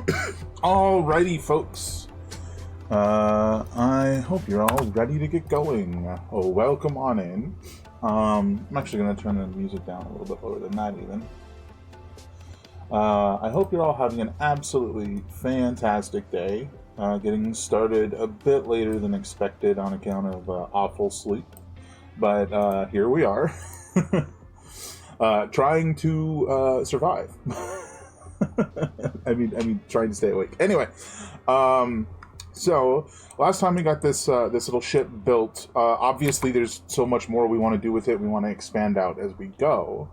Alrighty, folks. I hope you're all ready to get going. Oh, welcome on in. I'm actually going to turn the music down a little bit lower than that, even. I hope you're all having an absolutely fantastic day. Getting started a bit later than expected on account of awful sleep. But here we are. Trying to survive. I mean, trying to stay awake. Anyway, so last time we got this little ship built. Obviously, there's so much more we want to do with it. We want to expand out as we go.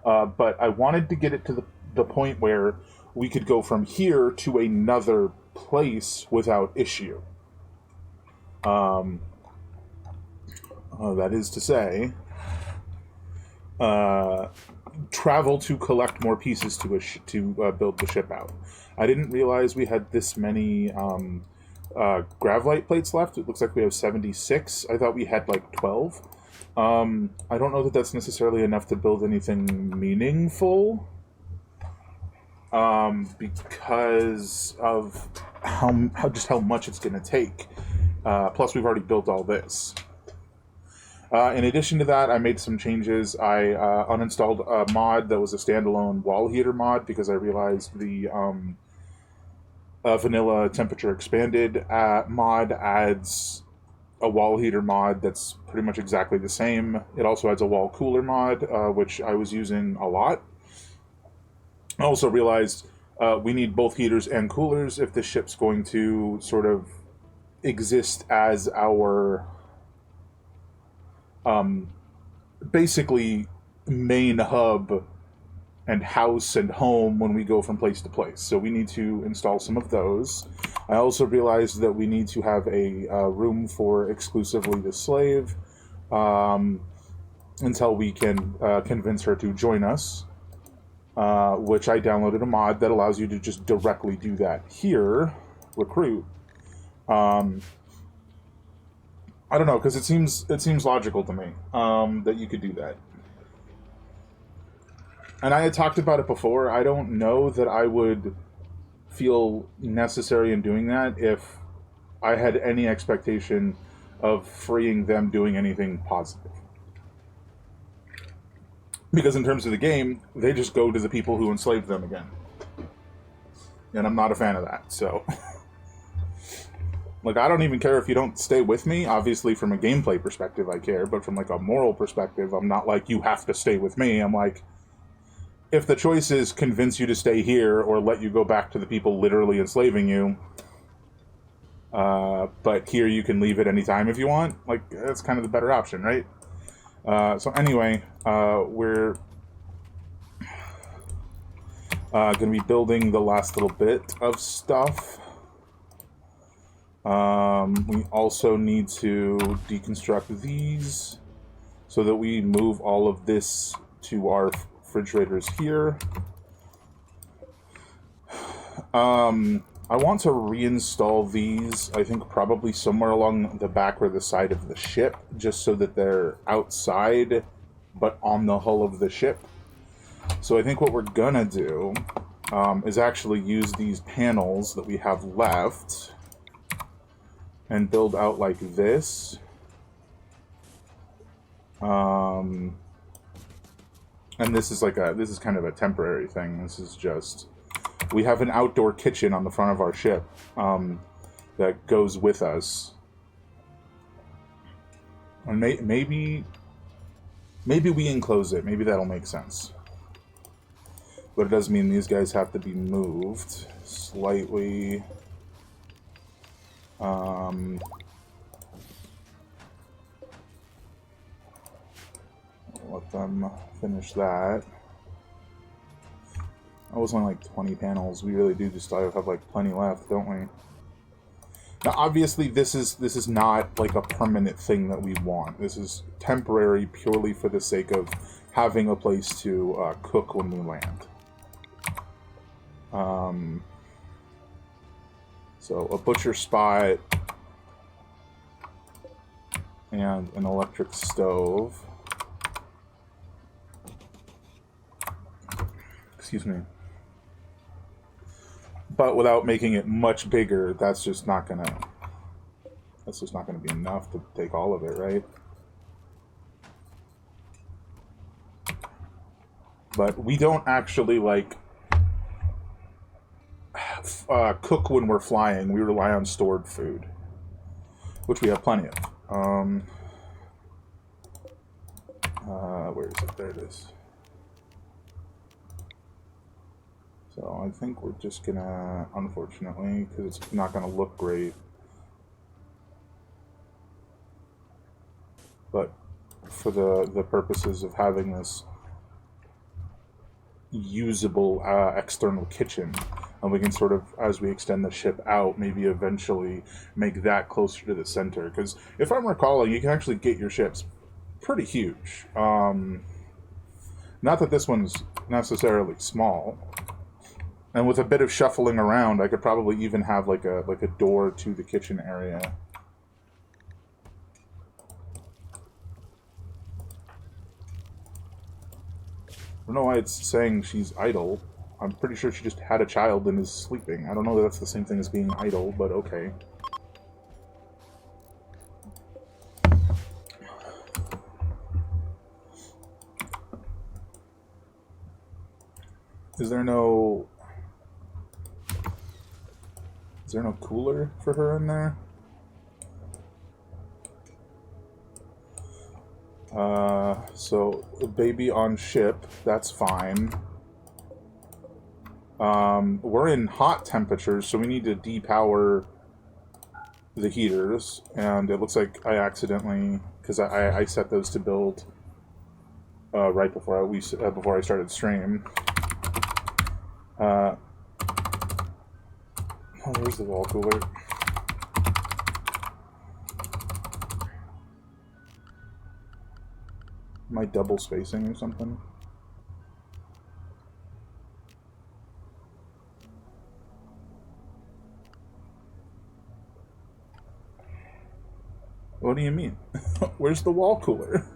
But I wanted to get it to the point where we could go from here to another place without issue. That is to say, travel to collect more pieces to build the ship out. I didn't realize we had this many gravlite plates left. It looks like we have 76. I thought we had like 12. I don't know that that's necessarily enough to build anything meaningful, because of how much it's going to take. Plus, we've already built all this. In addition to that, I made some changes. I uninstalled a mod that was a standalone wall heater mod because I realized the vanilla temperature expanded mod adds a wall heater mod that's pretty much exactly the same. It also adds a wall cooler mod, which I was using a lot. I also realized we need both heaters and coolers if the ship's going to sort of exist as our basically main hub and house and home when we go from place to place. So we need to install some of those. I also realized that we need to have a room for exclusively the slave until we can convince her to join us, which I downloaded a mod that allows you to just directly do that here, recruit. I don't know, because it seems logical to me that you could do that. And I had talked about it before. I don't know that I would feel necessary in doing that if I had any expectation of freeing them doing anything positive. Because in terms of the game, they just go to the people who enslaved them again. And I'm not a fan of that, so... Like, I don't even care if you don't stay with me. Obviously, from a gameplay perspective, I care. But from, like, a moral perspective, I'm not like, you have to stay with me. I'm like, if the choice is convince you to stay here or let you go back to the people literally enslaving you, but here you can leave at any time if you want, like, that's kind of the better option, right? So anyway, we're going to be building the last little bit of stuff. We also need to deconstruct these so that we move all of this to our refrigerators here. I want to reinstall these, I think probably somewhere along the back or the side of the ship, just so that they're outside, but on the hull of the ship. So I think what we're gonna do is actually use these panels that we have left and build out like this. And this is kind of a temporary thing. This is just, we have an outdoor kitchen on the front of our ship that goes with us. And maybe we enclose it. Maybe that'll make sense. But it does mean these guys have to be moved slightly. Let them finish that. That was only like 20 panels. We really do just have like plenty left, don't we? Now, obviously, this is not like a permanent thing that we want. This is temporary, purely for the sake of having a place to cook when we land. So a butcher spot and an electric stove. Excuse me. But without making it much bigger, that's just not gonna be enough to take all of it, right? But we don't actually like cook when we're flying. We rely on stored food, which we have plenty of. Where is it? There it is. So I think we're just gonna, unfortunately, because it's not gonna look great, but for the purposes of having this usable external kitchen, and we can sort of, as we extend the ship out, maybe eventually make that closer to the center. Because if I'm recalling, you can actually get your ships pretty huge. Not that this one's necessarily small. And with a bit of shuffling around, I could probably even have like a door to the kitchen area. I don't know why it's saying she's idle. I'm pretty sure she just had a child and is sleeping. I don't know that that's the same thing as being idle, but okay. Is there no cooler for her in there? So baby on ship, that's fine. We're in hot temperatures, so we need to depower the heaters, and it looks like I accidentally, because I set those to build right before I started stream. Oh, where's the wall cooler? Am I double spacing or something? What do you mean? Where's the wall cooler?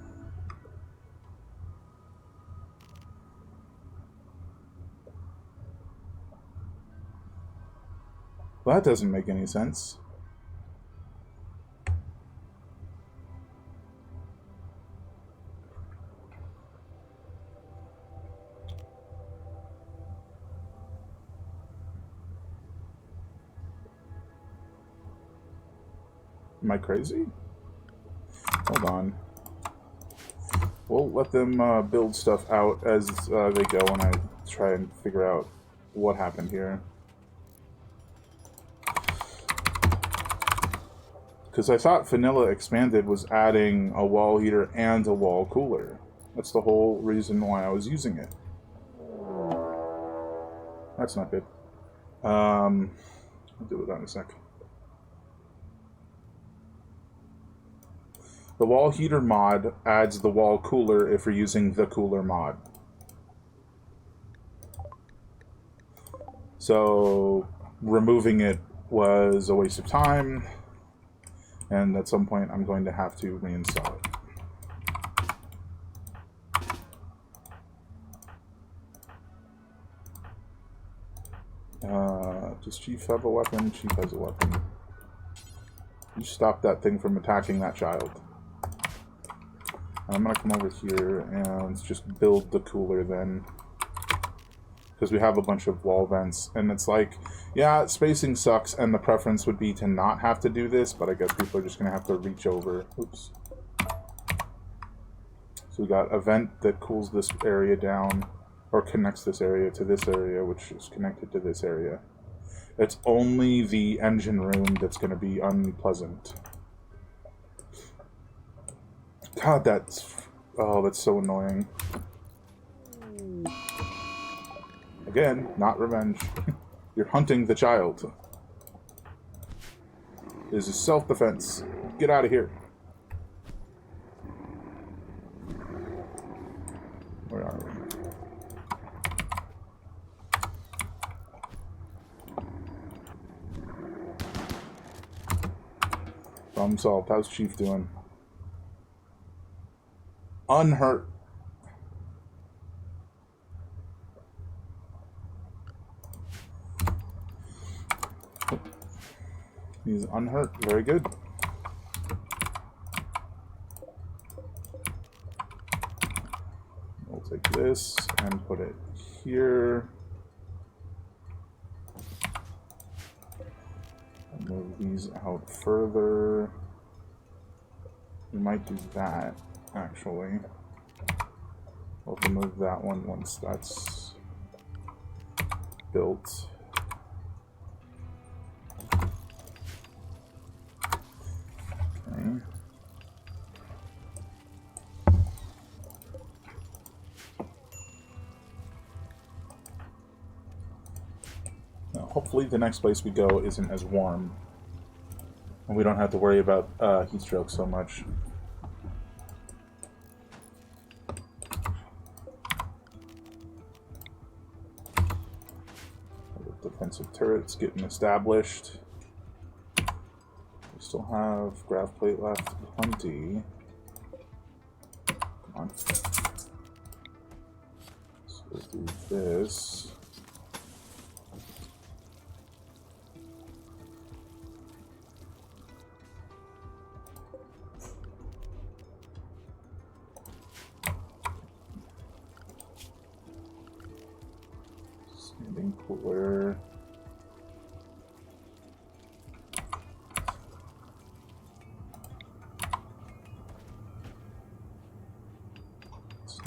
Well, that doesn't make any sense. Am I crazy? Hold on. We'll let them build stuff out as they go, and I try and figure out what happened here. Because I thought Vanilla Expanded was adding a wall heater and a wall cooler. That's the whole reason why I was using it. That's not good. I'll do that in a sec. The wall heater mod adds the wall cooler if you're using the cooler mod. So removing it was a waste of time, and at some point I'm going to have to reinstall it. Does Chief have a weapon? Chief has a weapon. You stop that thing from attacking that child. I'm gonna come over here and just build the cooler then, because we have a bunch of wall vents, and it's like, yeah, spacing sucks, and the preference would be to not have to do this, but I guess people are just gonna have to reach over. Oops. So we got a vent that cools this area down, or connects this area to this area, which is connected to this area. It's only the engine room that's gonna be unpleasant. God, that's so annoying. Again, not revenge. You're hunting the child. This is self-defense. Get out of here. Where are we? Problem solved. How's Chief doing? Unhurt. He's unhurt. Very good. We'll take this and put it here. And move these out further. We might do that, actually. We'll remove that one once that's built. Okay. Now, hopefully the next place we go isn't as warm. And we don't have to worry about heat stroke so much. Defensive turrets getting established. We still have grav plate left, plenty. Come on. So we'll do this. Standing cooler.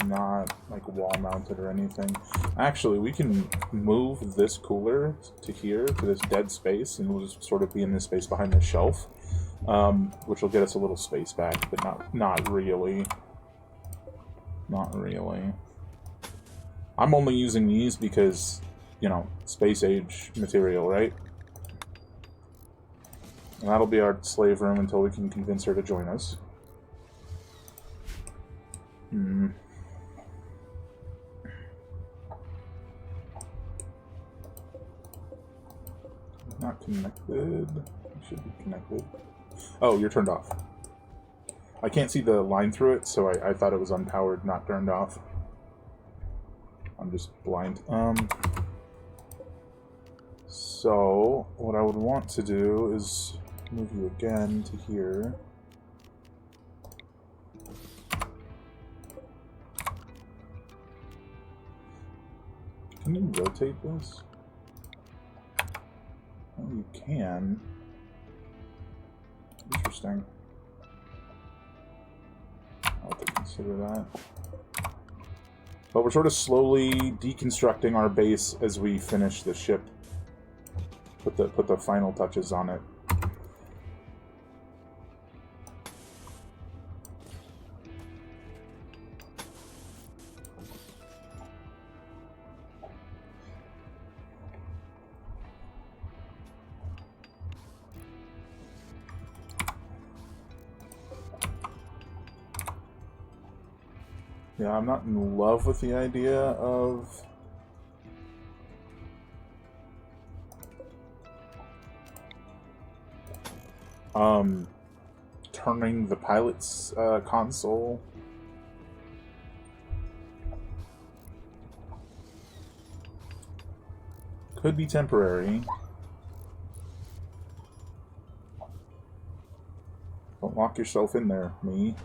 Not like wall mounted or anything. Actually, we can move this cooler to here, to this dead space, and we'll just sort of be in this space behind the shelf, which will get us a little space back, but not really. Not really. I'm only using these because, you know, space age material, right? And that'll be our slave room until we can convince her to join us. Not connected. It should be connected. Oh, you're turned off. I can't see the line through it, so I thought it was unpowered, not turned off. I'm just blind. So, what I would want to do is move you again to here. Can you rotate this? Oh, you can. Interesting. I'll have to consider that. But we're sort of slowly deconstructing our base as we finish the ship. Put the final touches on it. Yeah, I'm not in love with the idea of turning the pilot's console. Could be temporary. Don't lock yourself in there, me.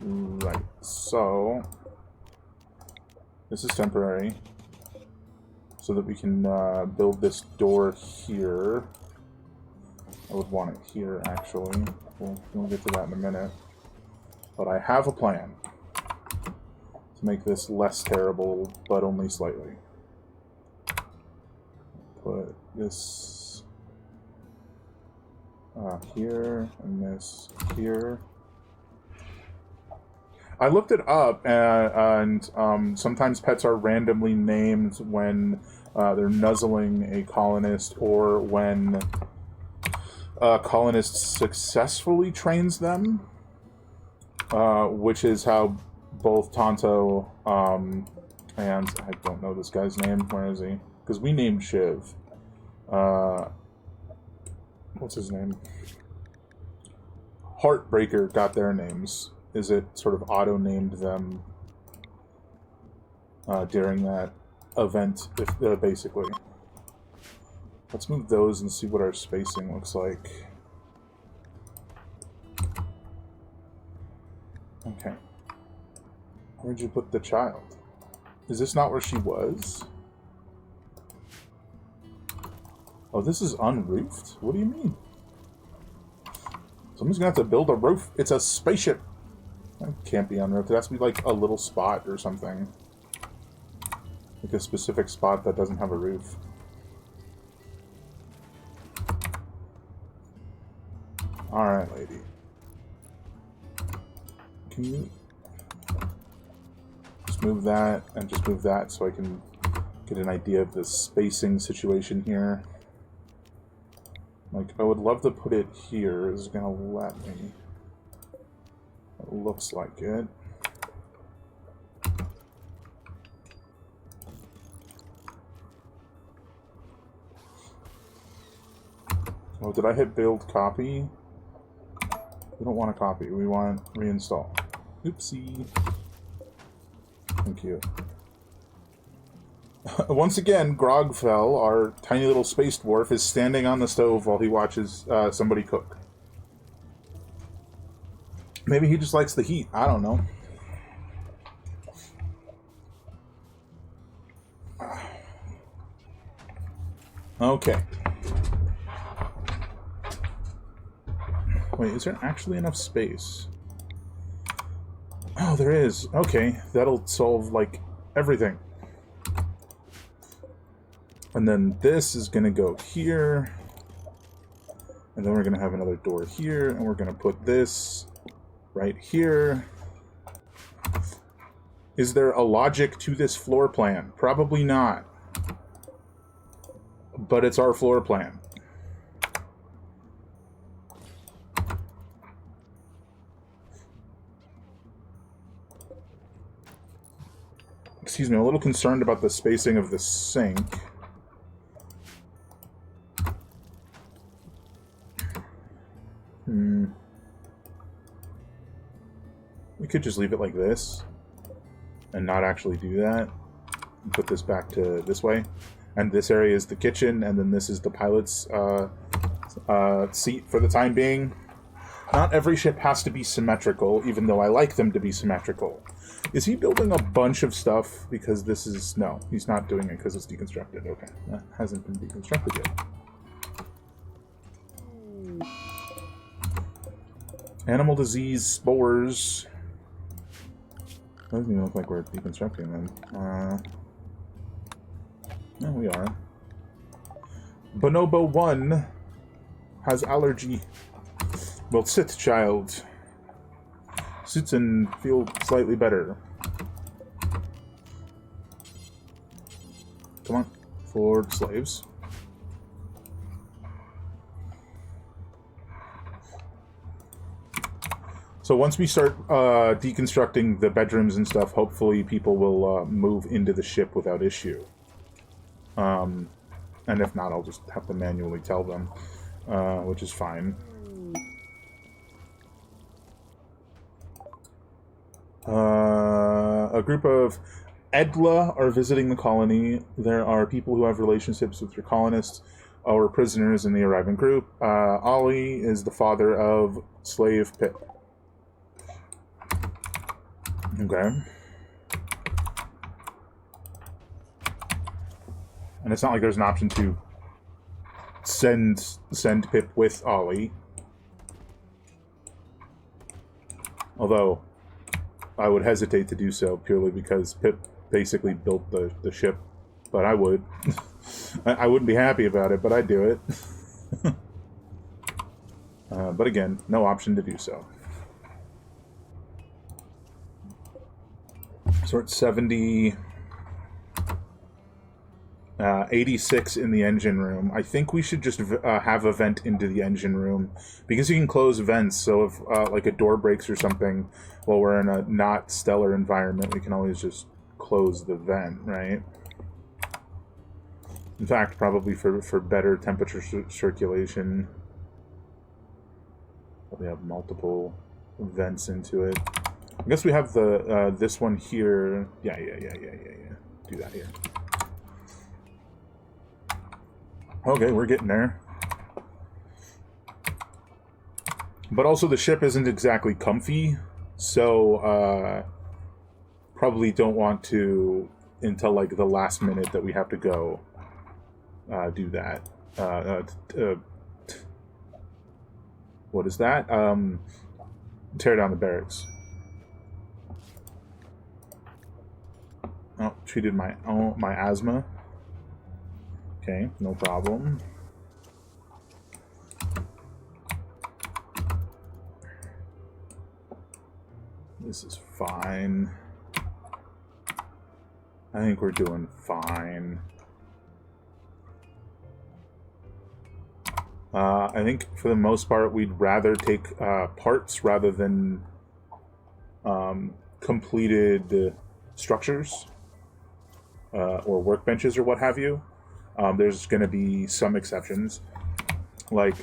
Right, so this is temporary, so that we can build this door here. I would want it here, actually. We'll get to that in a minute. But I have a plan to make this less terrible, but only slightly. Put this here, and this here. I looked it up, and sometimes pets are randomly named when they're nuzzling a colonist, or when a colonist successfully trains them, which is how both Tonto and I don't know this guy's name. Where is he? Because we named Shiv. What's his name? Heartbreaker got their names. Is it sort of auto-named them? during that event, basically. Let's move those and see what our spacing looks like. Okay. Where'd you put the child? Is this not where she was? Oh, this is unroofed? What do you mean? Someone's gonna have to build a roof. It's a spaceship. That can't be unroofed. It has to be like a little spot or something. Like a specific spot that doesn't have a roof. Alright, lady. Can you just move that and just move that so I can get an idea of the spacing situation here? Like, I would love to put it here. Is it gonna let me? It looks like it. Oh, did I hit build copy? We don't want a copy. We want reinstall. Oopsie. Thank you. Once again, Grogfell, our tiny little space dwarf, is standing on the stove while he watches somebody cook. Maybe he just likes the heat. I don't know. Okay. Wait, is there actually enough space? Oh, there is. Okay, that'll solve, like, everything. And then this is going to go here. And then we're going to have another door here. And we're going to put this right here. Is there a logic to this floor plan? Probably not. But it's our floor plan. Excuse me, I'm a little concerned about the spacing of the sink. We could just leave it like this and not actually do that. And put this back to this way. And this area is the kitchen, and then this is the pilot's seat for the time being. Not every ship has to be symmetrical, even though I like them to be symmetrical. Is he building a bunch of stuff because this is... No, he's not doing it because it's deconstructed. Okay, that hasn't been deconstructed yet. Animal disease spores. Doesn't even look like we're deconstructing them. No, we are. Bonobo 1 has allergy. Well, sit, child. Sit and feel slightly better. Come on. Forward, slaves. So once we start deconstructing the bedrooms and stuff, hopefully people will move into the ship without issue. And if not, I'll just have to manually tell them, which is fine. A group of Edla are visiting the colony. There are people who have relationships with your colonists or prisoners in the arriving group. Ollie is the father of slave Pip. Okay. And it's not like there's an option to send Pip with Ollie. Although, I would hesitate to do so purely because Pip basically built the ship. But I would. I wouldn't be happy about it, but I'd do it. But again, no option to do so. So we're at 70... 86 in the engine room. I think we should just have a vent into the engine room, because you can close vents, so if like a door breaks or something while we're in a not stellar environment, we can always just close the vent, right? In fact, probably for better temperature circulation. Probably have multiple vents into it. I guess we have the this one here. Yeah. Do that here. Okay, we're getting there. But also the ship isn't exactly comfy, so probably don't want to, until like the last minute that we have to go, do that. What is that? Tear down the barracks. Oh, treated my asthma. Okay, no problem. This is fine. I think we're doing fine. I think for the most part we'd rather take parts rather than completed structures or workbenches or what have you. There's going to be some exceptions, like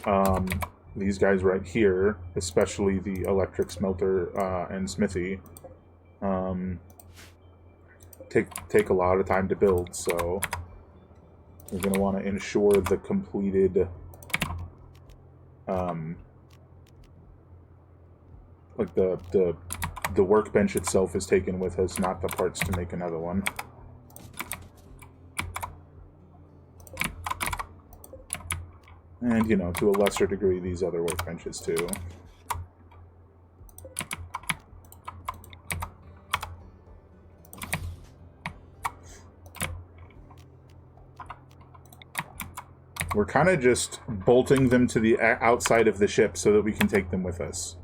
these guys right here, especially the electric smelter and smithy, take a lot of time to build, so we're going to want to ensure the completed like the workbench itself is taken with us, not the parts to make another one. And, you know, to a lesser degree, these other workbenches, too. We're kind of just bolting them to the outside of the ship so that we can take them with us.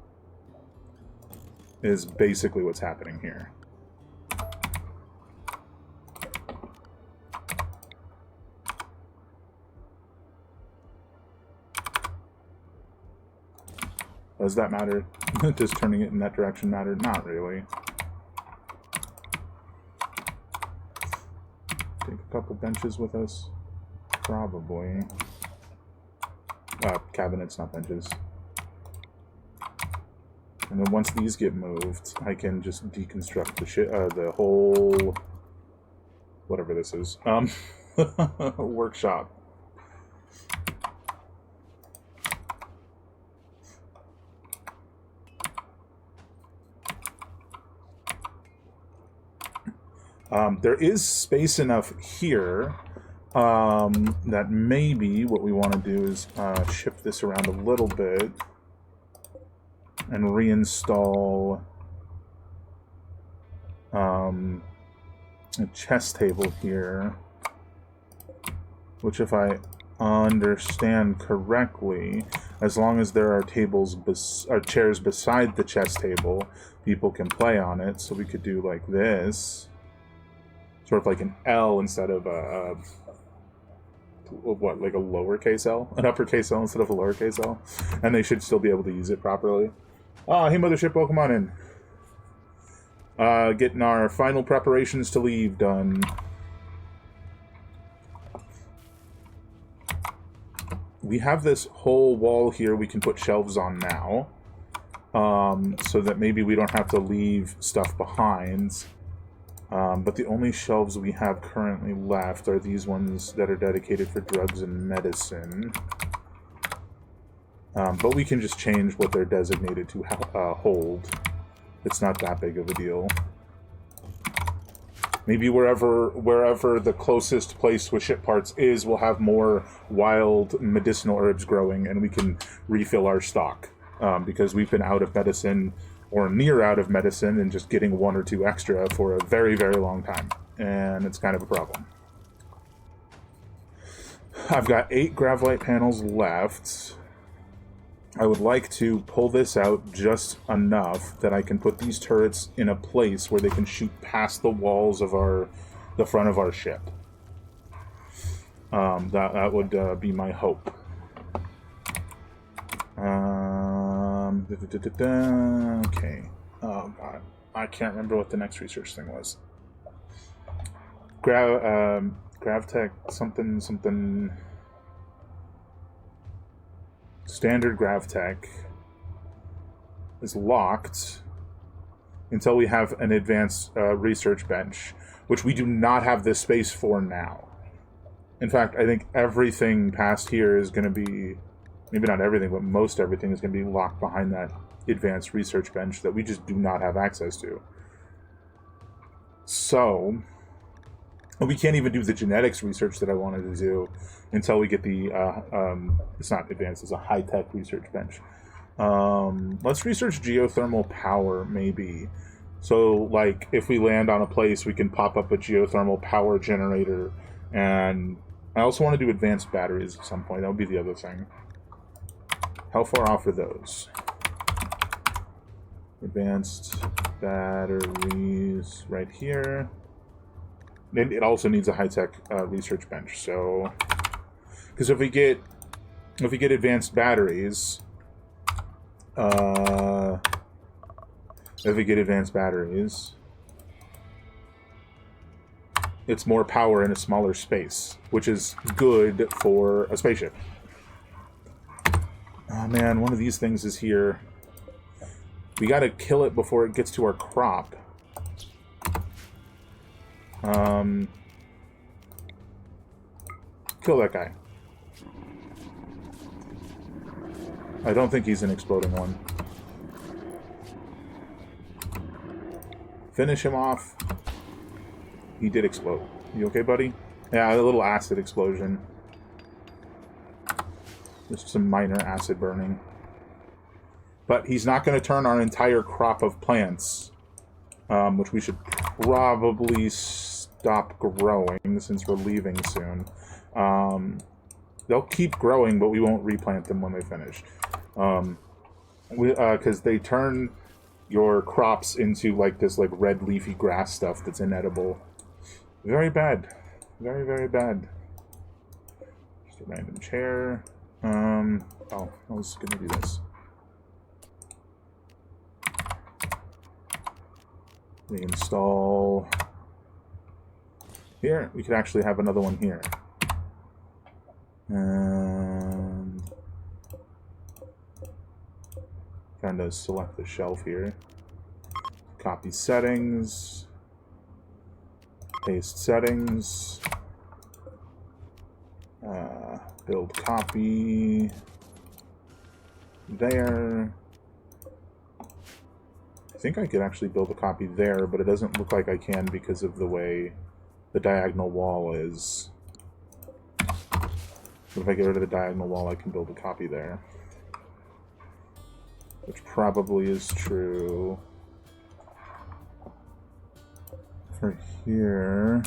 Is basically what's happening here. Does that matter? Does turning it in that direction matter? Not really. Take a couple benches with us? Probably. Cabinets, not benches. And then once these get moved, I can just deconstruct the whole... whatever this is. Workshop. There is space enough here that maybe what we want to do is shift this around a little bit and reinstall a chess table here, which, if I understand correctly, as long as there are chairs beside the chess table, people can play on it. So we could do like this. Sort of like an L instead of a what, like a lowercase L? An uppercase L instead of a lowercase L? And they should still be able to use it properly. Hey Mothership, welcome on in. Getting our final preparations to leave done. We have this whole wall here we can put shelves on now. So that maybe we don't have to leave stuff behind. But the only shelves we have currently left are these ones that are dedicated for drugs and medicine. But we can just change what they're designated to hold. It's not that big of a deal. Maybe wherever the closest place with ship parts is, we'll have more wild medicinal herbs growing, and we can refill our stock. Because we've been out of medicine, or near out of medicine, and just getting one or two extra for a very, very long time. And it's kind of a problem. I've got 8 Gravlite panels left. I would like to pull this out just enough that I can put these turrets in a place where they can shoot past the walls of the front of our ship. That would be my hope. Okay. Oh god, I can't remember what the next research thing was. Gravtech something. Standard Gravtech is locked. until we have an advanced research bench, which we do not have this space for now. In fact, I think everything past here is going to be, maybe not everything, but most everything is going to be locked behind that advanced research bench that we just do not have access to. So, we can't even do the genetics research that I wanted to do until we get the, it's not advanced, it's a high-tech research bench. Let's research geothermal power, maybe. So, like, if we land on a place, we can pop up a geothermal power generator, and I also want to do advanced batteries at some point. That would be the other thing. How far off are those? Advanced batteries right here. It also needs a high-tech research bench. So, because if we get advanced batteries, it's more power in a smaller space, which is good for a spaceship. Oh man, one of these things is here. We gotta kill it before it gets to our crop. Kill that guy. I don't think he's an exploding one. Finish him off. He did explode. You okay, buddy? Yeah, a little acid explosion. Just some minor acid burning. But he's not going to turn our entire crop of plants, which we should probably stop growing since we're leaving soon. They'll keep growing, but we won't replant them when they finish. Because they turn your crops into like this like red leafy grass stuff that's inedible. Very bad. Very, very bad. Just a random chair. Oh, I was gonna do this. Reinstall. Here, we could actually have another one here. Kind of select the shelf here. Copy settings. Paste settings. Build copy. There. I think I could actually build a copy there, but it doesn't look like I can because of the way the diagonal wall is. But if I get rid of the diagonal wall, I can build a copy there. Which probably is true. For here.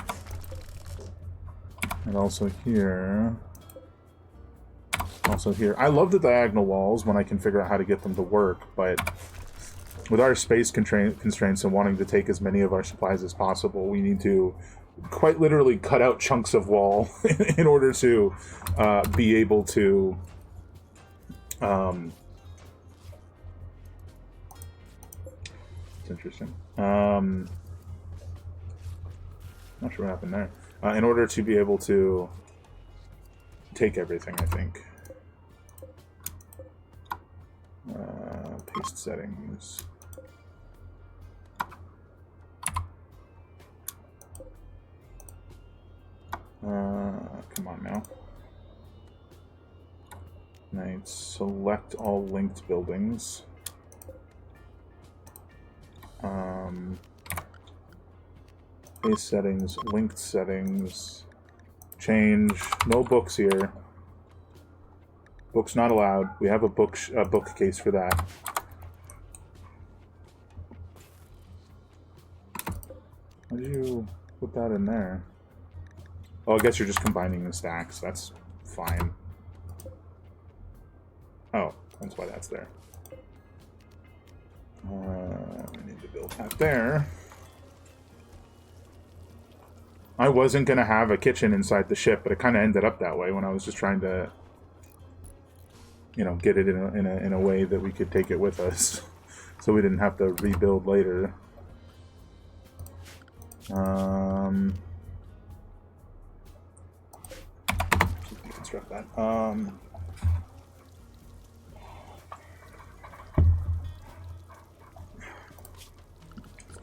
And also here. Also here. I love the diagonal walls when I can figure out how to get them to work, but with our space constraints and wanting to take as many of our supplies as possible, we need to quite literally cut out chunks of wall in order to be able to it's interesting. Not sure what happened there. In order to be able to take everything, I think. Paste settings. Come on now. Night. Select all linked buildings. Base settings, linked settings. Change. No books here. Books not allowed. We have a bookcase for that. How did you put that in there? Oh, I guess you're just combining the stacks. That's fine. Oh, that's why that's there. We need to build that there. I wasn't going to have a kitchen inside the ship, but it kind of ended up that way when I was just trying to, you know, get it in a way that we could take it with us, so we didn't have to rebuild later. Construct that.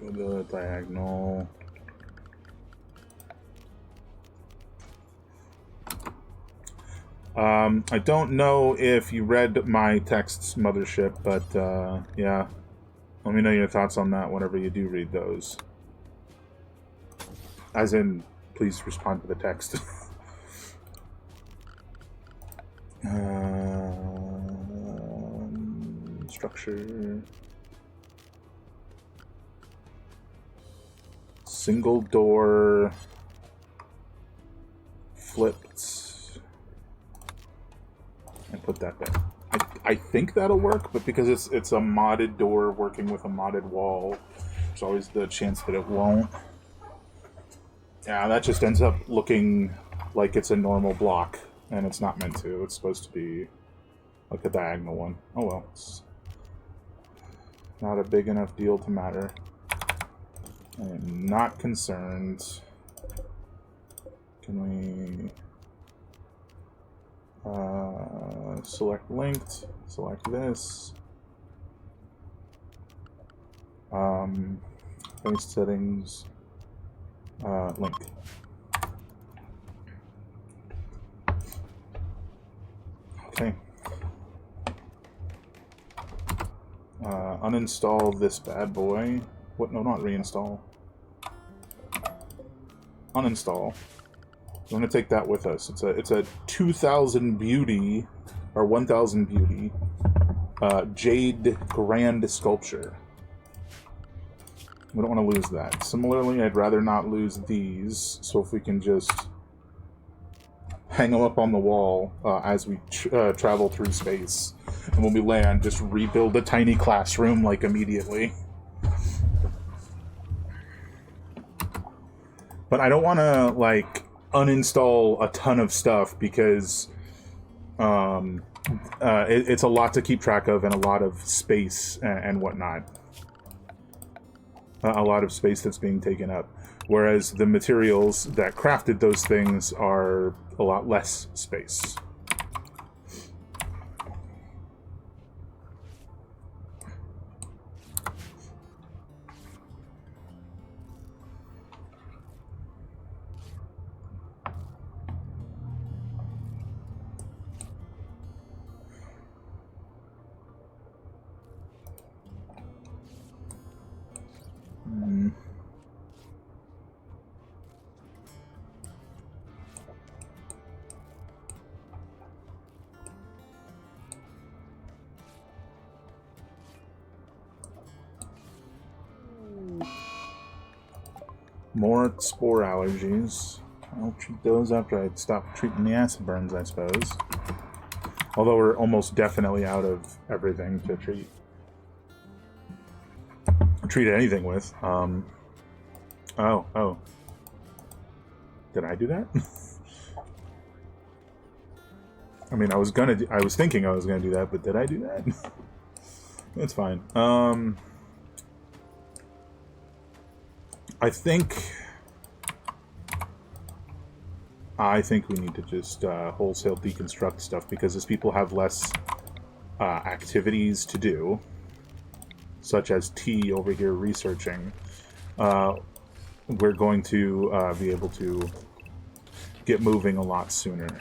Go the diagonal. I don't know if you read my texts, Mothership, but yeah. Let me know your thoughts on that whenever you do read those. As in, please respond to the text. Structure. Single door. Flipped. And put that there. I think that'll work, but because it's a modded door working with a modded wall, there's always the chance that it won't. Yeah, that just ends up looking like it's a normal block, and it's not meant to. It's supposed to be like a diagonal one. Oh well, it's not a big enough deal to matter. I am not concerned. Can we select linked, select this, base settings, link. Okay. Uninstall this bad boy. What? No, not reinstall. Uninstall. I'm gonna take that with us. It's a 2,000 beauty or 1,000 beauty jade grand sculpture. We don't want to lose that. Similarly, I'd rather not lose these. So if we can just hang them up on the wall as we travel through space, and when we land, just rebuild a tiny classroom like immediately. But I don't want to like uninstall a ton of stuff because it's a lot to keep track of and a lot of space and whatnot. A lot of space that's being taken up. Whereas the materials that crafted those things are a lot less space. More spore allergies. I'll treat those after I stop treating the acid burns, I suppose. Although we're almost definitely out of everything to treat anything with. Oh. Did I do that? I mean, I was thinking I was gonna do that, but did I do that? That's fine. I think we need to just wholesale deconstruct stuff, because as people have less activities to do, such as T over here researching, we're going to be able to get moving a lot sooner.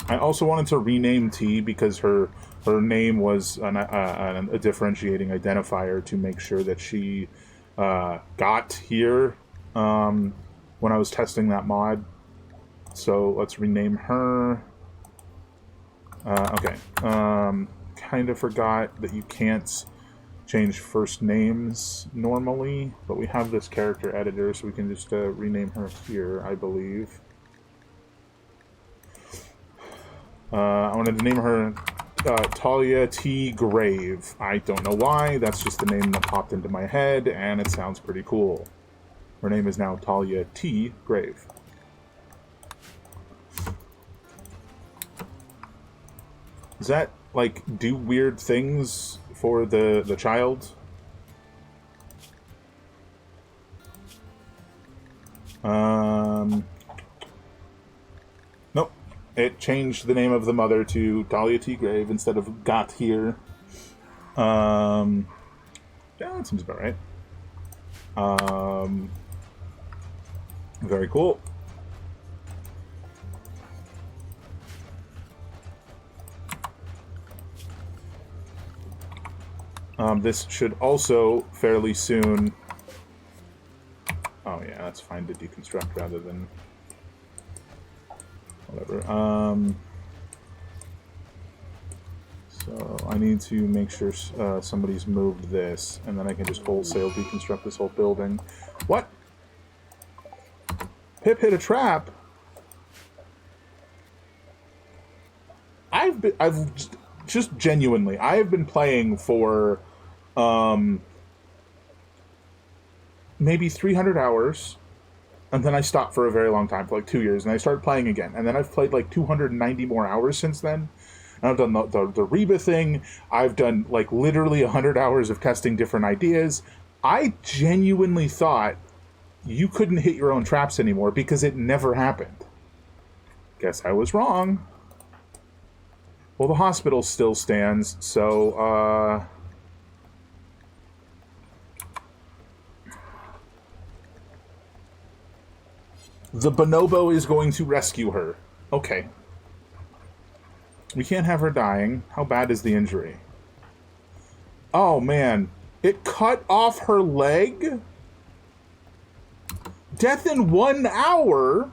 I also wanted to rename T because her name was a differentiating identifier to make sure that she got here when I was testing that mod. So let's rename her. Okay. Kind of forgot that you can't change first names normally, but we have this character editor, so we can just rename her here, I believe. I wanted to name her Talia T. Grave. I don't know why, that's just the name that popped into my head, and it sounds pretty cool. Her name is now Talia T. Grave. Does that, like, do weird things for the child? Nope. It changed the name of the mother to Dahlia T. Grave instead of Got Here. Yeah, that seems about right. Very cool. This should also fairly soon... Oh yeah, that's fine to deconstruct rather than... Whatever. So I need to make sure somebody's moved this, and then I can just wholesale deconstruct this whole building. What? Pip hit a trap? I've just genuinely, I have been playing for maybe 300 hours, and then I stopped for a very long time, for like 2 years, and I started playing again, and then I've played like 290 more hours since then. And I've done the Reba thing. I've done like literally 100 hours of testing different ideas. I genuinely thought you couldn't hit your own traps anymore because it never happened. Guess I was wrong. Well, the hospital still stands, so, the bonobo is going to rescue her. Okay. We can't have her dying. How bad is the injury? Oh, man. It cut off her leg? Death in 1 hour?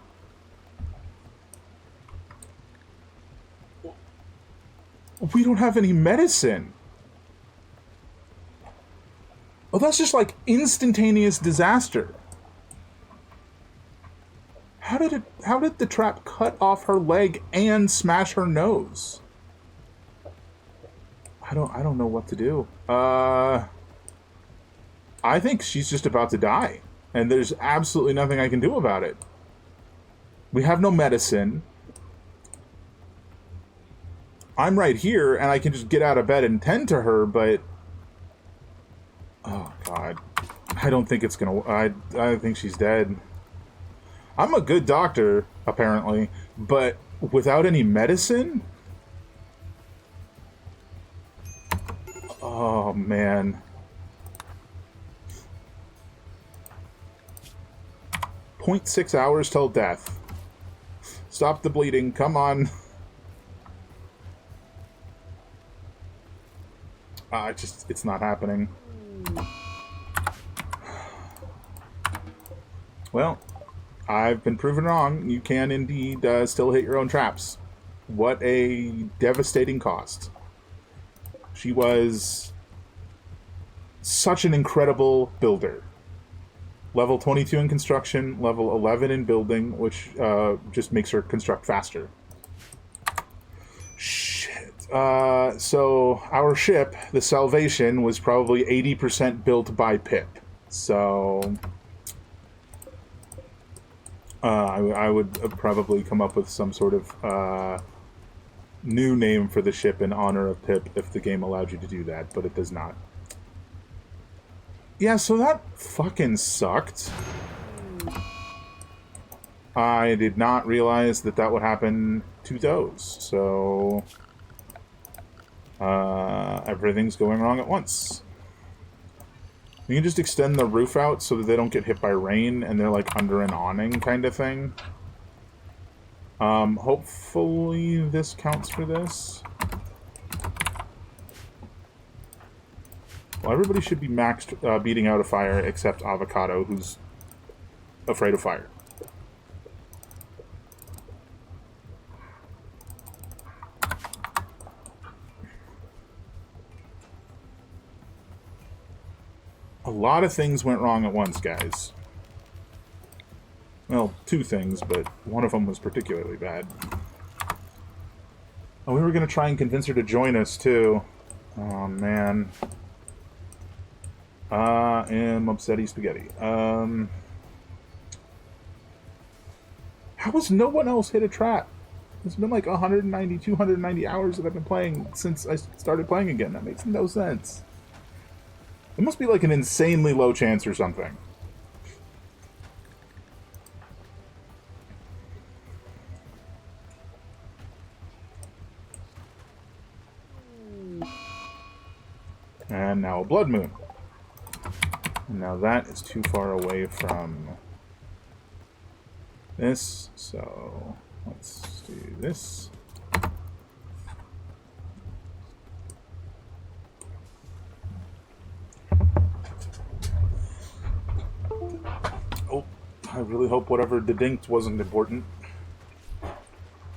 We don't have any medicine. Oh, that's just like instantaneous disaster. How did the trap cut off her leg and smash her nose? I don't know what to do. I think she's just about to die, and there's absolutely nothing I can do about it. We have no medicine. I'm right here, and I can just get out of bed and tend to her, but... Oh, God. I don't think it's gonna... I think she's dead. I'm a good doctor, apparently, but without any medicine? Oh, man. 0.6 hours till death. Stop the bleeding, come on. It's not happening. Well, I've been proven wrong. You can indeed still hit your own traps. What a devastating cost. She was such an incredible builder. Level 22 in construction, level 11 in building, which just makes her construct faster. So our ship, the Salvation, was probably 80% built by Pip. So I would probably come up with some sort of new name for the ship in honor of Pip if the game allowed you to do that, but it does not. Yeah, so that fucking sucked. I did not realize that that would happen to those, so... everything's going wrong at once. You can just extend the roof out so that they don't get hit by rain and they're like under an awning kind of thing. Hopefully this counts for this. Well, everybody should be maxed beating out a fire except Avocado, who's afraid of fire. A lot of things went wrong at once, guys. Well, two things, but one of them was particularly bad. Oh, we were going to try and convince her to join us, too. Oh, man. And upsetty spaghetti. How has no one else hit a trap? It's been like 190, 290 hours that I've been playing since I started playing again. That makes no sense. It must be like an insanely low chance or something. And now a blood moon. And now that is too far away from this, so let's do this. Oh, I really hope whatever dedinked wasn't important.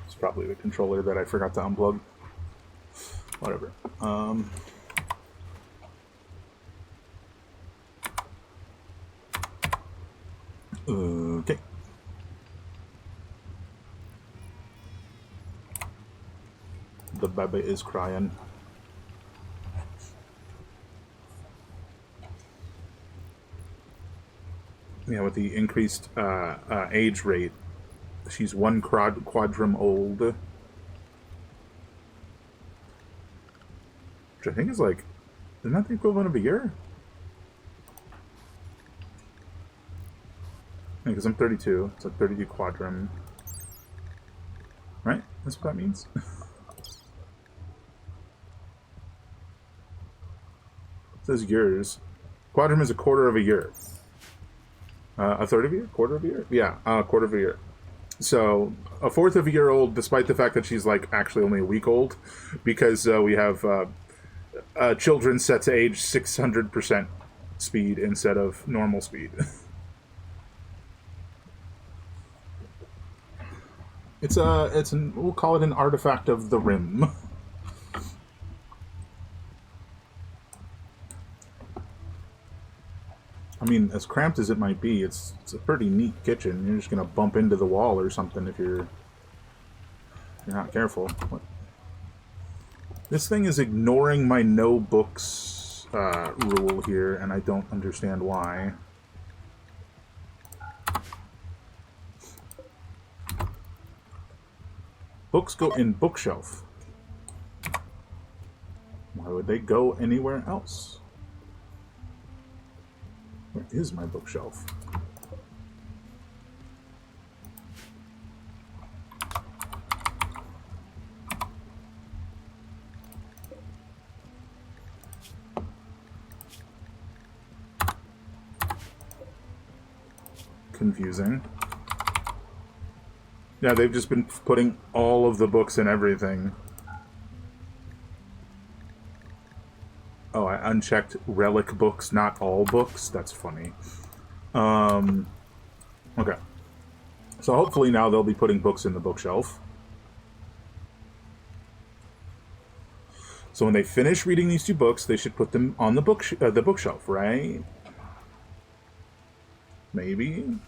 It's probably the controller that I forgot to unplug. Whatever. Okay. The baby is crying. Yeah, with the increased age rate, she's one quadrum old. Which I think is like, isn't that the equivalent of a year? Because I'm 32, it's like 32 quadrum. Right? That's what that means? It says years. Quadrum is a quarter of a year. A third of a year? Quarter of a year? Yeah, a quarter of a year. So, a fourth of a year old, despite the fact that she's like actually only a week old, because we have children set to age 600% speed instead of normal speed. We'll call it an artifact of the Rim. I mean, as cramped as it might be, it's a pretty neat kitchen. You're just gonna bump into the wall or something if you're not careful. What? This thing is ignoring my no books rule here, and I don't understand why. Books go in bookshelf. Why would they go anywhere else? Where is my bookshelf? Confusing. Yeah, they've just been putting all of the books in everything. Oh, I unchecked relic books, not all books. That's funny. Okay. So hopefully now they'll be putting books in the bookshelf. So when they finish reading these two books, they should put them on the bookshelf, right? Maybe.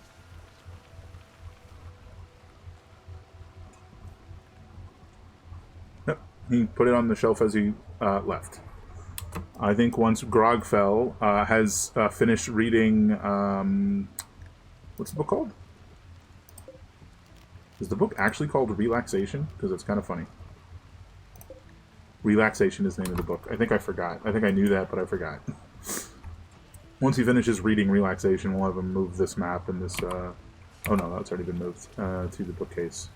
Nope. He put it on the shelf as he left. I think once Grogfell has finished reading, what's the book called? Is the book actually called Relaxation? Because it's kind of funny. Relaxation is the name of the book. I think I forgot. I think I knew that, but I forgot. Once he finishes reading Relaxation, we'll have him move this map and this... oh no, that's already been moved to the bookcase.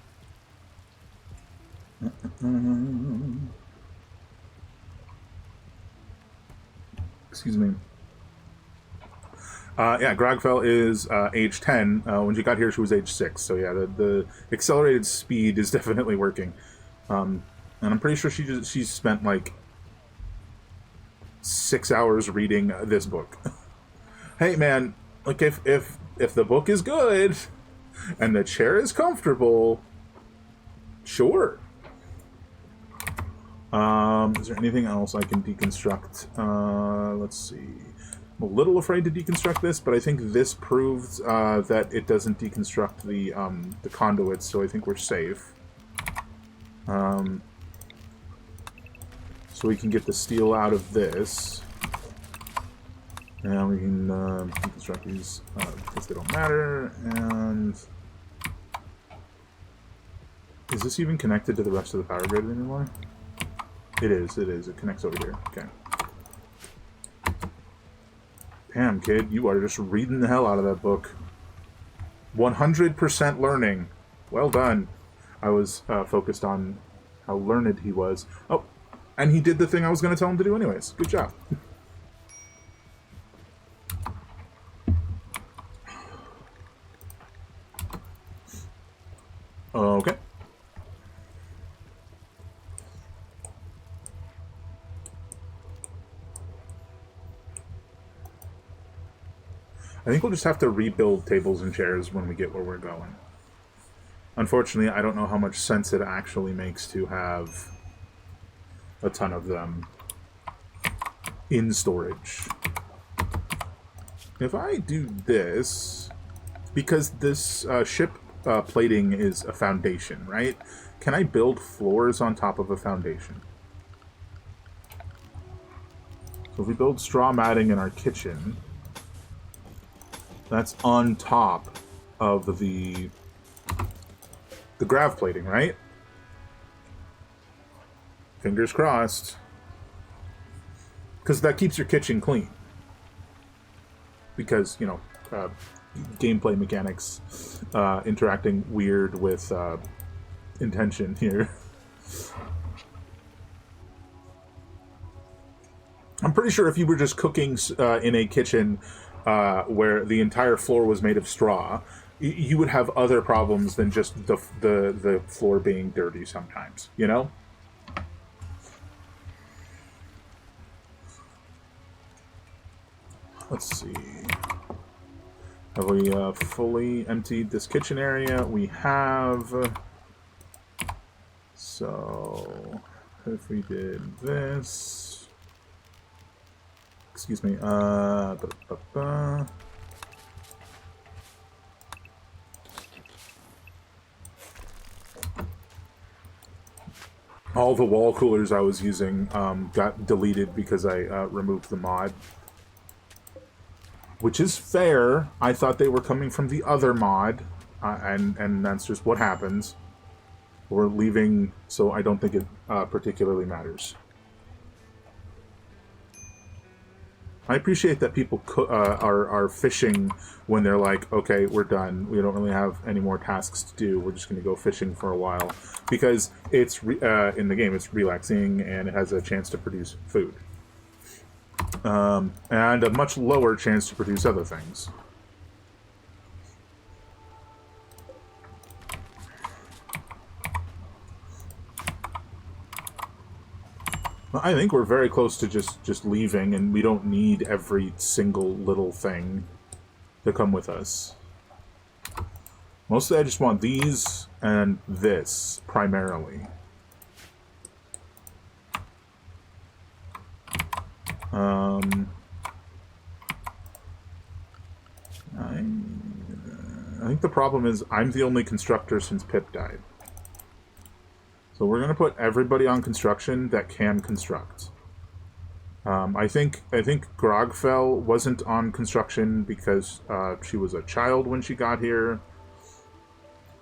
Excuse me. Yeah, Grogfell is age 10. When she got here, she was age 6. So yeah, the accelerated speed is definitely working. And I'm pretty sure she's spent like 6 hours reading this book. Hey man, like if the book is good and the chair is comfortable, sure. Is there anything else I can deconstruct? Let's see. I'm a little afraid to deconstruct this, but I think this proves that it doesn't deconstruct the conduits, so I think we're safe. So we can get the steel out of this. And we can deconstruct these because they don't matter. And is this even connected to the rest of the power grid anymore? It is. It connects over here. Okay. Damn, kid, you are just reading the hell out of that book. 100% learning. Well done. I was focused on how learned he was. Oh, and he did the thing I was going to tell him to do anyways. Good job. Okay. I think we'll just have to rebuild tables and chairs when we get where we're going. Unfortunately, I don't know how much sense it actually makes to have a ton of them in storage. If I do this, because this ship plating is a foundation, right? Can I build floors on top of a foundation? So if we build straw matting in our kitchen, that's on top of the grav plating, right? Fingers crossed. Because that keeps your kitchen clean. Because, you know, gameplay mechanics interacting weird with intention here. I'm pretty sure if you were just cooking in a kitchen where the entire floor was made of straw, you would have other problems than just the floor being dirty sometimes, you know? Let's see. Have we fully emptied this kitchen area? We have. So, if we did this... Excuse me. All the wall coolers I was using got deleted because I removed the mod. Which is fair. I thought they were coming from the other mod, and that's just what happens. We're leaving, so I don't think it particularly matters. I appreciate that people are fishing when they're like, okay, we're done. We don't really have any more tasks to do. We're just going to go fishing for a while. Because it's in the game, it's relaxing, and it has a chance to produce food. And a much lower chance to produce other things. I think we're very close to just leaving, and we don't need every single little thing to come with us. Mostly I just want these and this, primarily. I think the problem is I'm the only constructor since Pip died. So we're going to put everybody on construction that can construct. I think Grogfell wasn't on construction because she was a child when she got here.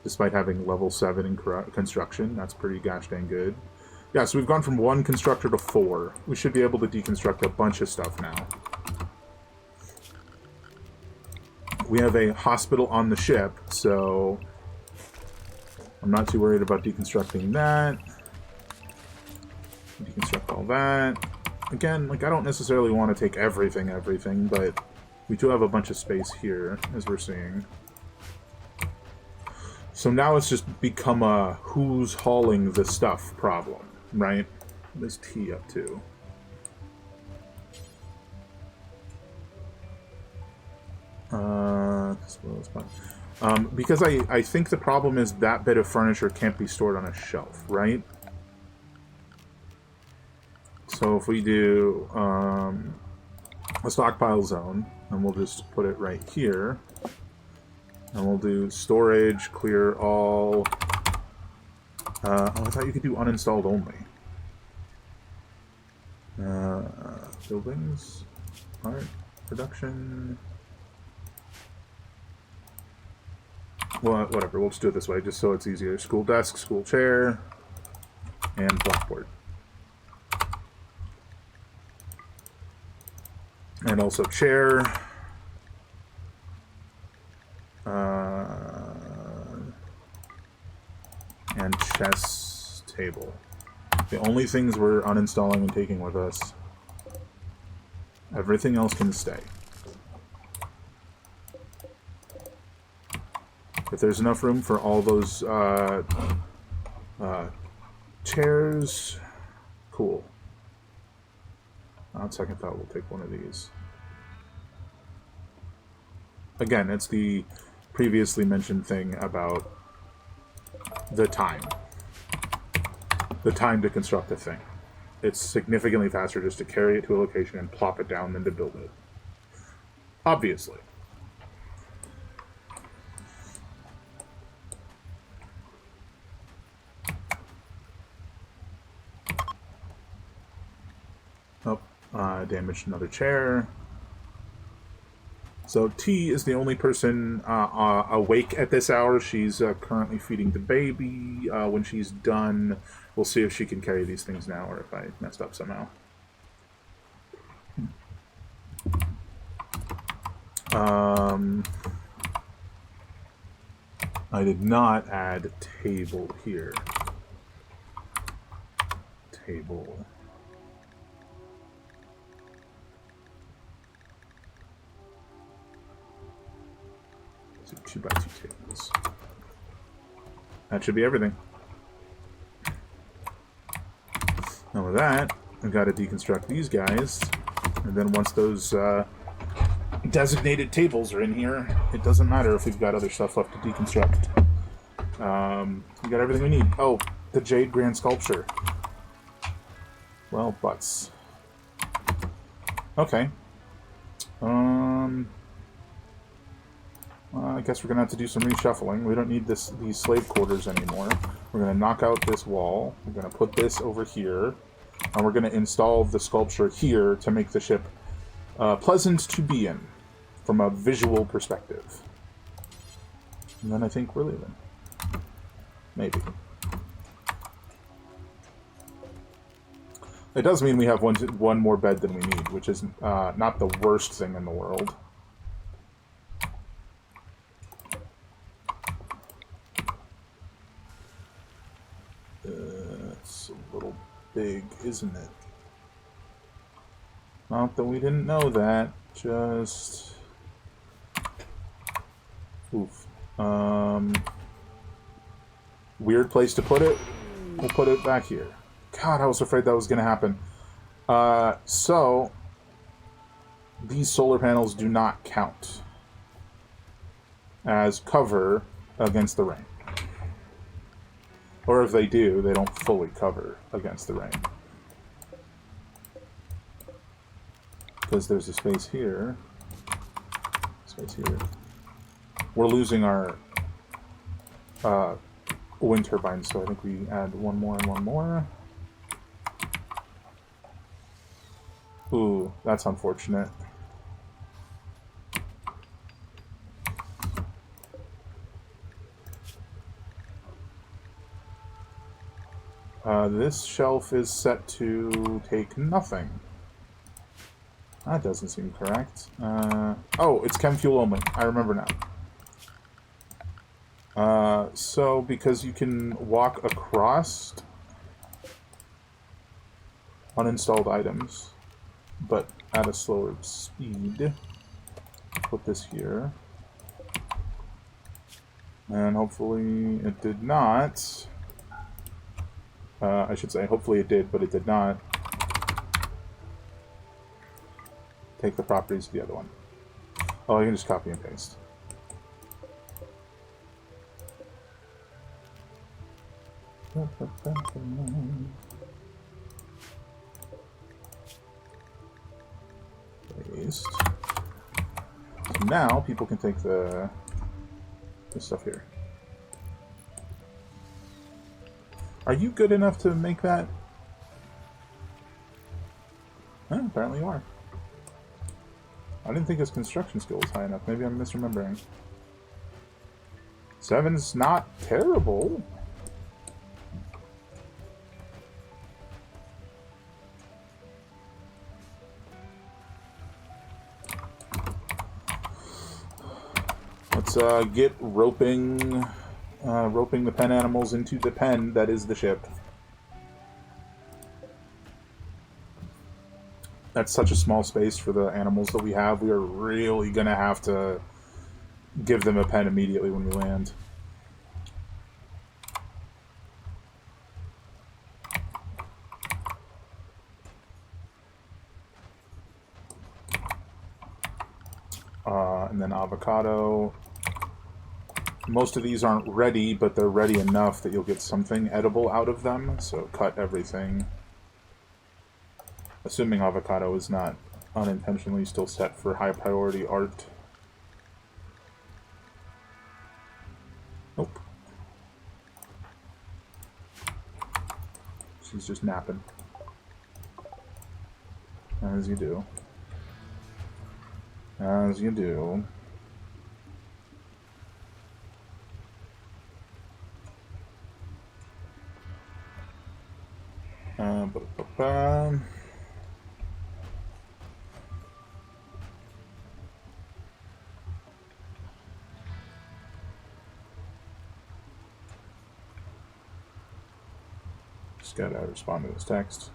Despite having level 7 in construction. That's pretty gosh dang good. Yeah, so we've gone from 1 constructor to 4. We should be able to deconstruct a bunch of stuff now. We have a hospital on the ship, so I'm not too worried about deconstructing that. Deconstruct all that. Again, like, I don't necessarily want to take everything, but we do have a bunch of space here, as we're seeing. So now it's just become a who's hauling the stuff problem, right? What is T up to? Because I think the problem is that bit of furniture can't be stored on a shelf, right? So if we do a stockpile zone, and we'll just put it right here, and we'll do storage, clear all. Oh, I thought you could do uninstalled only. Buildings, art, production. Well, whatever, we'll just do it this way, just so it's easier. School desk, school chair, and blackboard. And also chair. And chess table. The only things we're uninstalling and taking with us. Everything else can stay. If there's enough room for all those chairs, cool. On second thought, we'll take one of these. Again, it's the previously mentioned thing about the time. The time to construct a thing. It's significantly faster just to carry it to a location and plop it down than to build it. Obviously. Oh, damaged another chair. So T is the only person awake at this hour. She's currently feeding the baby. When she's done, we'll see if she can carry these things now or if I messed up somehow. I did not add table here. Table. So 2x2 tables. That should be everything. Now with that, I've got to deconstruct these guys, and then once those designated tables are in here, it doesn't matter if we've got other stuff left to deconstruct. We got everything we need. Oh, the Jade Grand Sculpture. Well, butts. Okay. I guess we're going to have to do some reshuffling. We don't need these slave quarters anymore. We're going to knock out this wall. We're going to put this over here. And we're going to install the sculpture here to make the ship pleasant to be in from a visual perspective. And then I think we're leaving. Maybe. It does mean we have one more bed than we need, which is not the worst thing in the world. It's a little big, isn't it? Not that we didn't know that, just... Oof. Weird place to put it. We'll put it back here. God, I was afraid that was going to happen. So, these solar panels do not count as cover against the rain. Or if they do, they don't fully cover against the rain. Because there's a space here. Space here. We're losing our wind turbines, so I think we add one more and one more. Ooh, that's unfortunate. This shelf is set to take nothing. That doesn't seem correct. Oh, it's chem fuel only. I remember now. So, because you can walk across uninstalled items, but at a slower speed, put this here. And hopefully it did not. I should say, hopefully it did, but it did not. Take the properties of the other one. Oh, I can just copy and paste. Paste. So now people can take the stuff here. Are you good enough to make that? Apparently you are. I didn't think his construction skill was high enough. Maybe I'm misremembering. 7's not terrible. Let's get roping the pen animals into the pen that is the ship. That's such a small space for the animals that we have. We are really going to have to give them a pen immediately when we land. And then avocado. Most of these aren't ready, but they're ready enough that you'll get something edible out of them, so cut everything. Assuming avocado is not unintentionally still set for high priority art. Nope. She's just napping. As you do. As you do. Just gotta respond to this text.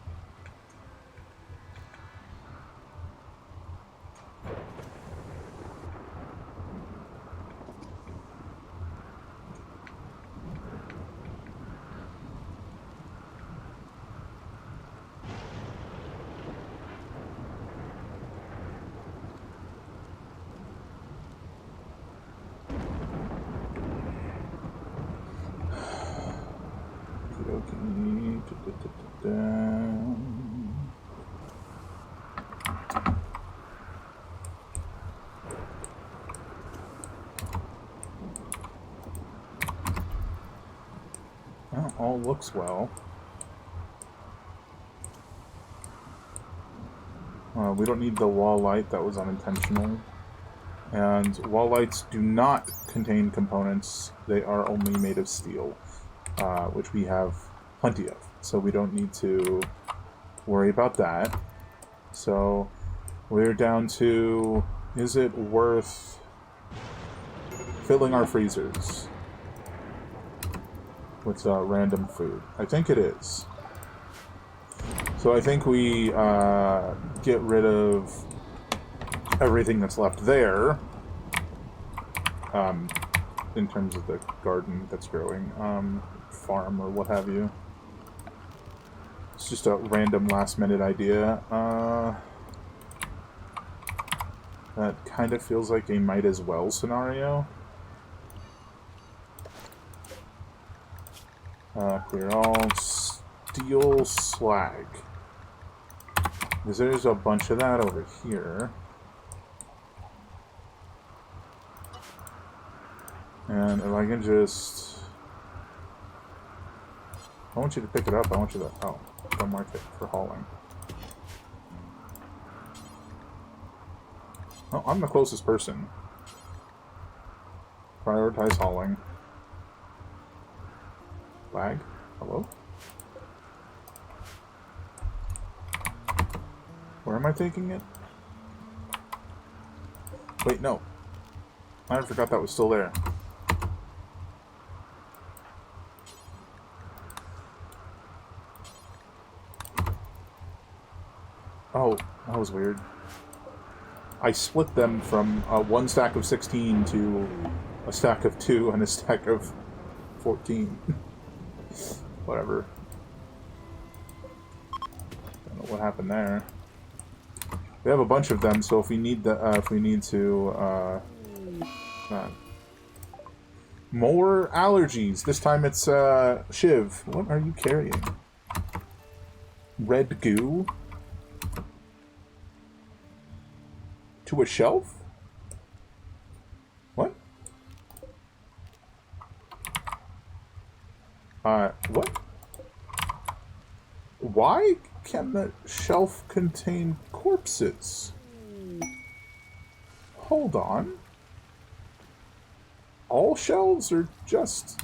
Well, all looks well. We don't need the wall light, that was unintentional. And wall lights do not contain components, they are only made of steel, which we have plenty of. So we don't need to worry about that. So we're down to, is it worth filling our freezers with random food? I think it is. So I think we get rid of everything that's left there, in terms of the garden that's growing, farm or what have you. It's just a random last-minute idea. That kind of feels like a might as well scenario. Clear all steel slag. Because there's a bunch of that over here. And if I can just... I want you to pick it up, I want you to... Oh, go mark it for hauling. Oh, I'm the closest person. Prioritize hauling. Lag? Hello? Where am I taking it? Wait, no. I forgot that was still there. Oh, that was weird. I split them from one stack of 16 to a stack of 2 and a stack of 14. Whatever. Don't know what happened there. We have a bunch of them, so if we need the more allergies. This time it's Shiv. What are you carrying? Red goo? To a shelf? What? What? Why can the shelf contain corpses? Hold on. All shelves are just...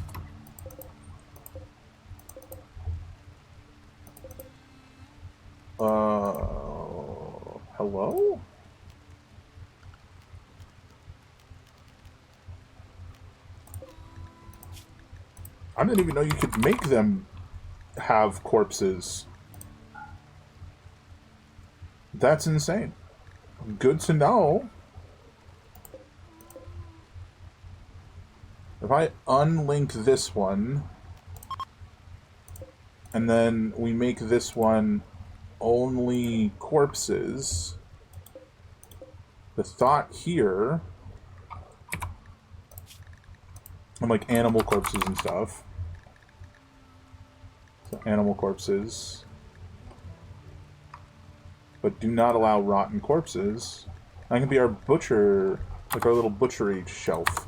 Hello? I didn't even know you could make them have corpses. That's insane. Good to know. If I unlink this one, and then we make this one only corpses, the thought here, and like animal corpses and stuff, so animal corpses, but do not allow rotten corpses. That can be our butcher, like our little butchery shelf.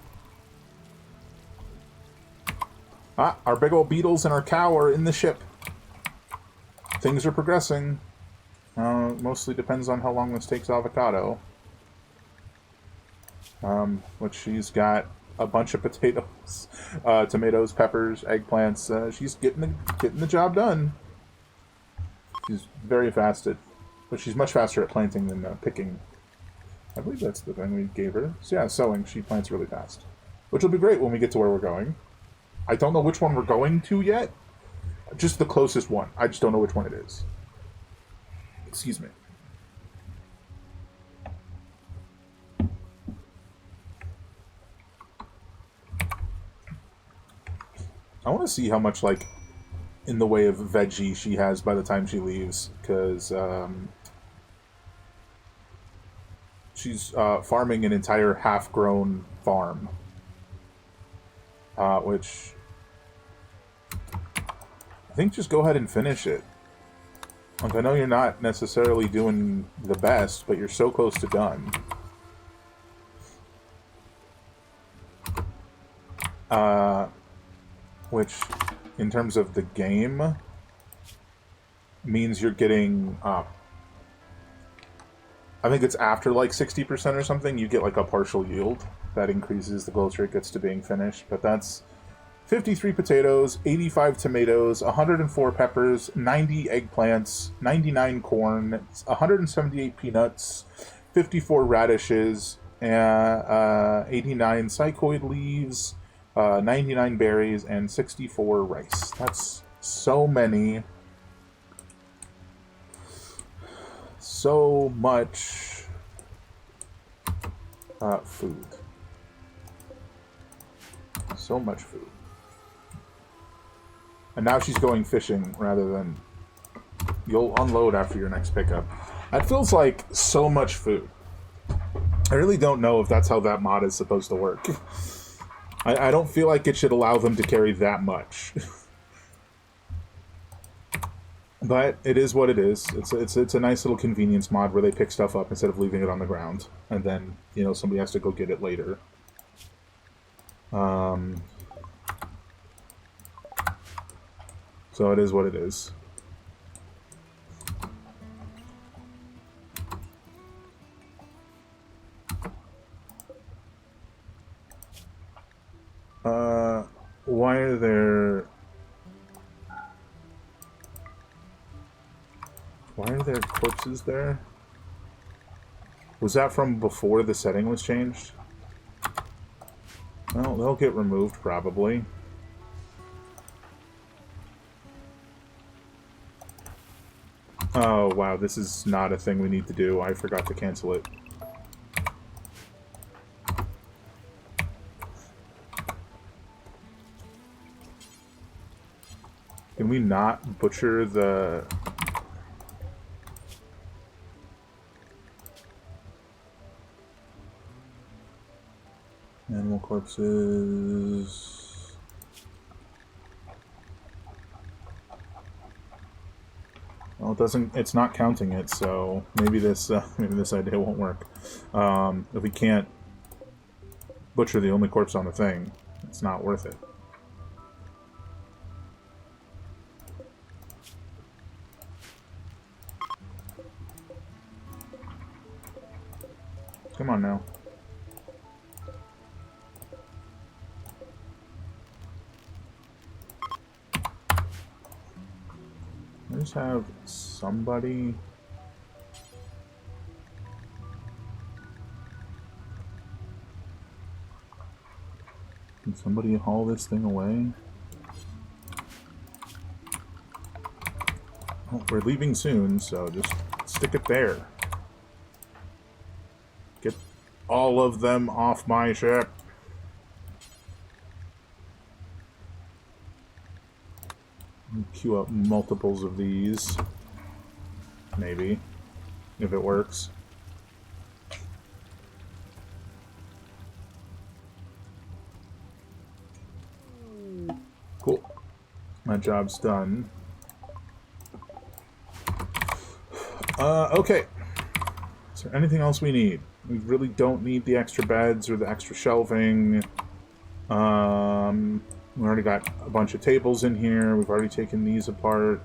Ah, our big old beetles and our cow are in the ship. Things are progressing. Mostly depends on how long this takes Avocado. Which she's got a bunch of potatoes, tomatoes, peppers, eggplants. She's getting the job done. She's very fast at, but she's much faster at planting than picking. I believe that's the thing we gave her. So yeah, sowing. She plants really fast, which will be great when we get to where we're going. I don't know which one we're going to yet. Just the closest one. I just don't know which one it is. Excuse me. I want to see how much, like, in the way of veggie she has by the time she leaves, because she's farming an entire half-grown farm, which I think just go ahead and finish it. Like, I know you're not necessarily doing the best, but you're so close to done. Which, in terms of the game, means you're getting, I think it's after like 60% or something, you get like a partial yield. That increases the closer it gets to being finished, but that's 53 potatoes, 85 tomatoes, 104 peppers, 90 eggplants, 99 corn, 178 peanuts, 54 radishes, 89 psychoid leaves, 99 berries, and 64 rice. That's so many. So much food. So much food. And now she's going fishing rather than... You'll unload after your next pickup. That feels like so much food. I really don't know if that's how that mod is supposed to work. I don't feel like it should allow them to carry that much. But it is what it is. It's a nice little convenience mod where they pick stuff up instead of leaving it on the ground. And then, you know, somebody has to go get it later. So it is what it is. Why are there... Why are there corpses there? Was that from before the setting was changed? Well, they'll get removed, probably. Oh, wow, this is not a thing we need to do. I forgot to cancel it. Can we not butcher the... Animal corpses... Well, it doesn't... It's not counting it, so maybe this idea won't work. If we can't butcher the only corpse on the thing, it's not worth it. Come on now. Let's have somebody... Can somebody haul this thing away? Oh, we're leaving soon, so just stick it there. Get all of them off my ship. Queue up multiples of these. Maybe. If it works. Cool. My job's done. Okay. Is there anything else we need? We really don't need the extra beds or the extra shelving. We already got a bunch of tables in here. We've already taken these apart.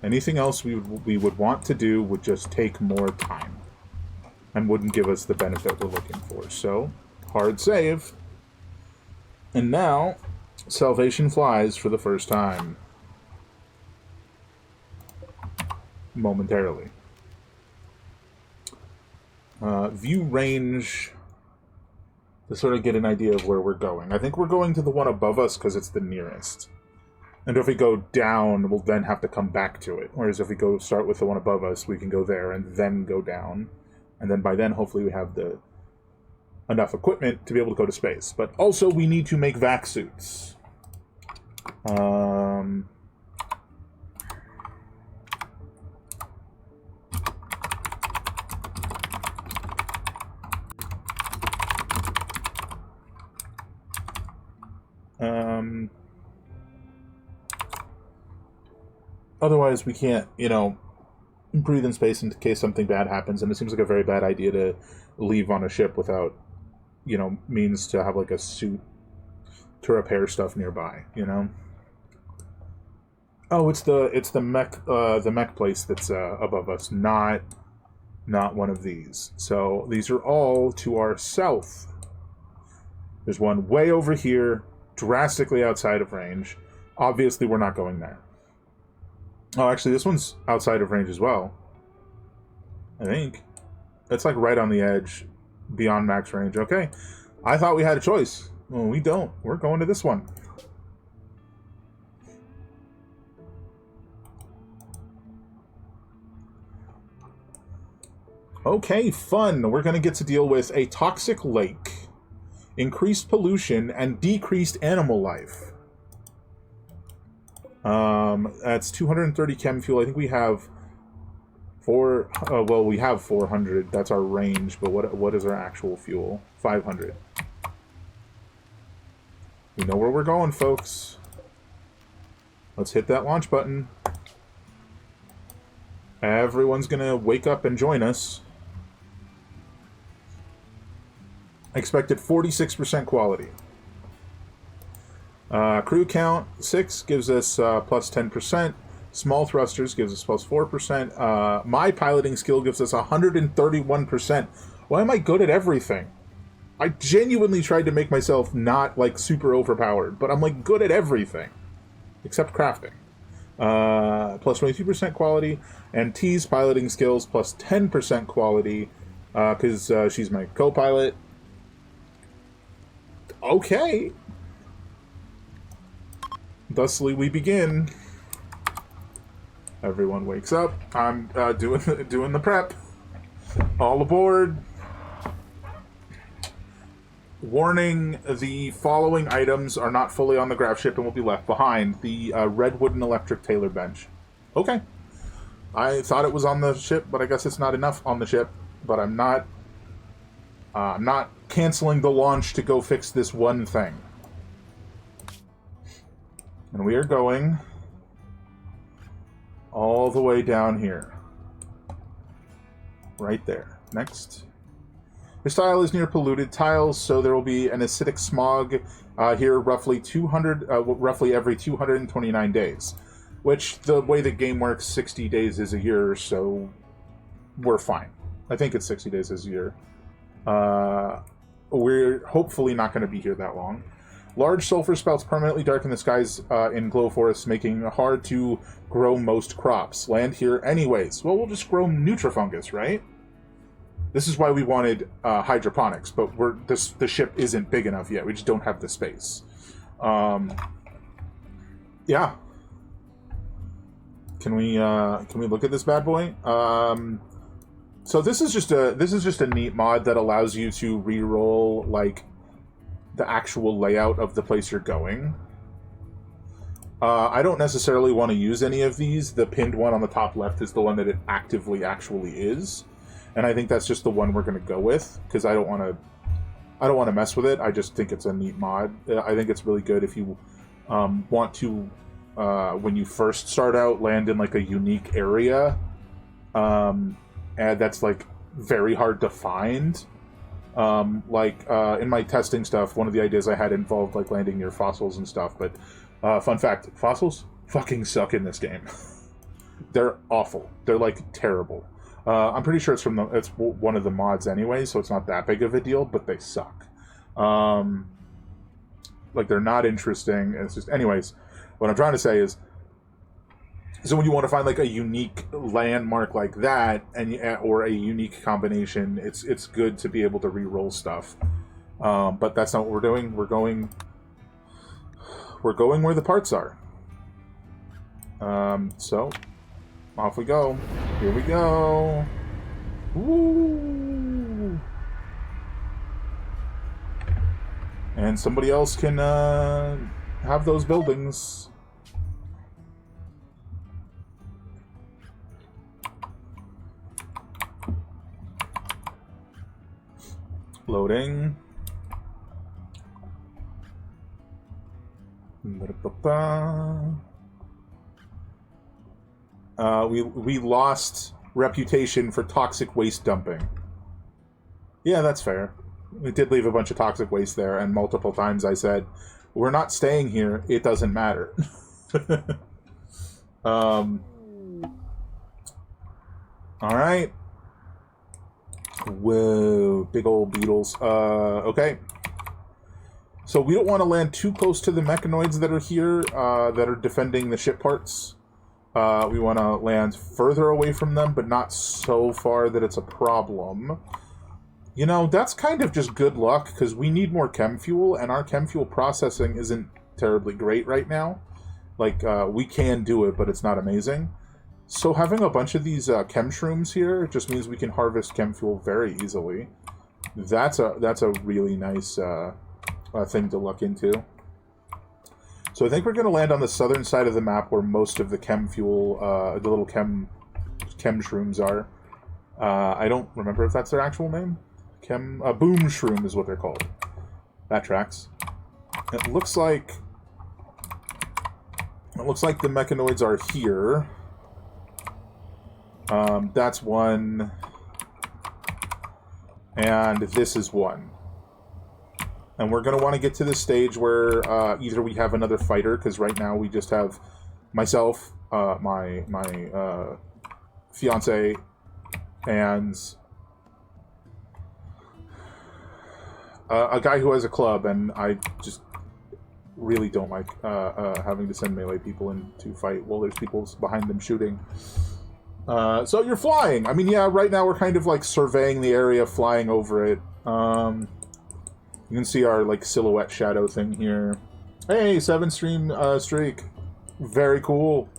Anything else we would want to do would just take more time and wouldn't give us the benefit we're looking for. So, hard save. And now, Salvation flies for the first time. Momentarily. View range to sort of get an idea of where we're going. I think we're going to the one above us because it's the nearest. And if we go down, we'll then have to come back to it. Whereas if we go start with the one above us, we can go there and then go down. And then by then, hopefully we have enough equipment to be able to go to space. But also, we need to make vac suits. Otherwise, we can't, breathe in space in case something bad happens, and it seems like a very bad idea to leave on a ship without, means to have, like, a suit to repair stuff nearby, Oh, it's the mech place that's above us, not one of these. So these are all to our south. There's one way over here, drastically outside of range. Obviously, we're not going there. Oh, actually, this one's outside of range as well. I think. It's like right on the edge, beyond max range. Okay. I thought we had a choice. Well, we don't. We're going to this one. Okay, fun. We're going to get to deal with a toxic lake, increased pollution, and decreased animal life. That's 230 chem fuel. I think we have we have 400. That's our range, but what is our actual fuel? 500. We know where we're going, folks. Let's hit that launch button. Everyone's gonna wake up and join us. Expected 46% quality. Crew count 6 gives us plus 10%. Small thrusters gives us plus 4%. My piloting skill gives us 131%. Why am I good at everything? I genuinely tried to make myself not, like, super overpowered, but I'm, like, good at everything. Except crafting. Plus 22% quality. And T's piloting skills plus 10% quality, because she's my co-pilot. Okay. Thusly we begin. Everyone wakes up. I'm doing the prep. All aboard. Warning, the following items are not fully on the graph ship and will be left behind. The redwood and electric tailor bench. Okay. I thought it was on the ship, but I guess it's not enough on the ship. But I'm not canceling the launch to go fix this one thing. And we are going all the way down here. Right there. Next. This tile is near polluted tiles, so there will be an acidic smog here roughly every 229 days. Which, the way the game works, 60 days is a year, so we're fine. I think it's 60 days is a year. We're hopefully not going to be here that long. Large sulfur spouts permanently darken the skies in glow forests, making it hard to grow most crops. Land here anyways. Well, we'll just grow nutrifungus, right? This is why we wanted hydroponics, but the ship isn't big enough yet. We just don't have the space. Yeah. Can we look at this bad boy? So this is just a neat mod that allows you to re-roll, like, the actual layout of the place you're going. I don't necessarily want to use any of these. The pinned one on the top left is the one that it actually is, and I think that's just the one we're going to go with because I don't want to mess with it. I just think it's a neat mod. I think it's really good if you want to, when you first start out, land in like a unique area, and that's like very hard to find. In my testing stuff, one of the ideas I had involved like landing near fossils and stuff, but fun fact, fossils fucking suck in this game. They're awful. They're like terrible. I'm pretty sure it's one of the mods anyway, so it's not that big of a deal, but they suck. Like they're not interesting. It's just, anyways, what I'm trying to say is, so when you want to find like a unique landmark like that, or a unique combination, it's good to be able to re-roll stuff. But that's not what we're doing. We're going where the parts are. So off we go. Here we go. Woo! And somebody else can have those buildings. Loading. We lost reputation for toxic waste dumping. Yeah, that's fair. We did leave a bunch of toxic waste there, and multiple times I said, we're not staying here, it doesn't matter. Alright. Whoa, big old beetles. Okay. So we don't want to land too close to the mechanoids that are here, that are defending the ship parts. We want to land further away from them, but not so far that it's a problem. You know, that's kind of just good luck, because we need more chem fuel, and our chem fuel processing isn't terribly great right now. Like, we can do it, but it's not amazing. So having a bunch of these chem shrooms here just means we can harvest chem fuel very easily. That's a really nice thing to look into. So I think we're going to land on the southern side of the map where most of the chem fuel, the little chem shrooms are. I don't remember if that's their actual name. Boom shroom is what they're called. That tracks. It looks like the mechanoids are here. That's one, and this is one. And we're going to want to get to the stage where either we have another fighter, because right now we just have myself, my fiance, and a guy who has a club, and I just really don't like having to send melee people in to fight while there's people behind them shooting. So you're flying. I mean, yeah, right now we're kind of like surveying the area, flying over it. You can see our like silhouette shadow thing here. Hey, 7-stream streak. Very cool.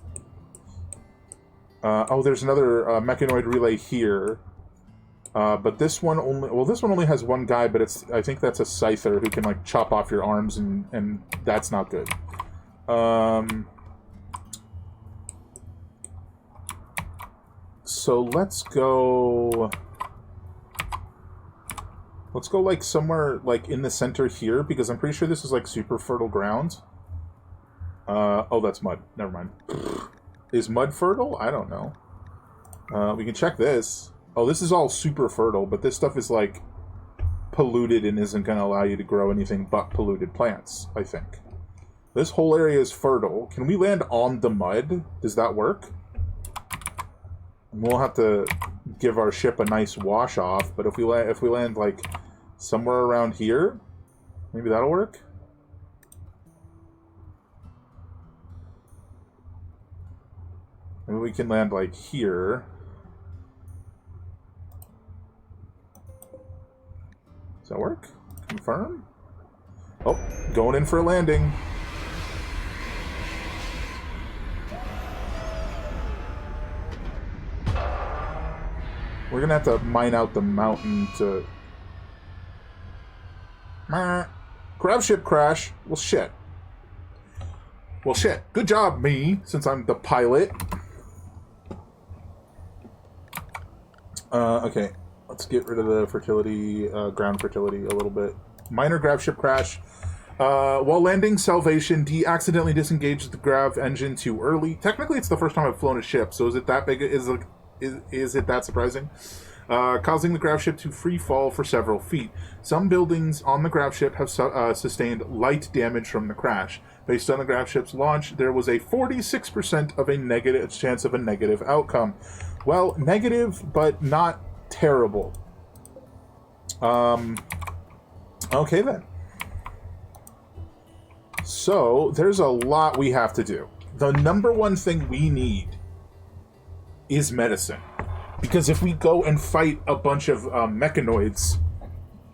Oh, there's another mechanoid relay here. But this one only has one guy, but I think that's a scyther who can like chop off your arms, and that's not good. So let's go like somewhere like in the center here, because I'm pretty sure this is like super fertile ground. Oh, that's mud. Never mind. Is mud fertile? I don't know. We can check this. Oh, this is all super fertile, but this stuff is like polluted and isn't going to allow you to grow anything but polluted plants, I think. This whole area is fertile. Can we land on the mud? Does that work? We'll have to give our ship a nice wash off, but if we land like somewhere around here, maybe that'll work. Maybe we can land like here. Does that work? Confirm? Oh, going in for a landing. We're gonna have to mine out the mountain to... Crab ship crash. Well, shit. Well, shit. Good job, me, since I'm the pilot. Okay. Let's get rid of the fertility, ground fertility a little bit. Minor grav ship crash. While landing Salvation, D accidentally disengaged the grav engine too early. Technically, it's the first time I've flown a ship, so is it that big? Is it that surprising? Causing the grav ship to free fall for several feet. Some buildings on the grav ship have sustained light damage from the crash. Based on the grav ship's launch, there was a 46% of a negative chance of a negative outcome. Well, negative, but not terrible. Okay then. So, there's a lot we have to do. The number one thing we need is medicine. Because if we go and fight a bunch of mechanoids,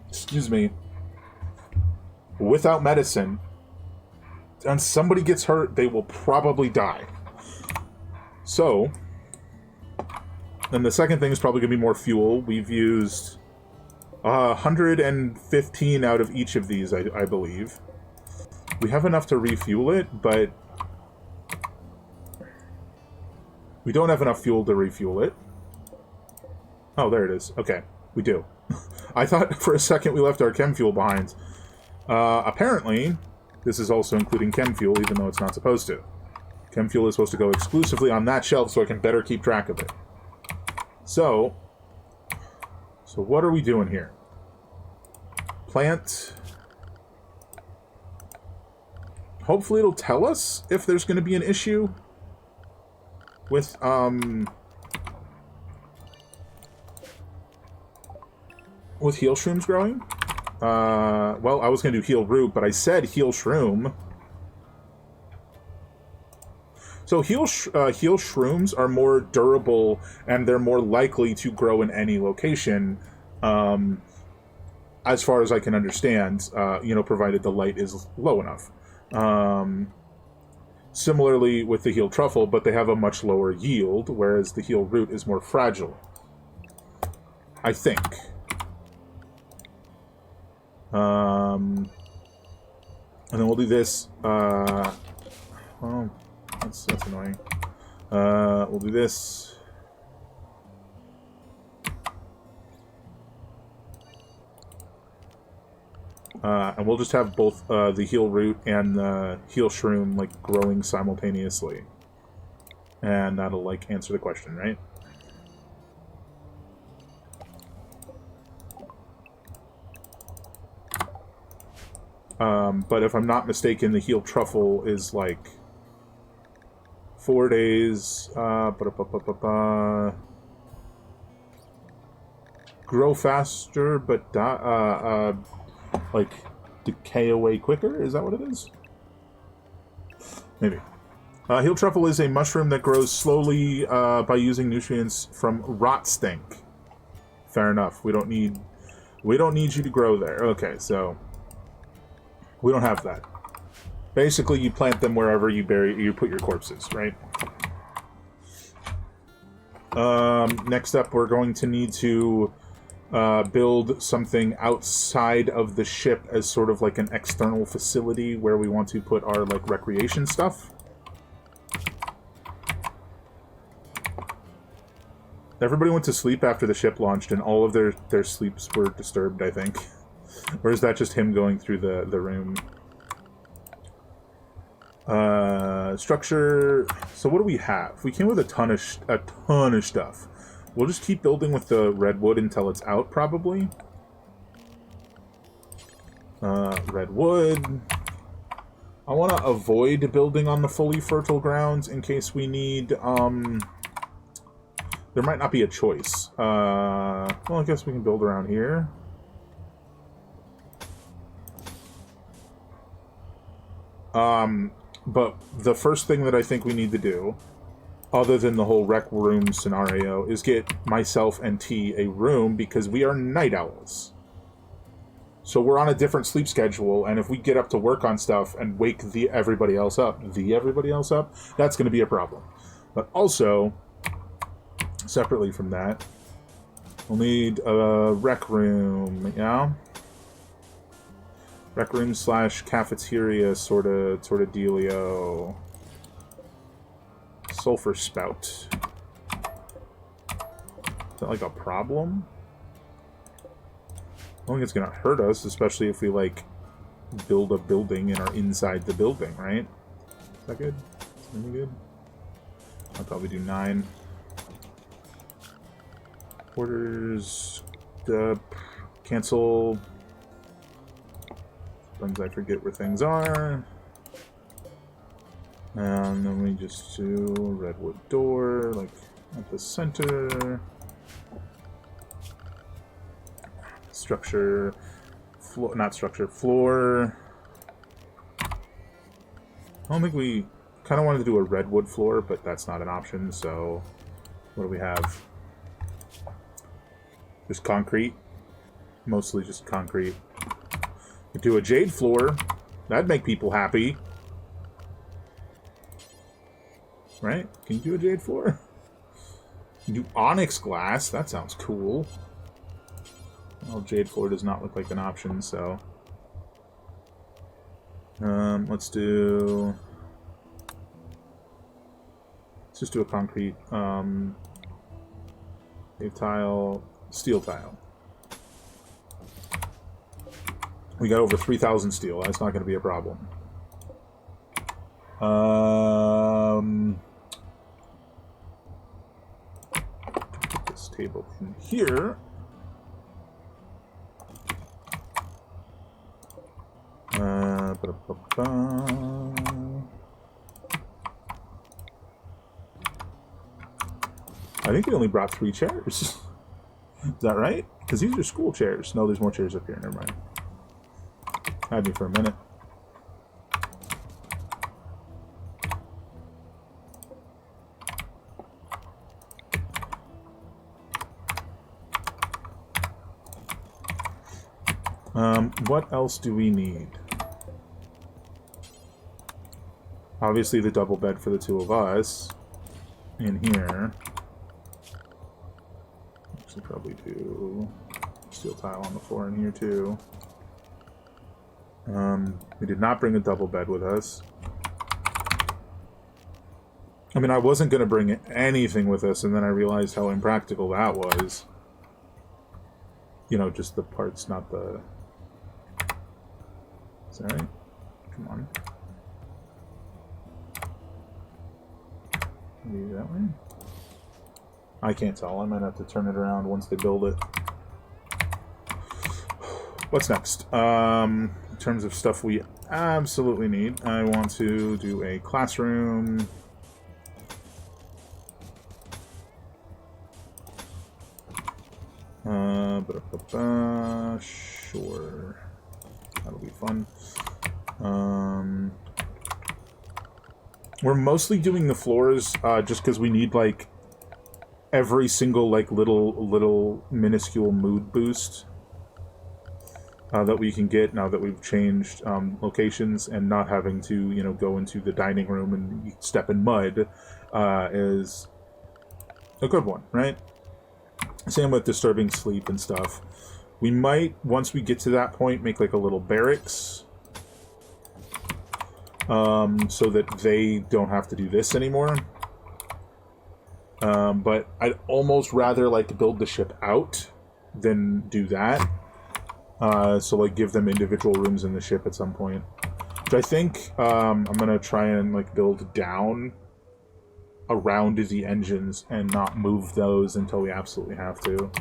excuse me, without medicine, and somebody gets hurt, they will probably die. So, and the second thing is probably going to be more fuel. We've used 115 out of each of these, I believe. We have enough to refuel it, but we don't have enough fuel to refuel it. Oh, there it is. Okay, we do. I thought for a second we left our chem fuel behind. Apparently, this is also including chem fuel, even though it's not supposed to. Chem fuel is supposed to go exclusively on that shelf so I can better keep track of it. So what are we doing here? Plant. Hopefully it'll tell us if there's going to be an issue with, with heal shrooms growing. Well, I was going to do heal root, but I said heal shroom. So heal shrooms are more durable, and they're more likely to grow in any location, as far as I can understand, provided the light is low enough. Similarly with the heal truffle, but they have a much lower yield, whereas the heal root is more fragile. I think. And then we'll do this. Oh, that's annoying. We'll do this. And we'll just have both the heal root and the heal shroom like growing simultaneously. And that'll like answer the question, right? But if I'm not mistaken, the heal truffle is like 4 days. Grow faster, but like decay away quicker. Is that what it is? Maybe. Heal truffle is a mushroom that grows slowly by using nutrients from rot stink. Fair enough. We don't need you to grow there. Okay, so we don't have that. Basically, you plant them wherever you put your corpses, right? Next up, we're going to need to build something outside of the ship as sort of like an external facility where we want to put our like recreation stuff. Everybody went to sleep after the ship launched, and all of their sleeps were disturbed, I think. Or is that just him going through the room? Structure. So what do we have? We came with a ton of stuff. We'll just keep building with the redwood until it's out, probably. Redwood. I want to avoid building on the fully fertile grounds in case we need, there might not be a choice. Well, I guess we can build around here. But the first thing that I think we need to do, other than the whole rec room scenario, is get myself and T a room, because we are night owls. So we're on a different sleep schedule, and if we get up to work on stuff and wake everybody else up, that's going to be a problem. But also, separately from that, we'll need a rec room, yeah? Rec room / cafeteria sorta dealio. Sulfur spout. Is that like a problem? I don't think it's gonna hurt us, especially if we like build a building and are inside the building, right? Is that good? Is that good? I'll probably do 9. Orders. Cancel. Sometimes I forget where things are. And then we just do redwood door, like at the center. Structure. Floor, not structure, floor. I don't think we kind of wanted to do a redwood floor, but that's not an option, so what do we have? Just concrete. Mostly just concrete. We do a jade floor. That'd make people happy. Right? Can you do a jade floor? You do onyx glass. That sounds cool. Well, jade floor does not look like an option, so... let's do... Let's just do a concrete, pave tile, steel tile. We got over 3,000 steel. That's not going to be a problem. Put this table in here. I think we only brought 3 chairs. Is that right? Because these are school chairs. No, there's more chairs up here. Never mind. Had me for a minute. What else do we need? Obviously the double bed for the 2 of us. In here. Actually probably do steel tile on the floor in here too. We did not bring a double bed with us. I mean, I wasn't going to bring anything with us, and then I realized how impractical that was. You know, just the parts, not the... Is that right? Come on. Maybe that way? I can't tell. I might have to turn it around once they build it. What's next? In terms of stuff we absolutely need, I want to do a classroom. Sure. That'll be fun. We're mostly doing the floors just because we need, like, every single, like, little minuscule mood boost that we can get now that we've changed locations, and not having to, you know, go into the dining room and step in mud is a good one, right? Same with disturbing sleep and stuff. We might, once we get to that point, make like a little barracks so that they don't have to do this anymore. But I'd almost rather like build the ship out than do that. So like give them individual rooms in the ship at some point. Which I think I'm gonna try and like build down around the engines and not move those until we absolutely have to.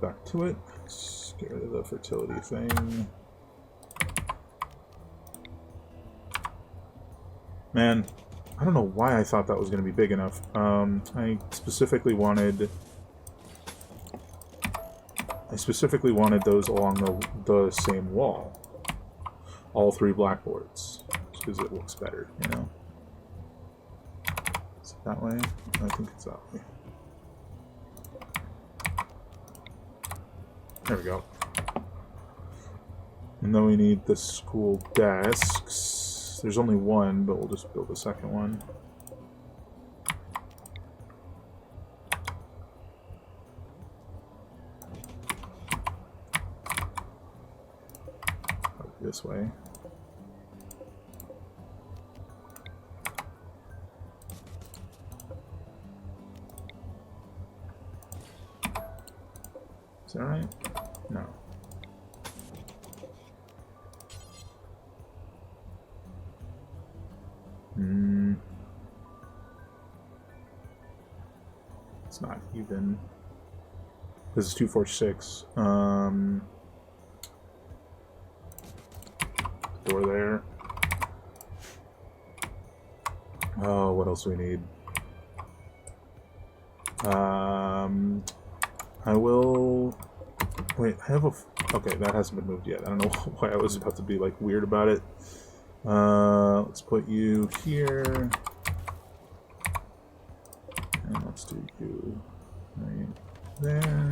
Back to it. Let's get rid of the fertility thing. Man, I don't know why I thought that was going to be big enough. I specifically wanted those along the same wall. All 3 blackboards. Because it looks better, you know? Is it that way? I think it's that way. There we go. And then we need the school desks. There's only one, but we'll just build a second one. this way. Is that right? No. It's not even. This is 246. Door there. Oh, what else do we need? I will... Wait, I have a... Okay, that hasn't been moved yet. I don't know why I was about to be, like, weird about it. Let's put you here. And let's do you right there.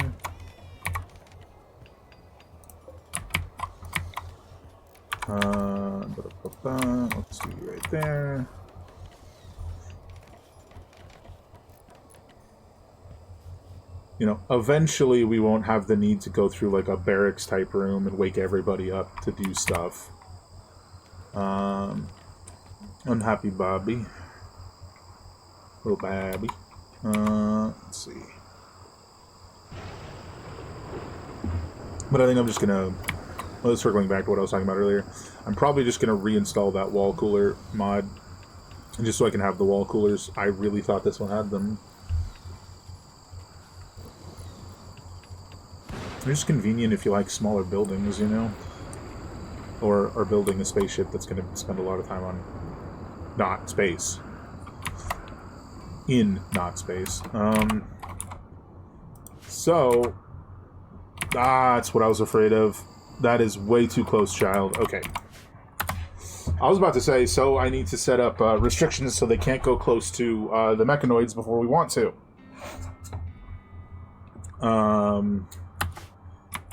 Let's do you right there. You know, eventually we won't have the need to go through like a barracks type room and wake everybody up to do stuff. Unhappy Bobby. Little Babby. Let's see. But I think I'm just gonna... Well, circling back to what I was talking about earlier, I'm probably just gonna reinstall that wall cooler mod, just so I can have the wall coolers. I really thought this one had them. It's just convenient if you like smaller buildings, you know? Or are building a spaceship that's going to spend a lot of time on not space. In not space. So... that's what I was afraid of. That is way too close, child. Okay. I was about to say, so I need to set up restrictions so they can't go close to the mechanoids before we want to.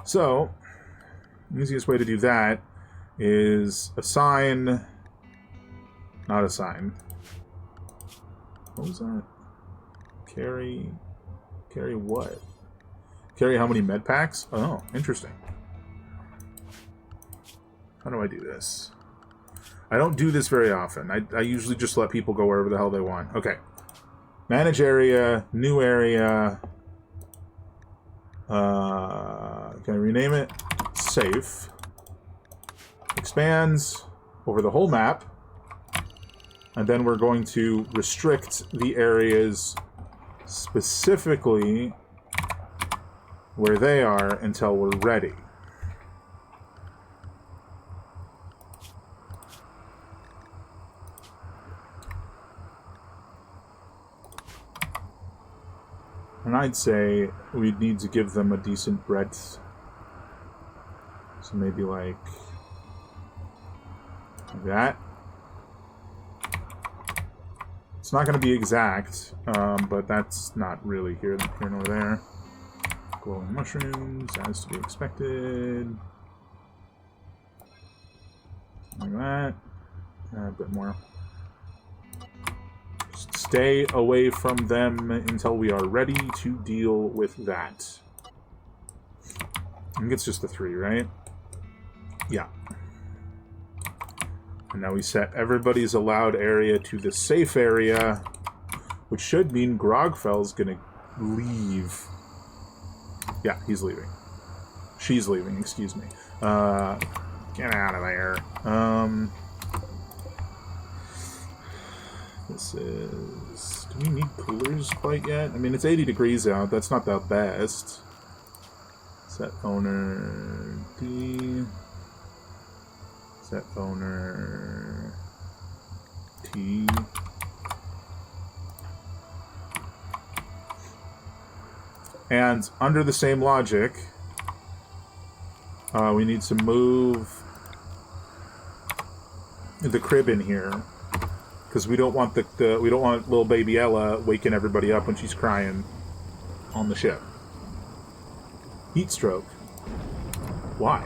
So, the easiest way to do that is assign... Not assign. What was that? Carry... Carry what? Carry how many med packs? Oh, interesting. How do I do this? I don't do this very often. I usually just let people go wherever the hell they want. Okay. Manage area, new area... can I rename it? Safe. Expands over the whole map. And then we're going to restrict the areas specifically where they are until we're ready. And I'd say we'd need to give them a decent breadth. So maybe like that. It's not going to be exact, but that's not really here nor there. Glowing mushrooms, as to be expected. Like that. A bit more. Just stay away from them until we are ready to deal with that. I think it's just the 3, right? Yeah. And now we set everybody's allowed area to the safe area, which should mean Grogfell's gonna leave. Yeah, he's leaving. She's leaving, excuse me. Get out of there. This is... Do we need coolers quite yet? I mean, it's 80 degrees out. That's not the best. Set owner D. Set owner T. And under the same logic, we need to move the crib in here because we don't want we don't want little baby Ella waking everybody up when she's crying on the ship. Heat stroke. Why?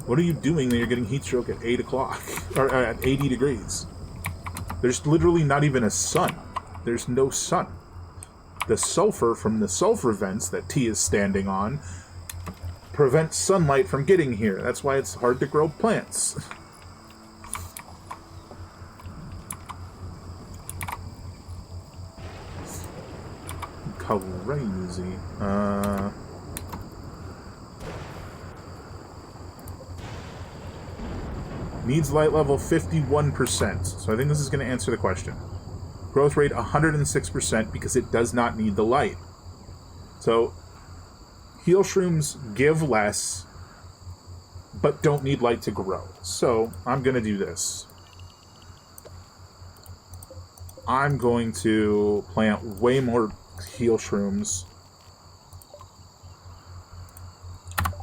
What are you doing that you're getting heat stroke at 8 o'clock? Or at 80 degrees? There's literally not even a sun. There's no sun. The sulfur from the sulfur vents that T is standing on prevent sunlight from getting here. That's why it's hard to grow plants. Crazy. Needs light level 51%. So I think this is going to answer the question. Growth rate 106% because it does not need the light. So heal shrooms give less, but don't need light to grow. So I'm going to do this. I'm going to plant way more heal shrooms.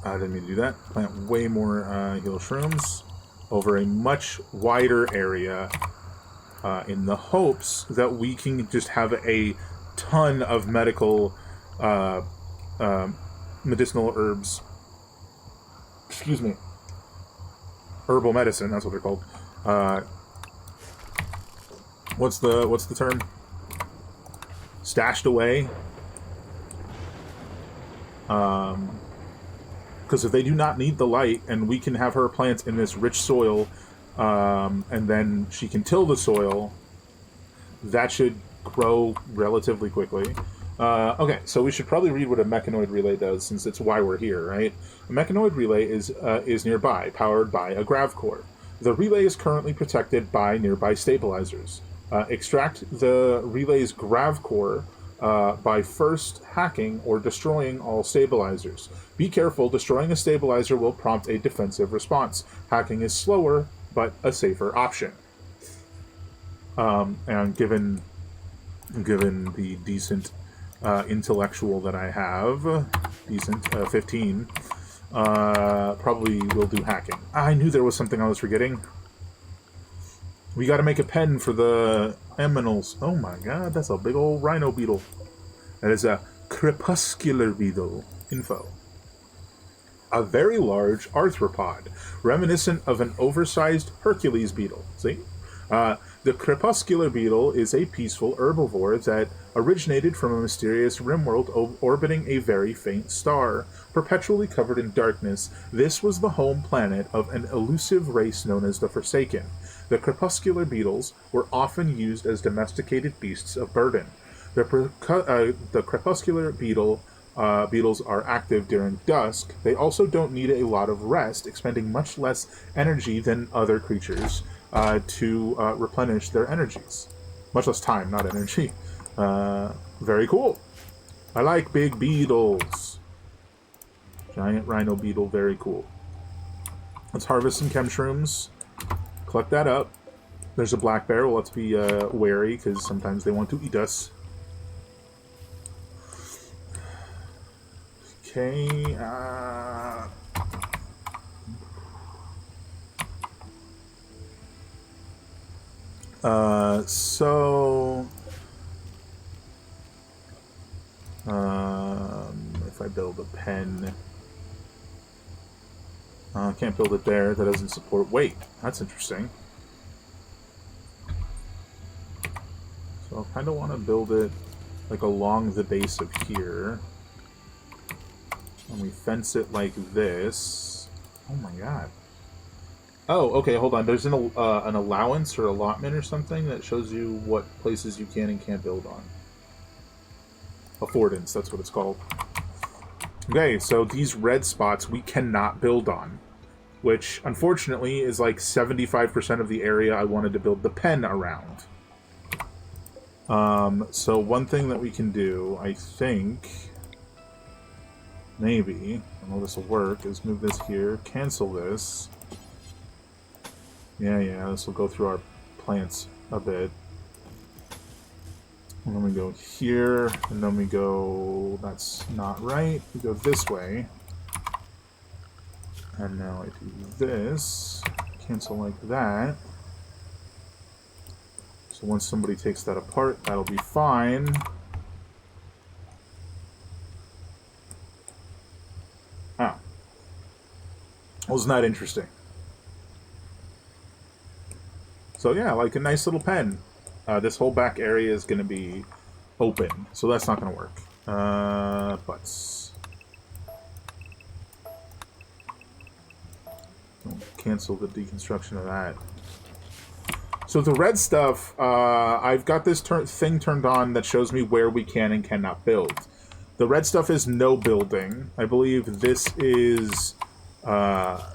I didn't mean to do that. Plant way more heal shrooms over a much wider area in the hopes that we can just have a ton of medicinal herbs. Excuse me. Herbal medicine, that's what they're called. What's the term? Stashed away. Because if they do not need the light, and we can have her plant in this rich soil, and then she can till the soil, that should grow relatively quickly. Okay, so we should probably read what a mechanoid relay does, since it's why we're here, right? A mechanoid relay is nearby, powered by a grav core. The relay is currently protected by nearby stabilizers. Extract the relay's grav core by first hacking or destroying all stabilizers. Be careful, destroying a stabilizer will prompt a defensive response. Hacking is slower, but a safer option. And given the decent intellectual that I have, decent 15, probably will do hacking. I knew there was something I was forgetting. We gotta make a pen for the eminals. Oh my god, that's a big old rhino beetle. That is a crepuscular beetle. Info. A very large arthropod, reminiscent of an oversized Hercules beetle. See? The crepuscular beetle is a peaceful herbivore that originated from a mysterious rimworld orbiting a very faint star. Perpetually covered in darkness, this was the home planet of an elusive race known as the Forsaken. The crepuscular beetles were often used as domesticated beasts of burden. The crepuscular beetles are active during dusk. They also don't need a lot of rest, expending much less energy than other creatures to replenish their energies. Much less time, not energy. Very cool. I like big beetles. Giant rhino beetle, very cool. Let's harvest some chem shrooms. Collect that up. There's a black bear. Well, let's be wary, because sometimes they want to eat us. Okay. If I build a pen... I can't build it there. That doesn't support weight. That's interesting. So I kind of want to build it like along the base of here. And we fence it like this. Oh my god. Oh, okay, hold on. There's an allowance or allotment or something that shows you what places you can and can't build on. Affordance, that's what it's called. Okay, so these red spots we cannot build on, which unfortunately is like 75% of the area I wanted to build the pen around. So one thing that we can do, I think, maybe, I don't know if this will work, is move this here, cancel this. Yeah, this will go through our plants a bit. And then we go here, and then we go... That's not right. We go this way. And now I do this. Cancel like that. So once somebody takes that apart, that'll be fine. Oh. Wasn't that interesting? So yeah, like a nice little pen. This whole back area is going to be open, so that's not going to work. Butts. We'll cancel the deconstruction of that. So the red stuff, I've got this thing turned on that shows me where we can and cannot build. The red stuff is no building. I believe this is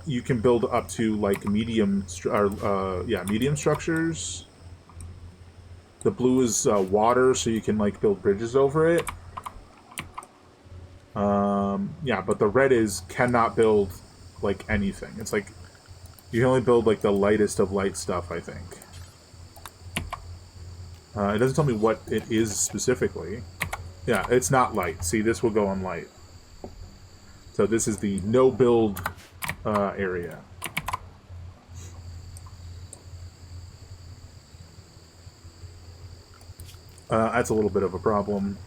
you can build up to like medium structures. The blue is water, so you can like build bridges over it. Yeah, but the red is cannot build like anything. It's like you can only build like the lightest of light stuff, I think. It doesn't tell me what it is specifically. Yeah, it's not light. See, this will go on light. So this is the no build area. That's a little bit of a problem.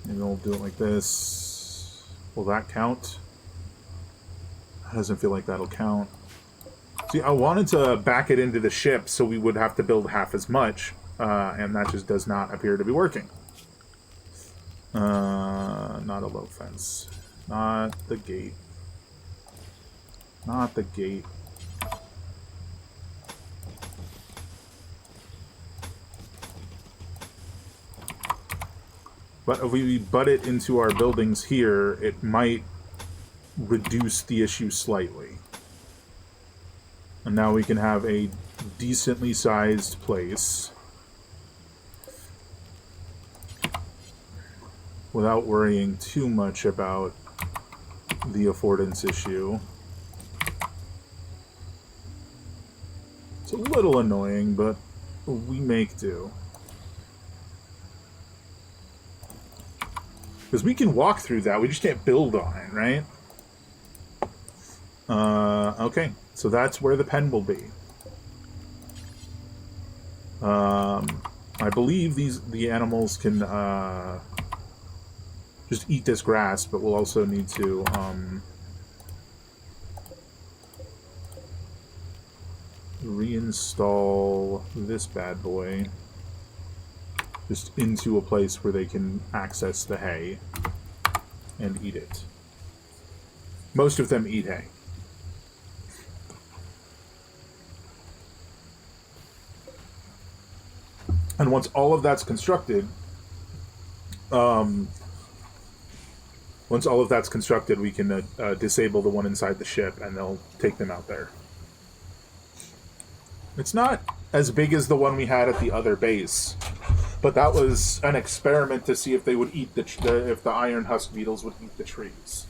Maybe we'll do it like this. Will that count? It doesn't feel like that'll count. See, I wanted to back it into the ship so we would have to build half as much, and that just does not appear to be working. Not a low fence. Not the gate. Not the gate. But if we butt it into our buildings here, it might reduce the issue slightly. And now we can have a decently sized place without worrying too much about the affordance issue. It's a little annoying, but we make do. Because we can walk through that, we just can't build on it, right? Okay, so that's where the pen will be. I believe the animals can just eat this grass, but we'll also need to reinstall this bad boy just into a place where they can access the hay and eat it. Most of them eat hay. And once all of that's constructed, we can disable the one inside the ship, and they'll take them out there. It's not as big as the one we had at the other base, but that was an experiment to see if they would eat if the iron husk beetles would eat the trees.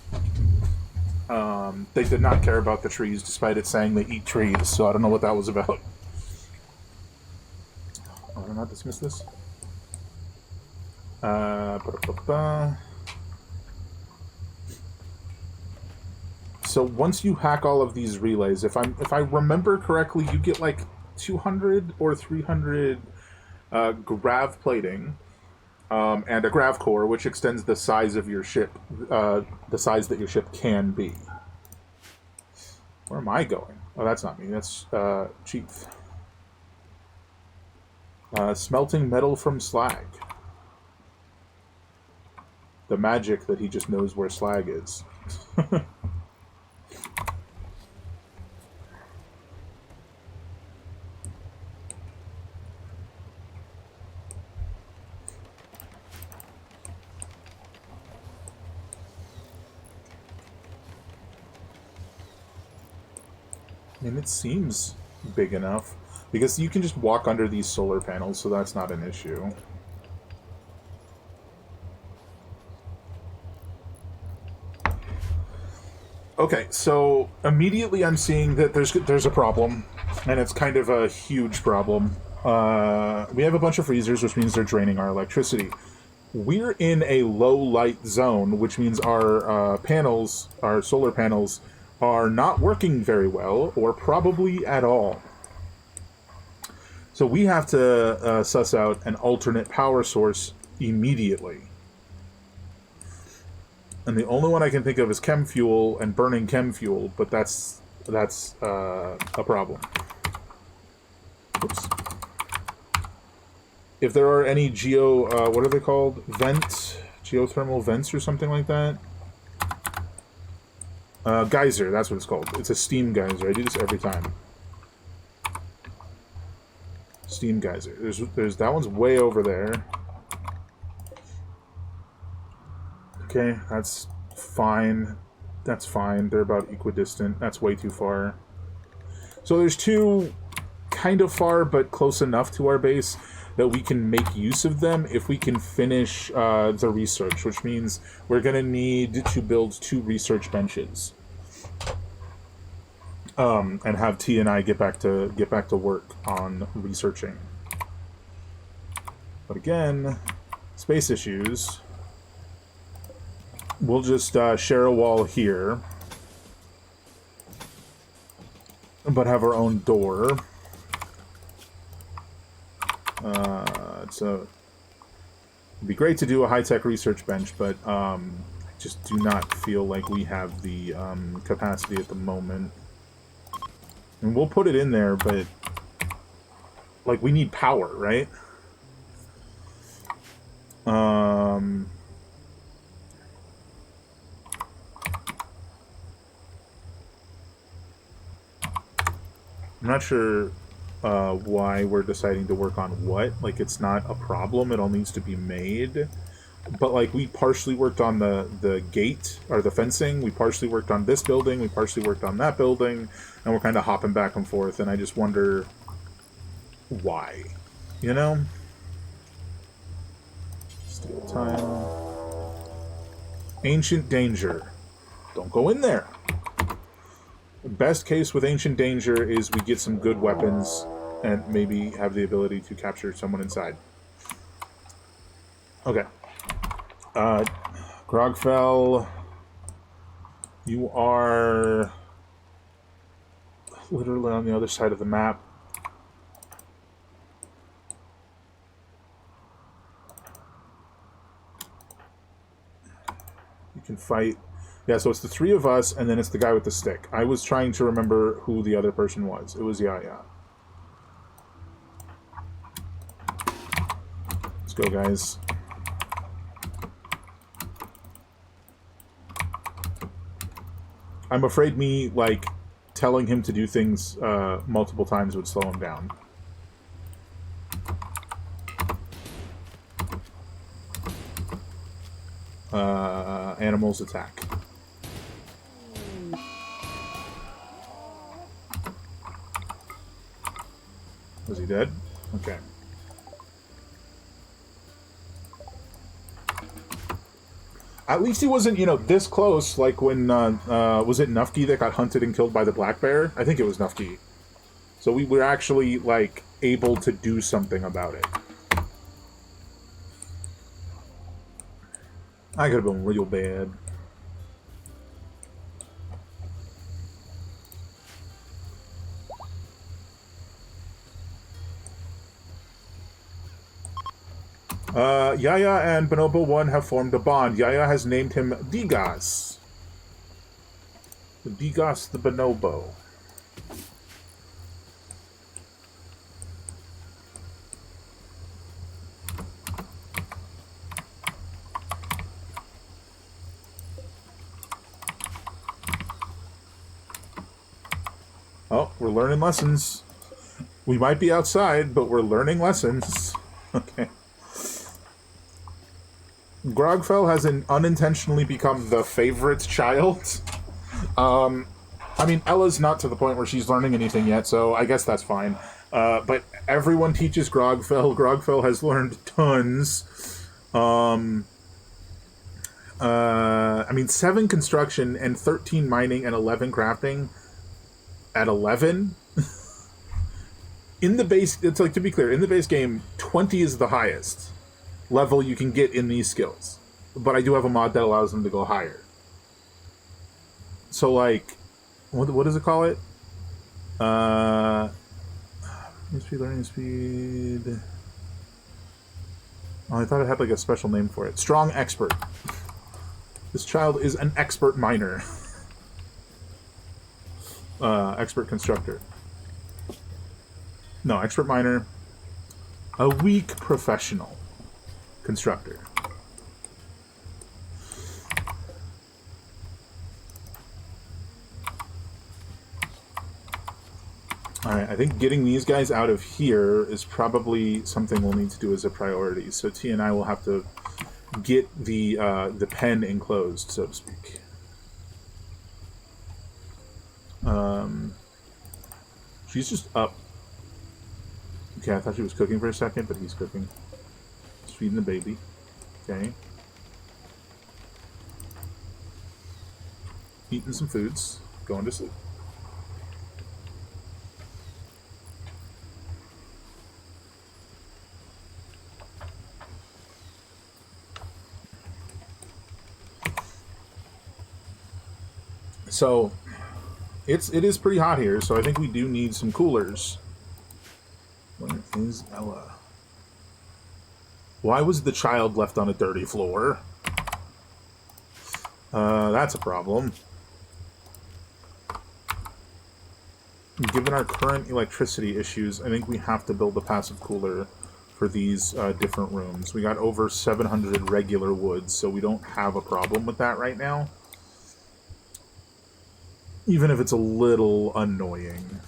They did not care about the trees, despite it saying they eat trees. So I don't know what that was about. Oh, did I not dismiss this? So once you hack all of these relays, if I remember correctly, you get like 200 or 300 grav plating and a grav core, which extends the size of your ship, the size that your ship can be. Where am I going? Oh, that's not me. That's Chief. Smelting metal from slag. The magic that he just knows where slag is. I mean, it seems big enough, because you can just walk under these solar panels, so that's not an issue. Okay, so immediately I'm seeing that there's a problem, and it's kind of a huge problem. We have a bunch of freezers, which means they're draining our electricity. We're in a low light zone, which means our panels, our solar panels, are not working very well, or probably at all. So we have to suss out an alternate power source immediately. And the only one I can think of is chem fuel and burning chem fuel, but that's a problem. Oops. If there are any what are they called? Geothermal vents or something like that? Geyser, that's what it's called. It's a steam geyser. I do this every time. Steam geyser. There's that one's way over there. Okay, that's fine. That's fine. They're about equidistant. That's way too far. So there's two kind of far, but close enough to our base that we can make use of them if we can finish the research, which means we're going to need to build 2 research benches. And have T and I get back to work on researching. But again, space issues. We'll just share a wall here, but have our own door. It'd be great to do a high-tech research bench, but I just do not feel like we have the capacity at the moment. And we'll put it in there, but like we need power, right? I'm not sure why we're deciding to work on what. Like, it's not a problem. It all needs to be made. But, like, we partially worked on the gate, or the fencing. We partially worked on this building. We partially worked on that building. And we're kind of hopping back and forth. And I just wonder why. You know? Steal time. Ancient danger. Don't go in there. Best case with Ancient Danger is we get some good weapons and maybe have the ability to capture someone inside. Okay. Grogfell, you are literally on the other side of the map. You can fight. Yeah, so it's the 3 of us, and then it's the guy with the stick. I was trying to remember who the other person was. It was Yaya. Let's go, guys. I'm afraid me, like, telling him to do things multiple times would slow him down. Animals attack. Was he dead? Okay. At least he wasn't, you know, this close, like when, was it Nufki that got hunted and killed by the black bear? I think it was Nufki. So we were actually, like, able to do something about it. I could have been real bad. Yaya and Bonobo 1 have formed a bond. Yaya has named him Digas. Digas the Bonobo. Oh, we're learning lessons. We might be outside, but we're learning lessons. Okay. Grogfell has unintentionally become the favorite child. I mean, Ella's not to the point where she's learning anything yet, so I guess that's fine. But everyone teaches Grogfell. Grogfell has learned tons. I mean, 7 construction and 13 mining and 11 crafting at 11? In the base, it's like, to be clear, in the base game, 20 is the highest level you can get in these skills. But I do have a mod that allows them to go higher. So, like, what does it call it? Speed, learning speed. Oh, I thought it had, like, a special name for it. Strong expert. This child is an expert miner. Expert constructor. No, expert miner. A weak professional constructor. Alright, I think getting these guys out of here is probably something we'll need to do as a priority. So T and I will have to get the pen enclosed, so to speak. She's just up. Okay, I thought she was cooking for a second, but he's cooking. He's feeding the baby. Okay. Eating some foods. Going to sleep. So, it is pretty hot here, so I think we do need some coolers. Where is Ella? Why was the child left on a dirty floor? That's a problem. Given our current electricity issues, I think we have to build a passive cooler for these different rooms. We got over 700 regular wood, so we don't have a problem with that right now. Even if it's a little annoying.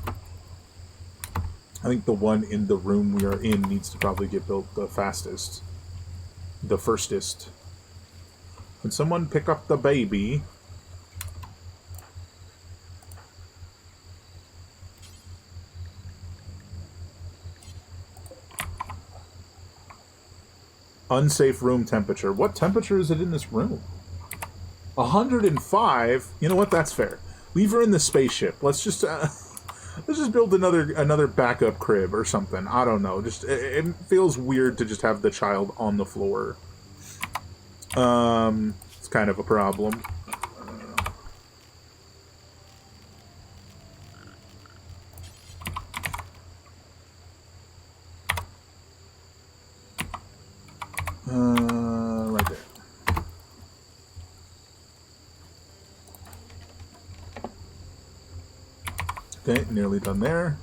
I think the one in the room we are in needs to probably get built the fastest. The firstest. Can someone pick up the baby? Unsafe room temperature. What temperature is it in this room? 105? You know what? That's fair. Leave her in the spaceship. Let's just build another backup crib or something. I don't know. Just it feels weird to just have the child on the floor. It's kind of a problem. Right there. Okay, nearly done there.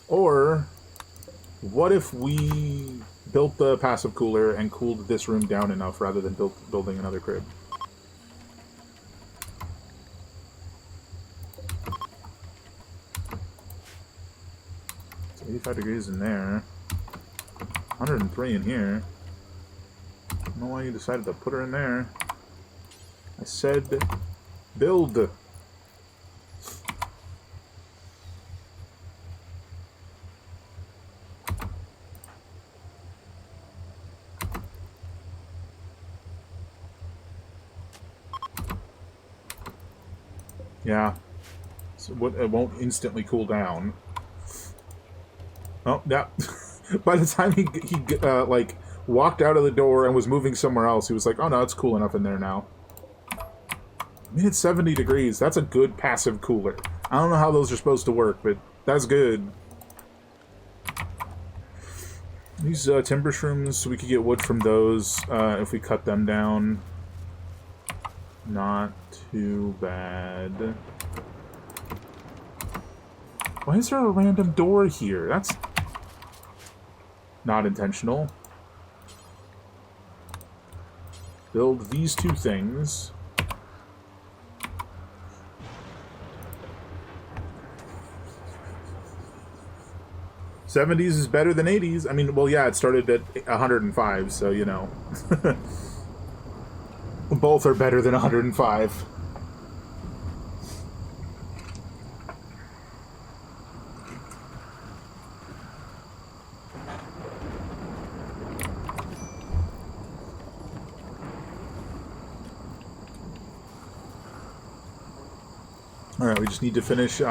Or, what if we built the passive cooler and cooled this room down enough rather than building another crib? It's 85 degrees in there. 103 in here. I don't know why you decided to put her in there. I said, build. Yeah. So it won't instantly cool down. Oh, yeah. By the time he like, walked out of the door and was moving somewhere else, he was like, oh no, it's cool enough in there now. I mean, it's 70 degrees. That's a good passive cooler. I don't know how those are supposed to work, but that's good. These timber shrooms, we could get wood from those if we cut them down. Not too bad. Why is there a random door here? That's not intentional. Build these two things. '70s is better than '80s. I mean, well, yeah, it started at 105, so, you know. Both are better than 105. Alright, we just need to finish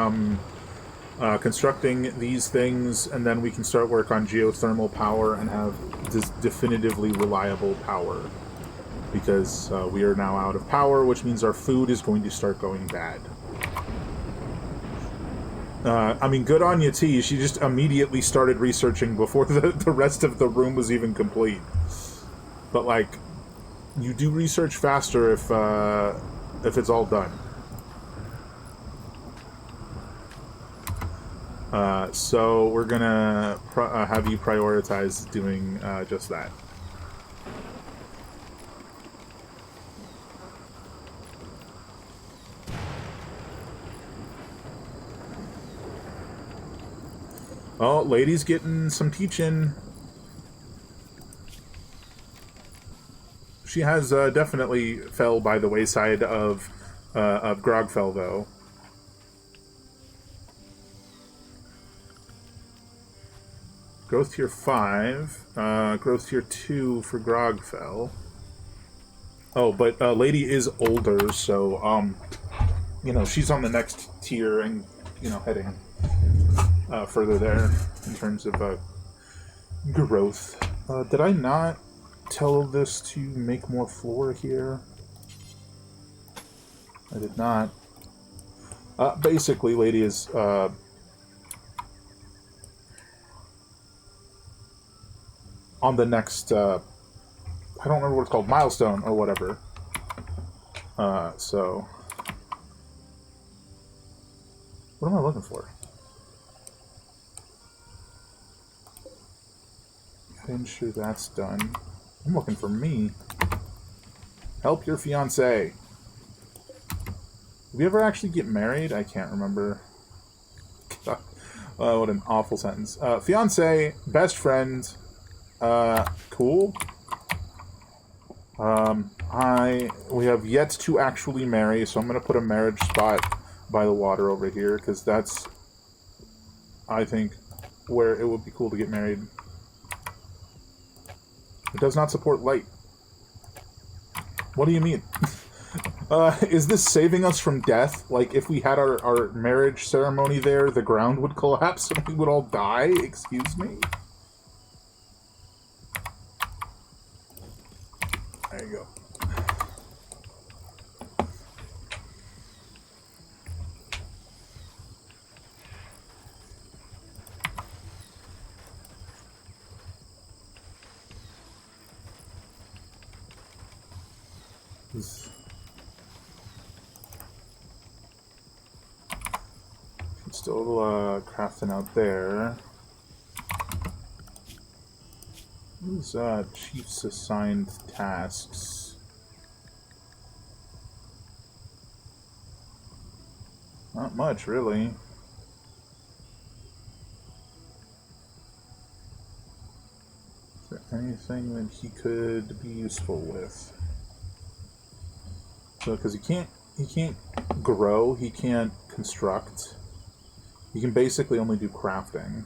constructing these things, and then we can start work on geothermal power and have definitively reliable power. Because we are now out of power, which means our food is going to start going bad. I mean, good on you, T. She just immediately started researching before the rest of the room was even complete. But, like, you do research faster if it's all done. So we're gonna have you prioritize doing just that. Oh, lady's getting some teaching. She has definitely fell by the wayside of Grogfell, though. Growth tier 5, growth tier 2 for Grogfell. Oh, but lady is older, so you know, she's on the next tier and, you know, heading further there in terms of growth. Did I not tell this to make more floor here? I did not. Basically, lady is on the next, I don't remember what it's called, milestone or whatever. So, what am I looking for? Ensure that's done. I'm looking for me. Help your fiancé. Did we ever actually get married? I can't remember. What an awful sentence. Fiancé, best friend, cool. We have yet to actually marry, so I'm gonna put a marriage spot by the water over here, because that's, I think, where it would be cool to get married. It does not support light. What do you mean? Is this saving us from death? Like, if we had our marriage ceremony there, the ground would collapse and we would all die? Excuse me? There you go. Still crafting out there. These chief's assigned tasks. Not much, really. Is there anything that he could be useful with? So, because he can't grow, he can't construct. He can basically only do crafting.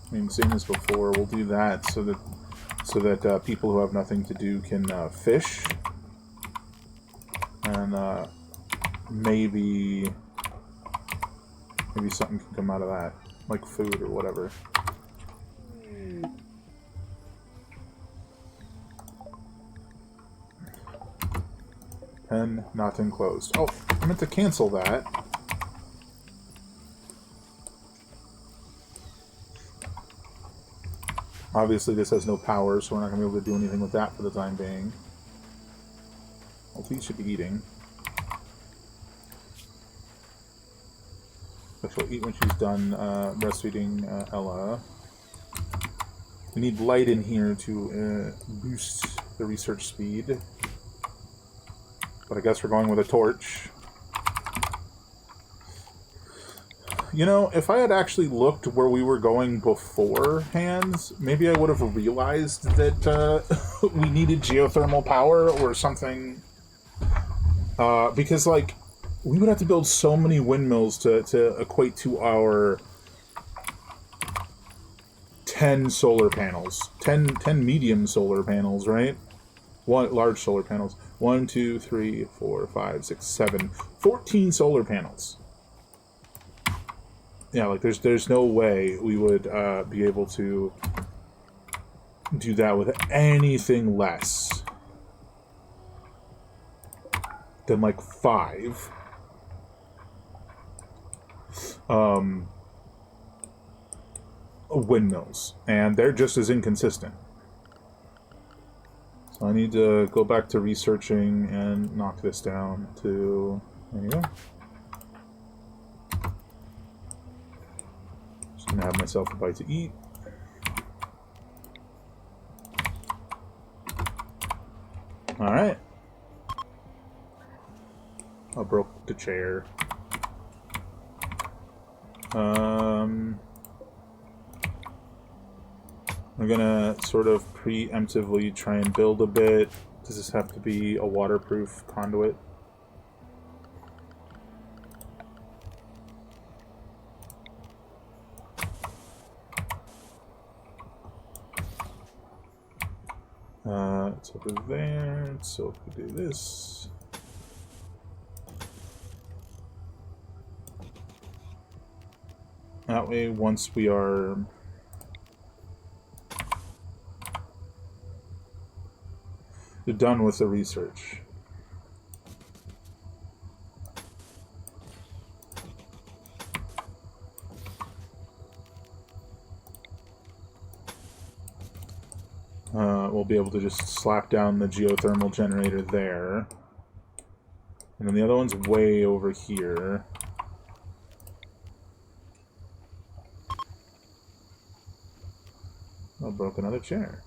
I mean, same as before, we'll do that so that people who have nothing to do can fish, and maybe something can come out of that, like food or whatever. Pen not enclosed. Oh, I meant to cancel that. Obviously this has no power, so we're not going to be able to do anything with that for the time being. Well, he should be eating. But she'll eat when she's done breastfeeding Ella. We need light in here to boost the research speed. But I guess we're going with a torch. You know, if I had actually looked where we were going beforehand, maybe I would have realized that we needed geothermal power or something. Because, like, we would have to build so many windmills to equate to our 10 solar panels. 10 medium solar panels, right? One large solar panels. 1, 2, 3, 4, 5, 6, 7. 14 solar panels. Yeah, like there's no way we would be able to do that with anything less than like 5 windmills, and they're just as inconsistent. So I need to go back to researching and knock this down to, there you go. Just gonna have myself a bite to eat. Alright. I broke the chair. I'm gonna sort of preemptively try and build a bit. Does this have to be a waterproof conduit? It's over there, so if we do this... That way, once we are... done with the research. We'll be able to just slap down the geothermal generator there. And then the other one's way over here. I broke another chair.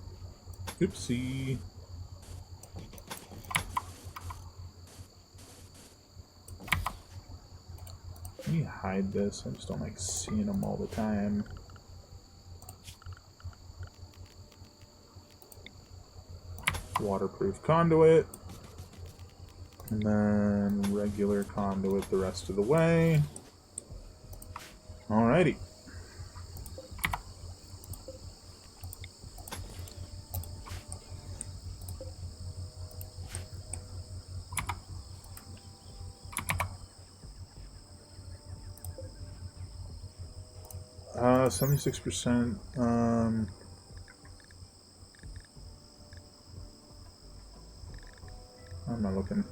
Oopsie. Let me hide this. I just don't like seeing them all the time. Waterproof conduit. And then regular conduit the rest of the way. Alrighty. Uh, 76%. I'm not looking.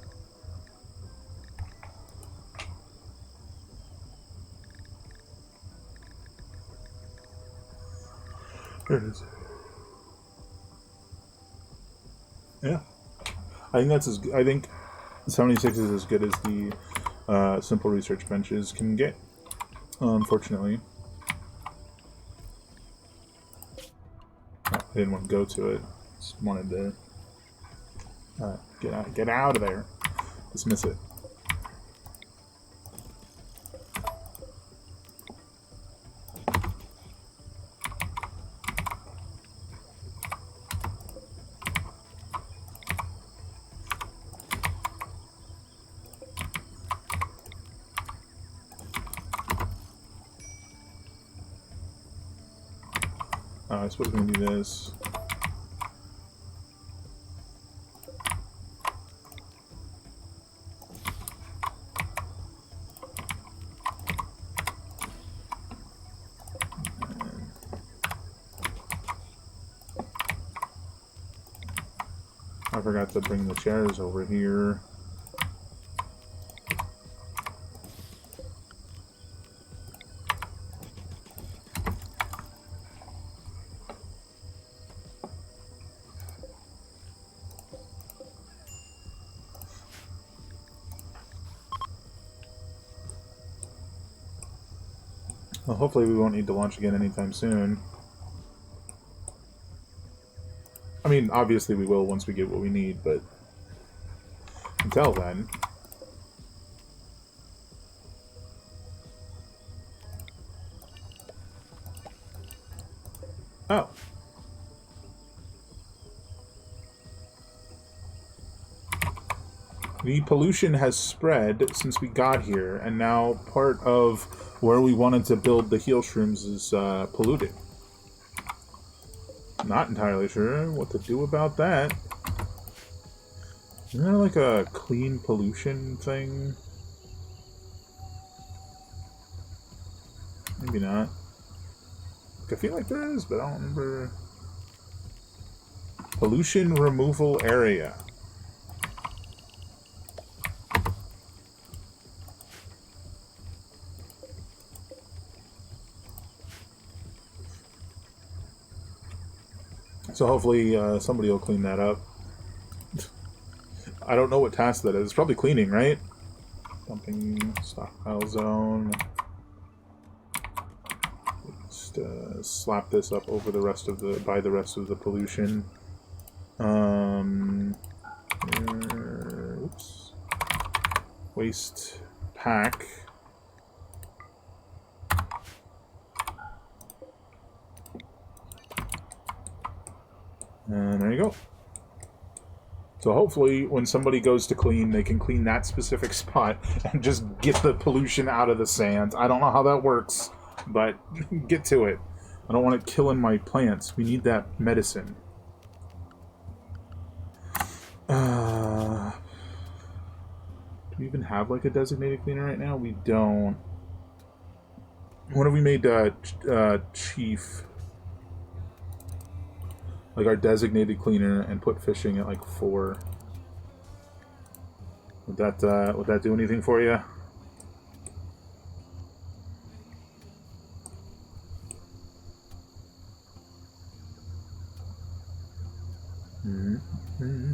There it is. Yeah, I think that's as. I think 76 is as good as the simple research benches can get. Unfortunately, I didn't want to go to it. Just wanted to get out of there. Dismiss it. I suppose we can do this. I forgot to bring the chairs over here. Well, hopefully we won't need to launch again anytime soon. I mean, obviously we will once we get what we need, but until then... Oh. The pollution has spread since we got here, and now part of where we wanted to build the heal shrooms is polluted. Not entirely sure what to do about that. Isn't there like a clean pollution thing? Maybe not. I feel like there is, but I don't remember. Pollution removal area. So hopefully somebody will clean that up. I don't know what task that is. It's probably cleaning, right? Dumping stockpile zone. Just slap this up over the rest of the rest of the pollution. Oops. waste pack. And there you go. So hopefully when somebody goes to clean, they can clean that specific spot and just get the pollution out of the sand. I don't know how that works, but get to it. I don't want it killing my plants. We need that medicine. Do we even have like a designated cleaner right now? We don't. When have we made chief? Like our designated cleaner and put fishing at like 4. Would that do anything for you? Mm-hmm.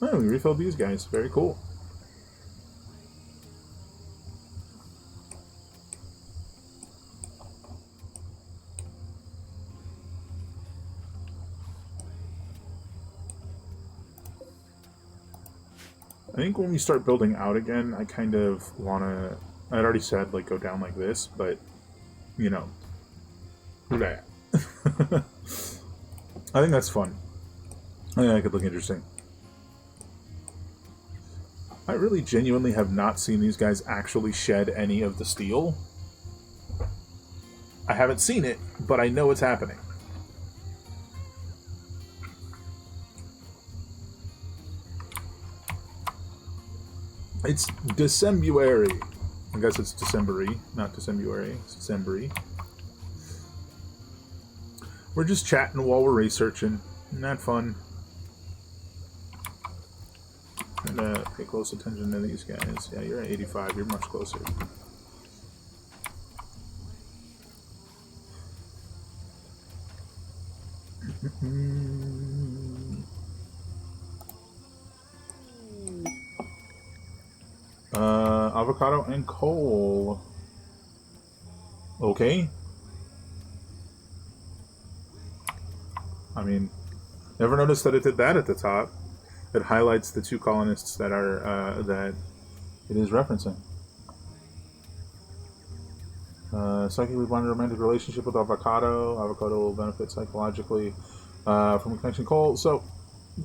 Oh, we refilled these guys. Very cool. I think when we start building out again, I kind of want to... I'd already said, like, go down like this, but, you know, that. I think that's fun. I think that could look interesting. I really genuinely have not seen these guys actually shed any of the steel. I haven't seen it, but I know it's happening. It's Decembuary. I guess it's Decembery, not Decembuary. It's Decembery. We're just chatting while we're researching. Isn't that fun? I'm gonna pay close attention to these guys. Yeah, you're at 85. You're much closer. Avocado and coal. Okay. I mean, never noticed that it did that at the top. It highlights the 2 colonists that are that it is referencing. Psychically bonded romantic relationship with avocado. Avocado will benefit psychologically from a connection. Coal. So,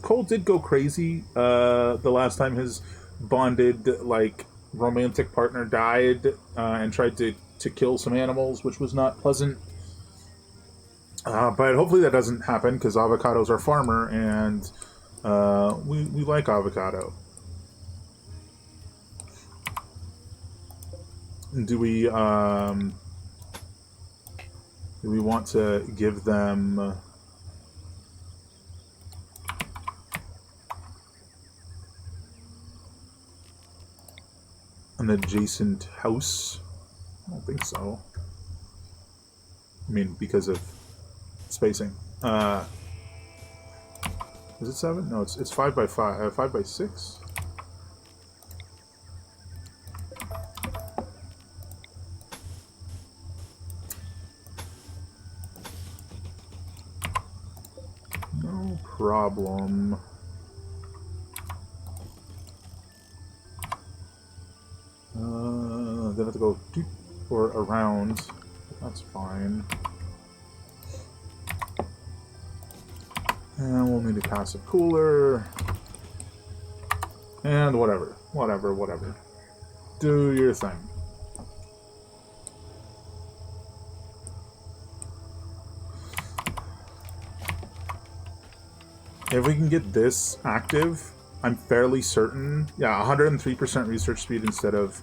Cole did go crazy the last time his bonded, like, romantic partner died and tried to kill some animals, which was not pleasant. But hopefully that doesn't happen, because Avocado's our farmer, and we like avocado. Do we want to give them an adjacent house? I don't think so. I mean, because of spacing. Is it 7? No, it's 5 by 5. 5 by 6. No problem. Then have to go deep or around. That's fine. And we'll need a passive cooler. And whatever. Whatever. Do your thing. If we can get this active, I'm fairly certain... Yeah, 103% research speed instead of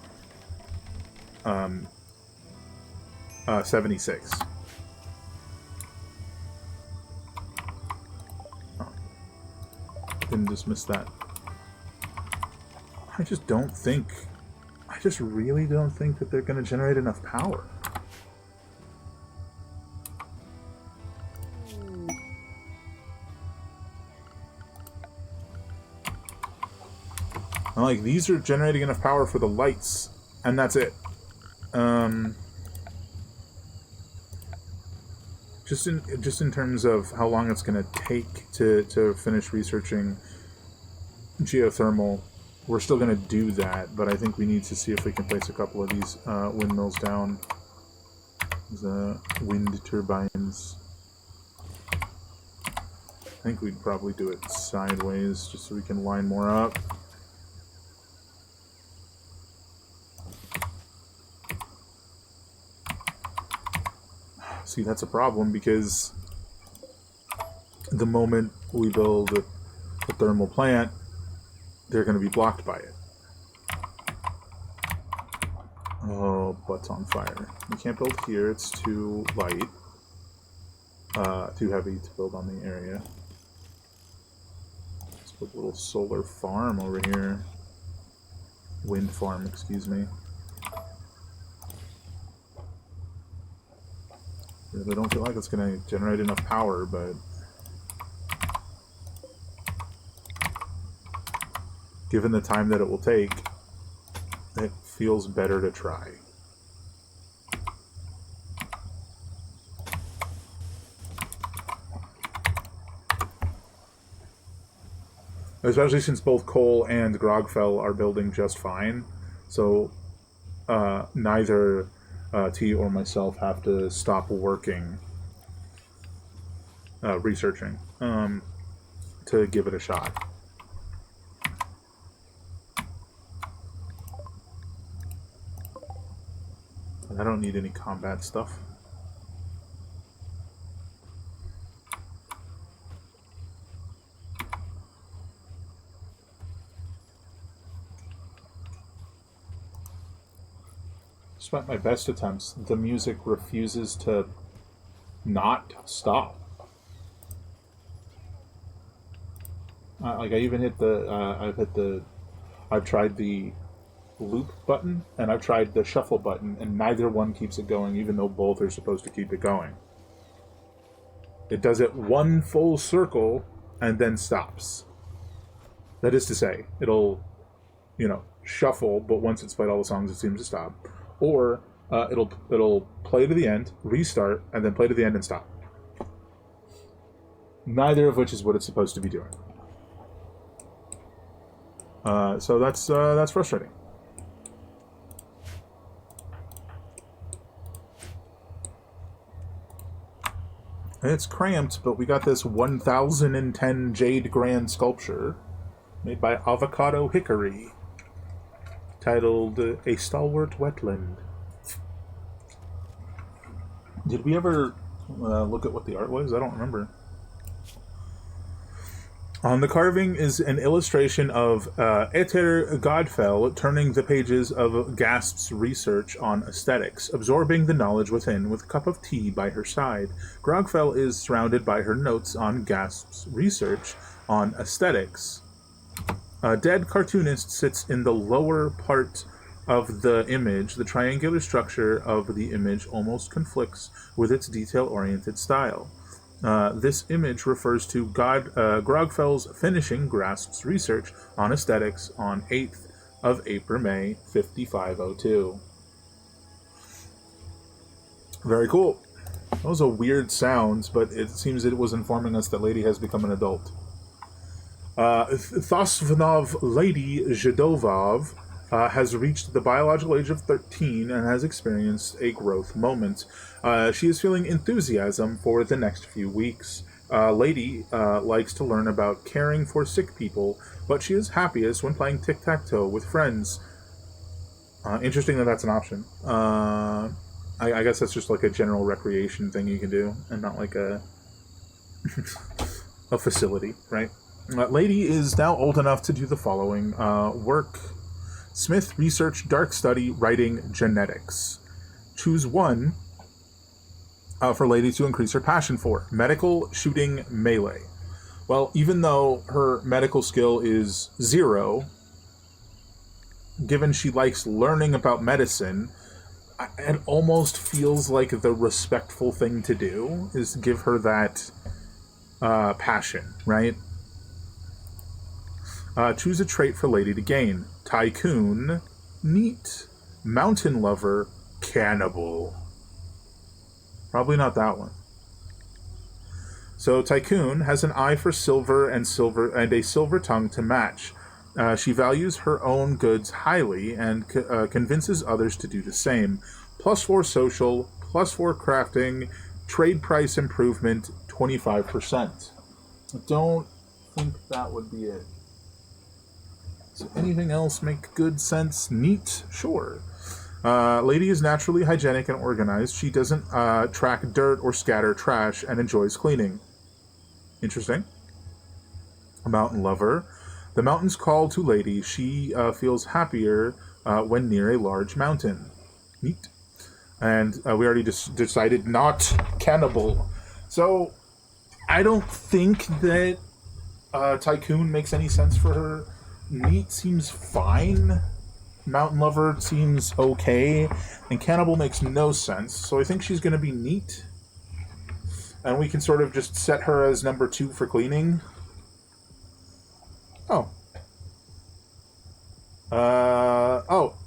76. Oh. Didn't dismiss that. I just really don't think that they're going to generate enough power. Like, these are generating enough power for the lights, and that's it. just in terms of how long it's going to take to finish researching geothermal, we're still going to do that, but I think we need to see if we can place a couple of these windmills down. The wind turbines. I think we'd probably do it sideways just so we can line more up. See, that's a problem because the moment we build a thermal plant, they're going to be blocked by it. Oh, butt's on fire. We can't build here, it's too light. Too heavy to build on the area. Let's put a little solar farm over here. Wind farm, excuse me. I don't feel like it's going to generate enough power, but given the time that it will take, it feels better to try. Especially since both Cole and Grogfell are building just fine, so neither T or myself have to stop working, researching, to give it a shot. I don't need any combat stuff. Despite my best attempts, the music refuses to not stop. Like I even hit the, I've tried the loop button and I've tried the shuffle button, and neither one keeps it going, even though both are supposed to keep it going. It does it one full circle and then stops. That is to say, it'll, shuffle, but once it's played all the songs, it seems to stop. Or it'll play to the end, restart, and then play to the end and stop. Neither of which is what it's supposed to be doing. So that's frustrating. It's cramped, but we got this 1010 jade grand sculpture made by Avocado Hickory, titled A Stalwart Wetland. Did we ever look at what the art was? I don't remember. On the carving is an illustration of Eter Godfell turning the pages of Gasp's research on aesthetics, absorbing the knowledge within with a cup of tea by her side. Grogfell is surrounded by her notes on Gasp's research on aesthetics. A dead cartoonist sits in the lower part of the image. The triangular structure of the image almost conflicts with its detail-oriented style. This image refers to Grogfell's finishing Gasp's research on aesthetics on 8th of April, May, 5502. Very cool. Those are weird sounds, but it seems that it was informing us that Lady has become an adult. Thosvanov Lady Zhidovov has reached the biological age of 13 and has experienced a growth moment. She is feeling enthusiasm for the next few weeks. Lady likes to learn about caring for sick people, but she is happiest when playing tic-tac-toe with friends. Interesting that that's an option. I guess that's just like a general recreation thing you can do, and not like a a facility, right? Lady is now old enough to do the following. Work: Smith, research, dark study, writing, genetics. Choose one for Lady to increase her passion for. Medical, shooting, melee. Well, even though her medical skill is 0, given she likes learning about medicine, it almost feels like the respectful thing to do is give her that passion, right? Choose a trait for Lady to gain. Tycoon, neat, mountain lover, cannibal. Probably not that one. So Tycoon has an eye for silver and a silver tongue to match. She values her own goods highly and convinces others to do the same. +4 social, +4 crafting, trade price improvement, 25%. I don't think that would be it. Does anything else make good sense? Neat? Sure. Lady is naturally hygienic and organized. She doesn't track dirt or scatter trash and enjoys cleaning. Interesting. A mountain lover. The mountains call to Lady. She feels happier when near a large mountain. Neat. And we already decided not cannibal. So I don't think that Tycoon makes any sense for her. Neat seems fine. Mountain lover seems okay. And cannibal makes no sense. So I think she's going to be neat. And we can sort of just set her as number 2 for cleaning. Oh.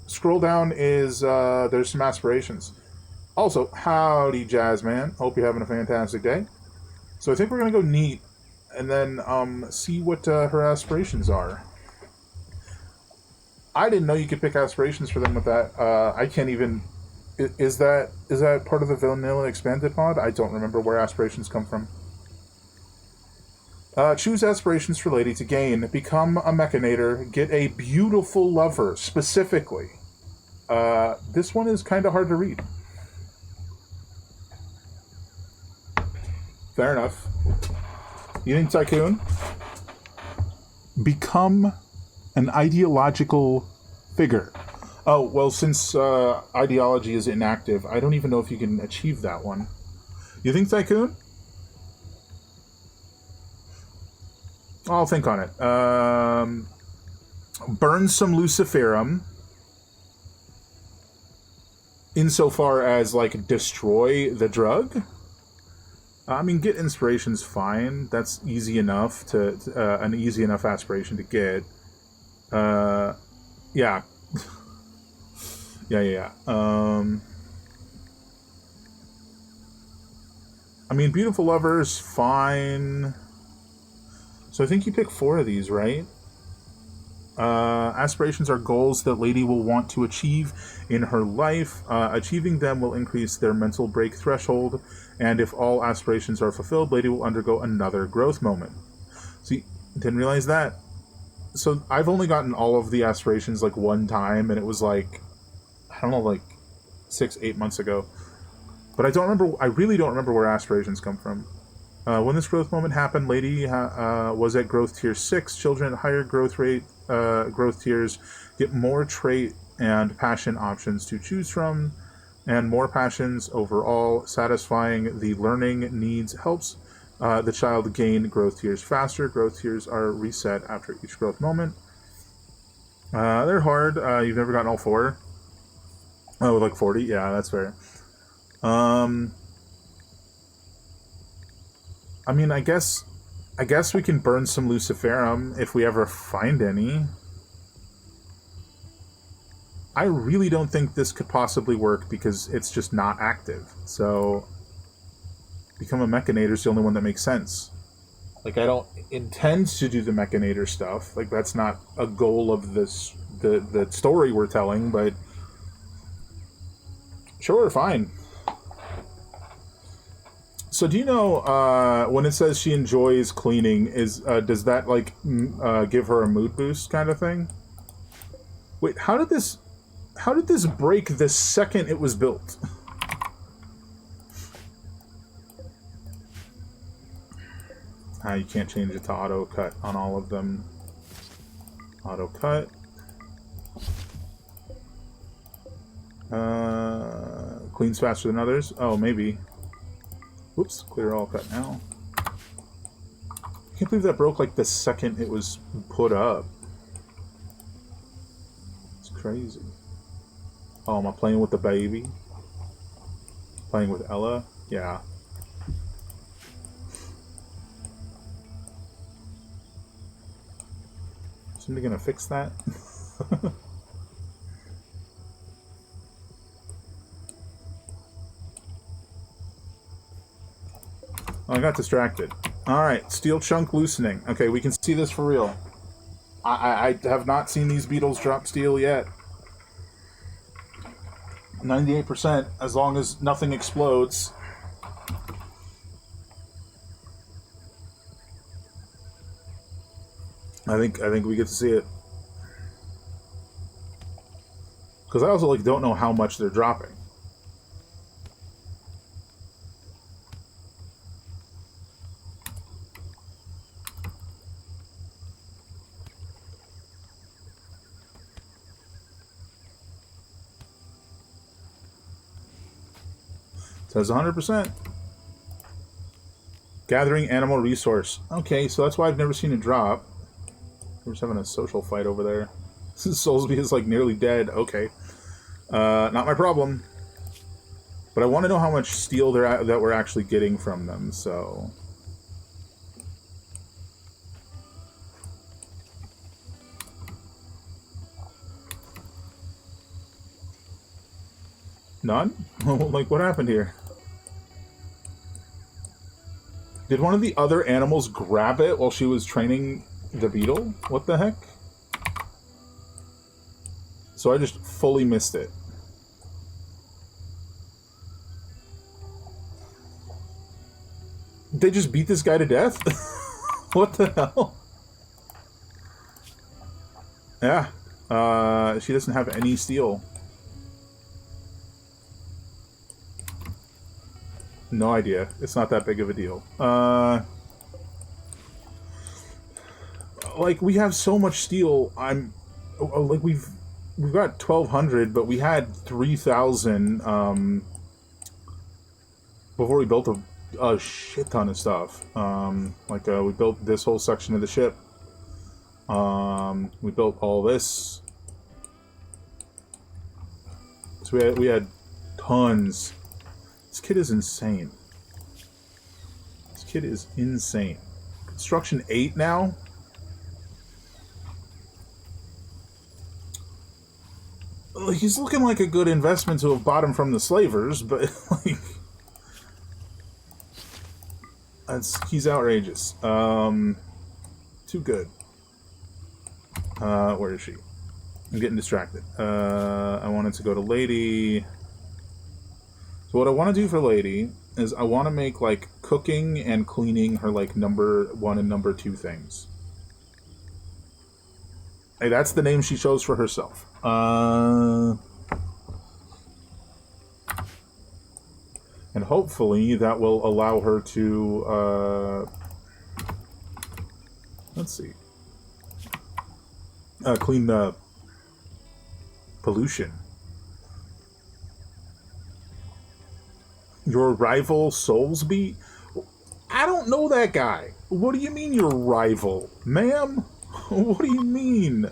Scroll down is, there's some aspirations. Also, howdy, Jazzman. Hope you're having a fantastic day. So I think we're going to go neat, and then see what her aspirations are. I didn't know you could pick aspirations for them with that. I can't even... Is that part of the Vanilla Expanded mod? I don't remember where aspirations come from. Choose aspirations for Lady to gain. Become a mechanator. Get a beautiful lover, specifically. This one is kind of hard to read. Fair enough. You think Tycoon? Become an ideological figure. Oh, well, since ideology is inactive, I don't even know if you can achieve that one. You think Tycoon? I'll think on it. Burn some Luciferum. Insofar as, like, destroy the drug? I mean, get inspiration's fine. That's easy enough to... an easy enough aspiration to get. Yeah. Yeah. I mean, beautiful lover's fine. So I think you pick 4 of these, right? Aspirations are goals that Lady will want to achieve in her life. Achieving them will increase their mental break threshold, and if all aspirations are fulfilled, Lady will undergo another growth moment. See, didn't realize that. So I've only gotten all of the aspirations like one time, and it was like, I don't know, like 6-8 months ago. But I really don't remember where aspirations come from. When this growth moment happened, Lady was at growth tier 6. Children at higher growth tiers get more trait and passion options to choose from, and more passions overall. Satisfying the learning needs helps the child gain growth tiers faster. Growth tiers are reset after each growth moment. They're hard. You've never gotten all 4? Oh, like 40? Yeah, that's fair. I mean, I guess we can burn some Luciferum if we ever find any. I really don't think this could possibly work because it's just not active. So, become a Mechanator is the only one that makes sense. Like, I don't intend to do the Mechanator stuff. Like, that's not a goal of this the story we're telling, but sure, fine. So do you know when it says she enjoys cleaning, does that like give her a mood boost kind of thing? Wait, how did this break the second it was built? You can't change it to auto cut on all of them. Auto cut. Cleans faster than others. Oh, maybe. Whoops, clear all cut now. I can't believe that broke like the second it was put up. It's crazy. Oh, am I playing with the baby? Playing with Ella? Yeah. Somebody gonna fix that? Oh, I got distracted. Alright, steel chunk loosening. Okay, we can see this for real. I have not seen these beetles drop steel yet. 98%, as long as nothing explodes. I think we get to see it. Because I also don't know how much they're dropping. It says 100%. Gathering animal resource. Okay, so that's why I've never seen it drop. We're just having a social fight over there. Soulsby is nearly dead. Okay. Not my problem. But I want to know how much steel that we're actually getting from them, so... None? What happened here? Did one of the other animals grab it while she was training the beetle? What the heck? So I just fully missed it. They just beat this guy to death? What the hell? Yeah. She doesn't have any steel. No idea. It's not that big of a deal. We have so much steel. We've got 1,200, but we had 3,000 before we built a shit ton of stuff. We built this whole section of the ship. We built all this. So we had tons. This kid is insane. This kid is insane. Construction 8 now? He's looking like a good investment to have bought him from the slavers, but, he's outrageous. Too good. Where is she? I'm getting distracted. I wanted to go to Lady... So what I want to do for Lady is I want to make, cooking and cleaning her, number 1 and number 2 things. Hey, that's the name she chose for herself. And hopefully that will allow her to, let's see. Clean the pollution. Your rival Soulsby? I don't know that guy. What do you mean your rival? Ma'am? What do you mean?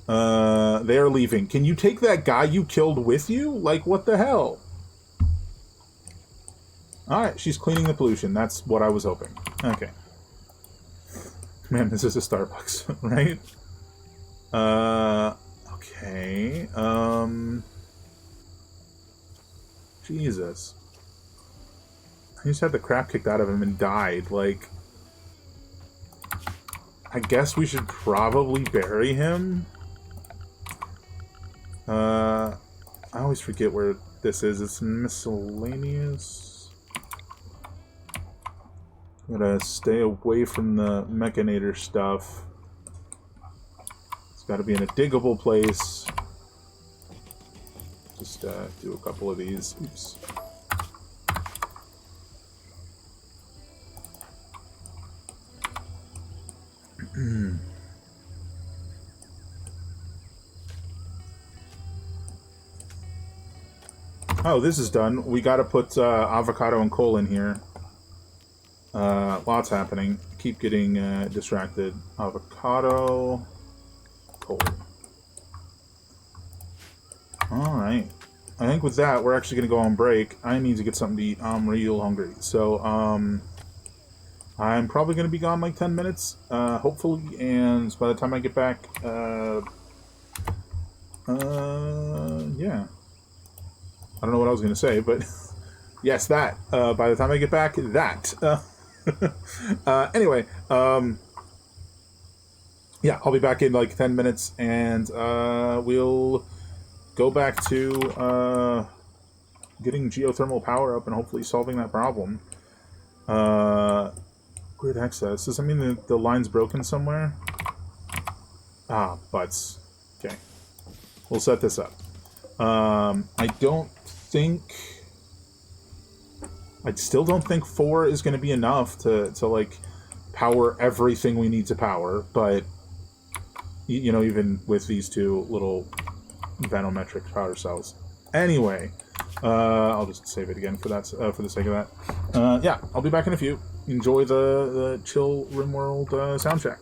They're leaving. Can you take that guy you killed with you? What the hell? Alright, she's cleaning the pollution. That's what I was hoping. Okay. Man, this is a Starbucks, right? Okay. Jesus. He just had the crap kicked out of him and died. I guess we should probably bury him. I always forget where this is. It's miscellaneous. Gotta stay away from the Mechanator stuff. It's gotta be in a diggable place. Just do a couple of these. Oops. Oh, this is done. We gotta put avocado and coal in here. Lots happening. Keep getting distracted. Avocado, coal. Alright. I think with that, we're actually gonna go on break. I need to get something to eat. I'm real hungry. So, I'm probably going to be gone 10 minutes, hopefully, and by the time I get back, yeah. I don't know what I was going to say, but yes, that. By the time I get back, that. Anyway, yeah, I'll be back in like 10 minutes, and we'll go back to getting geothermal power up and hopefully solving that problem. Grid access. Does that mean the line's broken somewhere? Ah, butts. Okay. We'll set this up. I don't think... I still don't think 4 is going to be enough to like, power everything we need to power, but, you know, even with these two little vanometric power cells. Anyway, I'll just save it again for that, for the sake of that. Yeah, I'll be back in a few. Enjoy the chill Rimworld soundtrack.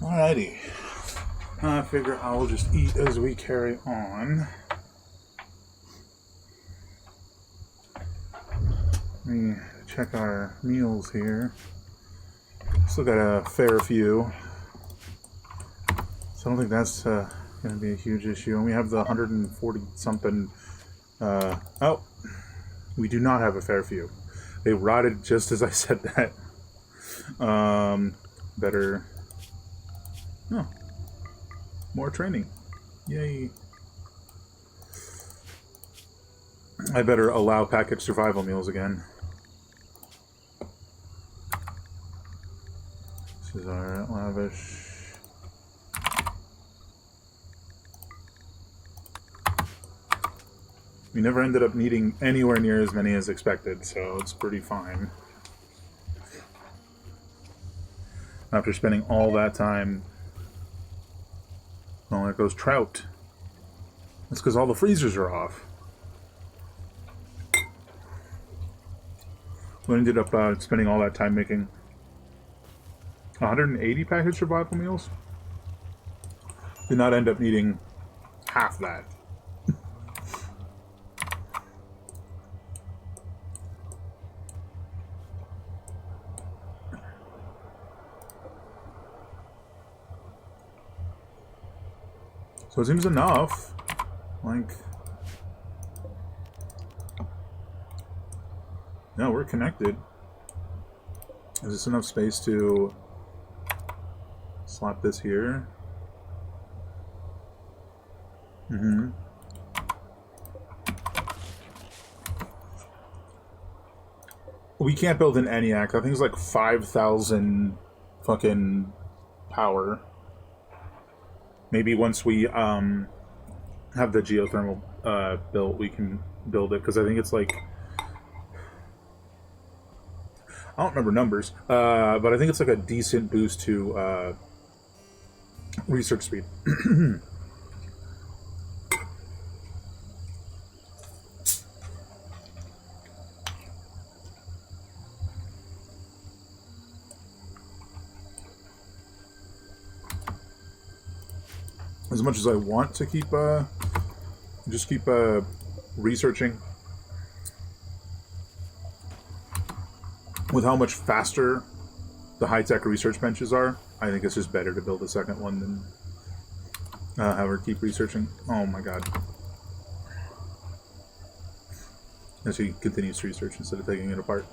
Alrighty. I figure I'll just eat as we carry on. Let me check our meals here. Still got a fair few. So I don't think that's going to be a huge issue. And we have the 140 something. Oh, we do not have a fair few. They rotted just as I said that. Better. Oh, more training. Yay. I better allow package survival meals again. This is our lavish. We never ended up needing anywhere near as many as expected, so it's pretty fine. After spending all that time... Oh, there goes trout. That's because all the freezers are off. We ended up spending all that time making 180 package survival meals. Did not end up needing half that. So it seems enough. Like... No, we're connected. Is this enough space to slap this here? Mm-hmm. We can't build an ENIAC. I think it's like 5,000 fucking power. Maybe once we have the geothermal built, we can build it, because I think it's like... I don't remember numbers, but I think it's like a decent boost to research speed. As much as I want to keep, just keep researching, with how much faster the high-tech research benches are, I think it's just better to build a second one than have her keep researching. Oh my god. And she continues to research instead of taking it apart.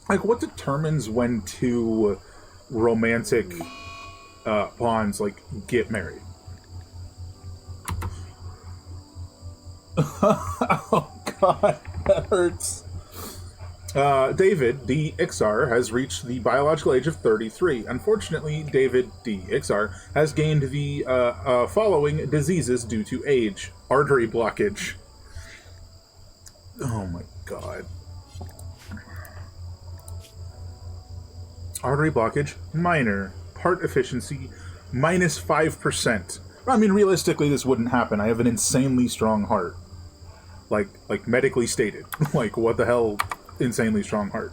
Like, what determines when two romantic bonds, like, get married? Oh god, that hurts. David D. Ixar has reached the biological age of 33. Unfortunately, David D. Ixar has gained the following diseases due to age. Artery blockage. Oh my god. Artery blockage, minor. Heart efficiency, minus 5%. I mean, realistically, this wouldn't happen. I have an insanely strong heart. Like medically stated. Like, what the hell, insanely strong heart?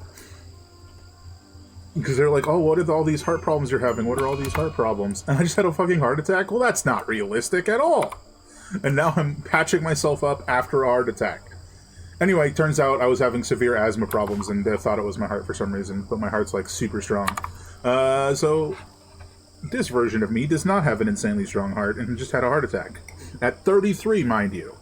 Because they're like, oh, what are all these heart problems you're having? What are all these heart problems? And I just had a fucking heart attack? Well, that's not realistic at all. And now I'm patching myself up after a heart attack. Anyway, turns out I was having severe asthma problems, and they thought it was my heart for some reason, but my heart's, like, super strong. So this version of me does not have an insanely strong heart, and just had a heart attack. At 33, mind you.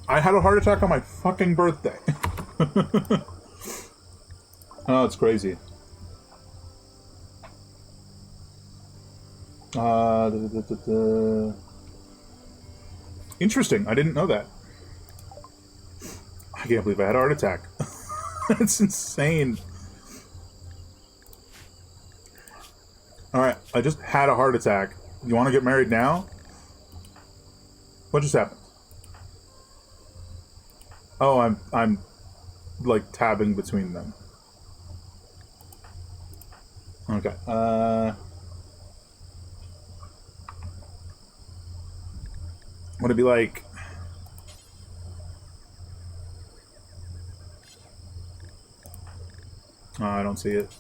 I had a heart attack on my fucking birthday. Oh, it's crazy. Interesting. I didn't know that. I can't believe I had a heart attack. That's insane. Alright, I just had a heart attack. You want to get married now? What just happened? Oh, I'm like tabbing between them. Okay. Would it be like I don't see it.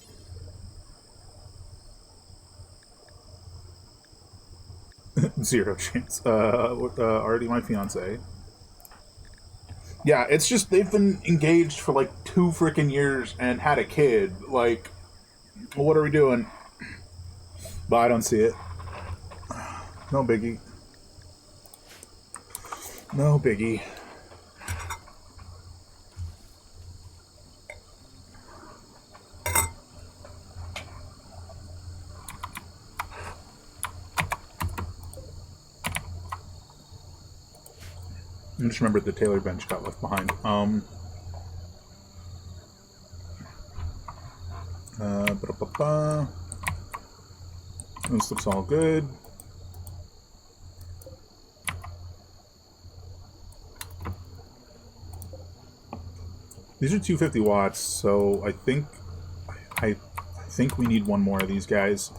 Zero chance. Already my fiance. Yeah, it's just they've been engaged for like 2 freaking years and had a kid. Like, what are we doing? But I don't see it. No biggie. No biggie. I just remembered the Taylor bench got left behind. This looks all good. These are 250 watts, so I think we need one more of these guys.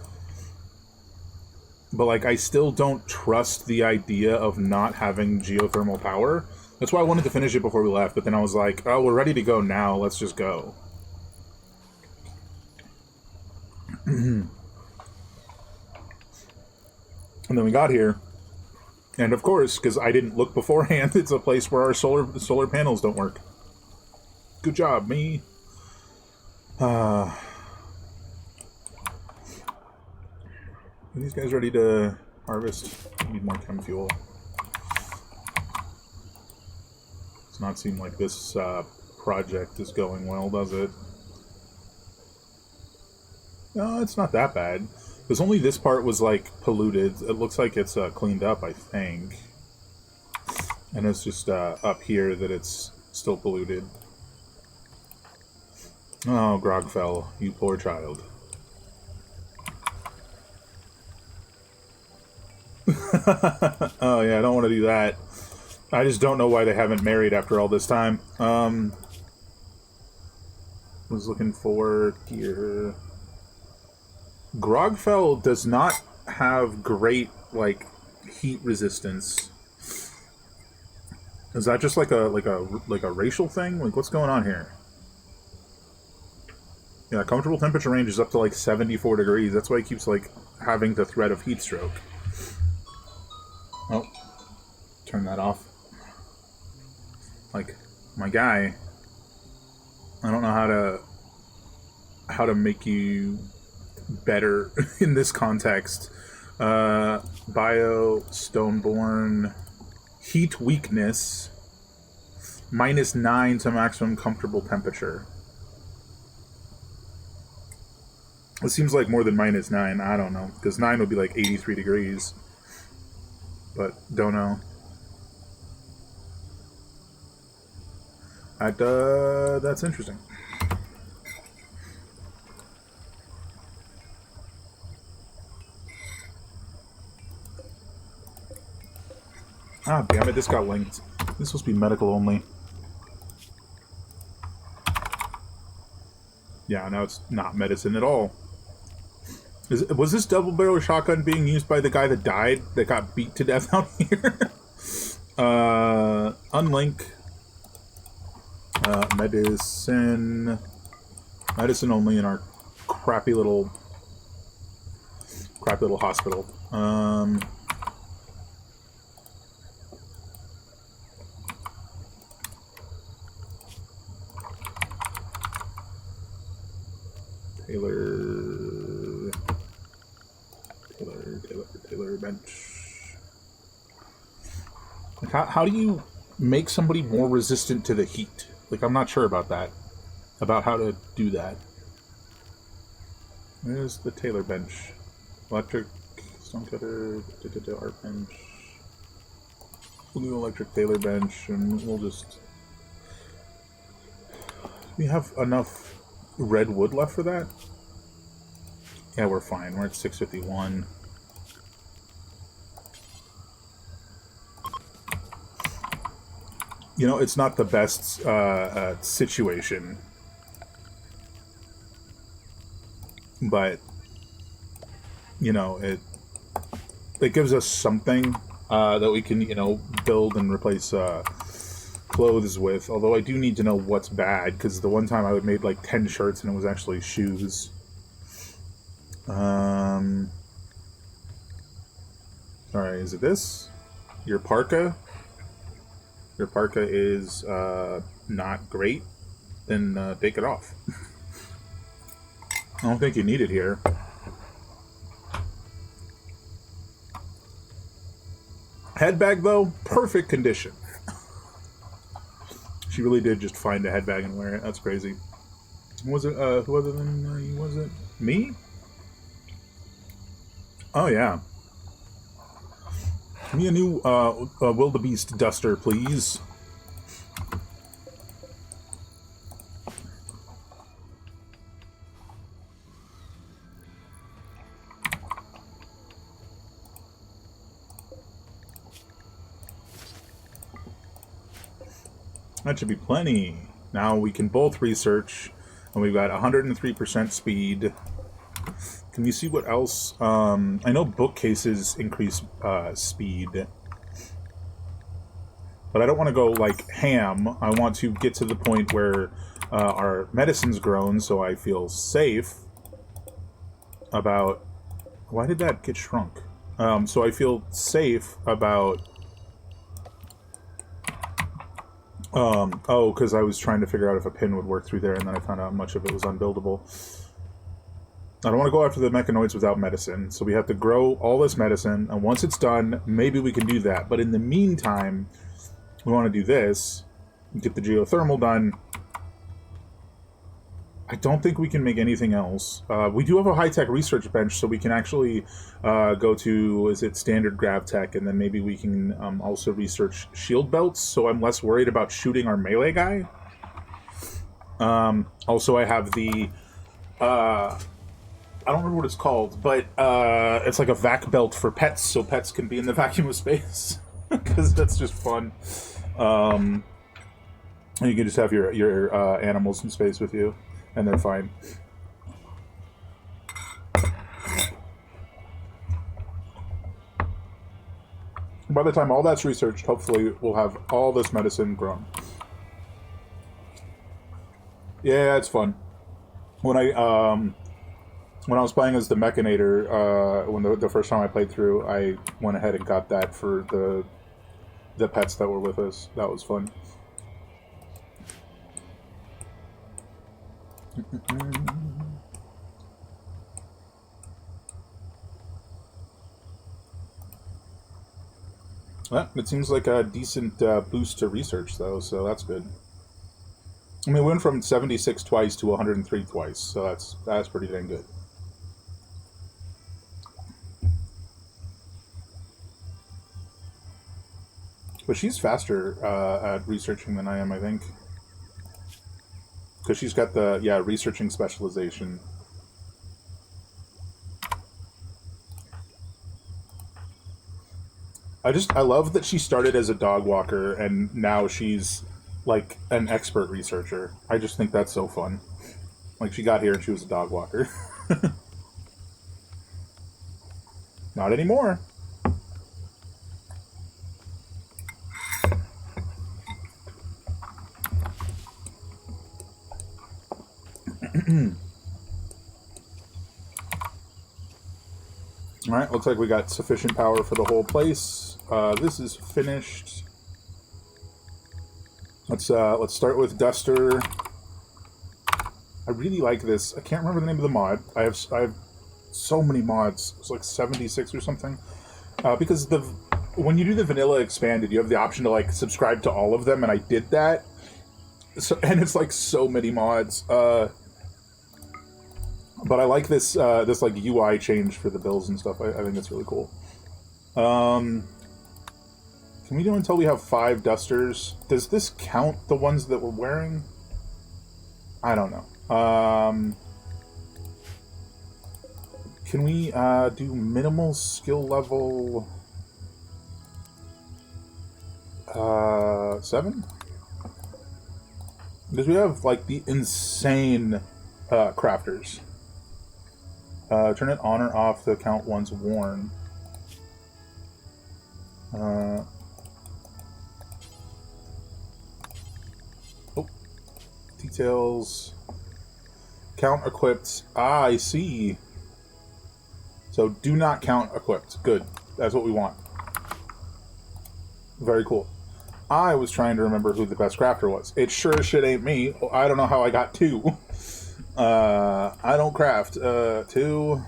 But, like, I still don't trust the idea of not having geothermal power. That's why I wanted to finish it before we left, but then I was like, oh, we're ready to go now, let's just go. And then we got here, and of course, because I didn't look beforehand, it's a place where our solar panels don't work. Good job, me. Are these guys ready to harvest? Need more chem fuel. Does not seem like this project is going well, does it? No, it's not that bad. Because only this part was, like, polluted. It looks like it's cleaned up, I think. And it's just up here that it's still polluted. Oh, Grogfell, you poor child. Oh, yeah, I don't want to do that. I just don't know why they haven't married after all this time. Was looking for gear. Grogfell does not have great, like, heat resistance. Is that just like a racial thing? Like, what's going on here? Yeah, comfortable temperature range is up to like 74 degrees. That's why he keeps like having the threat of heat stroke. Oh, turn that off. Like, my guy, I don't know how to make you better in this context. Bio, Stoneborn, heat weakness, -9 to maximum comfortable temperature. It seems like more than -9. I don't know, because 9 would be like 83 degrees. But don't know. That's interesting. Ah, damn it, this got linked. This is supposed to be medical only. Yeah, now it's not medicine at all. Was this double-barrel shotgun being used by the guy that died, that got beat to death out here? Unlink. Medicine. Medicine only in our crappy little hospital. Taylor bench. Like, how do you make somebody more resistant to the heat? Like, I'm not sure about that. About how to do that. There's the Taylor bench. Electric, stonecutter, art bench. We'll do electric Taylor bench, and we'll just... We have enough red wood left for that? Yeah, we're fine. We're at 651. You know, it's not the best situation, but you know, it gives us something that we can, you know, build and replace clothes with, although I do need to know what's bad, because the one time I made like 10 shirts and it was actually shoes. Alright, is it this? Your parka? Your parka is not great? Then take it off. I don't think you need it here. Head bag, though, perfect condition. She really did just find a head bag and wear it. That's crazy. Was it, who other than you, was it? Me? Oh, yeah. Give me a new, wildebeest duster, please. That should be plenty. Now we can both research, and we've got 103% speed. Can you see what else? I know bookcases increase speed, but I don't want to go like ham. I want to get to the point where our medicine's grown, so I feel safe about... Why did that get shrunk? So I feel safe about... oh, because I was trying to figure out if a pin would work through there, and then I found out much of it was unbuildable. I don't want to go after the mechanoids without medicine, so we have to grow all this medicine, and once it's done, maybe we can do that. But in the meantime, we want to do this, get the geothermal done. I don't think we can make anything else. We do have a high-tech research bench, so we can actually go to, is it standard grav tech, and then maybe we can also research shield belts, so I'm less worried about shooting our melee guy. Also, I have the... I don't remember what it's called, but it's like a vac belt for pets, so pets can be in the vacuum of space, because that's just fun. And you can just have your animals in space with you, and they're fine. By the time all that's researched, hopefully we'll have all this medicine grown. Yeah, it's fun. When I was playing as the Mechanator, when the first time I played through, I went ahead and got that for the pets that were with us. That was fun. Well, it seems like a decent boost to research, though, so that's good. I mean, we went from 76 twice to 103 twice, so that's pretty dang good. But she's faster at researching than I am, I think. Because she's got the, yeah, researching specialization. I love that she started as a dog walker, and now she's, like, an expert researcher. I just think that's so fun. Like, she got here and she was a dog walker. Not anymore. Alright, looks like we got sufficient power for the whole place. This is finished. Let's start with Duster. I really like this. I can't remember the name of the mod. I have so many mods. It's like 76 or something. Because when you do the vanilla expanded, you have the option to like subscribe to all of them, and I did that. So, and it's like so many mods. But I like this this like UI change for the bills and stuff. I think it's really cool. Can we do until we have 5 dusters? Does this count the ones that we're wearing? I don't know. Can we do minimal skill level 7? Because we have like the insane crafters. Turn it on or off to count once worn. Details. Count equipped. Ah, I see. So do not count equipped. Good. That's what we want. Very cool. I was trying to remember who the best crafter was. It sure as shit ain't me. I don't know how I got 2. I don't craft. 2,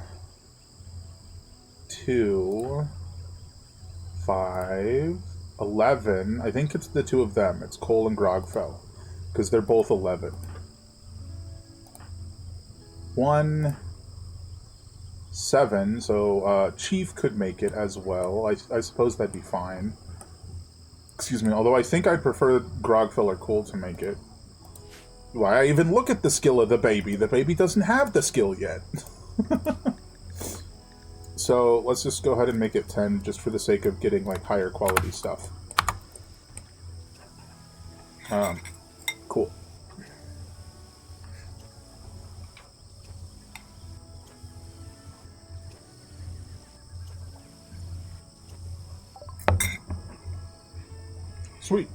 5, 11. I think it's the 2 of them. It's Cole and Grogfell. Because they're both 11. 1, 7. So Chief could make it as well. I suppose that'd be fine. Excuse me. Although I think I'd prefer Grogfell or Cole to make it. Why I even look at the skill of the baby? The baby doesn't have the skill yet. So let's just go ahead and make it 10, just for the sake of getting like higher quality stuff. Cool. Sweet.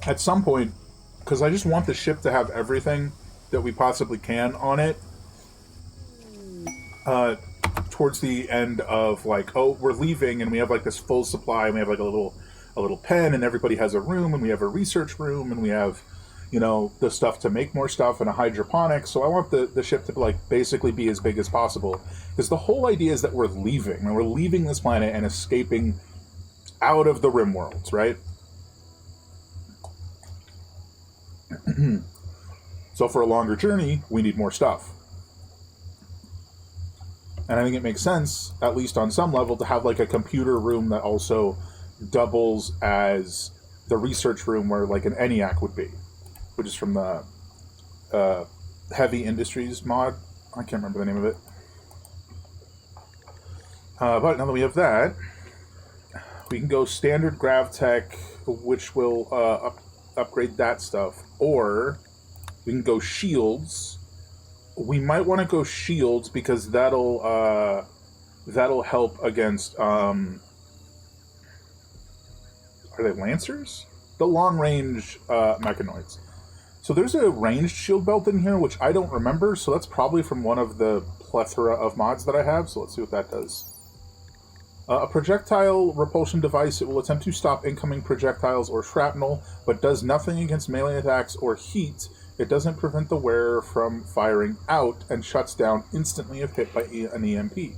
At some point, because I just want the ship to have everything that we possibly can on it, towards the end of like, oh, we're leaving and we have like this full supply and we have like a little pen and everybody has a room and we have a research room and we have, you know, the stuff to make more stuff and a hydroponics. So I want the ship to like basically be as big as possible, because the whole idea is that we're leaving and we're leaving this planet and escaping out of the Rimworlds, right? So for a longer journey, we need more stuff. And I think it makes sense, at least on some level, to have like a computer room that also doubles as the research room where like an ENIAC would be, which is from the Heavy Industries mod. I can't remember the name of it. But now that we have that, we can go standard GravTech, which will upgrade that stuff, or we can go shields. We might want to go shields because that'll help against are they lancers? The long range mechanoids. So there's a ranged shield belt in here which I don't remember, so that's probably from one of the plethora of mods that I have, so let's see what that does. A projectile repulsion device. It will attempt to stop incoming projectiles or shrapnel, but does nothing against melee attacks or heat. It doesn't prevent the wearer from firing out and shuts down instantly if hit by an EMP.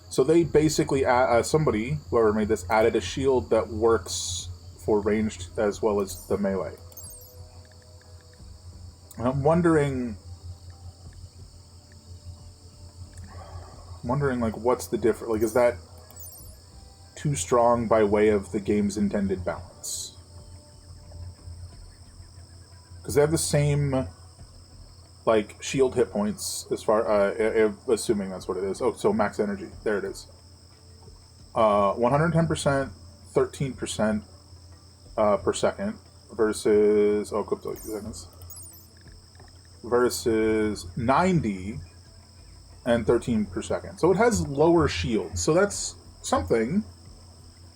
So they basically, somebody, whoever made this, added a shield that works for ranged as well as the melee. I'm wondering like, what's the difference? Like, is that too strong by way of the game's intended balance? Because they have the same, like, shield hit points as far, assuming that's what it is. Oh, so max energy. There it is. 110%, 13% per second versus, oh, equipped seconds, versus 90 and 13 per second. So it has lower shields. So that's something,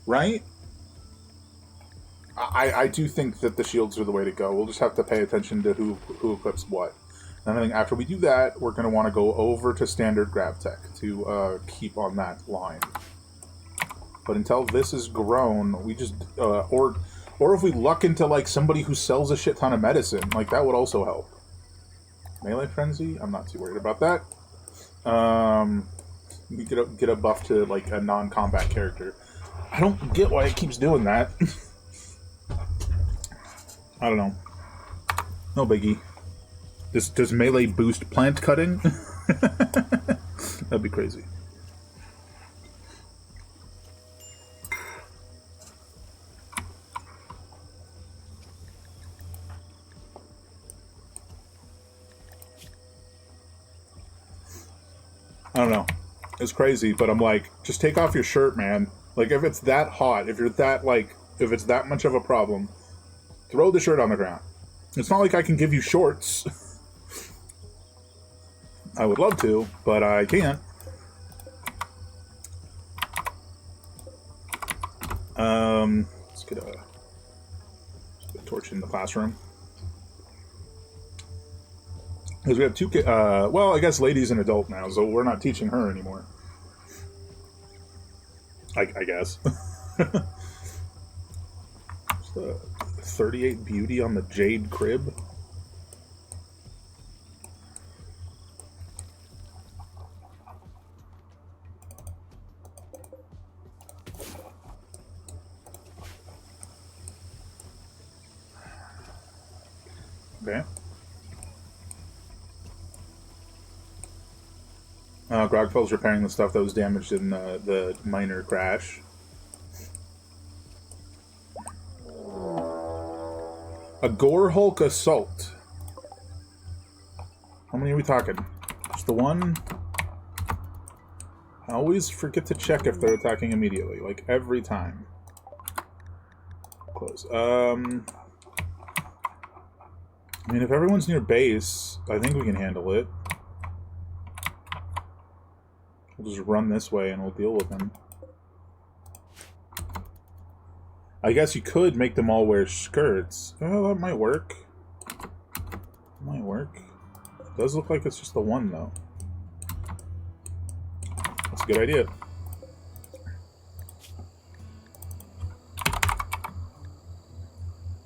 right? I do think that the shields are the way to go. We'll just have to pay attention to who equips what. And I think after we do that, we're going to want to go over to standard GravTech to keep on that line. But until this is grown, we just or if we luck into like somebody who sells a shit ton of medicine, like that would also help. Melee frenzy, I'm not too worried about that. We get a buff to like a non-combat character. I don't get why it keeps doing that. I don't know. No biggie. Does melee boost plant cutting? That'd be crazy. I don't know. It's crazy, but I'm like, just take off your shirt, man. Like, if it's that hot, if you're that, like, if it's that much of a problem, throw the shirt on the ground. It's not like I can give you shorts. I would love to, but I can't. Let's get a torch in the classroom. Because we have two kids. Well, I guess Lady's an adult now, so we're not teaching her anymore. I guess. 38 beauty on the jade crib. Okay. Grogfell's repairing the stuff that was damaged in the minor crash. A Gore Hulk assault. How many are we talking? Just the one? I always forget to check if they're attacking immediately, like every time. Close. I mean, if everyone's near base, I think we can handle it. We'll just run this way and we'll deal with them. I guess you could make them all wear skirts. Oh, that might work. Might work. It does look like it's just the one, though. That's a good idea.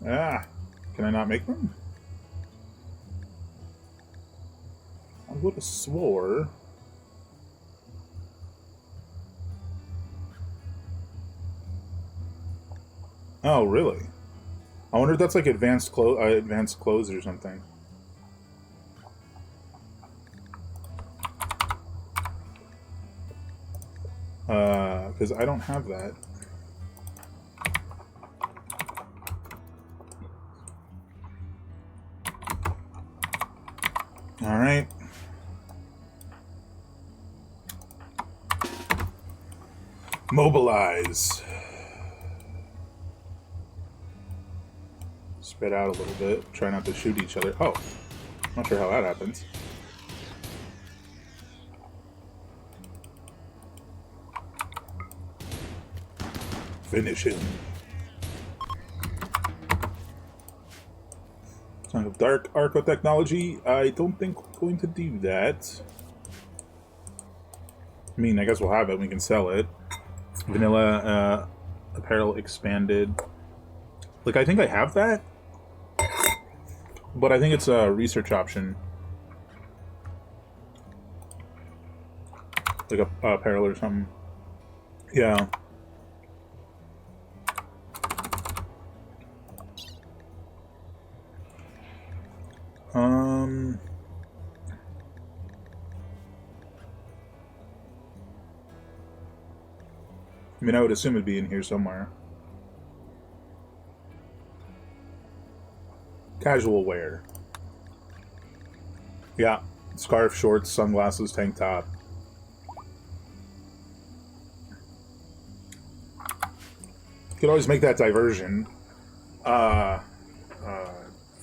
Ah! Can I not make them? I would have swore... Oh, really? I wonder if that's like advanced clothes or something. Because I don't have that. All right. Mobilize. Spread out a little bit. Try not to shoot each other. Oh, not sure how that happens. Finish him. Kind of dark arco technology. I don't think we're going to do that. I mean, I guess we'll have it. We can sell it. Vanilla apparel expanded. Like, I think I have that. But I think it's a research option. Like a apparel or something. Yeah. I mean, I would assume it'd be in here somewhere. Casual wear. Yeah. Scarf, shorts, sunglasses, tank top. Could always make that diversion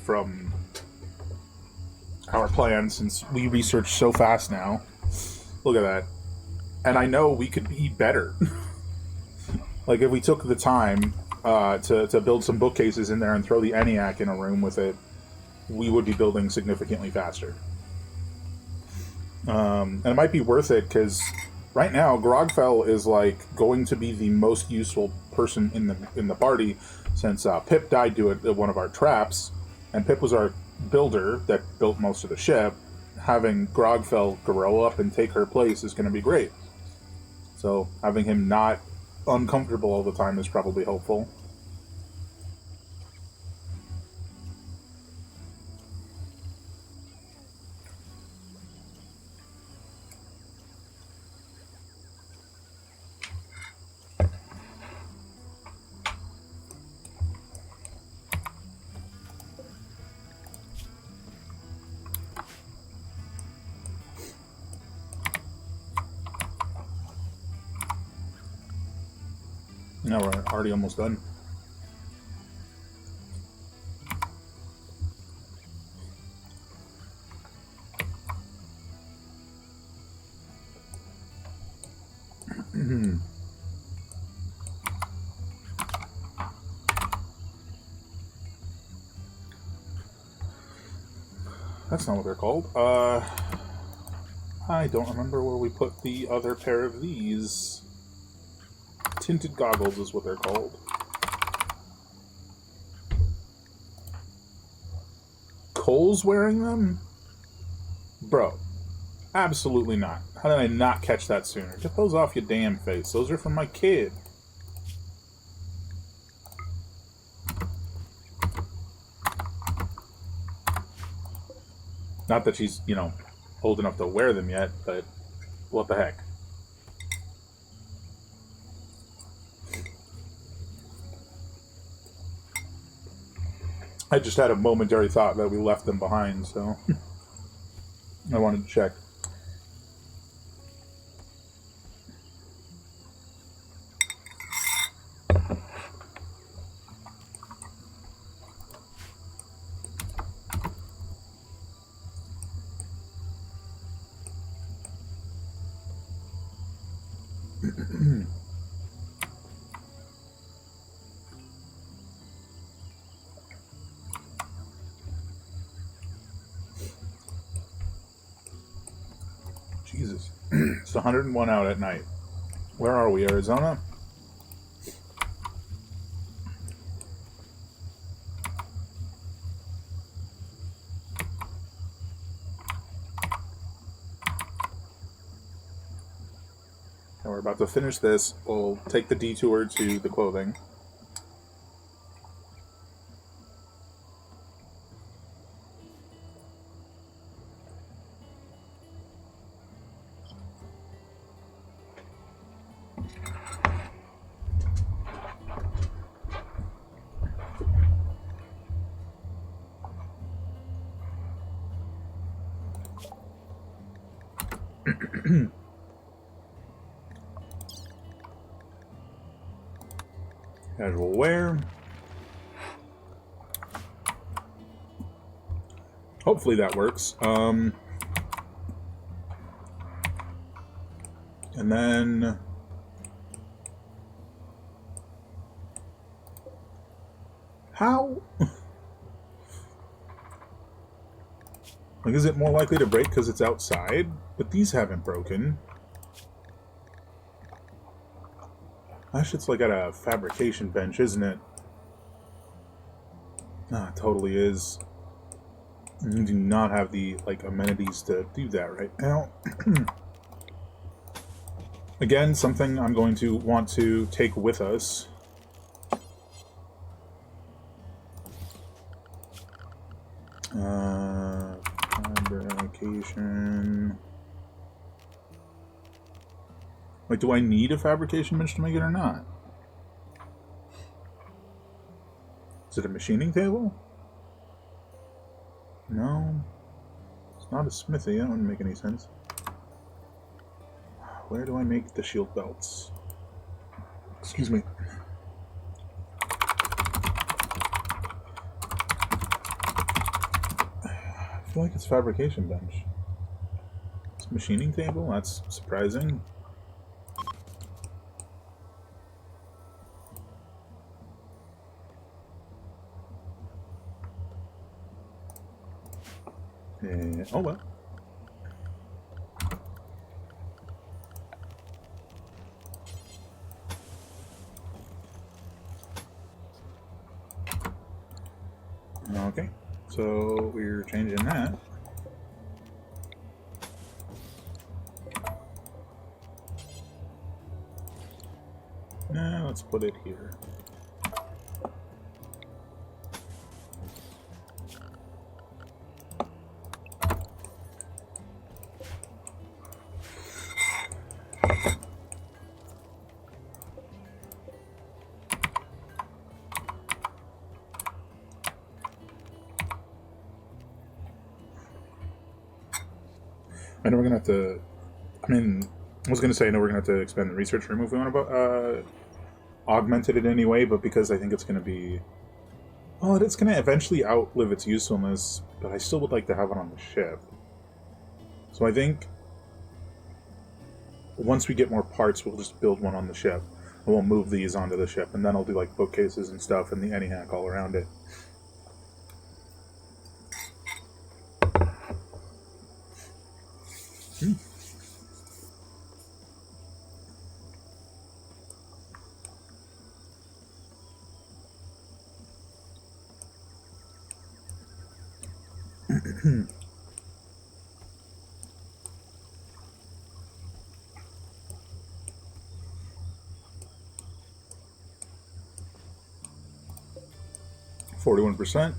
from our plan, since we research so fast now. Look at that. And I know we could be better. Like, if we took the time to build some bookcases in there and throw the ENIAC in a room with it, we would be building significantly faster. And it might be worth it, because right now, Grogfell is, like, going to be the most useful person in the party, since Pip died to one of our traps, and Pip was our builder that built most of the ship. Having Grogfell grow up and take her place is going to be great. So, having him not uncomfortable all the time is probably helpful. No, we're already almost done. that's not what they're called. I don't remember where we put the other pair of these. Tinted goggles is what they're called. Cole's wearing them? Bro, absolutely not. How did I not catch that sooner? Get those off your damn face. Those are from my kid. Not that she's, you know, old enough to wear them yet, but what the heck. I just had a momentary thought that we left them behind, so I wanted to check. Jesus. It's 101 out at night. Where are we, Arizona? And we're about to finish this. We'll take the detour to the clothing. Casual wear. Hopefully that works. And then how? Like, is it more likely to break because it's outside? But these haven't broken. That shit's like at a fabrication bench, isn't it? Ah, it totally is. You do not have the, like, amenities to do that right now. Again, something I'm going to want to take with us. Fabrication. Like, do I need a fabrication bench to make it or not? Is it a machining table? No. It's not a smithy. That wouldn't make any sense. Where do I make the shield belts? Excuse me. I feel like it's fabrication bench. It's machining table? That's surprising. Oh well. Okay, so we're changing that. Now let's put it here. I know we're gonna have to. I mean, I was gonna say I know we're gonna have to expand the research room if we want to augment it in any way, but because I think it's gonna be, well, it's gonna eventually outlive its usefulness. But I still would like to have it on the ship. So I think once we get more parts, we'll just build one on the ship, and we'll move these onto the ship, and then I'll do like bookcases and stuff and the anyhack all around it. 41%.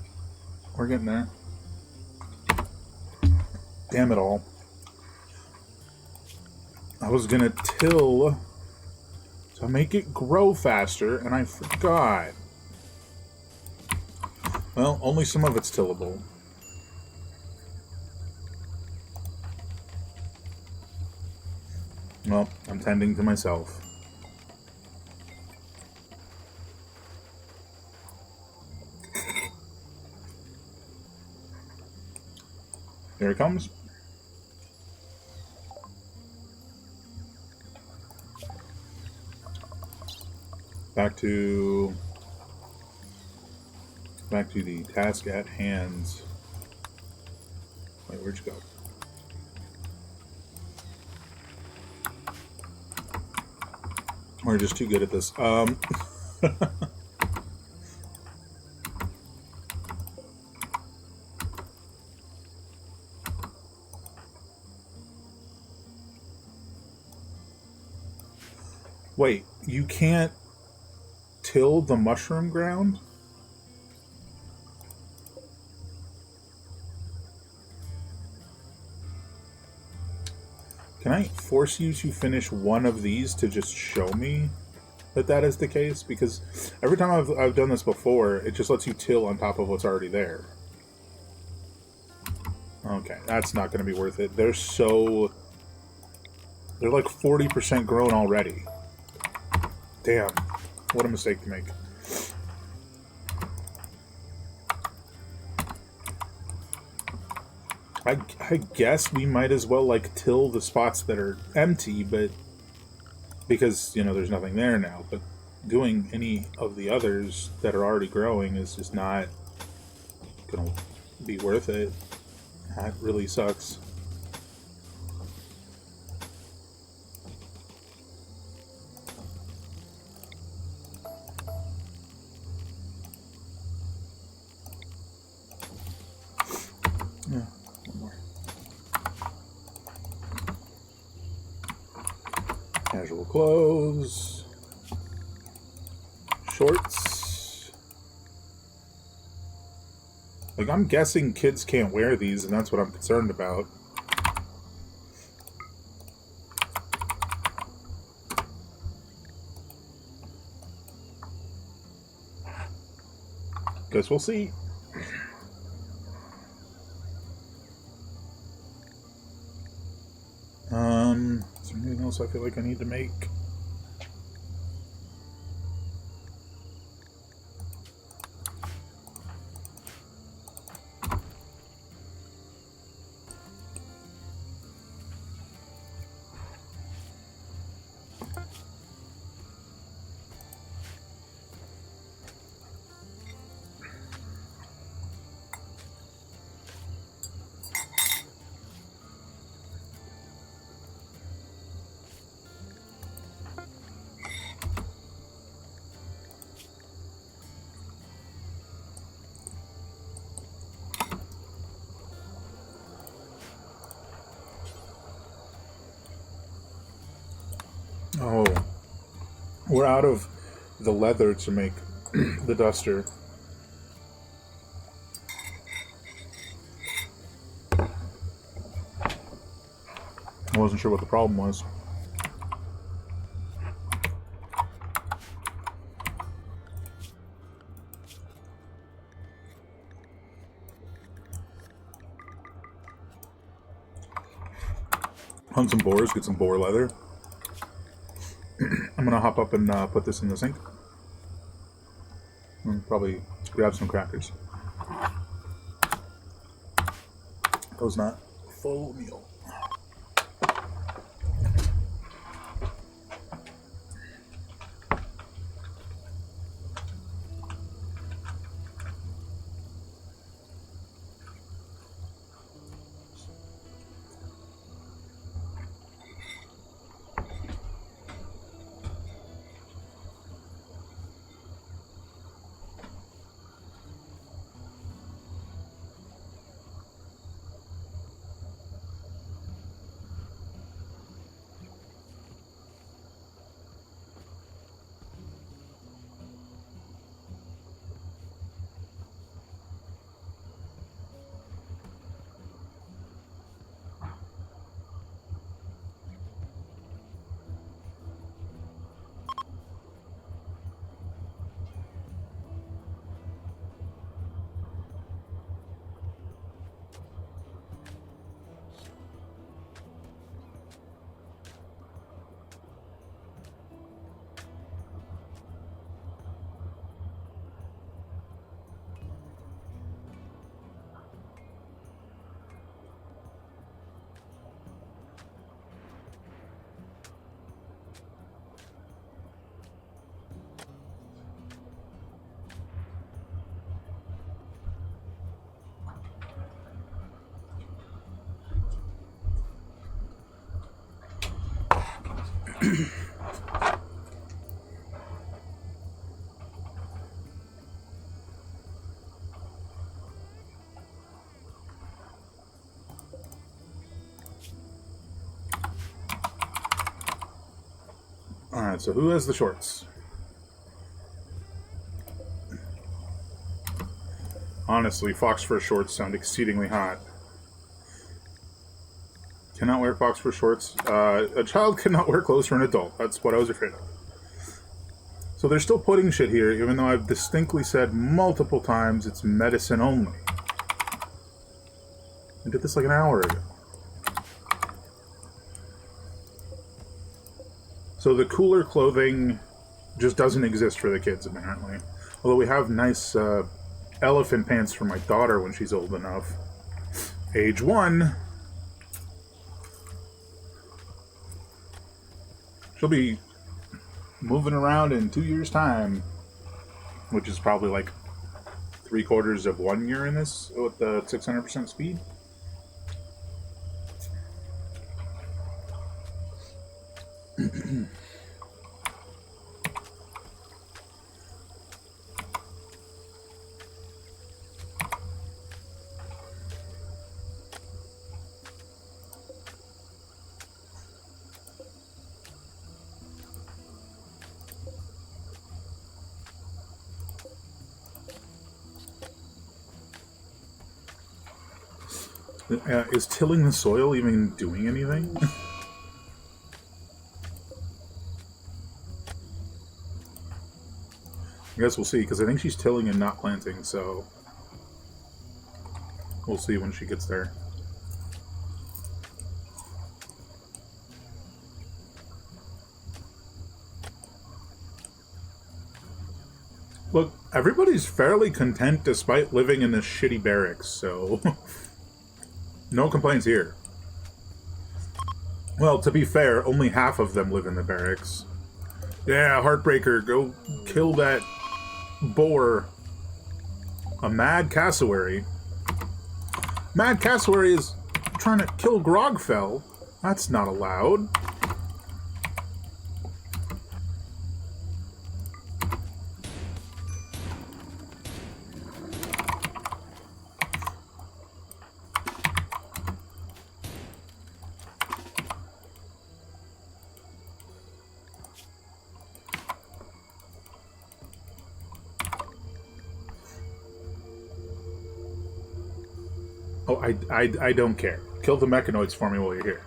We're getting there. Damn it all. I was gonna till to make it grow faster, and I forgot. Well, only some of it's tillable. Well, I'm tending to myself. Here it comes. Back to the task at hand. Wait, where'd you go? We're just too good at this. Wait, you can't till the mushroom ground? Can I force you to finish one of these to just show me that that is the case? Because every time I've done this before, it just lets you till on top of what's already there. Okay, that's not going to be worth it. They're like 40% grown already. Damn, what a mistake to make. I guess we might as well, like, till the spots that are empty, but because, you know, there's nothing there now, but doing any of the others that are already growing is just not gonna be worth it. That really sucks. Yeah, one more. Casual clothes. Shorts. Like, I'm guessing kids can't wear these, and that's what I'm concerned about. Guess we'll see. Is there anything else I feel like I need to make? Oh, we're out of the leather to make the duster. I wasn't sure what the problem was. Hunt some boars, get some boar leather. I'm gonna hop up and put this in the sink. And probably grab some crackers. That was not a full meal. Alright, so who has the shorts? Honestly, fox fur shorts sound exceedingly hot. Cannot wear fox fur shorts. A child cannot wear clothes for an adult. That's what I was afraid of. So they're still putting shit here, even though I've distinctly said multiple times it's medicine only. I did this like an hour ago. So the cooler clothing just doesn't exist for the kids, apparently. Although we have nice elephant pants for my daughter when she's old enough. Age 1. She'll be moving around in 2 years' time, which is probably like 3/4 of 1 year in this with the 600% speed. Is tilling the soil even doing anything? I guess we'll see, because I think she's tilling and not planting, so we'll see when she gets there. Look, everybody's fairly content despite living in this shitty barracks, so no complaints here. Well, to be fair, only half of them live in the barracks. Yeah, Heartbreaker, go kill that boar. A mad cassowary. Mad cassowary is trying to kill Grogfell. That's not allowed. Oh, I don't care. Kill the mechanoids for me while you're here.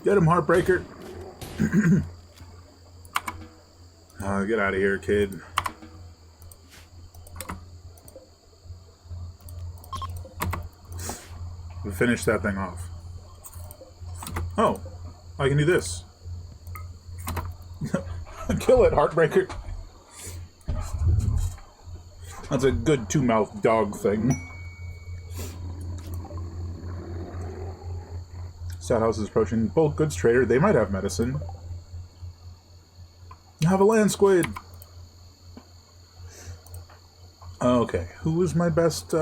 Get him, Heartbreaker. Get out of here, kid. We finished that thing off. Oh, I can do this. Kill it, Heartbreaker. That's a good two-mouth dog thing. Sad House is approaching. Bold goods trader. They might have medicine. You have a land squid. Okay, who was my best?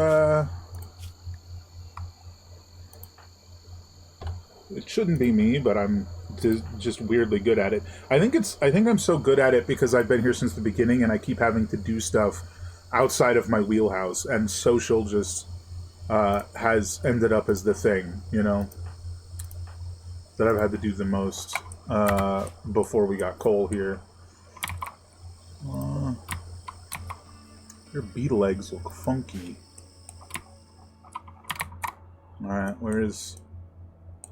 It shouldn't be me, but I'm just weirdly good at it. I think I'm so good at it because I've been here since the beginning, and I keep having to do stuff outside of my wheelhouse, and social just has ended up as the thing, you know, that I've had to do the most before we got coal here. Your beetle eggs look funky. Alright, where's...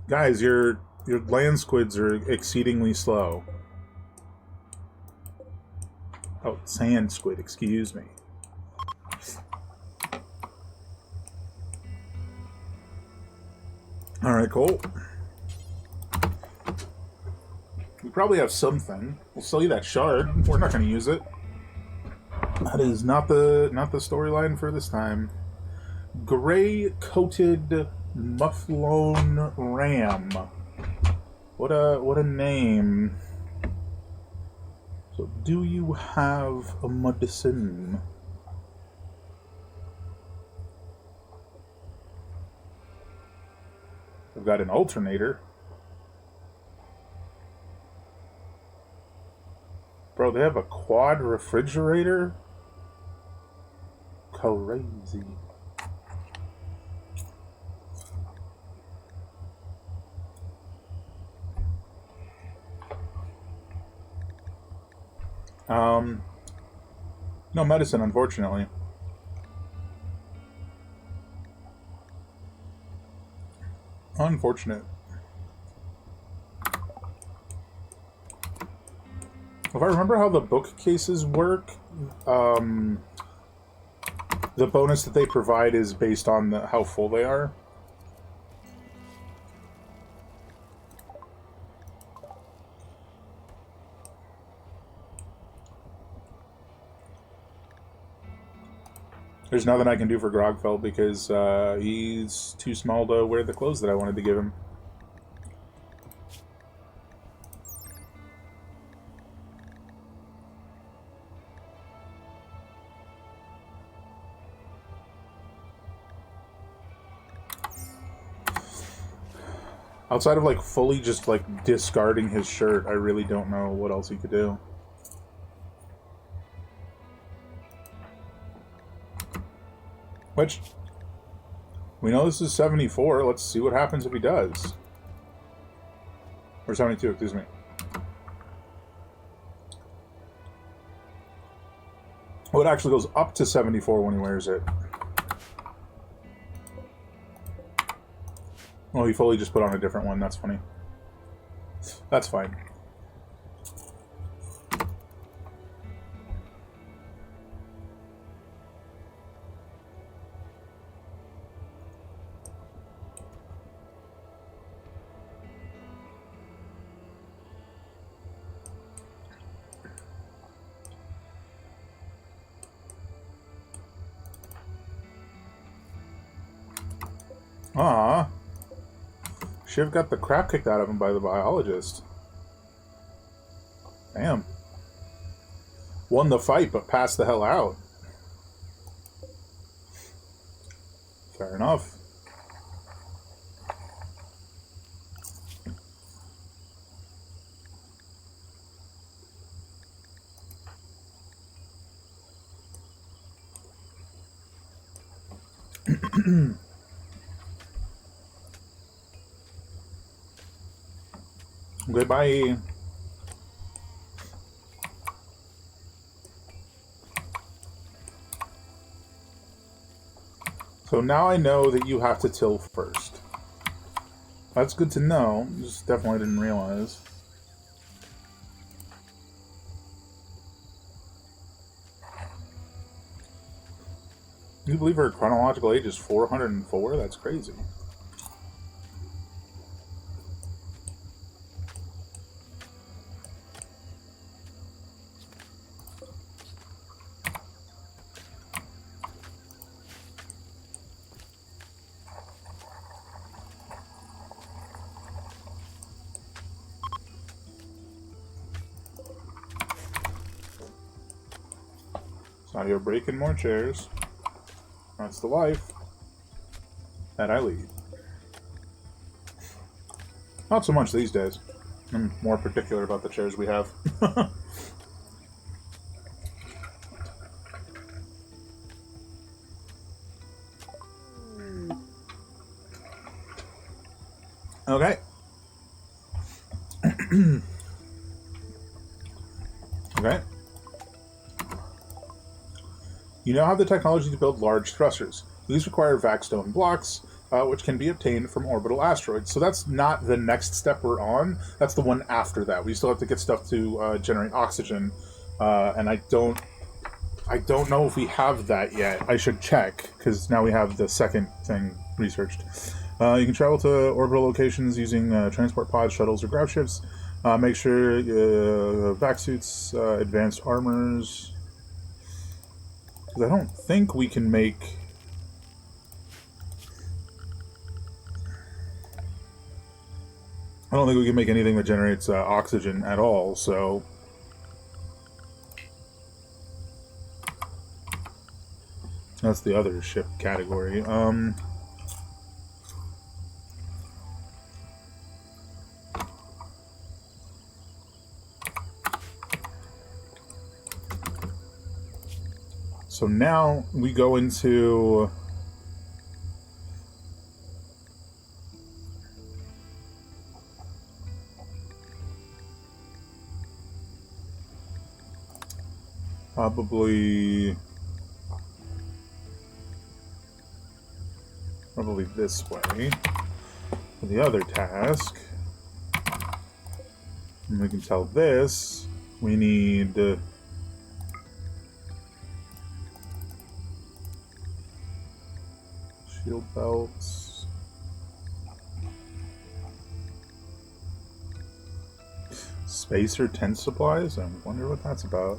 Guys, your land squids are exceedingly slow. Oh, sand squid, excuse me. Alright, cool. We probably have something. We'll sell you that shard. We're not going to use it. That is not the storyline for this time. Gray-coated mufflone ram. What a name. So, do you have a medicine? We've got an alternator. Bro, they have a quad refrigerator? Crazy. No medicine, unfortunately. Unfortunate. If I remember how the bookcases work, the bonus that they provide is based on how full they are. There's nothing I can do for Grogfeld because he's too small to wear the clothes that I wanted to give him. Outside of, like, fully just, like, discarding his shirt, I really don't know what else he could do. Which, we know this is 74. Let's see what happens if he does. Or 72, excuse me. Oh, it actually goes up to 74 when he wears it. Oh, he fully just put on a different one. That's funny. That's fine. Ah, Shiv got the crap kicked out of him by the biologist. Damn. Won the fight, but passed the hell out. Fair enough. Goodbye. So now I know that you have to till first. That's good to know. Just definitely didn't realize. You believe her chronological age is 404? That's crazy. So you're breaking more chairs. That's the life that I lead. Not so much these days. I'm more particular about the chairs we have. Okay. Okay. You now have the technology to build large thrusters. These require vac-stone blocks, which can be obtained from orbital asteroids. So that's not the next step we're on. That's the one after that. We still have to get stuff to generate oxygen, and I don't know if we have that yet. I should check, because now we have the second thing researched. You can travel to orbital locations using transport pods, shuttles, or grav ships. Make sure vac suits, advanced armors. Because I don't think we can make... I don't think we can make anything that generates oxygen at all, so... That's the other ship category. So now we go into... Probably this way for the other task. And we can tell this we need shield belts. Spacer tent supplies? I wonder what that's about.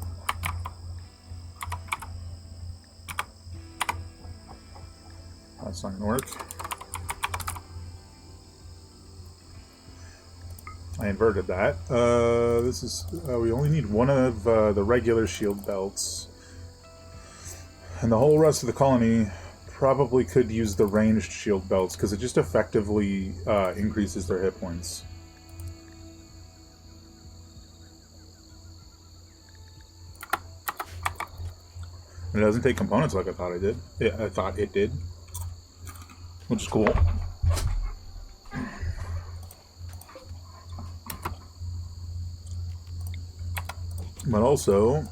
That's not gonna work. I inverted that. This is... we only need one of the regular shield belts. And the whole rest of the colony probably could use the ranged shield belts, because it just effectively increases their hit points. And it doesn't take components like I thought it did. I thought it did. Which is cool. But also...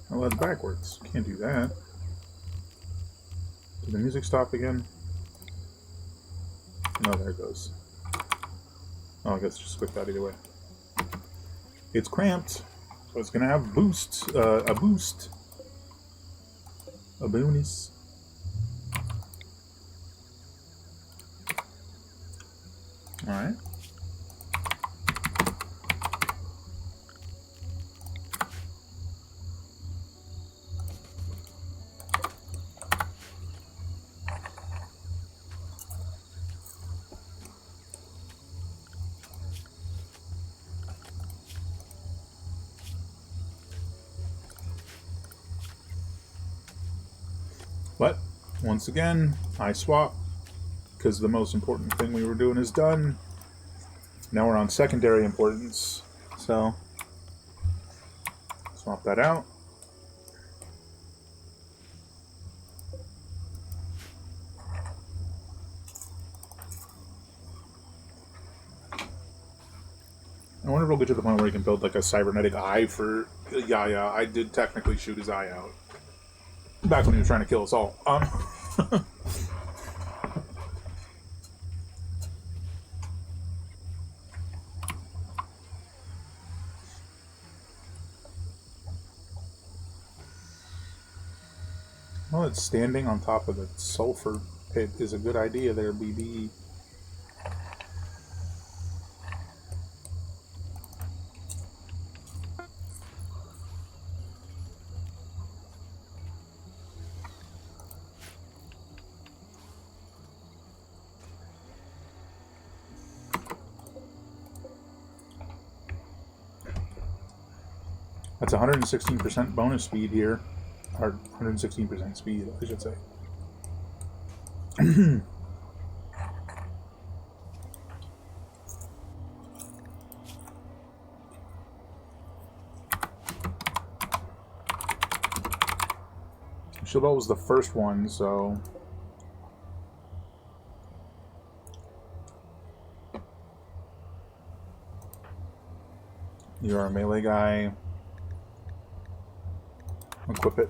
oh, that's backwards. Can't do that. Did the music stop again? No, there it goes. Oh, I guess just click that either way. It's cramped, so it's gonna have boost, a boost. A bonus. Alright. But, once again, I swap, because the most important thing we were doing is done. Now we're on secondary importance, so swap that out. I wonder if we'll get to the point where you can build like a cybernetic eye for Yaya. I did technically shoot his eye out. Back when he was trying to kill us all. Well, it's standing on top of the sulfur pit is a good idea there, BB. That's 116% bonus speed here. Or 116% speed, I should say. Shield Belt was the first one, so... You're a melee guy. Equip it.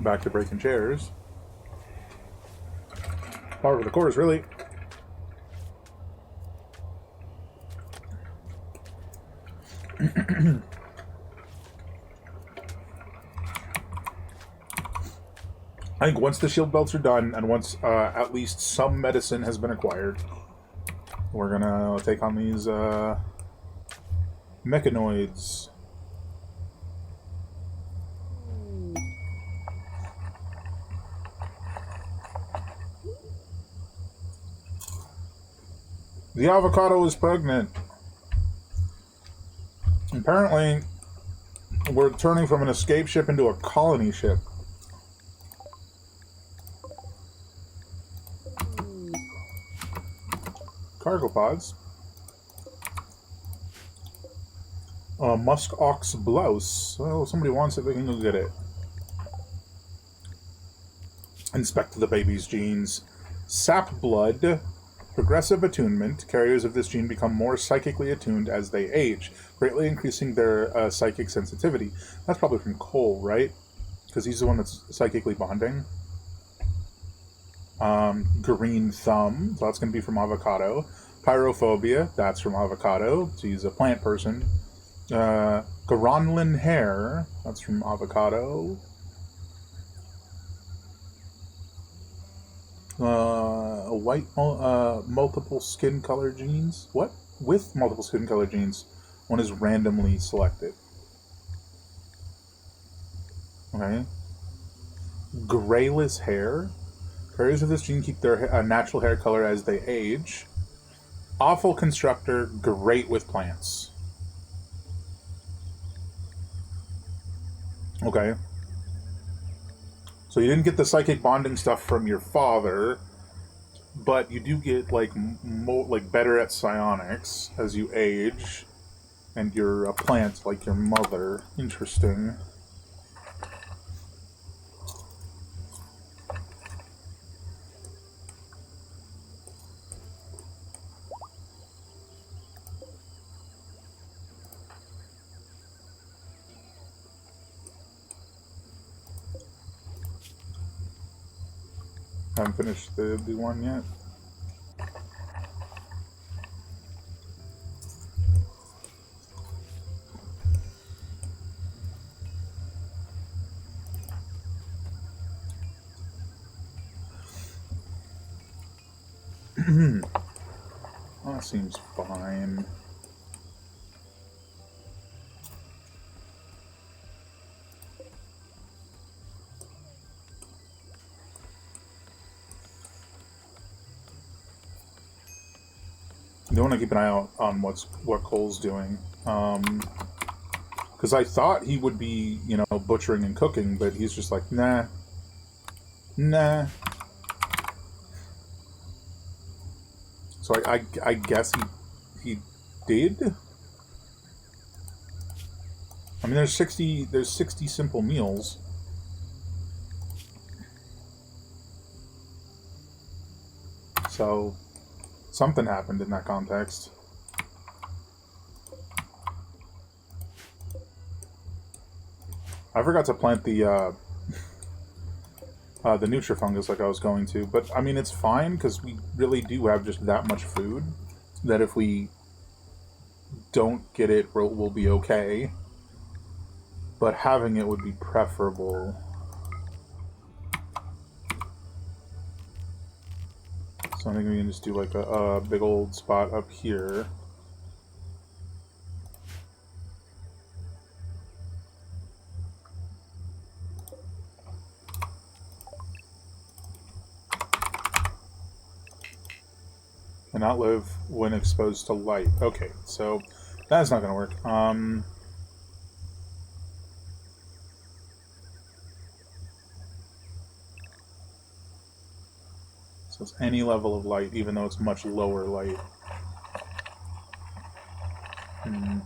Back to breaking chairs. Par for the course, really. I think once the shield belts are done, and once at least some medicine has been acquired, we're gonna take on these mechanoids. The avocado is pregnant. Apparently, we're turning from an escape ship into a colony ship. Cargo pods. Musk ox blouse. Well, somebody wants it, they can go get it. Inspect the baby's genes. Sap blood. Progressive attunement. Carriers of this gene become more psychically attuned as they age, greatly increasing their psychic sensitivity. That's probably from Cole, right? Because he's the one that's psychically bonding. Green thumb. So that's going to be from avocado. Pyrophobia. That's from avocado. So he's a plant person. Garanlin hair. That's from avocado. White multiple skin color genes. What? With multiple skin color genes, one is randomly selected. Okay. Grayless hair. Carriers of this gene keep their natural hair color as they age. Awful constructor, great with plants. Okay. So you didn't get the psychic bonding stuff from your father, but you do get like better at psionics as you age, and you're a plant like your mother. Interesting. Haven't finished the one yet. Well, that seems fine. You want to keep an eye out on what Cole's doing, because I thought he would be, butchering and cooking, but he's just like, nah. So I guess he did. I mean, there's 60 simple meals. So something happened in that context. I forgot to plant the Nutrifungus like I was going to, but I mean, it's fine because we really do have just that much food that if we don't get it, we'll be okay. But having it would be preferable. So I think we can just do like a big old spot up here. Cannot live when exposed to light. Okay, so that's not going to work. So it's any level of light, even though it's much lower light. I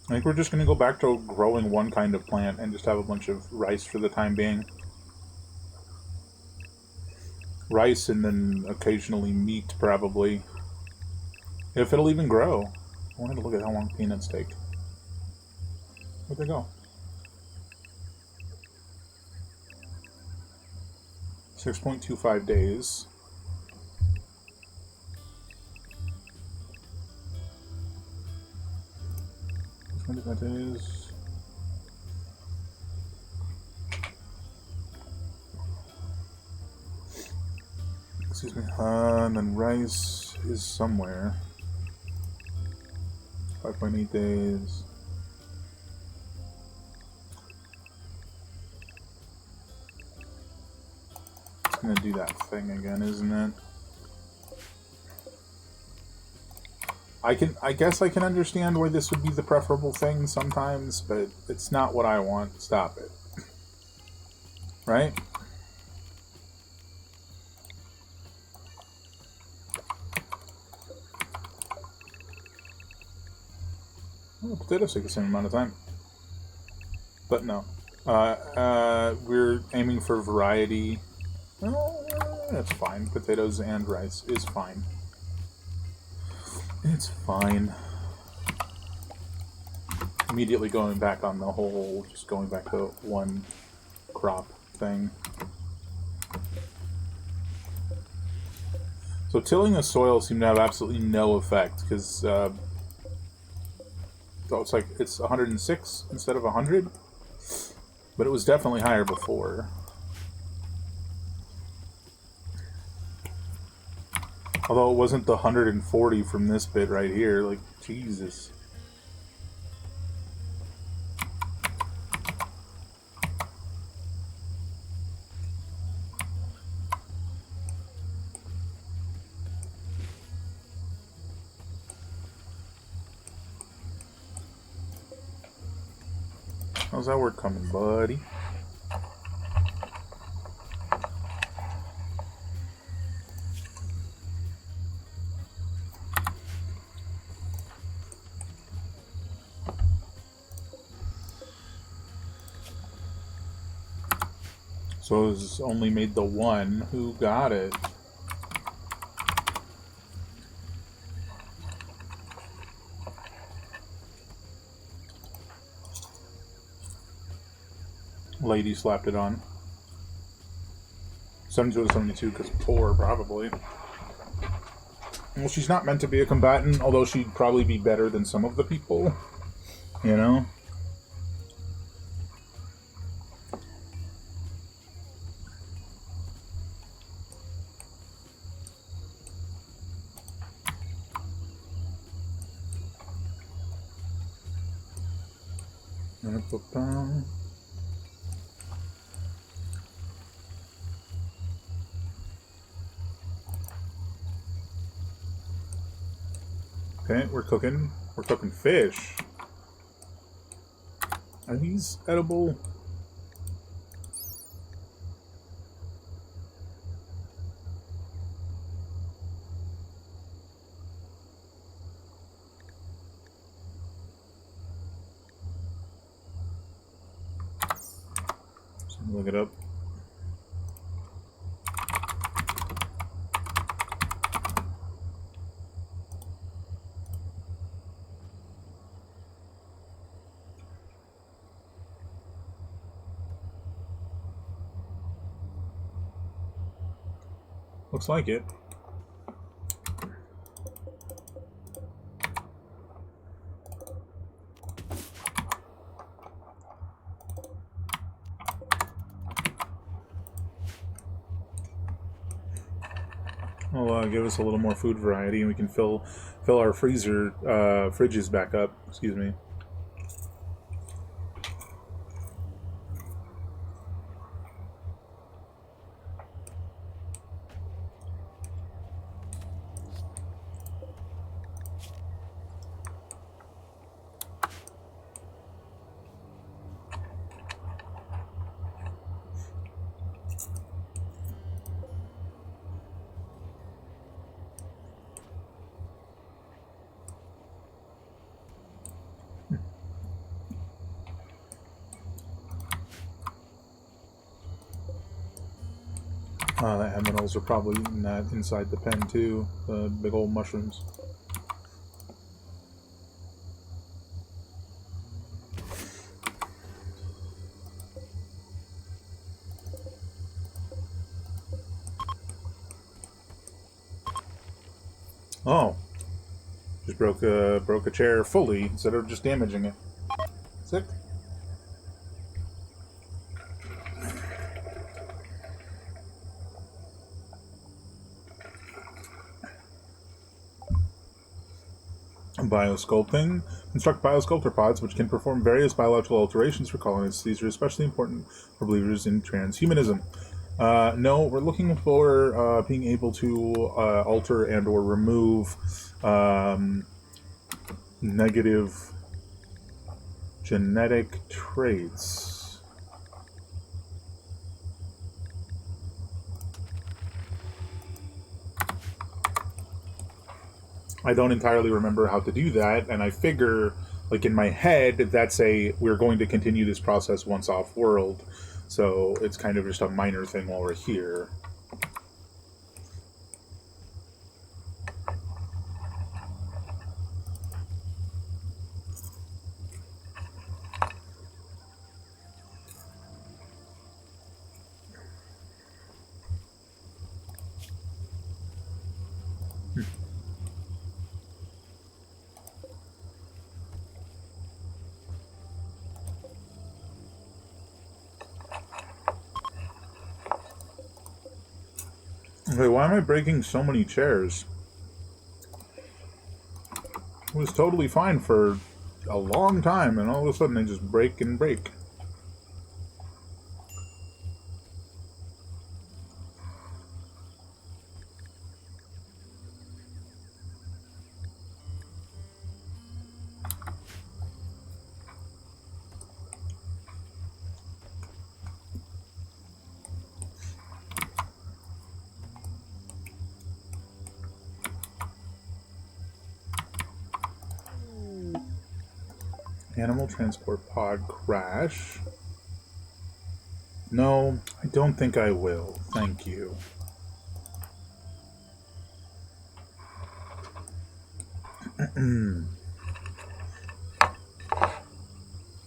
think we're just going to go back to growing one kind of plant and just have a bunch of rice for the time being. Rice and then occasionally meat, probably. If it'll even grow. I wanted to look at how long peanuts take. Where'd they go? 6.25 days. That is. Excuse me. And then rice is somewhere. 5.8 days. gonna do that thing again, isn't it? I guess I can understand why this would be the preferable thing sometimes, but it's not what I want. Stop it. Right? Oh, potatoes take the same amount of time. But no. We're aiming for variety. Oh, that's fine. Potatoes and rice is fine. It's fine. Immediately going back on the whole, just going back to one crop thing. So tilling the soil seemed to have absolutely no effect, because so it's like it's 106 instead of 100, but it was definitely higher before. Although it wasn't the 140 from this bit right here, like, Jesus. How's that work coming, buddy? So it's only made the one. Who got it? Lady slapped it on. 72 to 72 because poor, probably. Well, she's not meant to be a combatant, although she'd probably be better than some of the people. You know? Okay, we're cooking. We're cooking fish. Are these edible? Look it up. Looks like it. Will give us a little more food variety, and we can fill our fridges back up. Excuse me. The aminals are probably eating that inside the pen too, the big old mushrooms. Oh, just broke a chair fully instead of just damaging it. Sick. Biosculpting. Construct biosculptor pods which can perform various biological alterations for colonists. These are especially important for believers in transhumanism. No, we're looking for being able to alter and or remove negative genetic traits. I don't entirely remember how to do that, and I figure, like in my head, that's we're going to continue this process once off world, so it's kind of just a minor thing while we're here. Okay, why am I breaking so many chairs? It was totally fine for a long time, and all of a sudden they just break and break. Animal transport pod crash. No, I don't think I will. Thank you.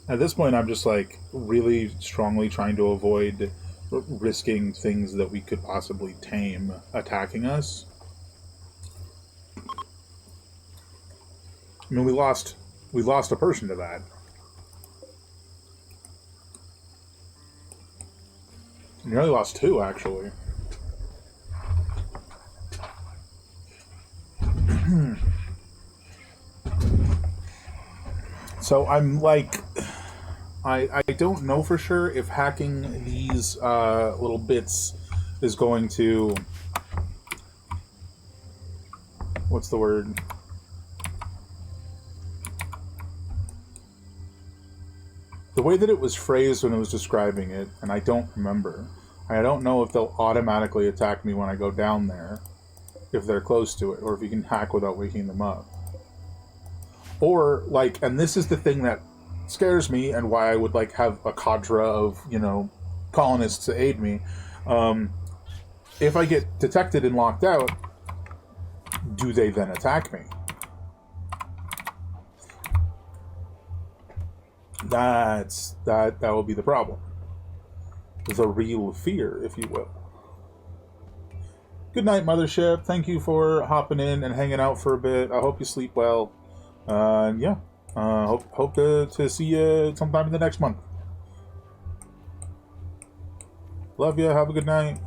At this point, I'm just like really strongly trying to avoid risking things that we could possibly tame attacking us. I mean, we lost a person to that. We nearly lost two, actually. So I'm like, I don't know for sure if hacking these little bits is going to, what's the word? The way that it was phrased when it was describing it, and I don't remember. I don't know if they'll automatically attack me when I go down there, if they're close to it, or if you can hack without waking them up. Or, like, and this is the thing that scares me and why I would, like, have a cadre of, colonists to aid me. If I get detected and locked out, do they then attack me? That will be the problem. The real fear, if you will. Good night, Mothership. Thank you for hopping in and hanging out for a bit. I hope you sleep well. Yeah. Hope to see you sometime in the next month. Love you. Have a good night.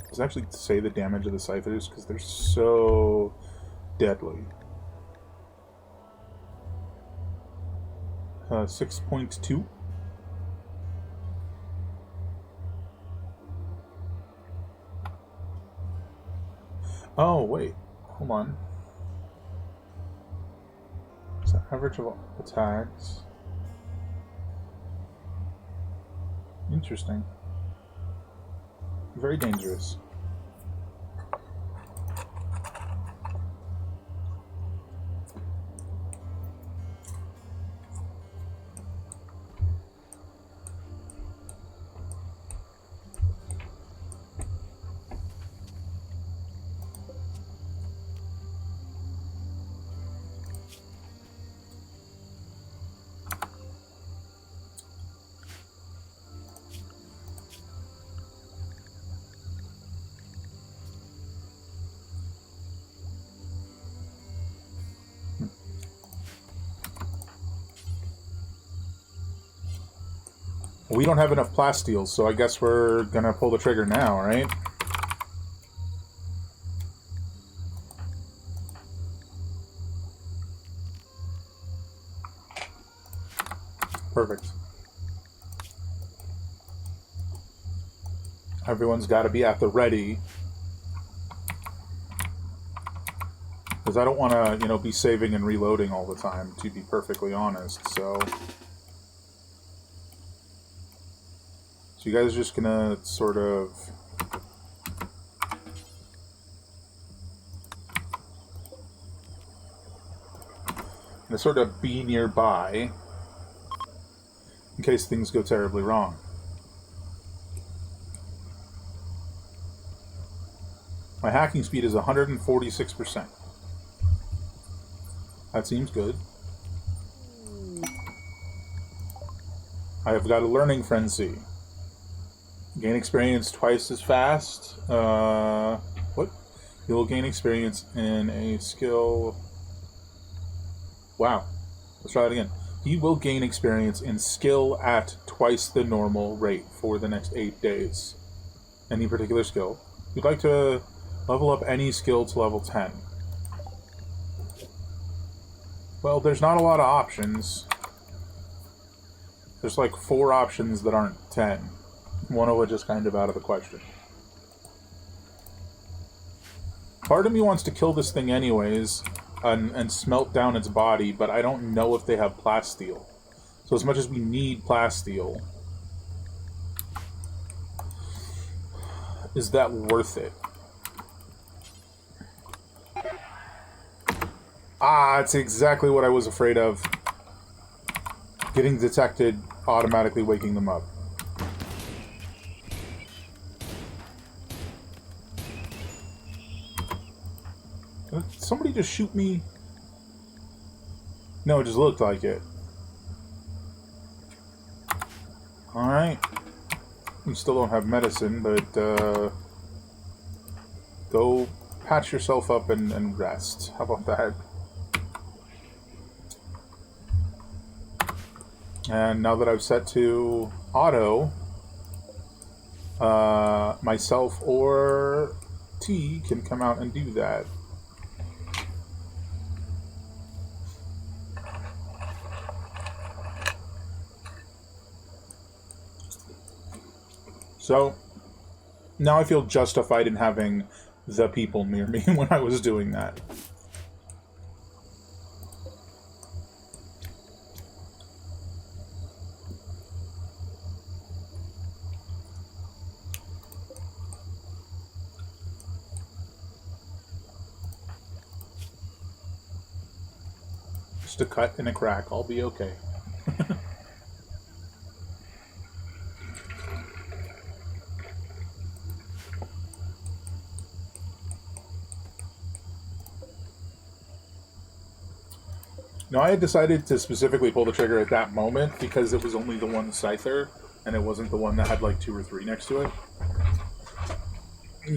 Does it actually say the damage of the ciphers? Because they're so deadly. 6.2. Oh, wait. Hold on. It's the average of all attacks. Interesting. Very dangerous. We don't have enough plastiles, so I guess we're gonna pull the trigger now, right? Perfect. Everyone's got to be at the ready. Because I don't want to, you know, be saving and reloading all the time, to be perfectly honest, so... So you guys are just gonna sort of... Gonna sort of be nearby in case things go terribly wrong. My hacking speed is 146%. That seems good. I have got a learning frenzy. Gain experience twice as fast. What? You will gain experience in a skill... Wow. Let's try that again. He will gain experience in skill at twice the normal rate for the next 8 days. Any particular skill. You'd like to level up any skill to level 10. Well, there's not a lot of options. There's like 4 options that aren't 10. One of which is kind of out of the question. Part of me wants to kill this thing anyways, and smelt down its body, but I don't know if they have plasteel. So as much as we need plasteel, is that worth it? Ah, it's exactly what I was afraid of. Getting detected, automatically waking them up. Did somebody just shoot me? No, it just looked like it. Alright. We still don't have medicine, but go patch yourself up and rest. How about that? And now that I've set to auto, myself or T can come out and do that. So, now I feel justified in having the people near me when I was doing that. Just a cut and a crack, I'll be okay. No, I had decided to specifically pull the trigger at that moment because it was only the one Scyther, and it wasn't the one that had like 2 or 3 next to it.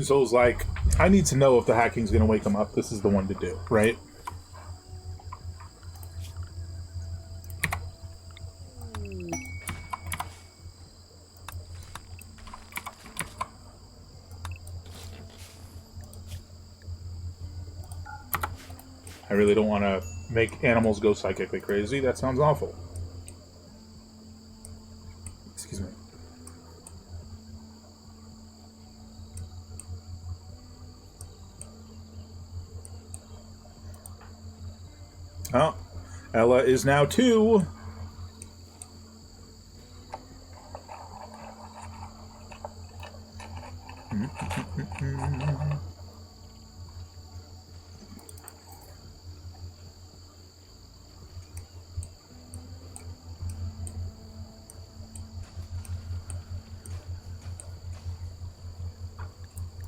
So it was like, I need to know if the hacking's going to wake them up. This is the one to do, right? I really don't want to make animals go psychically crazy. That sounds awful. Excuse me. Oh, Ella is now 2.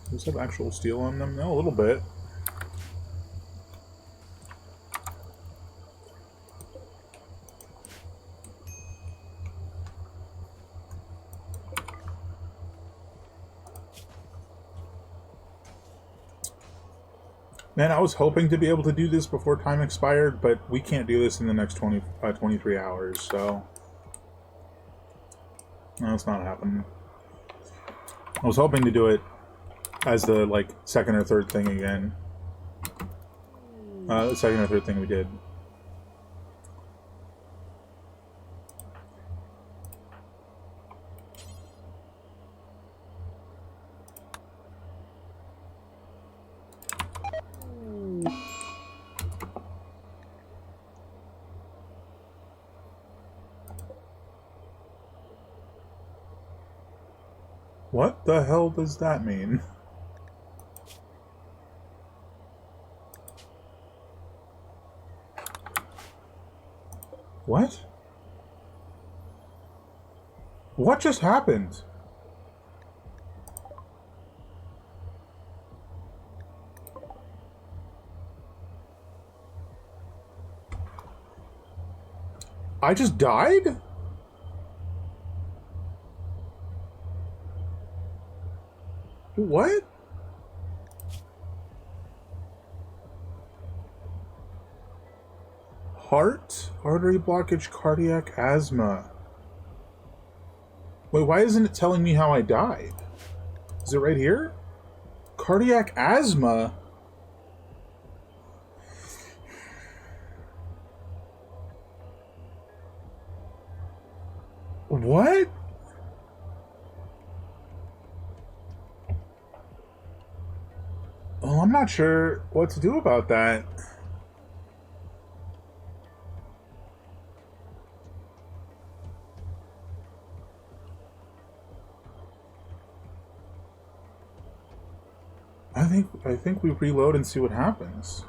Does this have actual steel on them? No, a little bit. Man, I was hoping to be able to do this before time expired, but we can't do this in the next 23 hours, so... No, it's not happening. I was hoping to do it as the, like, second or third thing again. The second or third thing we did. What the hell does that mean? What? What just happened? I just died? What? Heart, artery blockage, cardiac asthma. Wait, why isn't it telling me how I died? Is it right here? Cardiac asthma? What? Well, I'm not sure what to do about that. I think we reload and see what happens.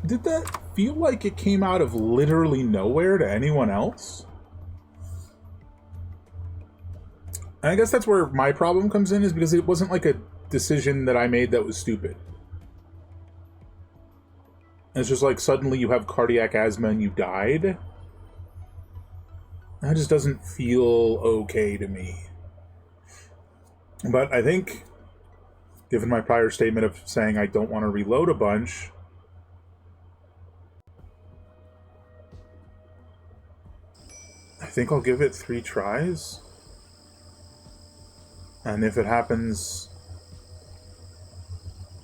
Did that feel like it came out of literally nowhere to anyone else? And I guess that's where my problem comes in, is because it wasn't like a decision that I made that was stupid. It's just like suddenly you have cardiac asthma and you died. That just doesn't feel okay to me. But I think, given my prior statement of saying I don't want to reload a bunch, I think I'll give it 3 tries. And if it happens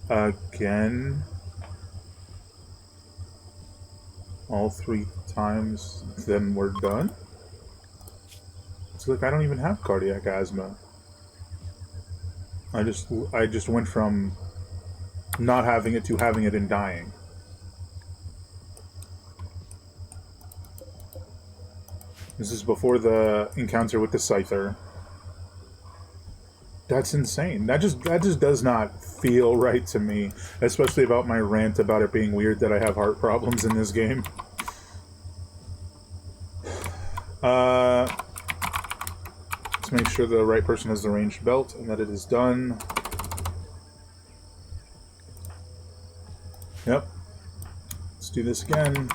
again all 3 times, then we're done. It's like I don't even have cardiac asthma. I just went from not having it to having it and dying. This is before the encounter with the Scyther. That's insane. That just does not feel right to me, especially about my rant about it being weird that I have heart problems in this game. Let's make sure the right person has the ranged belt and that it is done. Yep. Let's do this again.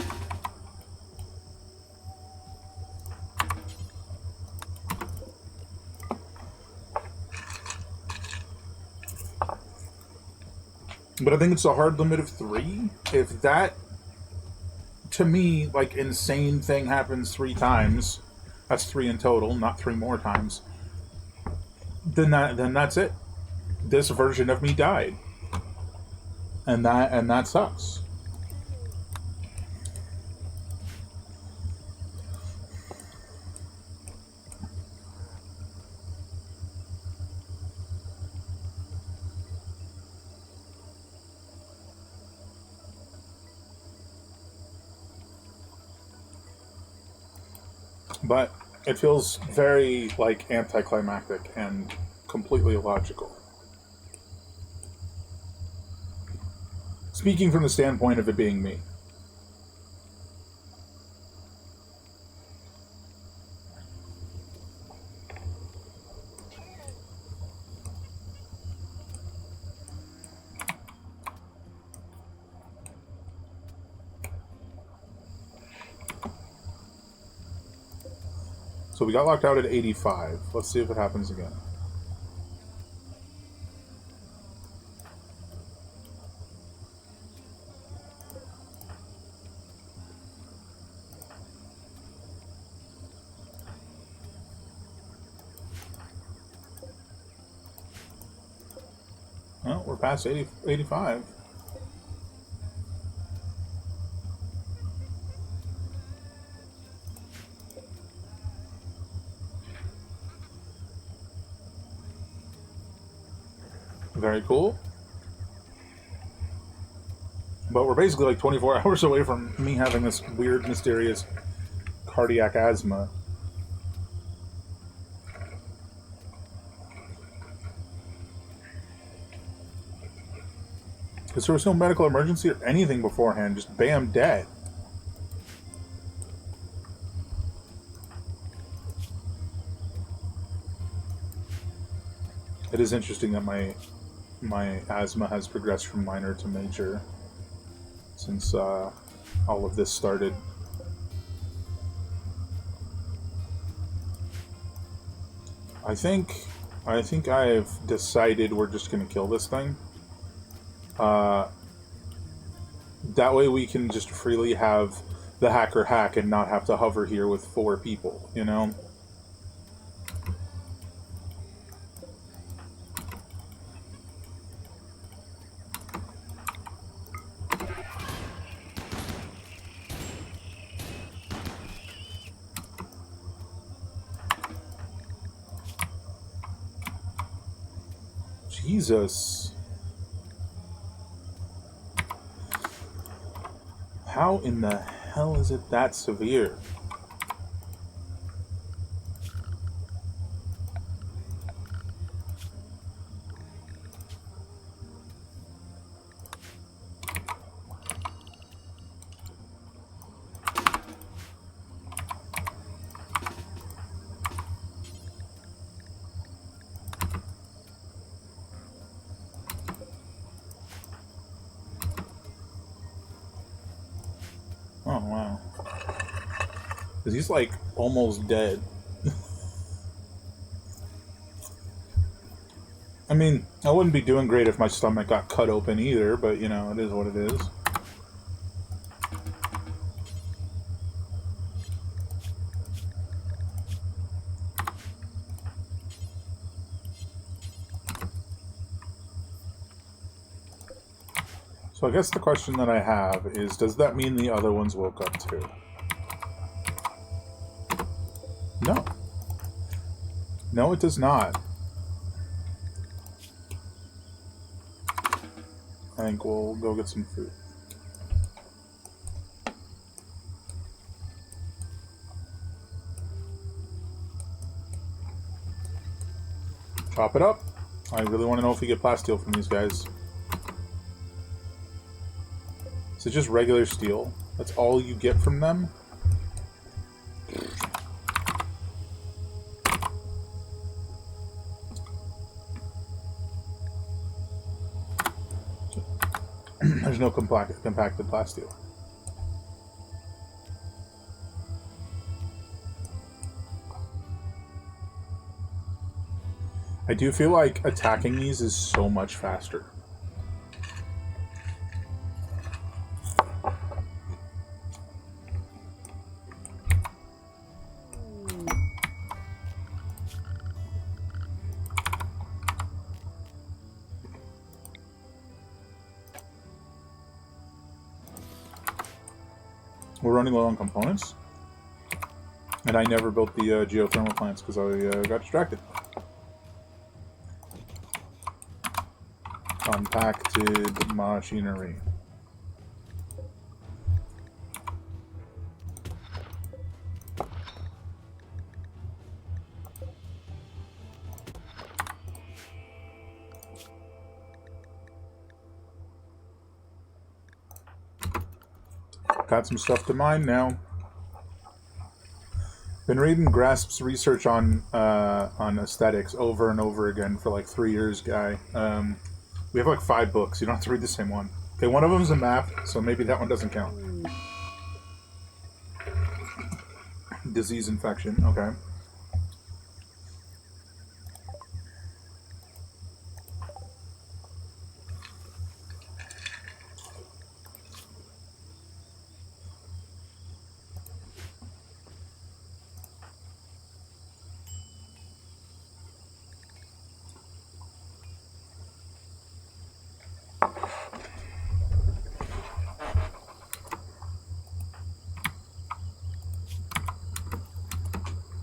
But I think it's a hard limit of 3. If that, to me, like, insane thing happens 3 times, that's 3 in total, not 3 more times, then that's it. This version of me died. And that sucks. But it feels very, like, anticlimactic and completely illogical. Speaking from the standpoint of it being me. So we got locked out at 85. Let's see if it happens again. Well, we're past 85. Very cool. But we're basically like 24 hours away from me having this weird, mysterious cardiac asthma. Because there was no medical emergency or anything beforehand, just bam, dead. It is interesting that my asthma has progressed from minor to major since all of this started. I think I've decided we're just gonna kill this thing. That way we can just freely have the hacker hack and not have to hover here with 4 people, you know? Jesus. How in the hell is it that severe? Oh, wow. Because he's, like, almost dead. I mean, I wouldn't be doing great if my stomach got cut open either, but, you know, it is what it is. So I guess the question that I have is, does that mean the other ones woke up too? No. No, it does not. I think we'll go get some food. Chop it up. I really want to know if we get plasteel from these guys. Is it just regular steel? That's all you get from them? There's no compacted plasteel. I do feel like attacking these is so much faster. We're running low on components, and I never built the geothermal plants because I got distracted. Compacted machinery. Got some stuff to mine now. Been reading Grasp's research on aesthetics over and over again for like 3 years, guy. We have like 5 books. You don't have to read the same one. Okay, one of them is a map, so maybe that one doesn't count. Disease infection, okay.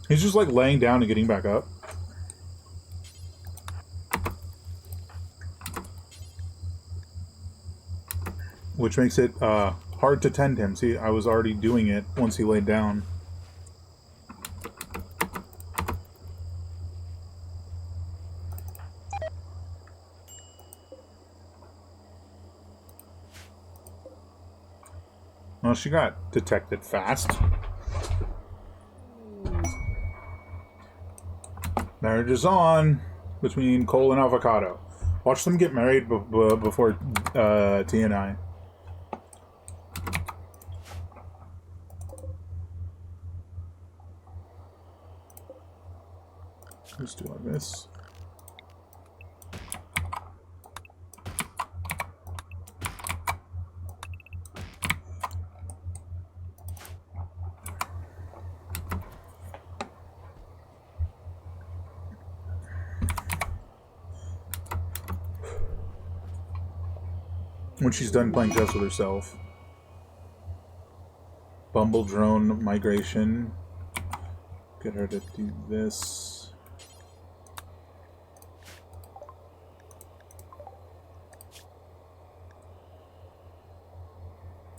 He's just like laying down and getting back up. Which makes it hard to tend him. See, I was already doing it once he laid down. Well, she got detected fast. Marriage is on between Cole and Avocado. Watch them get married before T and I. Let's do like this. When she's done playing chess with herself. Bumble drone migration. Get her to do this.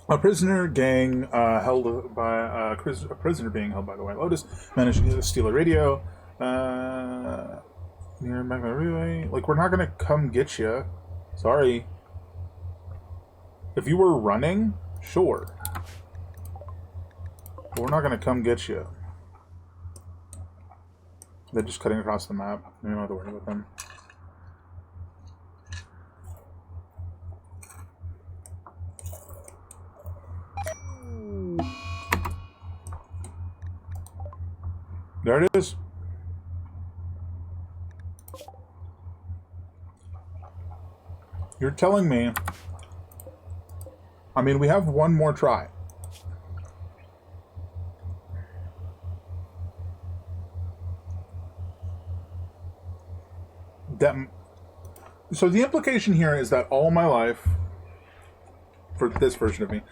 A prisoner gang held by a prisoner being held by the White Lotus managed to steal a radio near Magma Relay. Like, we're not gonna come get you. Sorry. If you were running, sure. But we're not gonna come get you. They're just cutting across the map. We don't have to worry about them. There it is. You're telling me... I mean, we have one more try. So the implication here is that all my life, for this version of me,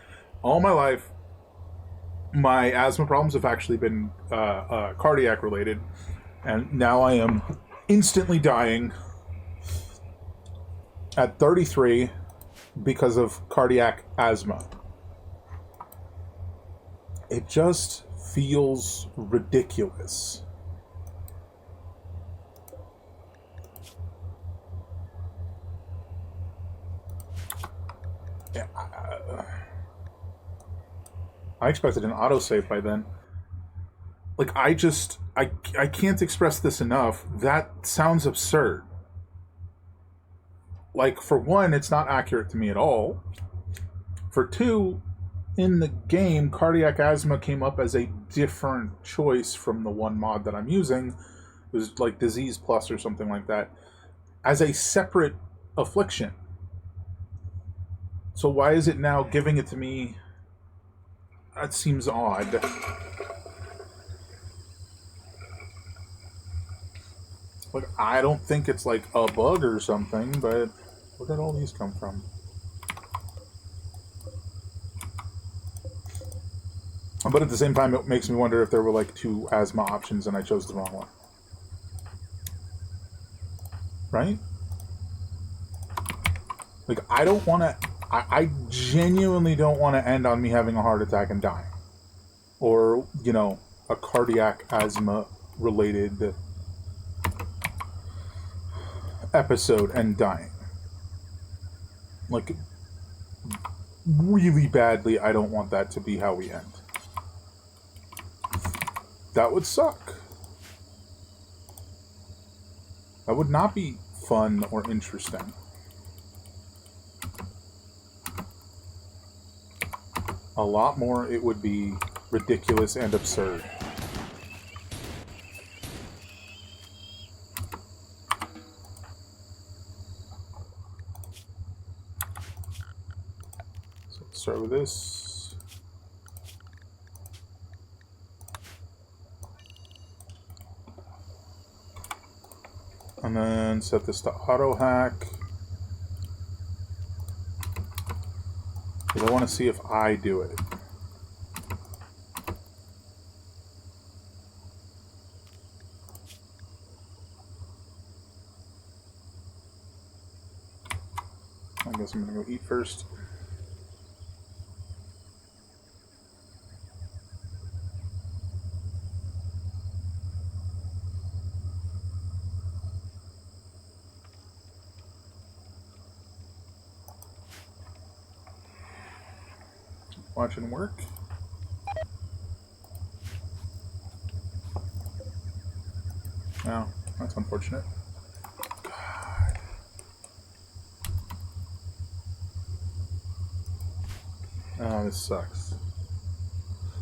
all my life, my asthma problems have actually been cardiac related, and now I am instantly dying at 33 because of cardiac asthma. It just feels ridiculous. Yeah, I expected an autosave by then. Like, I can't express this enough. That sounds absurd. Like, for one, it's not accurate to me at all. For two, in the game, cardiac asthma came up as a different choice from the one mod that I'm using. It was like Disease Plus or something like that. As a separate affliction. So why is it now giving it to me? That seems odd. Like, I don't think it's like a bug or something, but where did all these come from? But at the same time, it makes me wonder if there were like two asthma options and I chose the wrong one. Right? Like, I don't want to... I genuinely don't want to end on me having a heart attack and dying. Or, you know, a cardiac asthma-related episode and dying. Like, really badly, I don't want that to be how we end. That would suck. That would not be fun or interesting. A lot more, it would be ridiculous and absurd. So let's start with this. And then set this to auto hack. Because I want to see if I do it. I guess I'm going to go eat first. watching work. Oh, that's unfortunate. God. Oh, this sucks.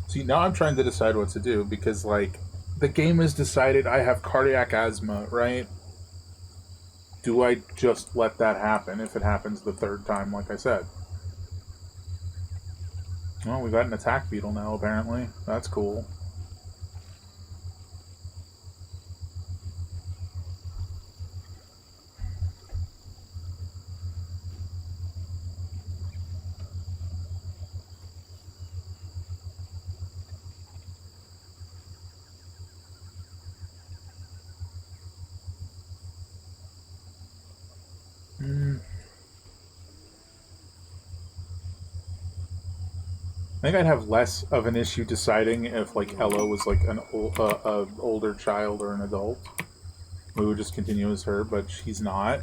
See, now I'm trying to decide what to do because, like, the game has decided I have cardiac asthma, right? Do I just let that happen if it happens the third time, like I said? Well, we got an attack beetle now, apparently. That's cool. I think I'd have less of an issue deciding if, like, Ella was, like, an older child or an adult. We would just continue as her, but she's not.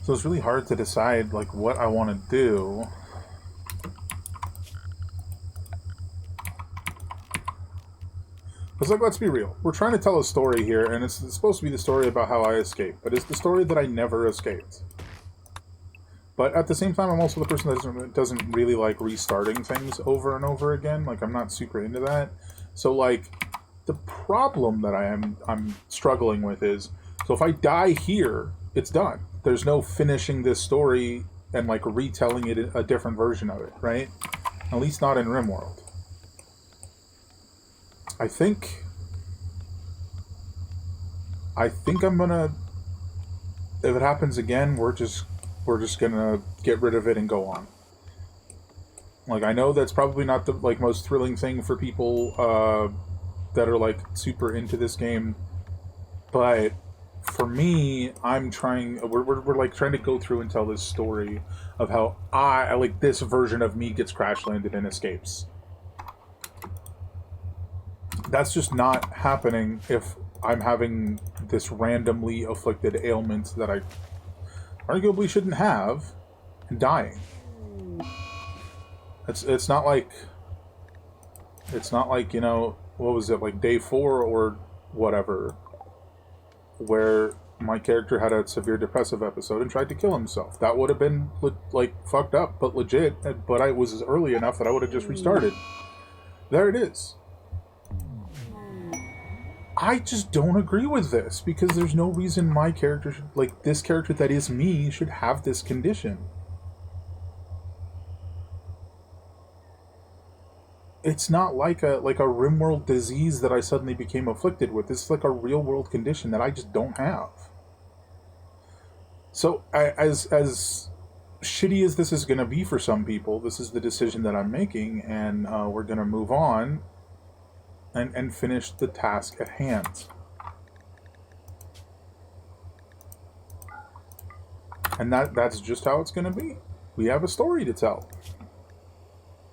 So it's really hard to decide, like, what I want to do. Because, like, let's be real. We're trying to tell a story here, and it's supposed to be the story about how I escaped. But it's the story that I never escaped. But at the same time, I'm also the person that doesn't really like restarting things over and over again. Like, I'm not super into that. So, like, the problem that I'm struggling with is, so if I die here, it's done. There's no finishing this story and, like, retelling it a different version of it, right? At least not in Rimworld. I think I'm gonna, if it happens again, we're just gonna get rid of it and go on. Like, I know that's probably not the, like, most thrilling thing for people that are, like, super into this game, but for me, I'm trying. We're like trying to go through and tell this story of how I like this version of me gets crash landed and escapes. That's just not happening if I'm having this randomly afflicted ailment that I arguably shouldn't have and dying. It's not like you know, what was it, like day 4 or whatever, where my character had a severe depressive episode and tried to kill himself. That would have been, like, fucked up, but legit, but I was early enough that I would have just restarted. There it is. I just don't agree with this, because there's no reason my character should, like, this character that is me should have this condition. It's not like a Rimworld disease that I suddenly became afflicted with. It's like a real world condition that I just don't have. So, as shitty as this is going to be for some people, this is the decision that I'm making, and we're going to move on and finish the task at hand. And that's just how it's going to be. We have a story to tell.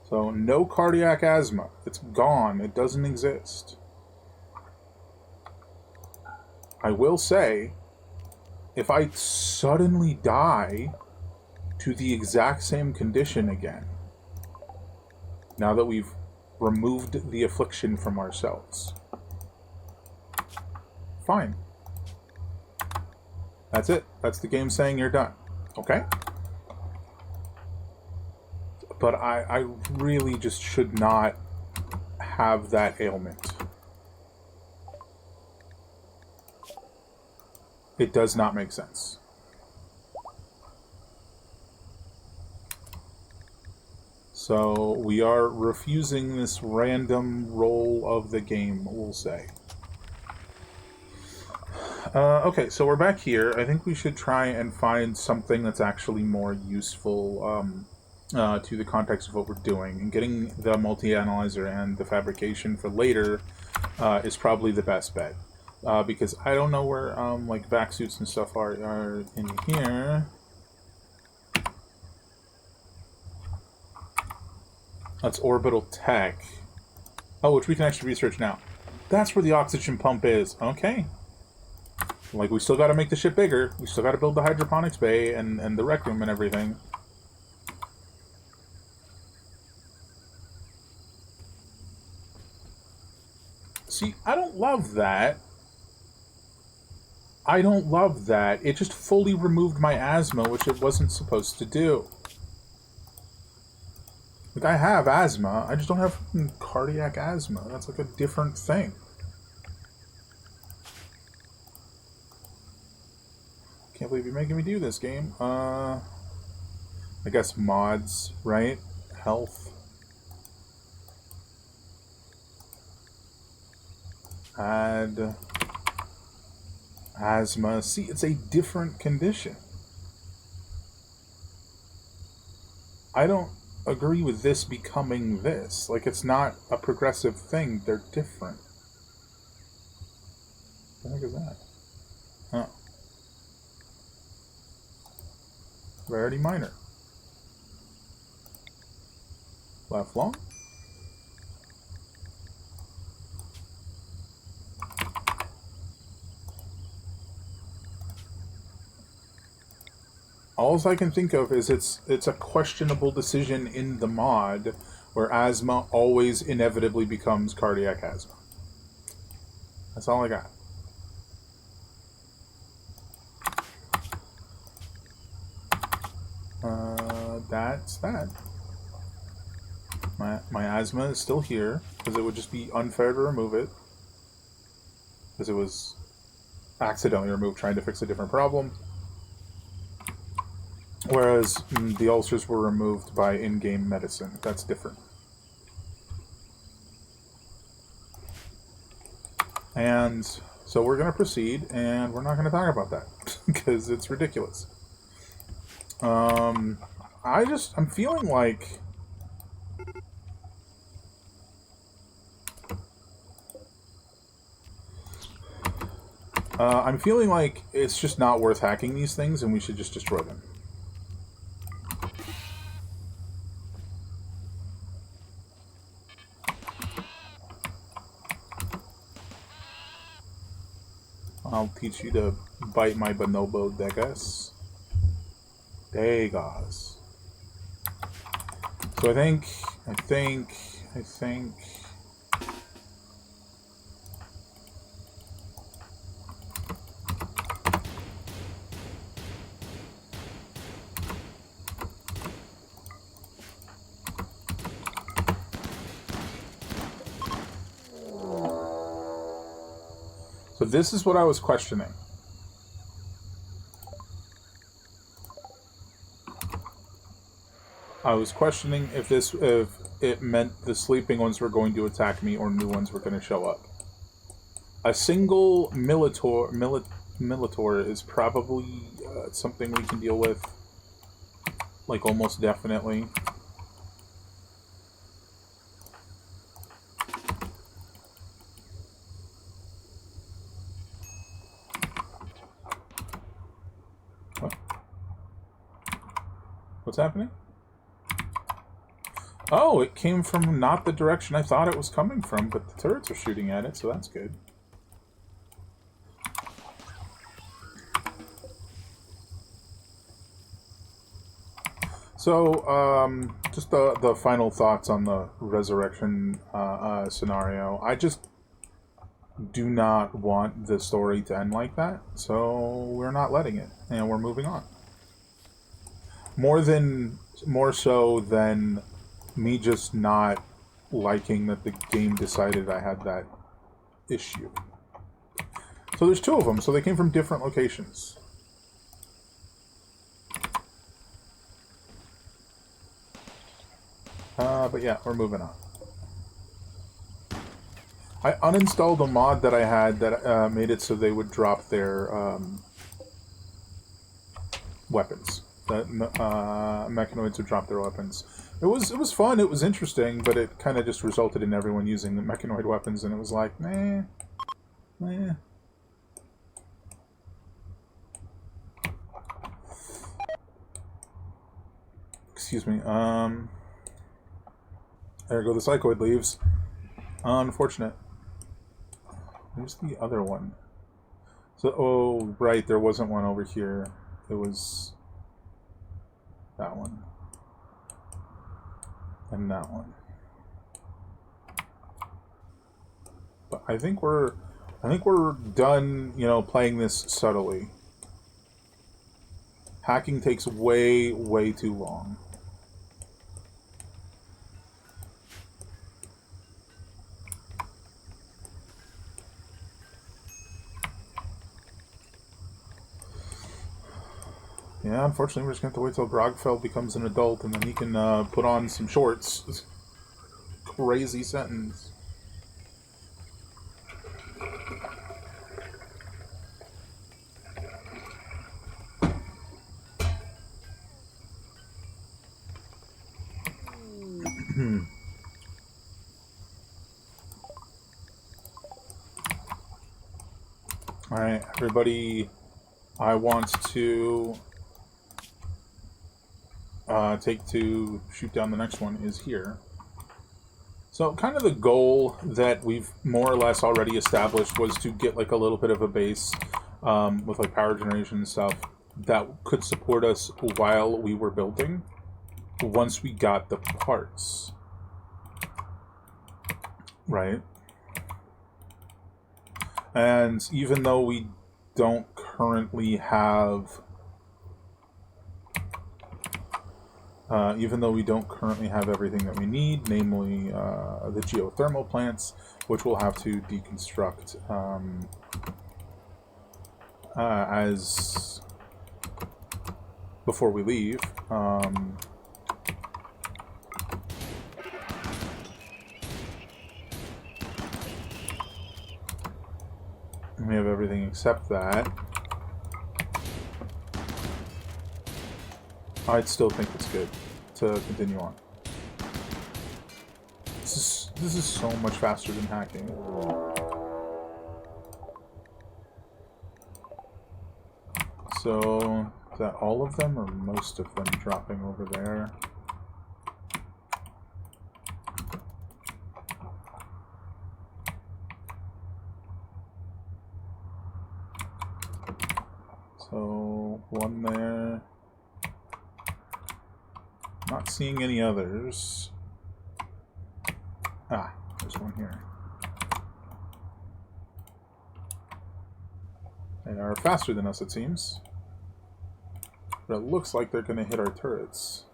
So, no cardiac asthma. It's gone. It doesn't exist. I will say, if I suddenly die to the exact same condition again, now that we've removed the affliction from ourselves, fine. That's it. That's the game saying you're done. Okay? But I really just should not have that ailment. It does not make sense. So we are refusing this random roll of the game, we'll say. Okay, so we're back here. I think we should try and find something that's actually more useful to the context of what we're doing. And getting the multi-analyzer and the fabrication for later is probably the best bet. Because I don't know where like vac suits and stuff are in here. That's orbital tech. Oh, which we can actually research now. That's where the oxygen pump is. Okay. Like, we still got to make the ship bigger. We still got to build the hydroponics bay and the rec room and everything. See, I don't love that. I don't love that. It just fully removed my asthma, which it wasn't supposed to do. Like, I have asthma. I just don't have cardiac asthma. That's like a different thing. Can't believe you're making me do this game. I guess mods, right? Health. Add asthma. See, it's a different condition. I don't agree with this becoming this. Like, it's not a progressive thing. They're different. What the heck is that? Oh. Rarity minor. Left long? All I can think of is it's a questionable decision in the mod where asthma always inevitably becomes cardiac asthma. That's all I got. That's that. My asthma is still here because it would just be unfair to remove it because it was accidentally removed trying to fix a different problem. Whereas the ulcers were removed by in-game medicine. That's different. And so we're going to proceed, and we're not going to talk about that because it's ridiculous. I'm feeling like it's just not worth hacking these things, and we should just destroy them. I'll teach you to bite my bonobo degas. Degas. So I think. So this is what I was questioning. I was questioning if it meant the sleeping ones were going to attack me or new ones were going to show up. A single Militor is probably something we can deal with, like almost definitely. What's happening? Oh, it came from not the direction I thought it was coming from, but the turrets are shooting at it, so that's good. So, just the final thoughts on the resurrection scenario. I just do not want the story to end like that, so we're not letting it, and we're moving on. More so than me just not liking that the game decided I had that issue. So there's two of them, so they came from different locations. But yeah, we're moving on. I uninstalled a mod that I had that made it so they would drop their weapons. That mechanoids would drop their weapons. It was fun. It was interesting, but it kind of just resulted in everyone using the mechanoid weapons, and it was like, meh. Excuse me. There go the psychoid leaves. Unfortunate. Where's the other one? So, oh, right, there wasn't one over here. It was that one. And that one. But I think we're done, you know, playing this subtly. Hacking takes way, way too long. Yeah, unfortunately, we're just going to have to wait till Grogfell becomes an adult, and then he can put on some shorts. Crazy sentence. Alright, everybody, I want to take to shoot down the next one is here. So kind of the goal that we've more or less already established was to get like a little bit of a base with like power generation and stuff that could support us while we were building once we got the parts. Right? And even though we don't currently have everything that we need, namely the geothermal plants, which we'll have to deconstruct as before we leave. We have everything except that. I'd still think it's good to continue on. This is so much faster than hacking. So, is that all of them or most of them dropping over there? So, one there. Not seeing any others. Ah, there's one here. They are faster than us, it seems. But it looks like they're going to hit our turrets.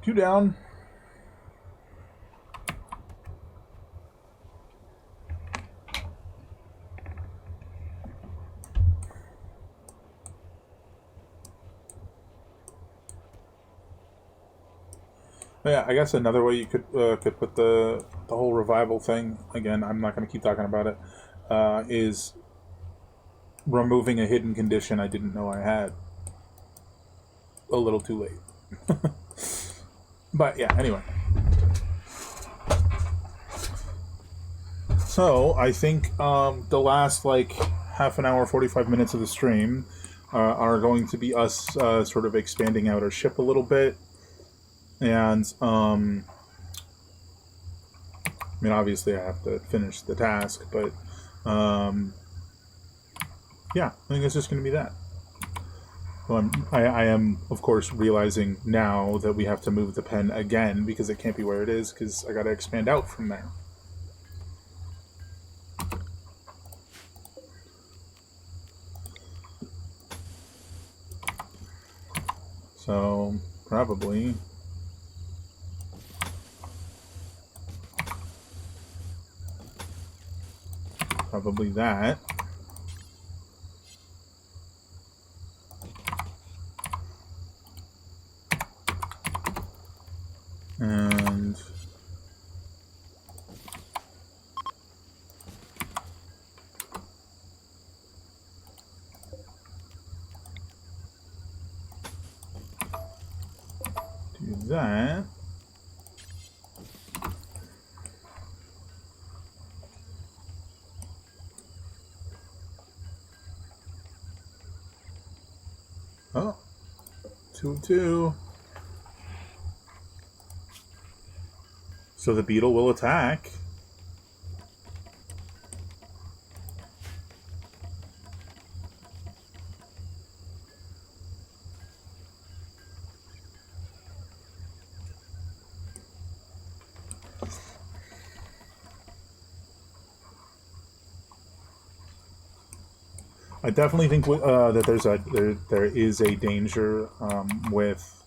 Two down. Yeah, I guess another way you could put the whole revival thing, again, I'm not going to keep talking about it, is removing a hidden condition I didn't know I had. A little too late. But yeah, anyway. So, I think the last, like, half an hour, 45 minutes of the stream are going to be us sort of expanding out our ship a little bit. And, I mean, obviously I have to finish the task, but, yeah, I think it's just going to be that. Well, I am, of course, realizing now that we have to move the pen again because it can't be where it is because I got to expand out from there. So, probably that. And that. Oh, 2 of 2. So the beetle will attack. I definitely think that there is a danger with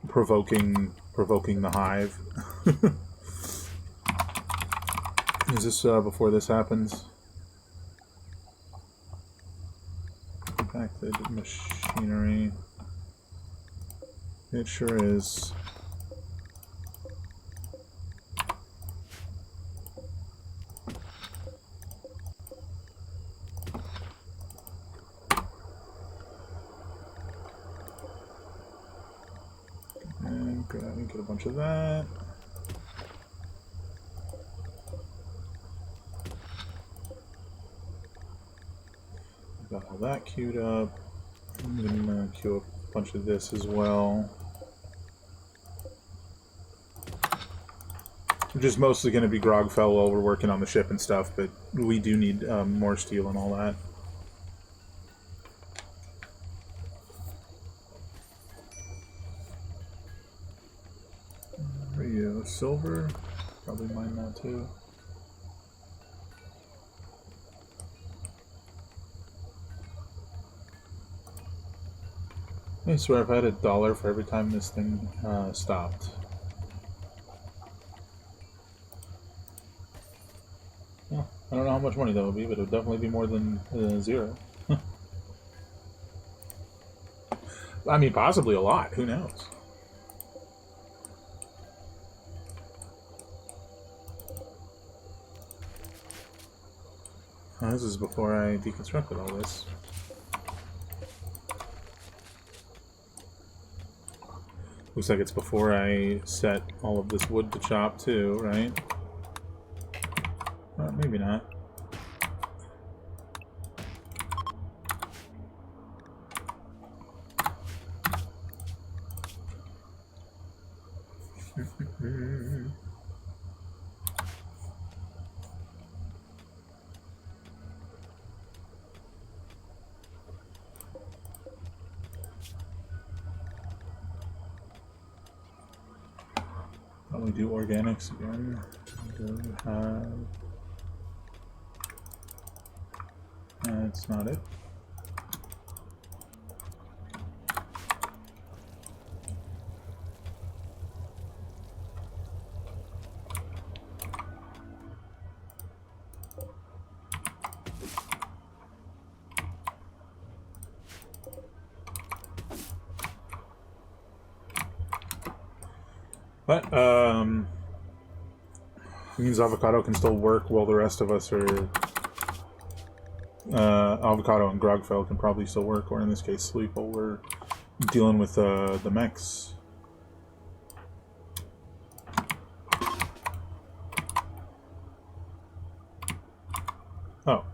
provoking the hive. Is this before this happens? Impacted machinery. It sure is. And go ahead and get a bunch of that. Got all that queued up. I'm gonna queue up a bunch of this as well. We're just mostly going to be Grogfell while we're working on the ship and stuff, but we do need more steel and all that. Radio silver, probably mine that too. I swear if I had $1 for every time this thing stopped. Well, I don't know how much money that would be, but it would definitely be more than 0. I mean, possibly a lot. Who knows? This is before I deconstructed all this. Looks like it's before I set all of this wood to chop too, right? Maybe not. Probably do organics again. Do have... That's not it. But, means avocado can still work while the rest of us are... avocado and Grogfell can probably still work, or in this case sleep while we're dealing with the mechs. Oh.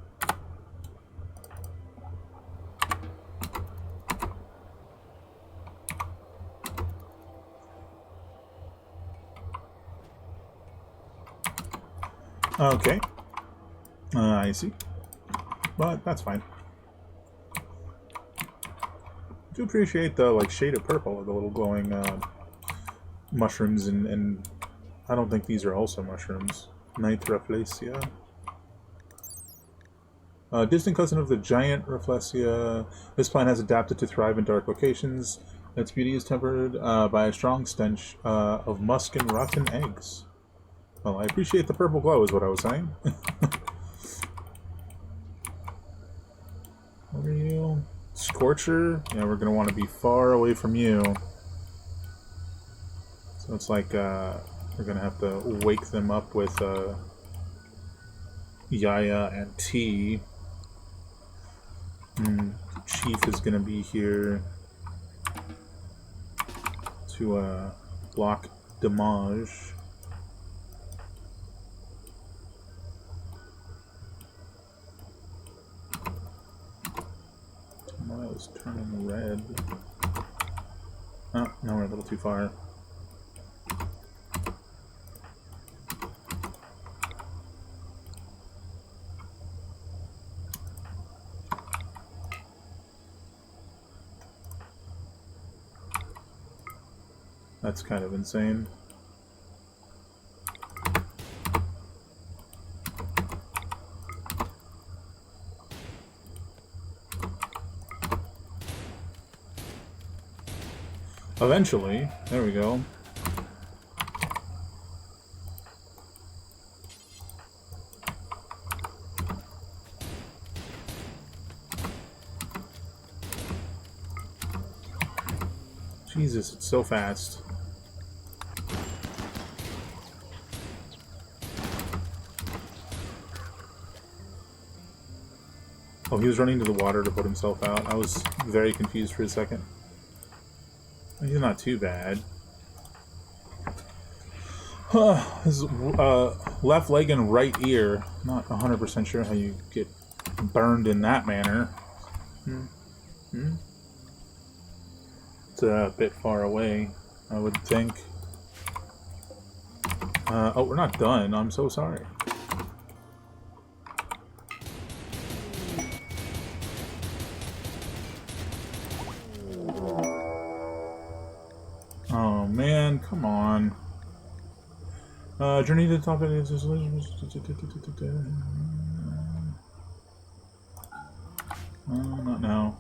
Okay. I see. But that's fine. I do appreciate the like shade of purple of the little glowing mushrooms, and I don't think these are also mushrooms. Night Rafflesia. Distant cousin of the giant Rafflesia. This plant has adapted to thrive in dark locations. Its beauty is tempered by a strong stench of musk and rotten eggs. Well, I appreciate the purple glow is what I was saying. What are you? Scorcher? Yeah, we're going to want to be far away from you. So it's like we're going to have to wake them up with Yaya and T. Chief is going to be here. to block damage. Well, it's turning red. Oh, no, we're a little too far. That's kind of insane. Eventually, there we go. Jesus, it's so fast. Oh, he was running to the water to put himself out. I was very confused for a second. He's not too bad. His left leg and right ear. Not 100% sure how you get burned in that manner. It's a bit far away, I would think. Oh, we're not done. I'm so sorry. Oh man, come on. Journey to the top of the... not now.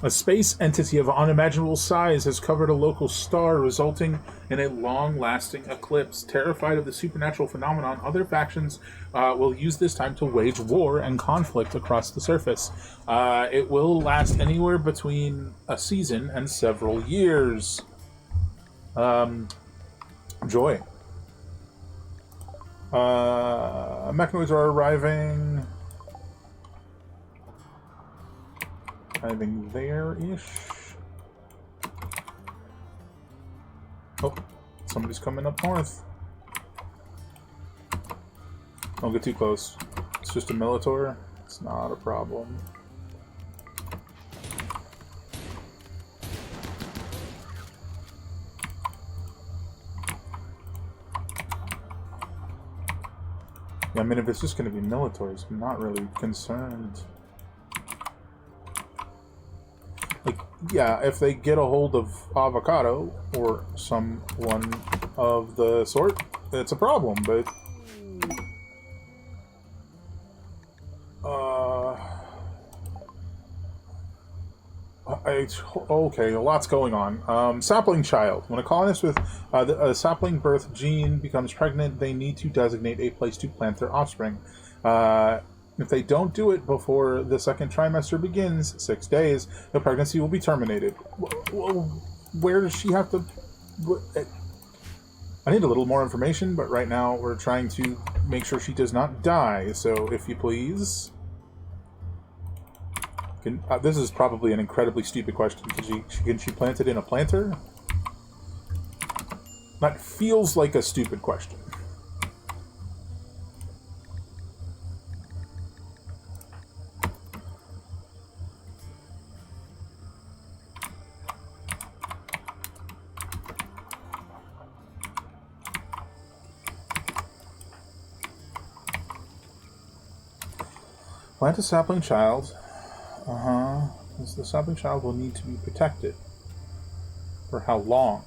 A space entity of unimaginable size has covered a local star, resulting in a long-lasting eclipse. Terrified of the supernatural phenomenon, other factions will use this time to wage war and conflict across the surface. It will last anywhere between a season and several years. Joy. Mechanoids are arriving. Arriving there-ish. Oh, somebody's coming up north. Don't get too close. It's just a Militor. It's not a problem. Yeah, I mean, if it's just going to be Militors, I'm not really concerned. Like, yeah, if they get a hold of Avocado or someone of the sort, it's a problem, but... okay, a lot's going on. Sapling child. When a colonist with a sapling birth gene becomes pregnant, they need to designate a place to plant their offspring. If they don't do it before the second trimester begins, 6 days, the pregnancy will be terminated. Where does she have to... I need a little more information, but right now we're trying to make sure she does not die, so if you please... this is probably an incredibly stupid question. Can she plant it in a planter? That feels like a stupid question. Plant a sapling child. The sapling child will need to be protected. For how long?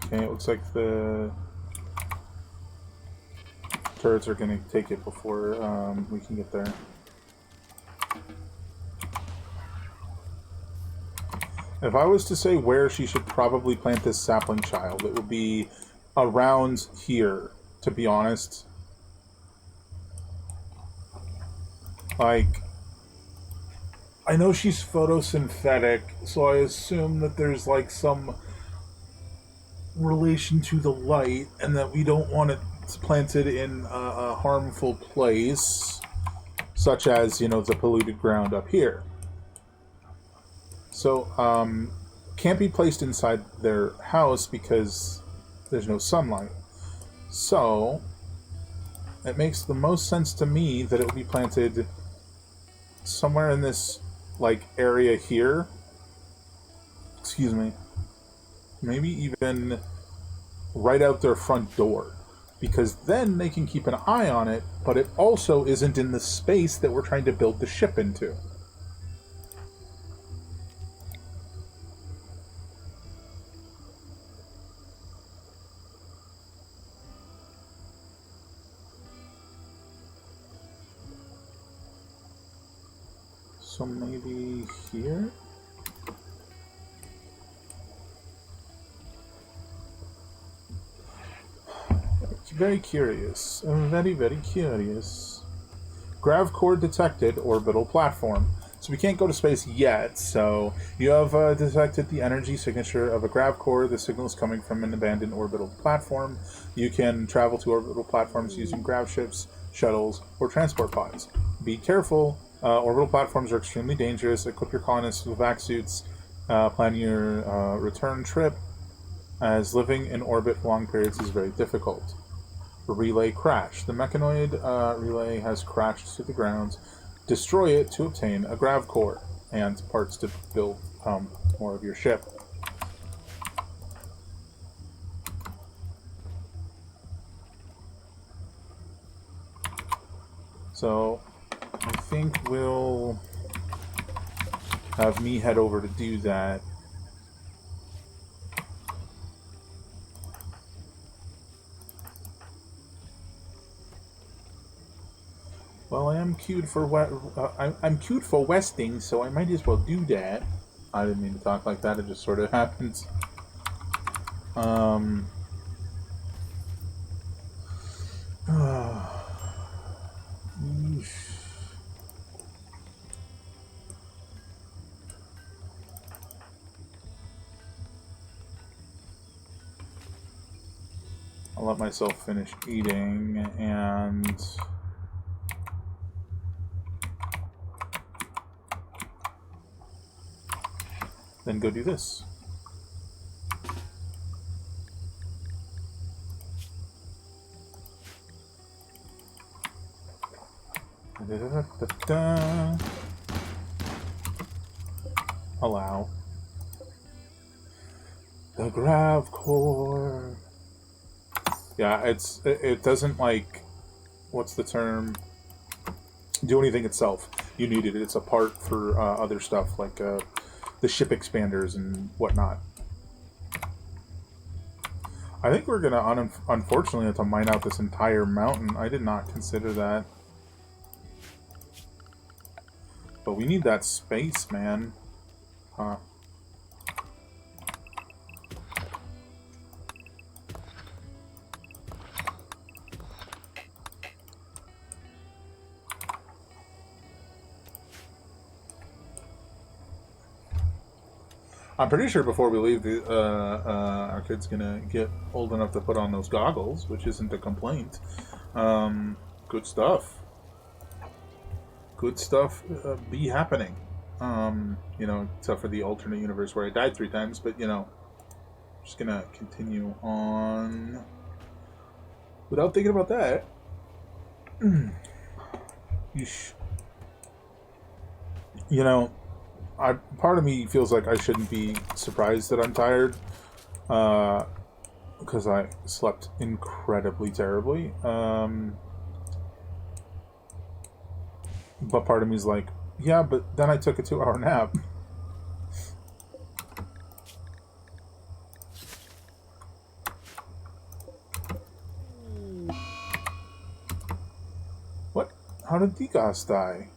Okay, it looks like the turrets are going to take it before we can get there. If I was to say where she should probably plant this sapling child, it would be around here, to be honest. Like, I know she's photosynthetic, so I assume that there's like some relation to the light, and that we don't want it planted in a harmful place, such as, you know, the polluted ground up here. So, can't be placed inside their house because there's no sunlight. So, it makes the most sense to me that it would be planted somewhere in this, like, area here. Excuse me. Maybe even right out their front door. Because then they can keep an eye on it, but it also isn't in the space that we're trying to build the ship into. So maybe here? Very curious. Very, very curious. Grav core detected orbital platform. So we can't go to space yet, so you have detected the energy signature of a grav core. The signal is coming from an abandoned orbital platform. You can travel to orbital platforms using grav ships, shuttles, or transport pods. Be careful. Orbital platforms are extremely dangerous. Equip your colonists with vac suits. Plan your return trip, as living in orbit for long periods is very difficult. Relay crash. The mechanoid relay has crashed to the ground. Destroy it to obtain a grav core and parts to build more of your ship. So, I think we'll have me head over to do that. Well, I am queued for I'm queued for westing, so I might as well do that. I didn't mean to talk like that. It just sort of happens. I'll let myself finish eating and then go do this. Allow. The grav core. Yeah, it doesn't, like, what's the term? Do anything itself. You need it. It's a part for other stuff, like the ship expanders and whatnot. I think we're gonna unfortunately have to mine out this entire mountain. I did not consider that. But we need that space, man. Huh. I'm pretty sure before we leave, our kid's gonna get old enough to put on those goggles, which isn't a complaint. Good stuff. Good stuff be happening. You know, except for the alternate universe where I died 3 times, but, you know, just gonna continue on without thinking about that. Yeesh. You know, part of me feels like I shouldn't be surprised that I'm tired, because I slept incredibly terribly. But part of me is like, yeah, but then I took a 2-hour nap. How did Degas die?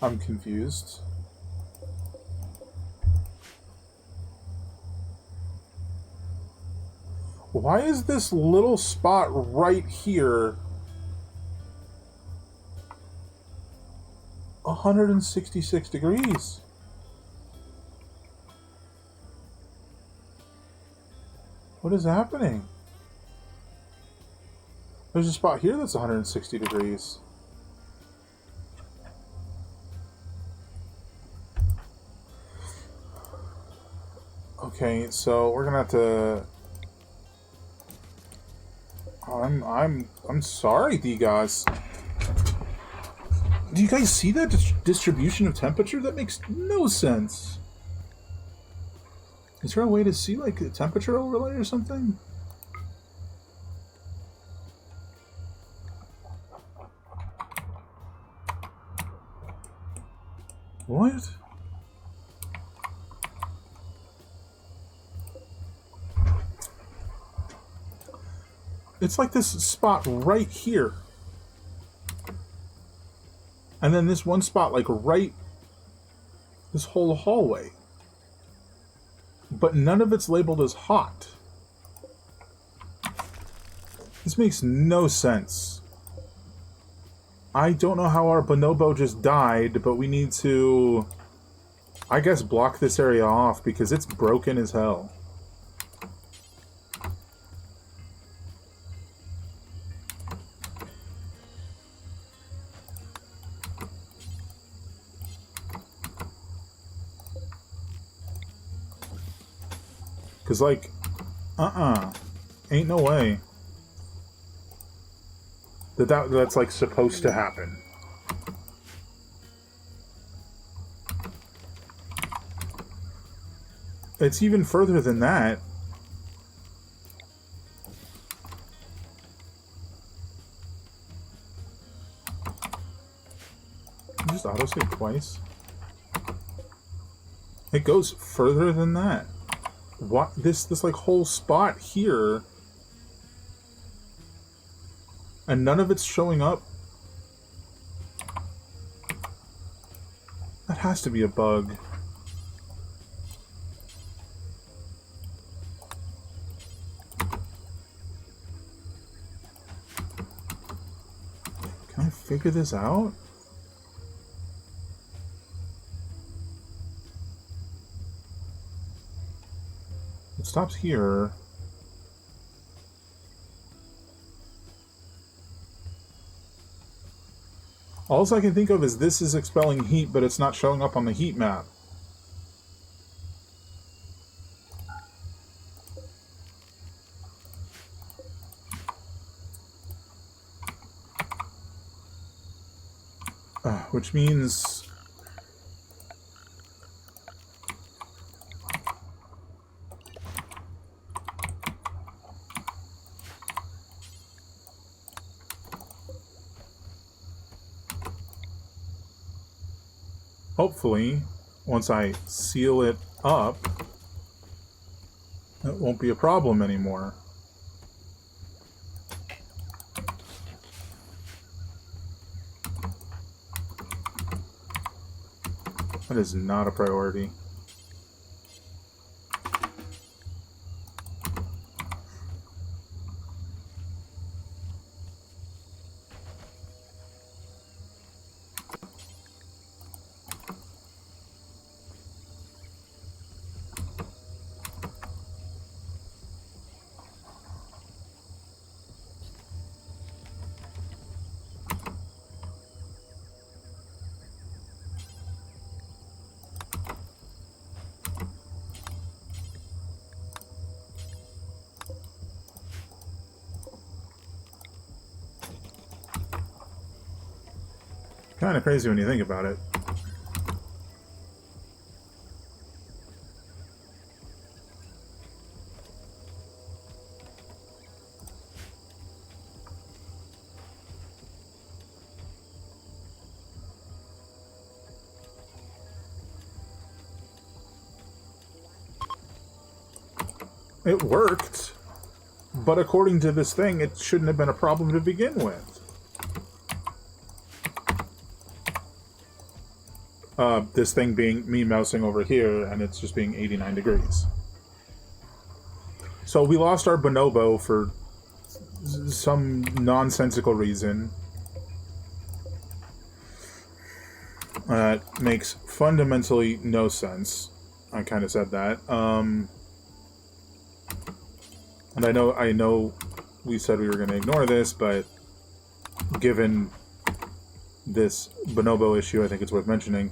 I'm confused. Why is this little spot right here 166 degrees? What is happening? There's a spot here that's 160 degrees. Okay, so we're gonna have to. I'm sorry, Degas. Do you guys see that distribution of temperature? That makes no sense. Is there a way to see like a temperature overlay or something? What? It's like this spot right here. And then this one spot like right this whole hallway. But none of it's labeled as hot. This makes no sense. I don't know how our bonobo just died, but we need to, I guess, block this area off because it's broken as hell. Because, like, ain't no way that's, like, supposed to happen. It's even further than that. Just autosave twice. It goes further than that. What this like whole spot here, and none of it's showing up. That has to be a bug. Can I figure this out? It stops here. All I can think of is this is expelling heat, but it's not showing up on the heat map. Which means... hopefully, once I seal it up, it won't be a problem anymore. That is not a priority. Kind of crazy when you think about it. It worked, but according to this thing, it shouldn't have been a problem to begin with. This thing being me mousing over here, and it's just being 89 degrees. So we lost our bonobo for some nonsensical reason. Makes fundamentally no sense. I kind of said that. And I know we said we were going to ignore this, but given this bonobo issue, I think it's worth mentioning.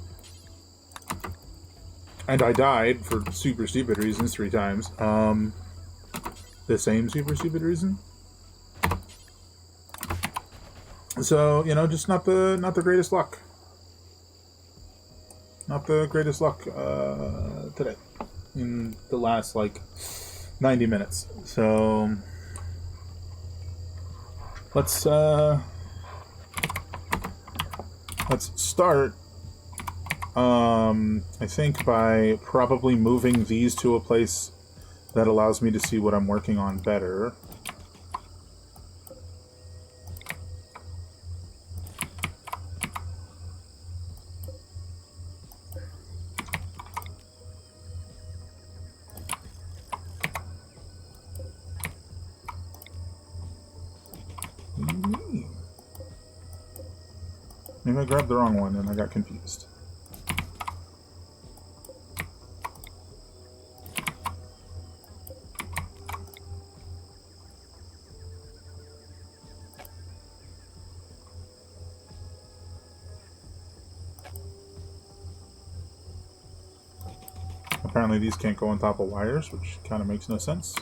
And I died for super stupid reasons 3 times. The same super stupid reason. So, you know, just not the greatest luck. Not the greatest luck today. In the last, like, 90 minutes. So let's start, I think, by probably moving these to a place that allows me to see what I'm working on better. Maybe I grabbed the wrong one and I got confused. Apparently these can't go on top of wires, which kind of makes no sense.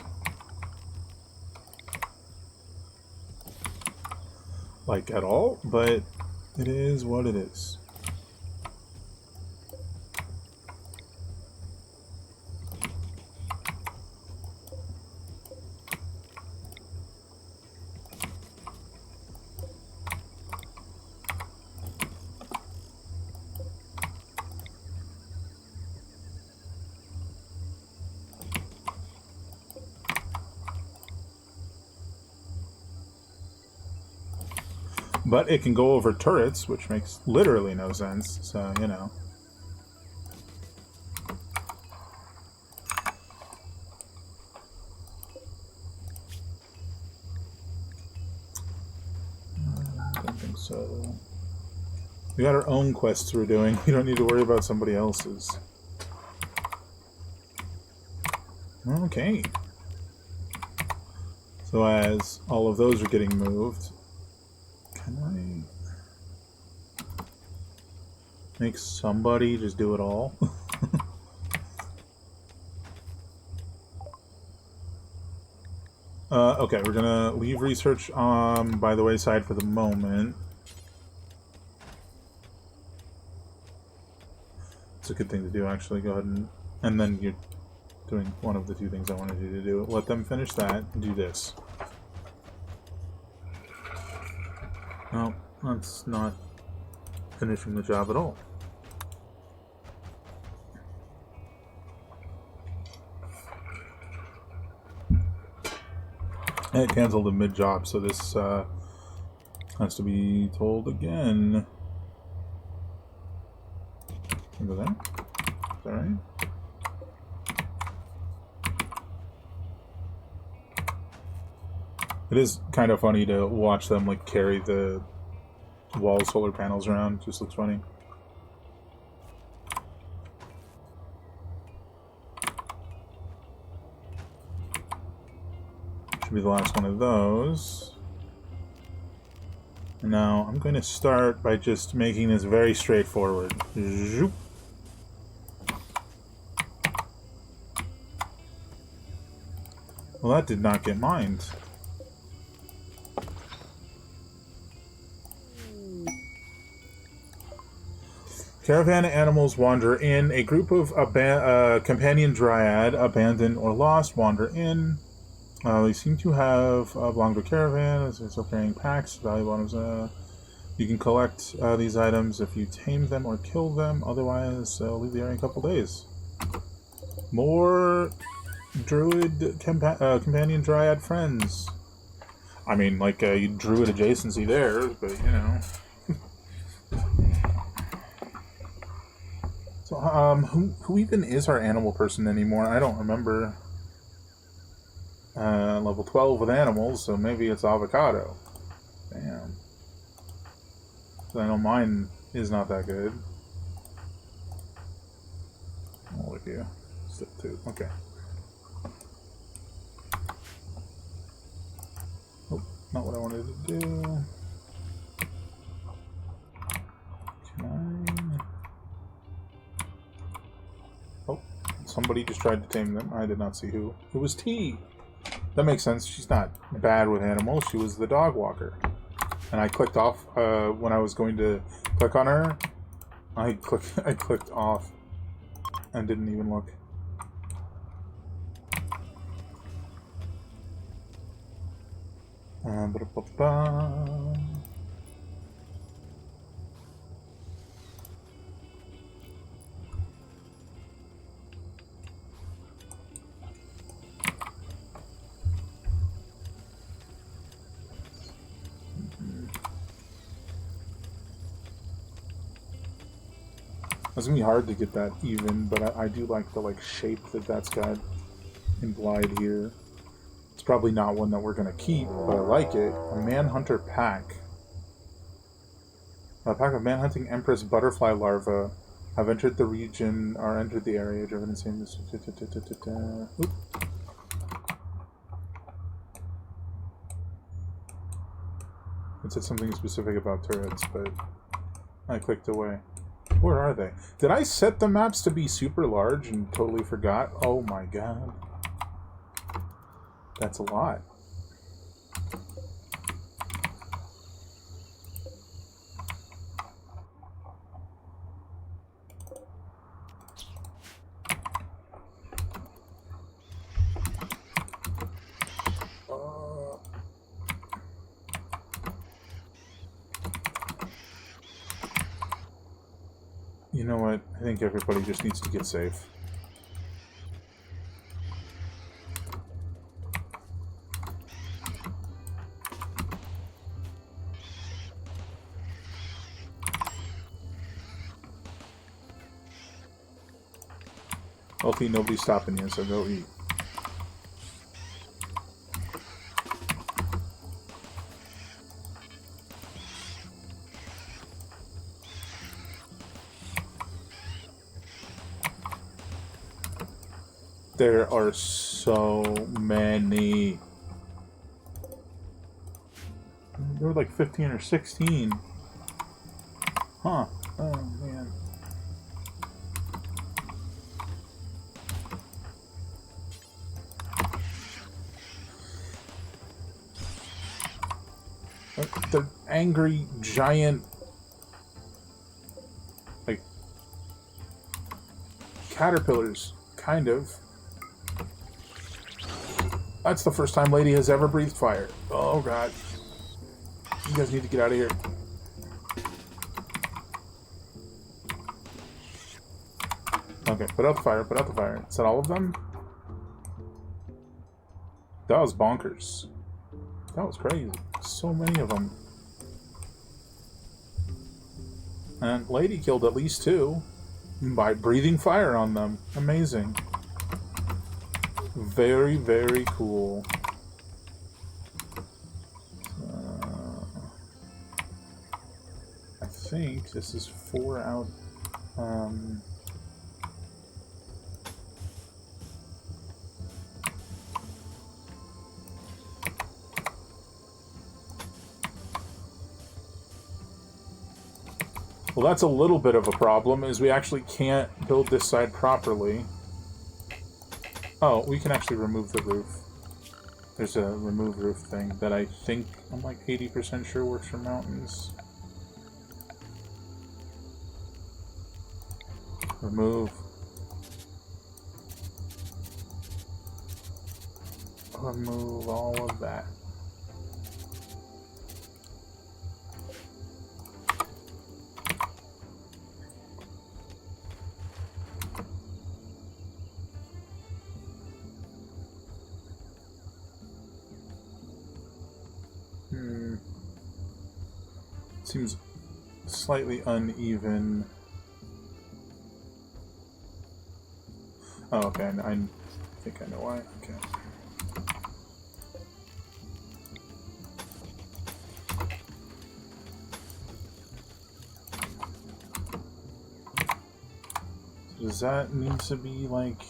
Like, at all, but it is what it is. But it can go over turrets, which makes literally no sense, so, you know. I don't think so. We got our own quests we're doing. We don't need to worry about somebody else's. Okay. So as all of those are getting moved, can I make somebody just do it all? Okay, we're gonna leave research by the wayside for the moment. It's a good thing to do, actually. Go ahead and then you're doing one of the 2 things I wanted you to do. Let them finish that and do this. No, that's not finishing the job at all. And it canceled a mid-job, so this has to be told again. Can I go there? Is that right? It is kind of funny to watch them, like, carry the wall solar panels around. It just looks funny. Should be the last one of those. And now I'm going to start by just making this very straightforward. Zoop. Well, that did not get mined. Caravan animals wander in. A group of companion dryad, abandoned or lost, wander in. They seem to have belonged to a caravan, as they're still carrying packs. Valuable items. You can collect these items if you tame them or kill them. Otherwise, they'll leave the area in a couple days. More Druid companion dryad friends. I mean, like, druid adjacency there, but, you know. So, who even is our animal person anymore? I don't remember. Level 12 with animals, so maybe it's avocado. Damn. I know mine is not that good. I'll look at you. Step 2. Okay. Oh, not what I wanted to do. Can I... Oh, somebody just tried to tame them. I did not see who. It was T. That makes sense. She's not bad with animals. She was the dog walker. And I clicked off when I was going to click on her. I clicked off and didn't even look. Ba-da-ba-ba. It's gonna be hard to get that even, but I do like the shape that's got implied here. It's probably not one that we're gonna keep, but I like it. A manhunter pack. A pack of manhunting empress butterfly larvae have entered the region, or entered the area, driven insane. Oop. It said something specific about turrets, but I clicked away. Where are they? Did I set the maps to be super large and totally forgot? Oh my god. That's a lot. You know what? I think everybody just needs to get safe. Healthy, nobody's stopping you, so go eat. There are so many. There were like 15 or 16. Huh. Oh, man. The angry giant, like, caterpillars, kind of. That's the first time Lady has ever breathed fire. Oh god. You guys need to get out of here. Okay, put out the fire, put out the fire. Is that all of them? That was bonkers. That was crazy. So many of them. And Lady killed at least 2 by breathing fire on them. Amazing. Very, very cool. I think this is 4 out. Well, that's a little bit of a problem, is we actually can't build this side properly. Oh, we can actually remove the roof. There's a remove roof thing that I think I'm like 80% sure works for mountains. Remove. Remove all of that. Seems slightly uneven. Oh, okay. I think I know why. Okay. Does that need to be like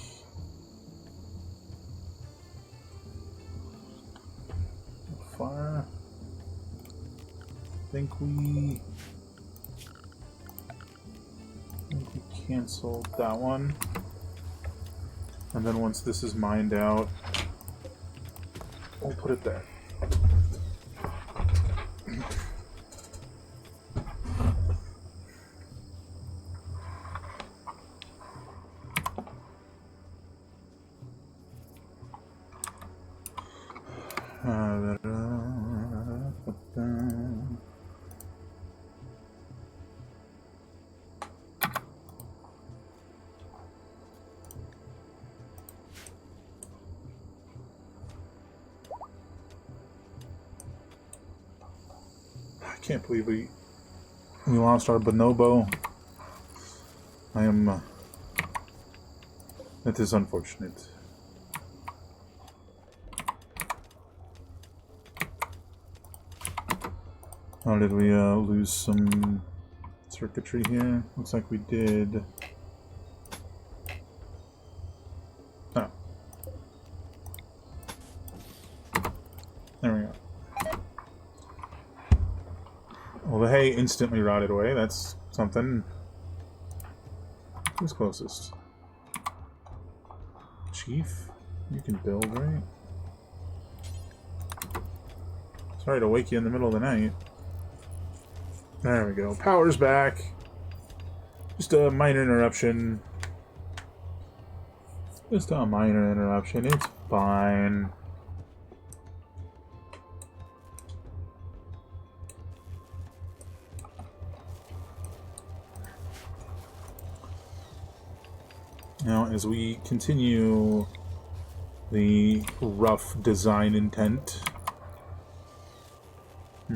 fire? I think we canceled that one. And then once this is mined out, we'll put it there. I can't believe we lost our bonobo. I am. That is unfortunate. Oh, did we lose some circuitry here? Looks like we did. Oh. There we go. Well, the hay instantly rotted away. That's something. Who's closest? Chief? You can build, right? Sorry to wake you in the middle of the night. There we go. Power's back. Just a minor interruption. Just a minor interruption. It's fine. Now, as we continue the rough design intent, I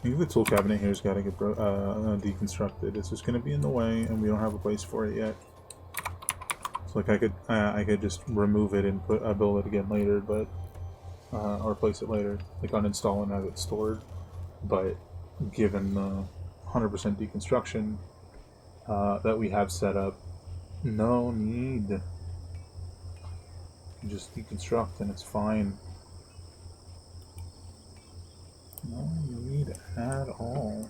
think the tool cabinet here's got to get deconstructed. It's just going to be in the way, and we don't have a place for it yet. So, like, I could just remove it and build it again later, but or place it later, like uninstall and have it stored. But given the 100% deconstruction that we have set up, no need. You just deconstruct and it's fine. No need at all.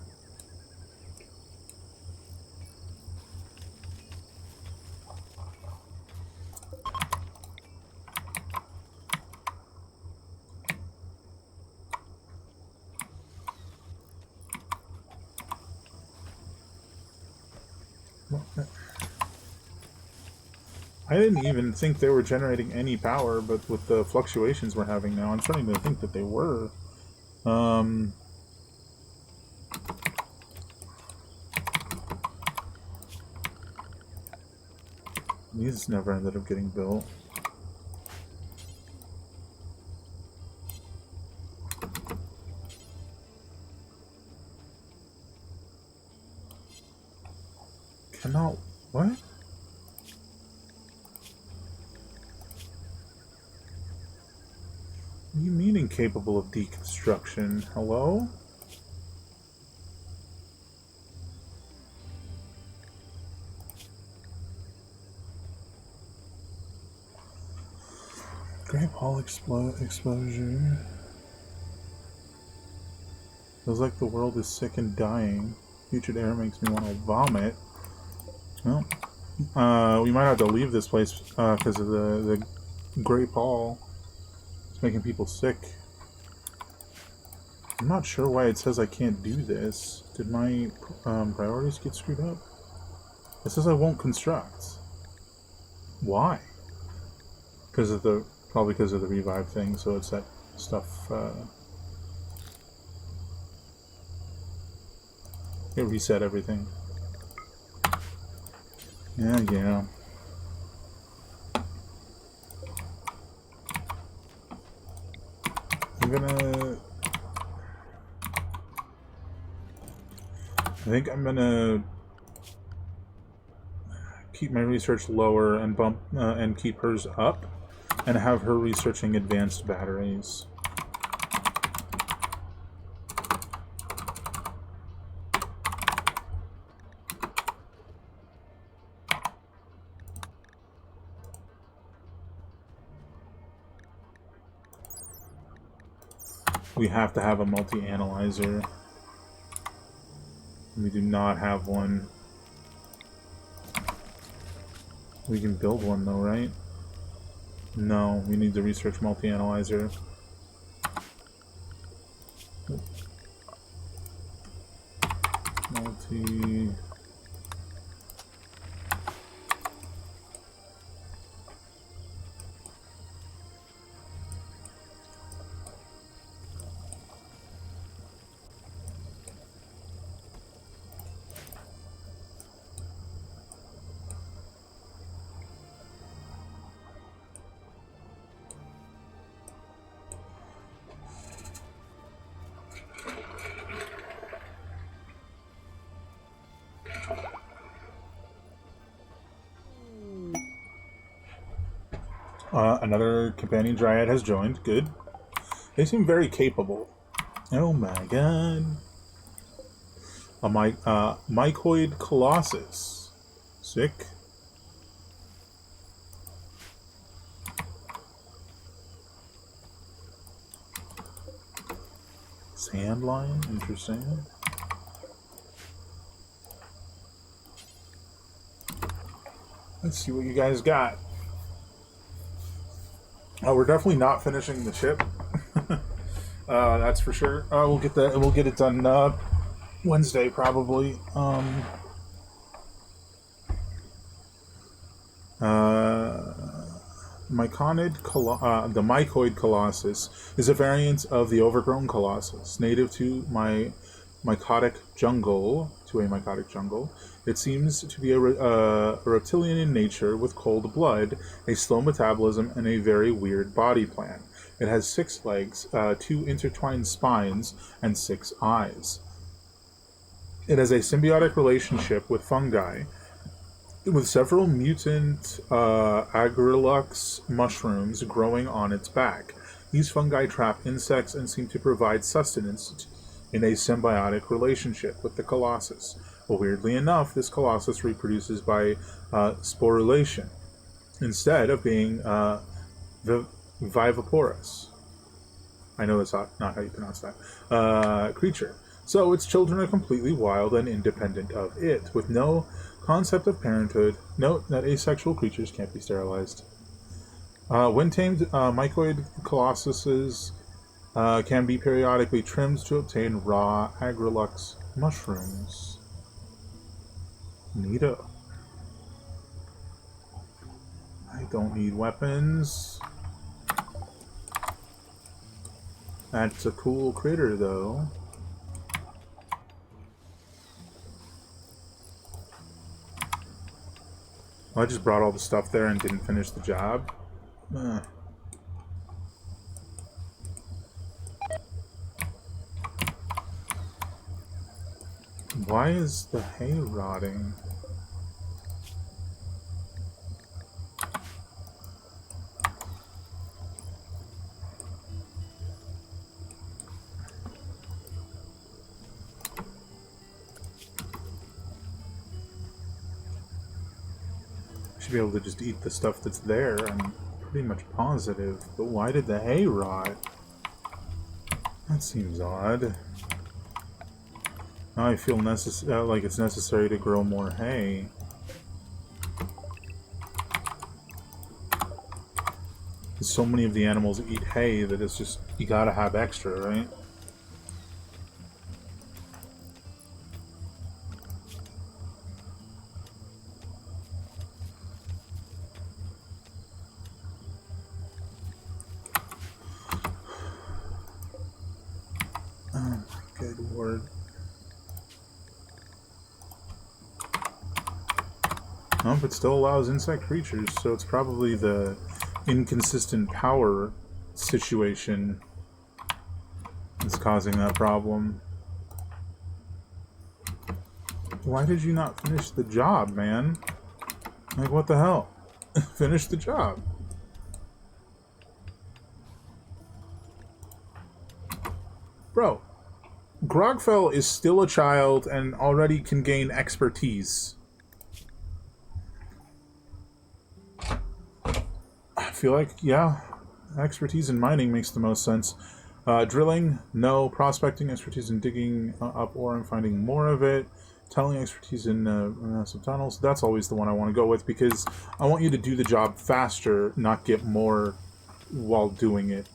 I didn't even think they were generating any power, but with the fluctuations we're having now, I'm starting to think that they were. These never ended up getting built. Cannot... what? What do you mean incapable of deconstruction? Hello? Grape Hall exposure. Feels like the world is sick and dying. Putrid air makes me want to vomit. Well, we might have to leave this place because of the Grape Hall. It's making people sick. I'm not sure why it says I can't do this. Did my priorities get screwed up? It says I won't construct. Why? Because of the... probably because of the revive thing, so it's that stuff, it reset everything. Yeah. I'm gonna... think I'm gonna keep my research lower and bump and keep hers up, and have her researching advanced batteries. We have to have a multi-analyzer. We do not have one. We can build one though, right? No, we need to research multi-analyzer. Multi... another companion dryad has joined. Good. They seem very capable. Oh my god. A mycoid colossus. Sick. Sandline? Interesting. Let's see what you guys got. We're definitely not finishing the ship. That's for sure. We'll get that. We'll get it done Wednesday probably. The mycoid colossus is a variant of the overgrown colossus, native to a mycotic jungle. It seems to be a reptilian in nature with cold blood, a slow metabolism, and a very weird body plan. It has 6 legs, 2 intertwined spines, and 6 eyes. It has a symbiotic relationship with fungi, with several mutant agrolux mushrooms growing on its back. These fungi trap insects and seem to provide sustenance in a symbiotic relationship with the colossus. But weirdly enough, this colossus reproduces by sporulation instead of being viviparous. I know that's not how you pronounce that. Creature. So its children are completely wild and independent of it, with no concept of parenthood. Note that asexual creatures can't be sterilized. When tamed, mycoid colossuses can be periodically trimmed to obtain raw agrolux mushrooms. Neato. I don't need weapons. That's a cool critter, though. Well, I just brought all the stuff there and didn't finish the job. Why is the hay rotting? Be able to just eat the stuff that's there. I'm pretty much positive. But why did the hay rot? That seems odd. Now I feel like it's necessary to grow more hay. There's so many of the animals eat hay that it's just, you gotta have extra, right? Nope, it still allows insect creatures, so it's probably the inconsistent power situation that's causing that problem. Why did you not finish the job, man? Like, what the hell? Finish the job. Bro, Grogfell is still a child and already can gain expertise. I feel like, yeah, expertise in mining makes the most sense. Drilling, no. Prospecting, expertise in digging up ore and finding more of it. Tunneling, expertise in massive tunnels. That's always the one I want to go with because I want you to do the job faster, not get more while doing it.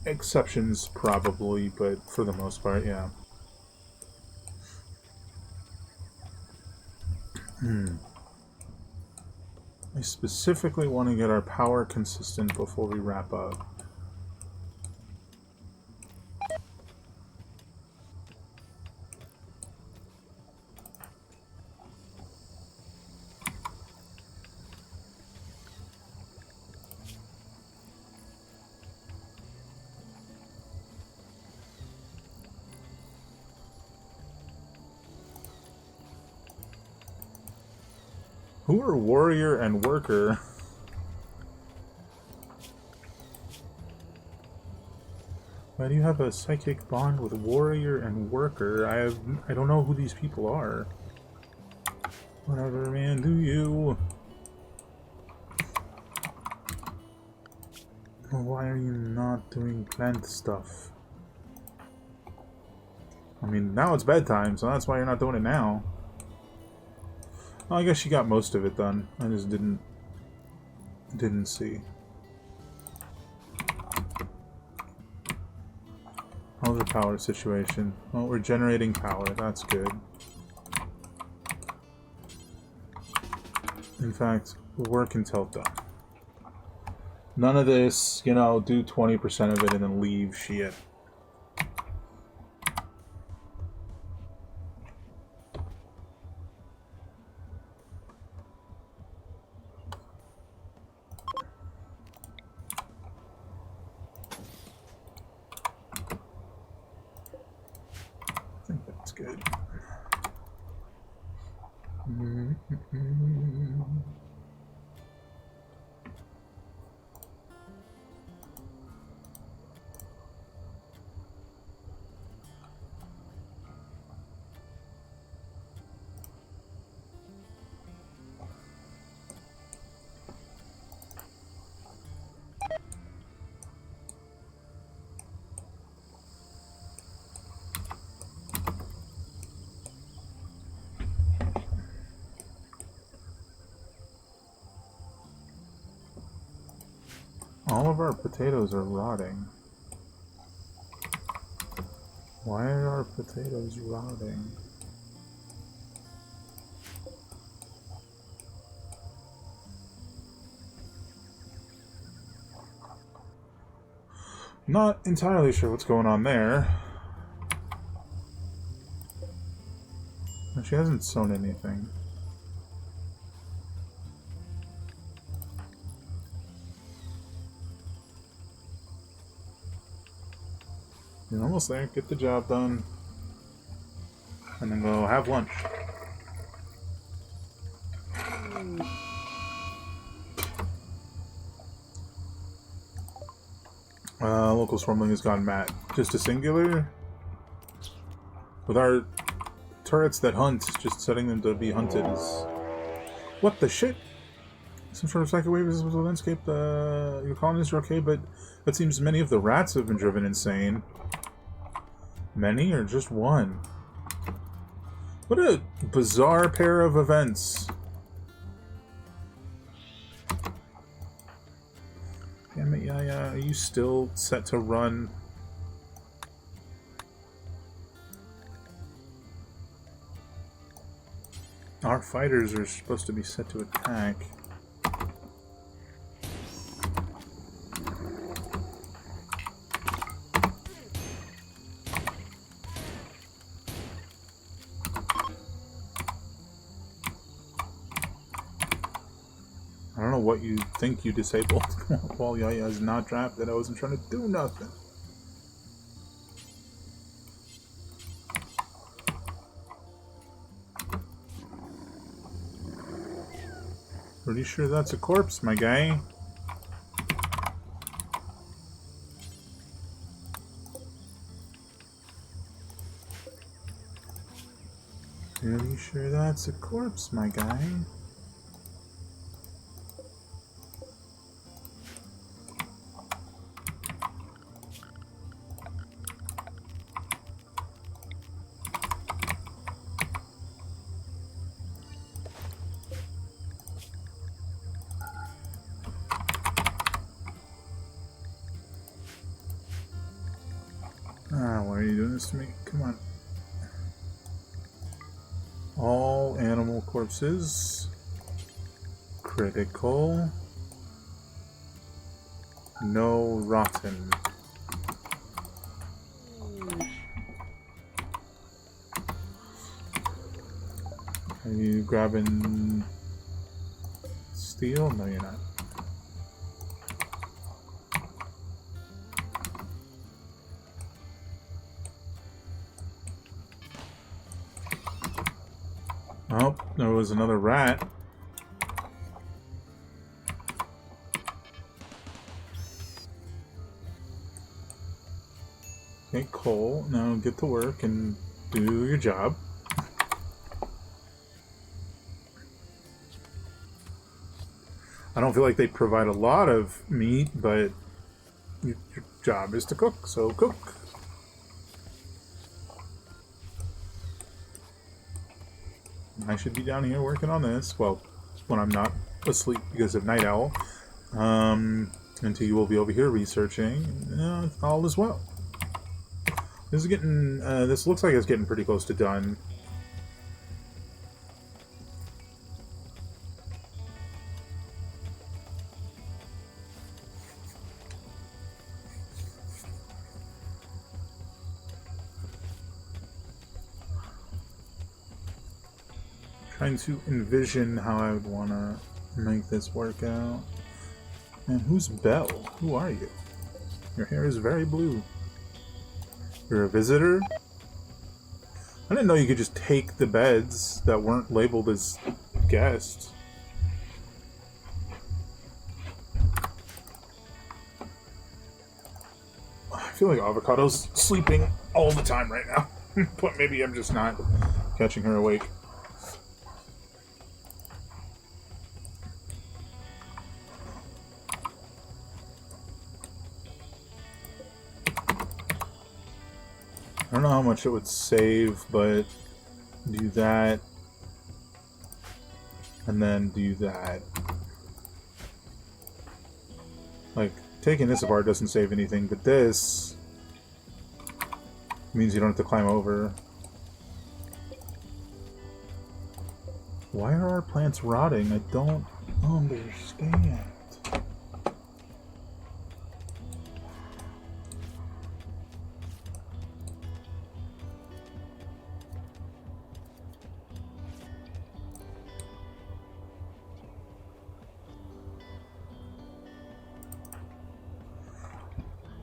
Exceptions, probably, but for the most part, yeah. I specifically want to get our power consistent before we wrap up. Who are warrior and worker? Why do you have a psychic bond with warrior and worker? I don't know who these people are. Whatever, man, do you? Why are you not doing plant stuff? I mean, now it's bedtime, so that's why you're not doing it now. Well, I guess she got most of it done. I just didn't see. How's the power situation? Well, we're generating power. That's good. In fact, we'll work until done. None of this, you know, do 20% of it and then leave shit. Good. All of our potatoes are rotting. Why are our potatoes rotting? Not entirely sure what's going on there. She hasn't sown anything. You're almost there. Get the job done. And then go have lunch. Local swarmling has gone mad. Just a singular? With our turrets that hunt, just setting them to be hunted is... What the shit? Some sort of psychic wave is the landscape. Your colonists are okay, but it seems many of the rats have been driven insane. Many or just one? What a bizarre pair of events. Damn it, yeah. Are you still set to run? Our fighters are supposed to be set to attack. I don't know what you think you disabled while Yaya is not drafted. I wasn't trying to do nothing. Pretty sure that's a corpse, my guy. Pretty sure that's a corpse, my guy. Why are you doing this to me? Come on. All animal corpses. Critical. No rotten. Are you grabbing steel? No, you're not. Oh, there was another rat. Okay, Cole, now get to work and do your job. I don't feel like they provide a lot of meat, but your job is to cook, so cook. I should be down here working on this. Well, when I'm not asleep because of Night Owl. Until you will be over here researching. All is well. This is getting. This looks like it's getting pretty close to done. Trying to envision how I would want to make this work out. And who's Belle? Who are you? Your hair is very blue. You're a visitor? I didn't know you could just take the beds that weren't labeled as guests. I feel like Avocado's sleeping all the time right now. But maybe I'm just not catching her awake. I don't know how much it would save, but do that, and then do that. Like, taking this apart doesn't save anything, but this means you don't have to climb over. Why are our plants rotting? I don't understand.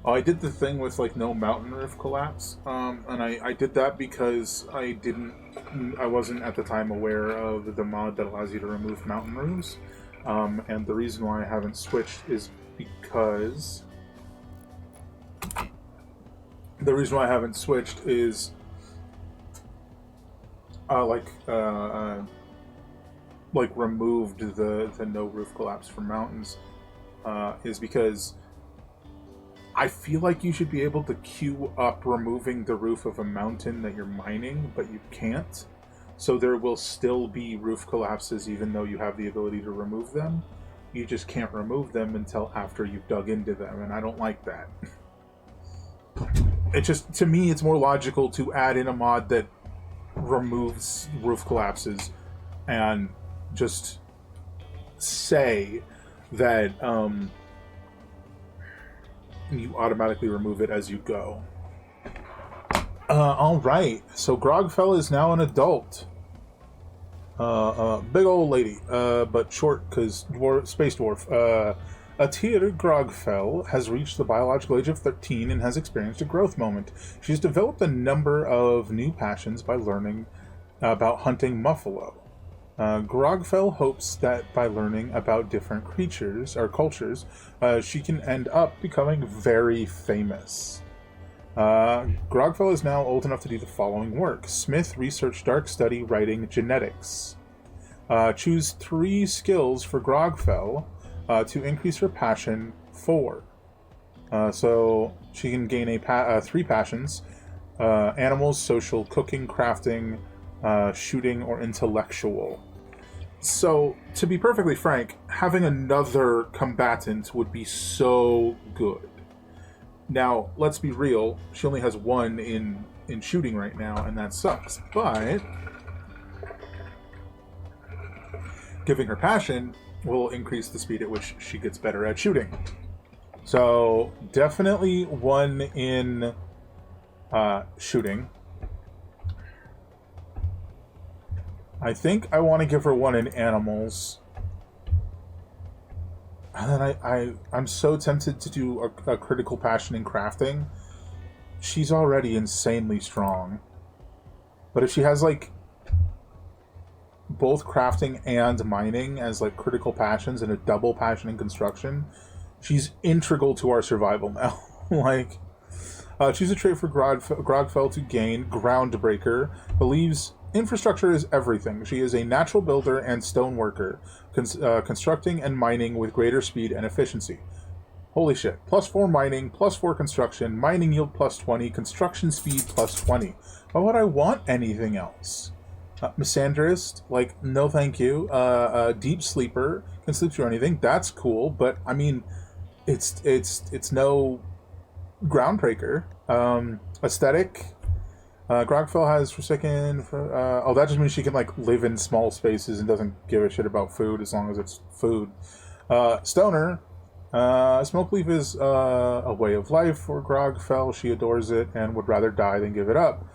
I did the thing with like no mountain roof collapse, and I did that because I wasn't at the time aware of the mod that allows you to remove mountain roofs, and the reason why I haven't switched is because removed the no roof collapse for mountains, is because I feel like you should be able to queue up removing the roof of a mountain that you're mining, but you can't. So there will still be roof collapses even though you have the ability to remove them. You just can't remove them until after you've dug into them, and I don't like that. It just, to me, it's more logical to add in a mod that removes roof collapses and just say that, you automatically remove it as you go. Alright, so Grogfell is now an adult. Big old lady, but short, because space dwarf. Atir Grogfell has reached the biological age of 13 and has experienced a growth moment. She's developed a number of new passions by learning about hunting buffalo. Grogfell hopes that by learning about different creatures or cultures, she can end up becoming very famous. Grogfell is now old enough to do the following work: Smith, Research, Dark Study, Writing, Genetics. Choose 3 skills for Grogfell to increase her passion 4. So she can gain 3 passions: animals, social, cooking, crafting, shooting, or intellectual. So, to be perfectly frank, having another combatant would be so good. Now, let's be real, she only has 1 in shooting right now, and that sucks. But giving her passion will increase the speed at which she gets better at shooting. So, definitely 1 in shooting. I think I want to give her 1 in animals. And then I'm so tempted to do a critical passion in crafting. She's already insanely strong. But if she has, like, both crafting and mining as, like, critical passions and a double passion in construction, she's integral to our survival now. Like, choose a trait for Grogfell to gain. Groundbreaker. Believes infrastructure is everything. She is a natural builder and stone worker, constructing and mining with greater speed and efficiency. Holy shit. +4 mining, +4 construction, mining yield +20, construction speed +20. Why would I want anything else? Misandrist, like, no thank you. Deep sleeper, can sleep through anything. That's cool, but I mean, it's no groundbreaker. Aesthetic. Grogfell has Forsaken. Oh, that just means she can, like, live in small spaces and doesn't give a shit about food as long as it's food. Stoner. Smoke leaf is a way of life for Grogfell. She adores it and would rather die than give it up.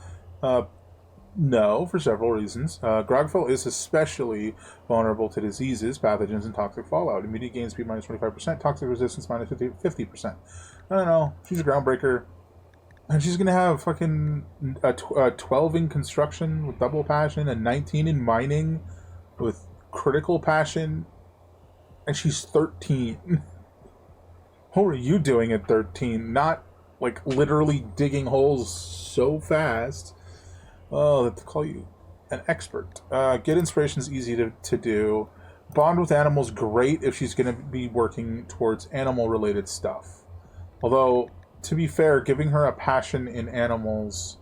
No, for several reasons. Grogfell is especially vulnerable to diseases, pathogens, and toxic fallout. Immediate gain speed -25%, toxic resistance -50%. I don't know. She's a groundbreaker. And she's going to have fucking 12 in construction with double passion and 19 in mining with critical passion. And she's 13. What were you doing at 13? Not, like, literally digging holes so fast. Oh, they call you an expert. Get inspiration is easy to do. Bond with animals, great if she's going to be working towards animal-related stuff. Although, to be fair, giving her a passion in animals,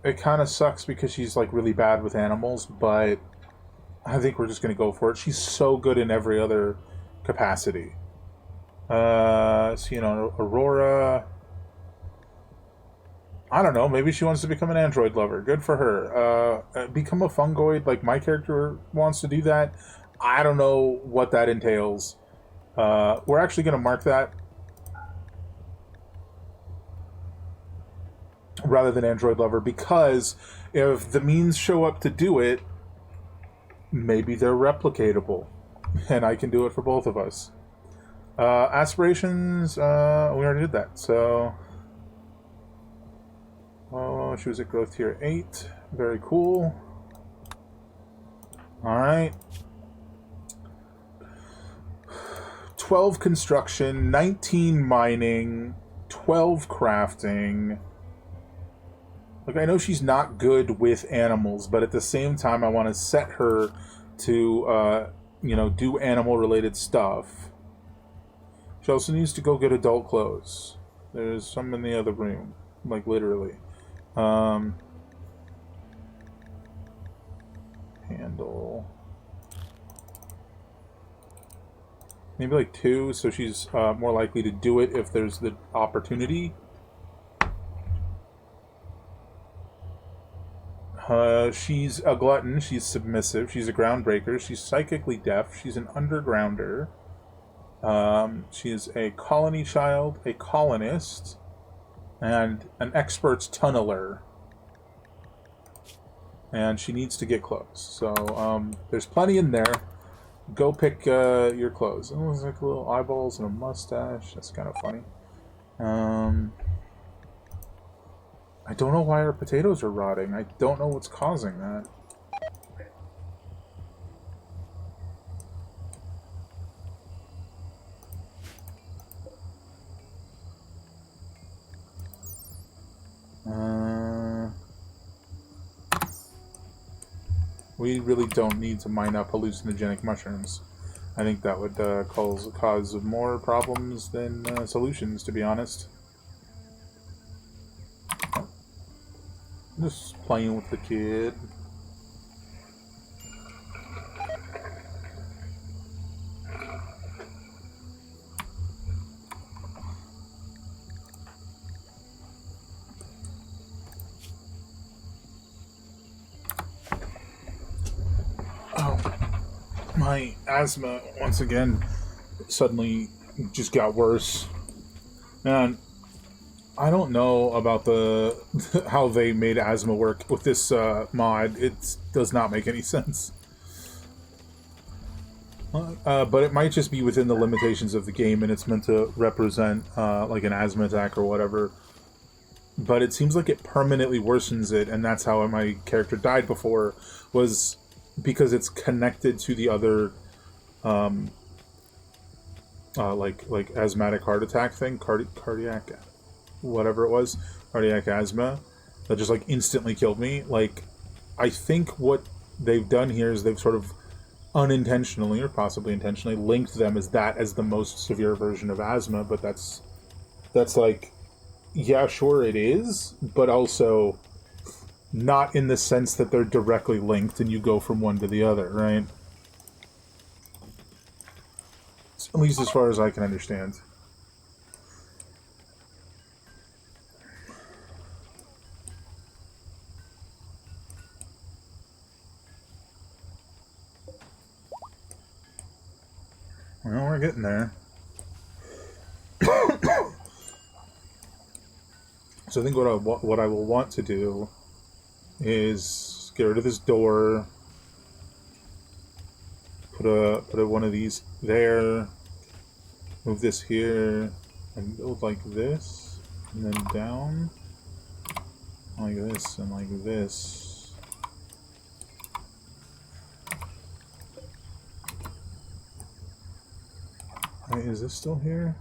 it kind of sucks because she's, like, really bad with animals, but I think we're just going to go for it. She's so good in every other capacity. So, you know, Aurora, I don't know, maybe she wants to become an android lover. Good for her. Become a fungoid, like my character wants to do that. I don't know what that entails. We're actually going to mark that rather than android lover, because if the means show up to do it, maybe they're replicatable, and I can do it for both of us. Aspirations, we already did that, so... Oh, she was at growth tier 8. Very cool. Alright. 12 construction, 19 mining, 12 crafting. Like, I know she's not good with animals, but at the same time, I want to set her to, you know, do animal-related stuff. She also needs to go get adult clothes. There's some in the other room. Like, literally. Handle. Maybe like 2, so she's more likely to do it if there's the opportunity. She's a glutton, she's submissive, she's a groundbreaker, she's psychically deaf, she's an undergrounder. She is a colony child, a colonist, and an expert's tunneler. And she needs to get clothes. So, there's plenty in there. Go pick your clothes. Oh, there's like little eyeballs and a mustache. That's kind of funny. I don't know why our potatoes are rotting. I don't know what's causing that. We really don't need to mine up hallucinogenic mushrooms. I think that would cause more problems than solutions, to be honest. Just playing with the kid. My asthma, once again, suddenly just got worse. And I don't know about the how they made asthma work with this mod. It does not make any sense. But it might just be within the limitations of the game, and it's meant to represent like an asthma attack or whatever. But it seems like it permanently worsens it, and that's how my character died before, was because it's connected to the other like asthmatic heart attack thing, cardiac, whatever it was, cardiac asthma, that just like instantly killed me. Like, I think what they've done here is they've sort of unintentionally or possibly intentionally linked them as the most severe version of asthma, but that's like, yeah, sure it is, but also not in the sense that they're directly linked and you go from one to the other, right? At least as far as I can understand. Well, we're getting there. So I think what I will want to do is get rid of this door, put one of these there, move this here, and build like this, and then down, like this, and like this. Wait, is this still here?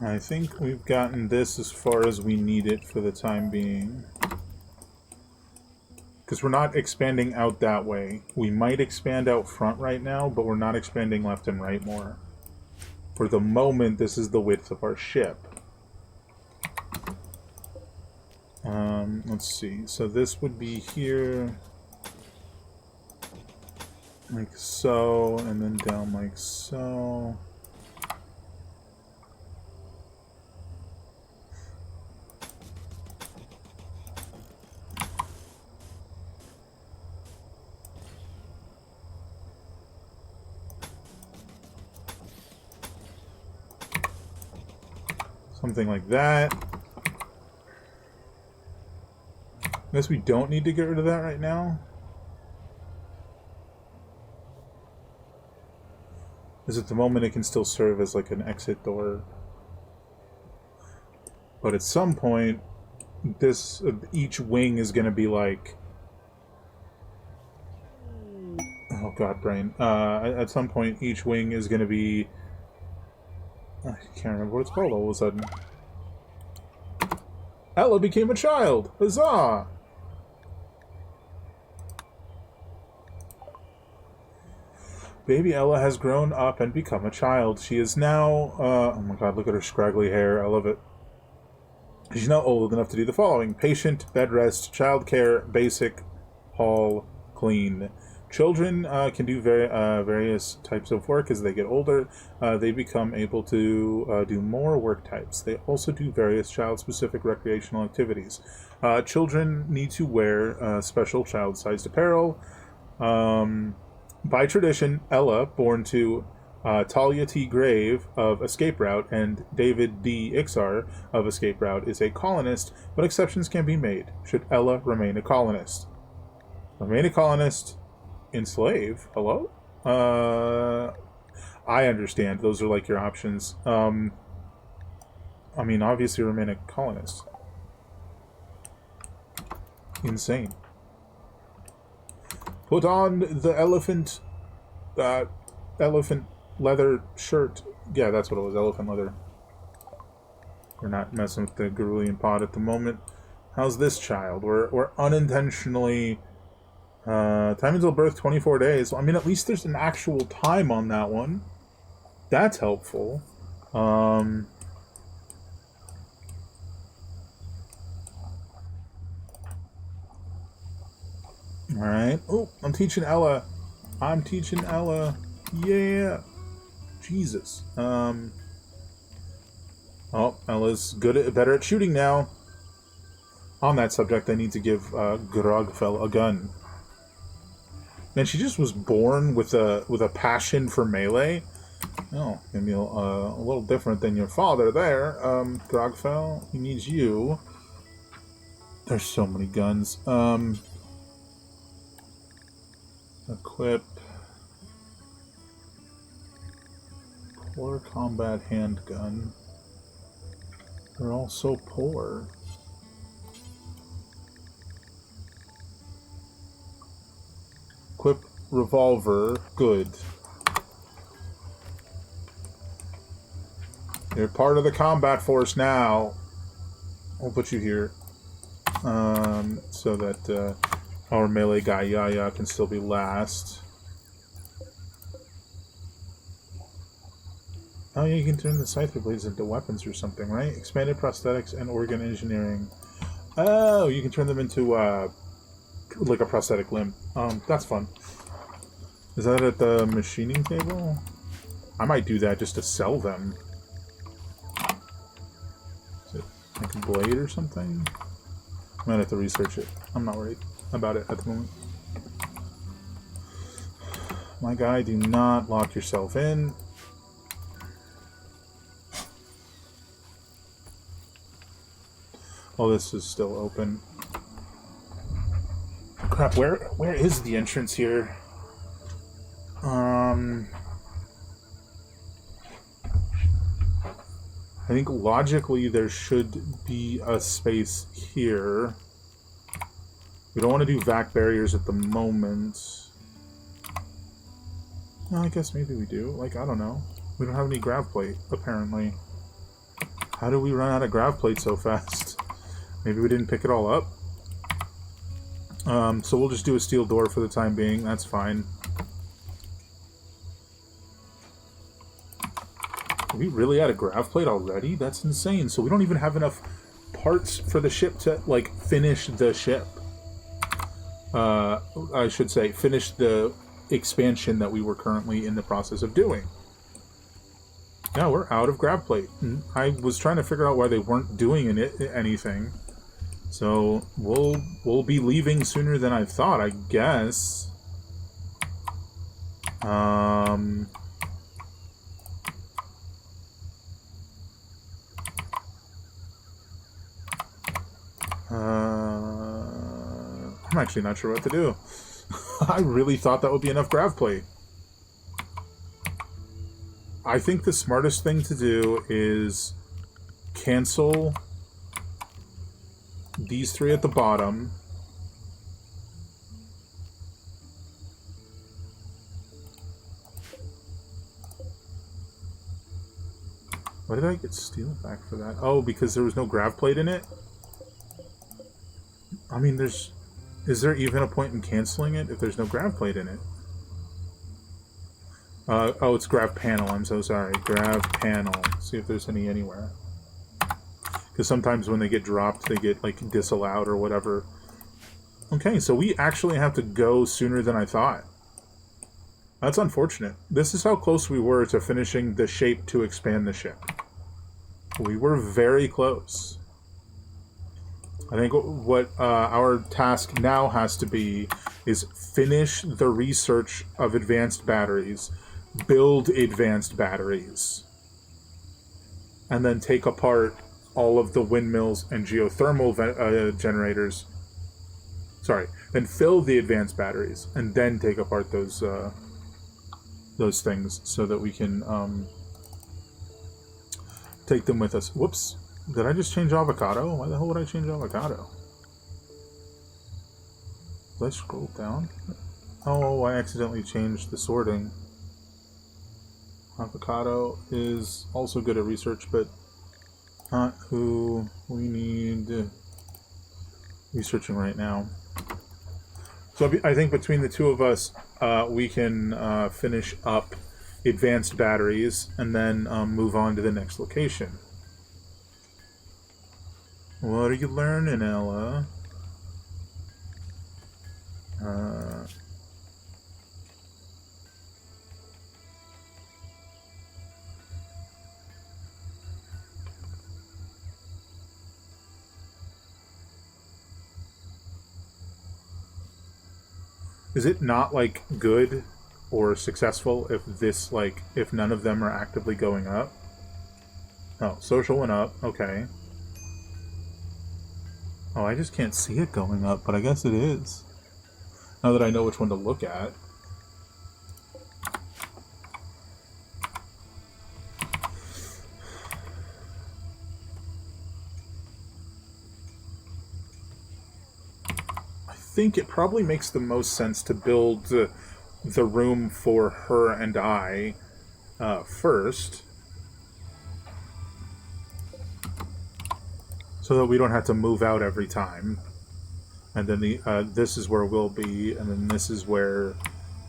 I think we've gotten this as far as we need it for the time being. Because we're not expanding out that way. We might expand out front right now, but we're not expanding left and right more. For the moment, this is the width of our ship. Let's see. So this would be here, like so, and then down like so. Something like that. I guess we don't need to get rid of that right now. Because at the moment it can still serve as like an exit door. But at some point, this each wing is going to be like... Oh god, brain. At some point, each wing is going to be... I can't remember what it's called all of a sudden. Ella became a child! Huzzah! Baby Ella has grown up and become a child. She is now... oh my god, look at her scraggly hair. I love it. She's now old enough to do the following: patient, bed rest, child care, basic, hall, clean. Children can do various types of work as they get older. They become able to do more work types. They also do various child-specific recreational activities. Children need to wear special child-sized apparel. By tradition, Ella, born to Talia T. Grave of Escape Route and David D. Ixar of Escape Route is a colonist, but exceptions can be made. Should Ella remain a colonist? Remain a colonist, enslave? Hello? I understand. Those are like your options. I mean, obviously remain a colonist. Insane. Put on the elephant leather shirt. Yeah, that's what it was, elephant leather. We're not messing with the Garulian pod at the moment. How's this child? We're unintentionally... time until birth, 24 days. I mean, at least there's an actual time on that one. That's helpful. Alright. Oh, I'm teaching Ella. I'm teaching Ella. Yeah. Jesus. Oh, Ella's better at shooting now. On that subject, I need to give Grogfell a gun. Man, she just was born with a passion for melee. Oh, maybe a little different than your father there. Grogfell, he needs you. There's so many guns. Equip. Poor combat handgun. They're all so poor. Equip revolver. Good. You're part of the combat force now. I'll put you here. So that our melee guy Yaya can still be last. Oh yeah, you can turn the scyther blades into weapons or something, right? Expanded prosthetics and organ engineering. Oh, you can turn them into like a prosthetic limb. That's fun. Is that at the machining table? I might do that just to sell them. Is it like a blade or something? I might have to research it. I'm not worried about it at the moment. My guy, do not lock yourself in. Oh, this is still open. Crap, where is the entrance here? I think logically there should be a space here. We don't want to do vac barriers at the moment. No, I guess maybe we do. Like, I don't know. We don't have any grav plate, apparently. How do we run out of grav plate so fast? Maybe we didn't pick it all up. So we'll just do a steel door for the time being. That's fine. Are we really out of grav plate already? That's insane. So we don't even have enough parts for the ship to, like, finish the ship. I should say, finish the expansion that we were currently in the process of doing. Yeah, we're out of grav plate. I was trying to figure out why they weren't doing anything. So we'll be leaving sooner than I thought, I guess. I'm actually not sure what to do. I really thought that would be enough grav plate. I think the smartest thing to do is cancel these three at the bottom. Why did I get steel back for that? Oh, because there was no grav plate in it? I mean, is there even a point in canceling it if there's no grav plate in it? Oh, it's grav panel. I'm so sorry. Grav panel. See if there's any anywhere. Because sometimes when they get dropped, they get, like, disallowed or whatever. Okay, so we actually have to go sooner than I thought. That's unfortunate. This is how close we were to finishing the shape to expand the ship. We were very close. I think what our task now has to be is finish the research of advanced batteries, build advanced batteries, and then take apart all of the windmills and geothermal generators. Sorry, then fill the advanced batteries, and then take apart those things so that we can take them with us. Whoops. Did I just change avocado? Why the hell would I change avocado? Did I scroll down? Oh, I accidentally changed the sorting. Avocado is also good at research, but not who we need researching right now. So I think between the two of us, we can finish up advanced batteries and then move on to the next location. What are you learning, Ella? Is it not, like, good or successful if this, like, if none of them are actively going up? Oh, social went up. Okay. Oh, I just can't see it going up, but I guess it is. Now that I know which one to look at. I think it probably makes the most sense to build the room for her and I first. So that we don't have to move out every time. And then this is where we'll be, and then this is where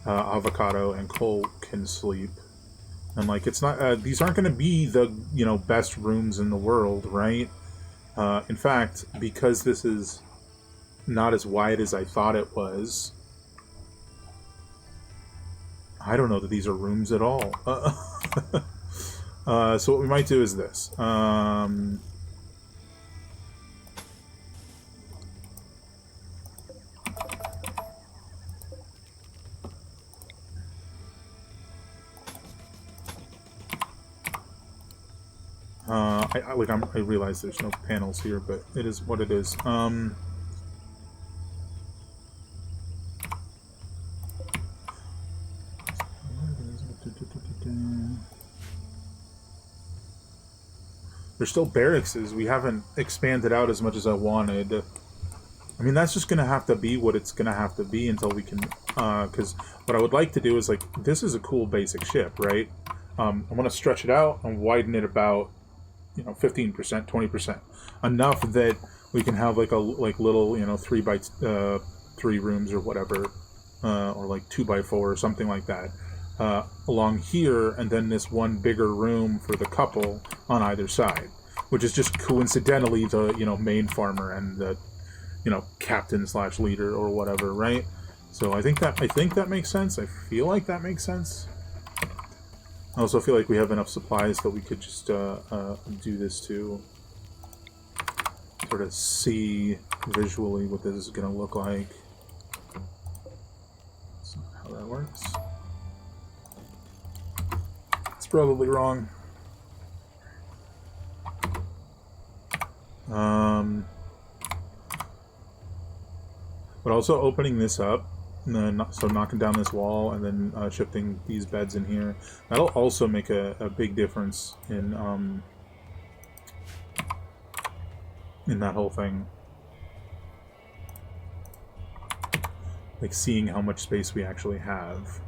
Avocado and Cole can sleep. And, like, it's not... these aren't going to be the, best rooms in the world, right? In fact, because this is not as wide as I thought it was, I don't know that these are rooms at all. So what we might do is this. I realize there's no panels here, but it is what it is. There's still barracks. We haven't expanded out as much as I wanted. I mean, that's just going to have to be what it's going to have to be until we can... Because what I would like to do is, like, this is a cool basic ship, right? I want to stretch it out and widen it about, 15%, 20%. Enough that we can have, like, a little, 3x3 rooms or whatever. Or, like, 2x4 or something like that. Along here, and then this one bigger room for the couple on either side. Which is just coincidentally the, main farmer and the... captain/leader or whatever, right? So I think that makes sense. I feel like that makes sense. I also feel like we have enough supplies that we could just do this to sort of see visually what this is going to look like. That's not how that works. It's probably wrong. But also opening this up, and then so knocking down this wall, and then shifting these beds in here. That'll also make a big difference in that whole thing. Like seeing how much space we actually have.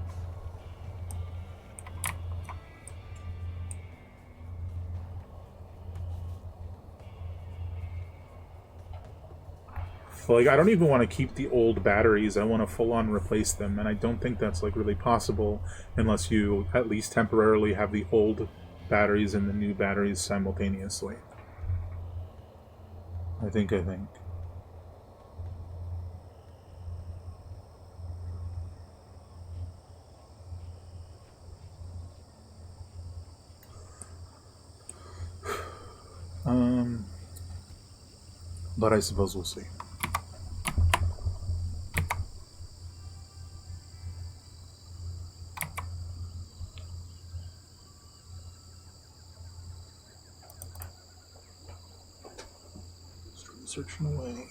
Like, I don't even want to keep the old batteries. I want to full-on replace them, and I don't think that's, like, really possible unless you at least temporarily have the old batteries and the new batteries simultaneously. I think. But I suppose we'll see. searching away.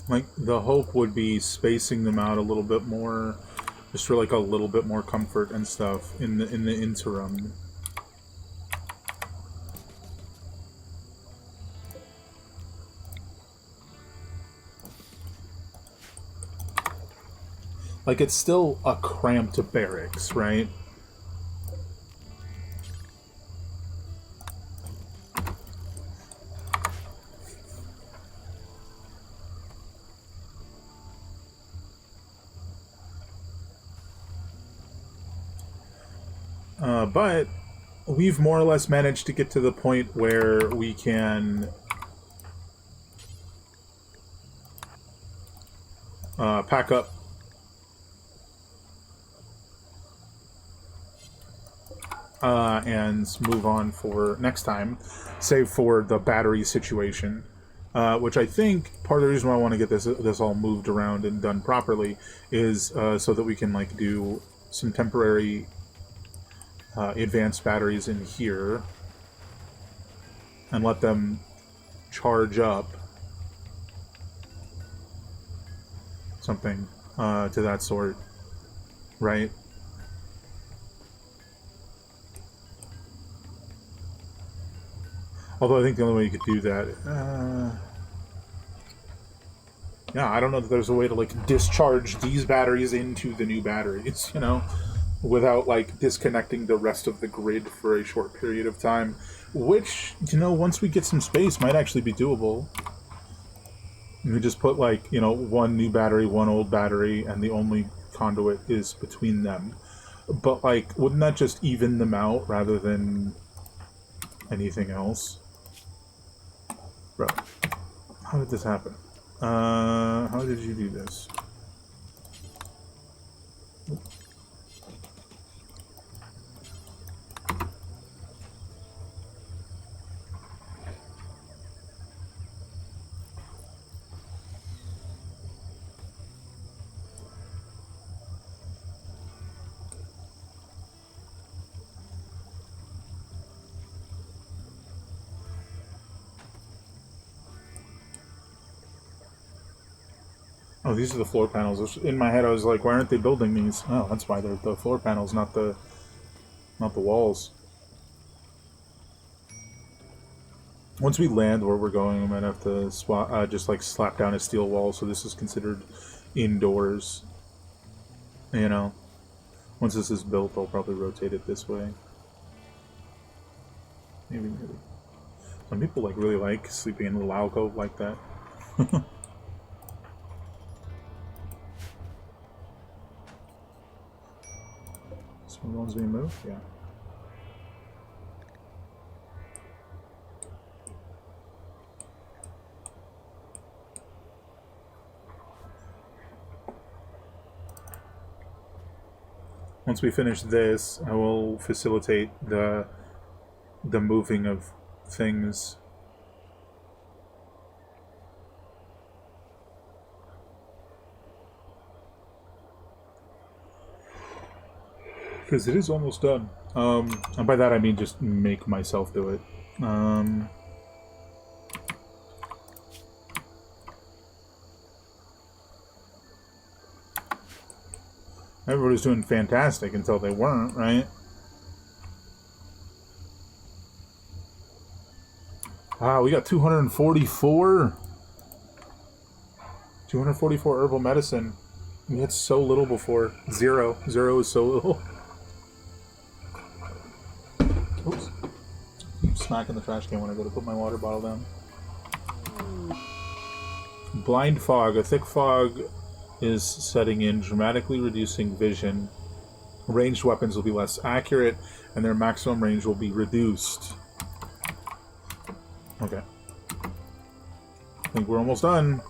Like, the hope would be spacing them out a little bit more, just for like a little bit more comfort and stuff in the interim. Like, it's still a cramped barracks, right? But we've more or less managed to get to the point where we can pack up and move on for next time, save for the battery situation, which I think part of the reason why I want to get this all moved around and done properly is so that we can like do some temporary advanced batteries in here and let them charge up, something to that sort, right? Although I think the only way you could do that, yeah, I don't know that there's a way to like discharge these batteries into the new batteries, you know, without like disconnecting the rest of the grid for a short period of time, which, you know, once we get some space might actually be doable. We just put like, you know, one new battery, one old battery, and the only conduit is between them. But like, wouldn't that just even them out rather than anything else? Bro, how did this happen? How did you do this? Oh, these are the floor panels. In my head, I was like, why aren't they building these? Oh, that's why they're the floor panels, not the walls. Once we land where we're going, we might have to just like slap down a steel wall, so this is considered indoors. You know, once this is built, I'll probably rotate it this way. Maybe. Some people like really like sleeping in a little alcove like that. Some ones we move, yeah. Once we finish this, I will facilitate the moving of things. Because it is almost done. And by that I mean just make myself do it. Everybody's doing fantastic until they weren't, right? Wow, we got 244. 244 herbal medicine. We had so little before. Zero. Zero is so little. Oops. Oops. smack in the trash can when I go to put my water bottle down. Blind fog. A thick fog is setting in, dramatically reducing vision. Ranged weapons will be less accurate, and their maximum range will be reduced. Okay. I think we're almost done.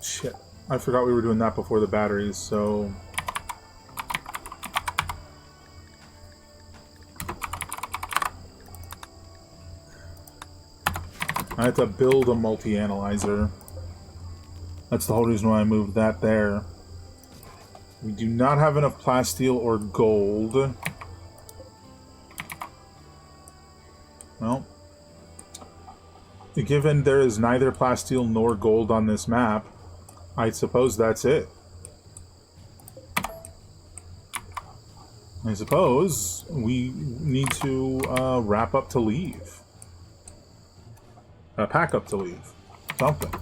Shit. I forgot we were doing that before the batteries, so... I have to build a multi-analyzer. That's the whole reason why I moved that there. We do not have enough plasteel or gold. Well, given there is neither plasteel nor gold on this map, I suppose that's it. I suppose we need to wrap up to leave. Pack up to leave. Something.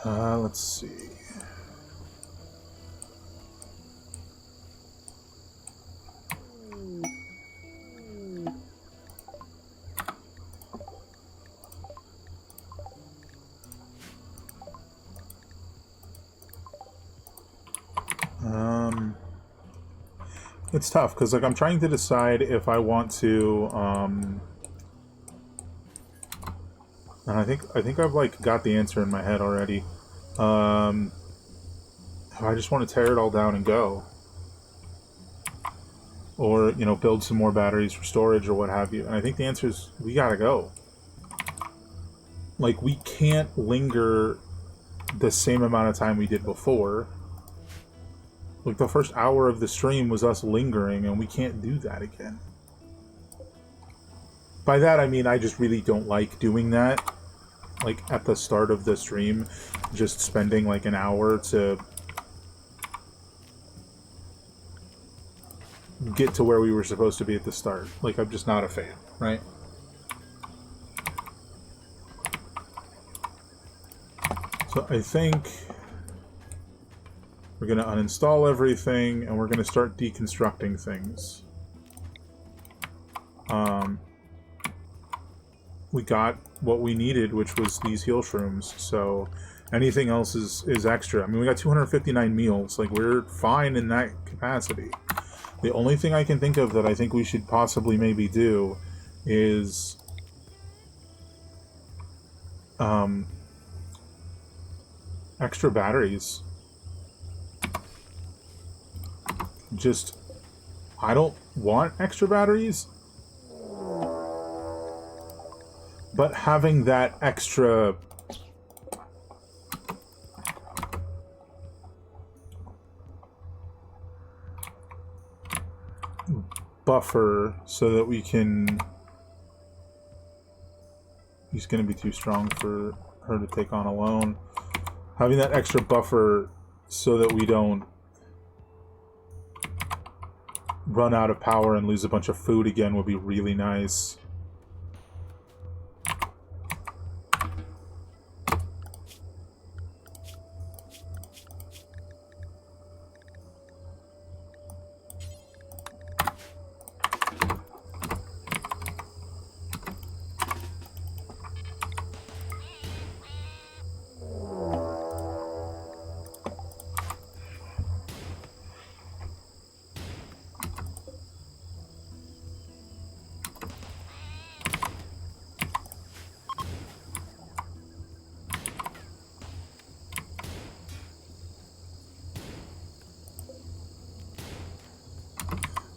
Let's see. It's tough because, like, I'm trying to decide if I want to, and I think I've like got the answer in my head already. I just want to tear it all down and go, or you know, build some more batteries for storage or what have you. And I think the answer is we gotta go. Like, we can't linger the same amount of time we did before. Like, the first hour of the stream was us lingering, and we can't do that again. By that, I mean I just really don't like doing that. Like, at the start of the stream, just spending, like, an hour to get to where we were supposed to be at the start. Like, I'm just not a fan, right? So I think we're going to uninstall everything, and we're going to start deconstructing things. We got what we needed, which was these heal shrooms, so anything else is extra. I mean, we got 259 meals. Like, we're fine in that capacity. The only thing I can think of that I think we should possibly maybe do is... extra batteries. Just, I don't want extra batteries, but having that extra buffer so that we can... He's going to be too strong for her to take on alone. Having that extra buffer so that we don't run out of power and lose a bunch of food again would be really nice.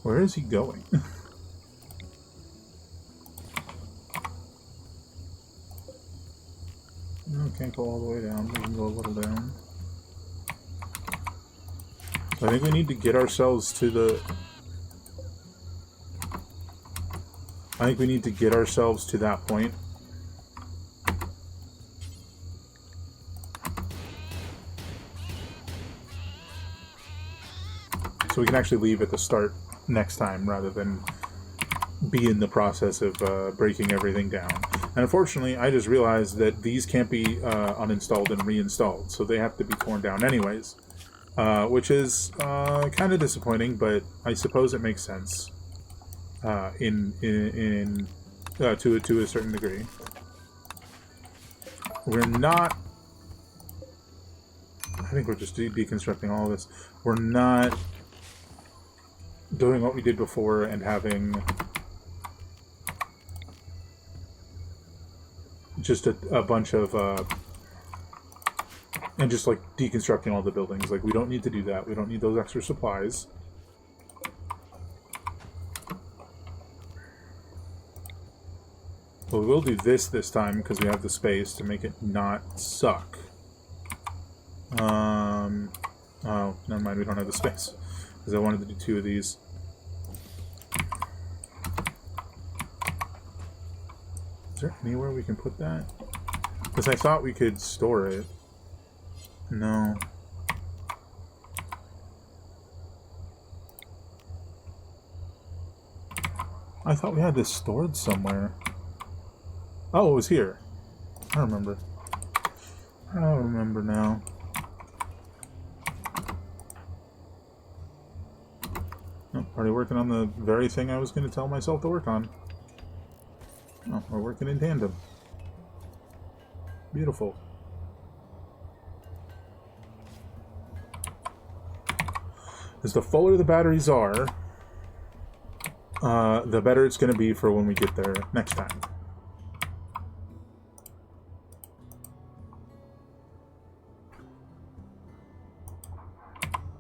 Where is he going? No, can't go all the way down. We can go a little down. I think we need to get ourselves to the... I think we need to get ourselves to that point. So So we can actually leave at the start next time rather than be in the process of breaking everything down. And unfortunately, I just realized that these can't be uninstalled and reinstalled, so they have to be torn down anyways, which is kind of disappointing, but I suppose it makes sense to a certain degree. We're not... I think we're just deconstructing all of this. We're not doing what we did before and having just a bunch of and just like deconstructing all the buildings. Like, we don't need to do that. We don't need those extra supplies. But we will do this time because we have the space to make it not suck. Oh, never mind, we don't have the space. Because I wanted to do 2 of these. Is there anywhere we can put that? Because I thought we could store it. No. I thought we had this stored somewhere. Oh, it was here. I remember. I don't remember now. Oh, already working on the very thing I was going to tell myself to work on. Oh, we're working in tandem. Beautiful. As the fuller the batteries are, the better it's going to be for when we get there next time.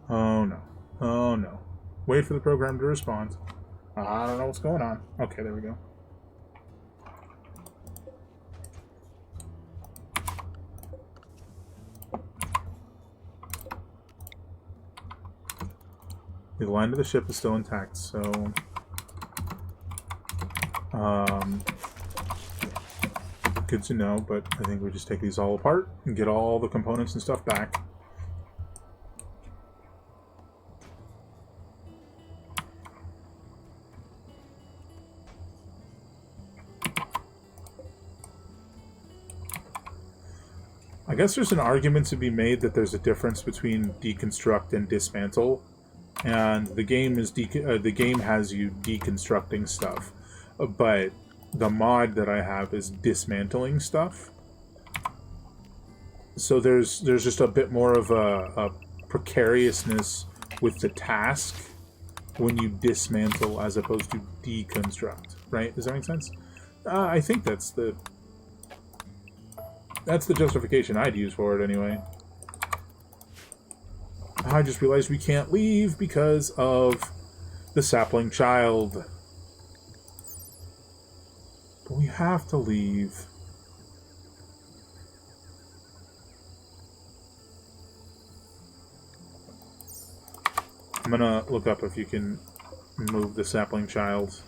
Oh no. Oh no. Wait for the program to respond. I don't know what's going on. Okay, there we go. The line to the ship is still intact, so... good to know, but I think we just take these all apart and get all the components and stuff back. I guess there's an argument to be made that there's a difference between deconstruct and dismantle, and the game is the game has you deconstructing stuff, but the mod that I have is dismantling stuff. So there's just a bit more of a precariousness with the task when you dismantle as opposed to deconstruct. Right? Does that make sense? I think that's the justification I'd use for it anyway. I just realized we can't leave because of the sapling child. But we have to leave. I'm gonna look up if you can move the sapling child.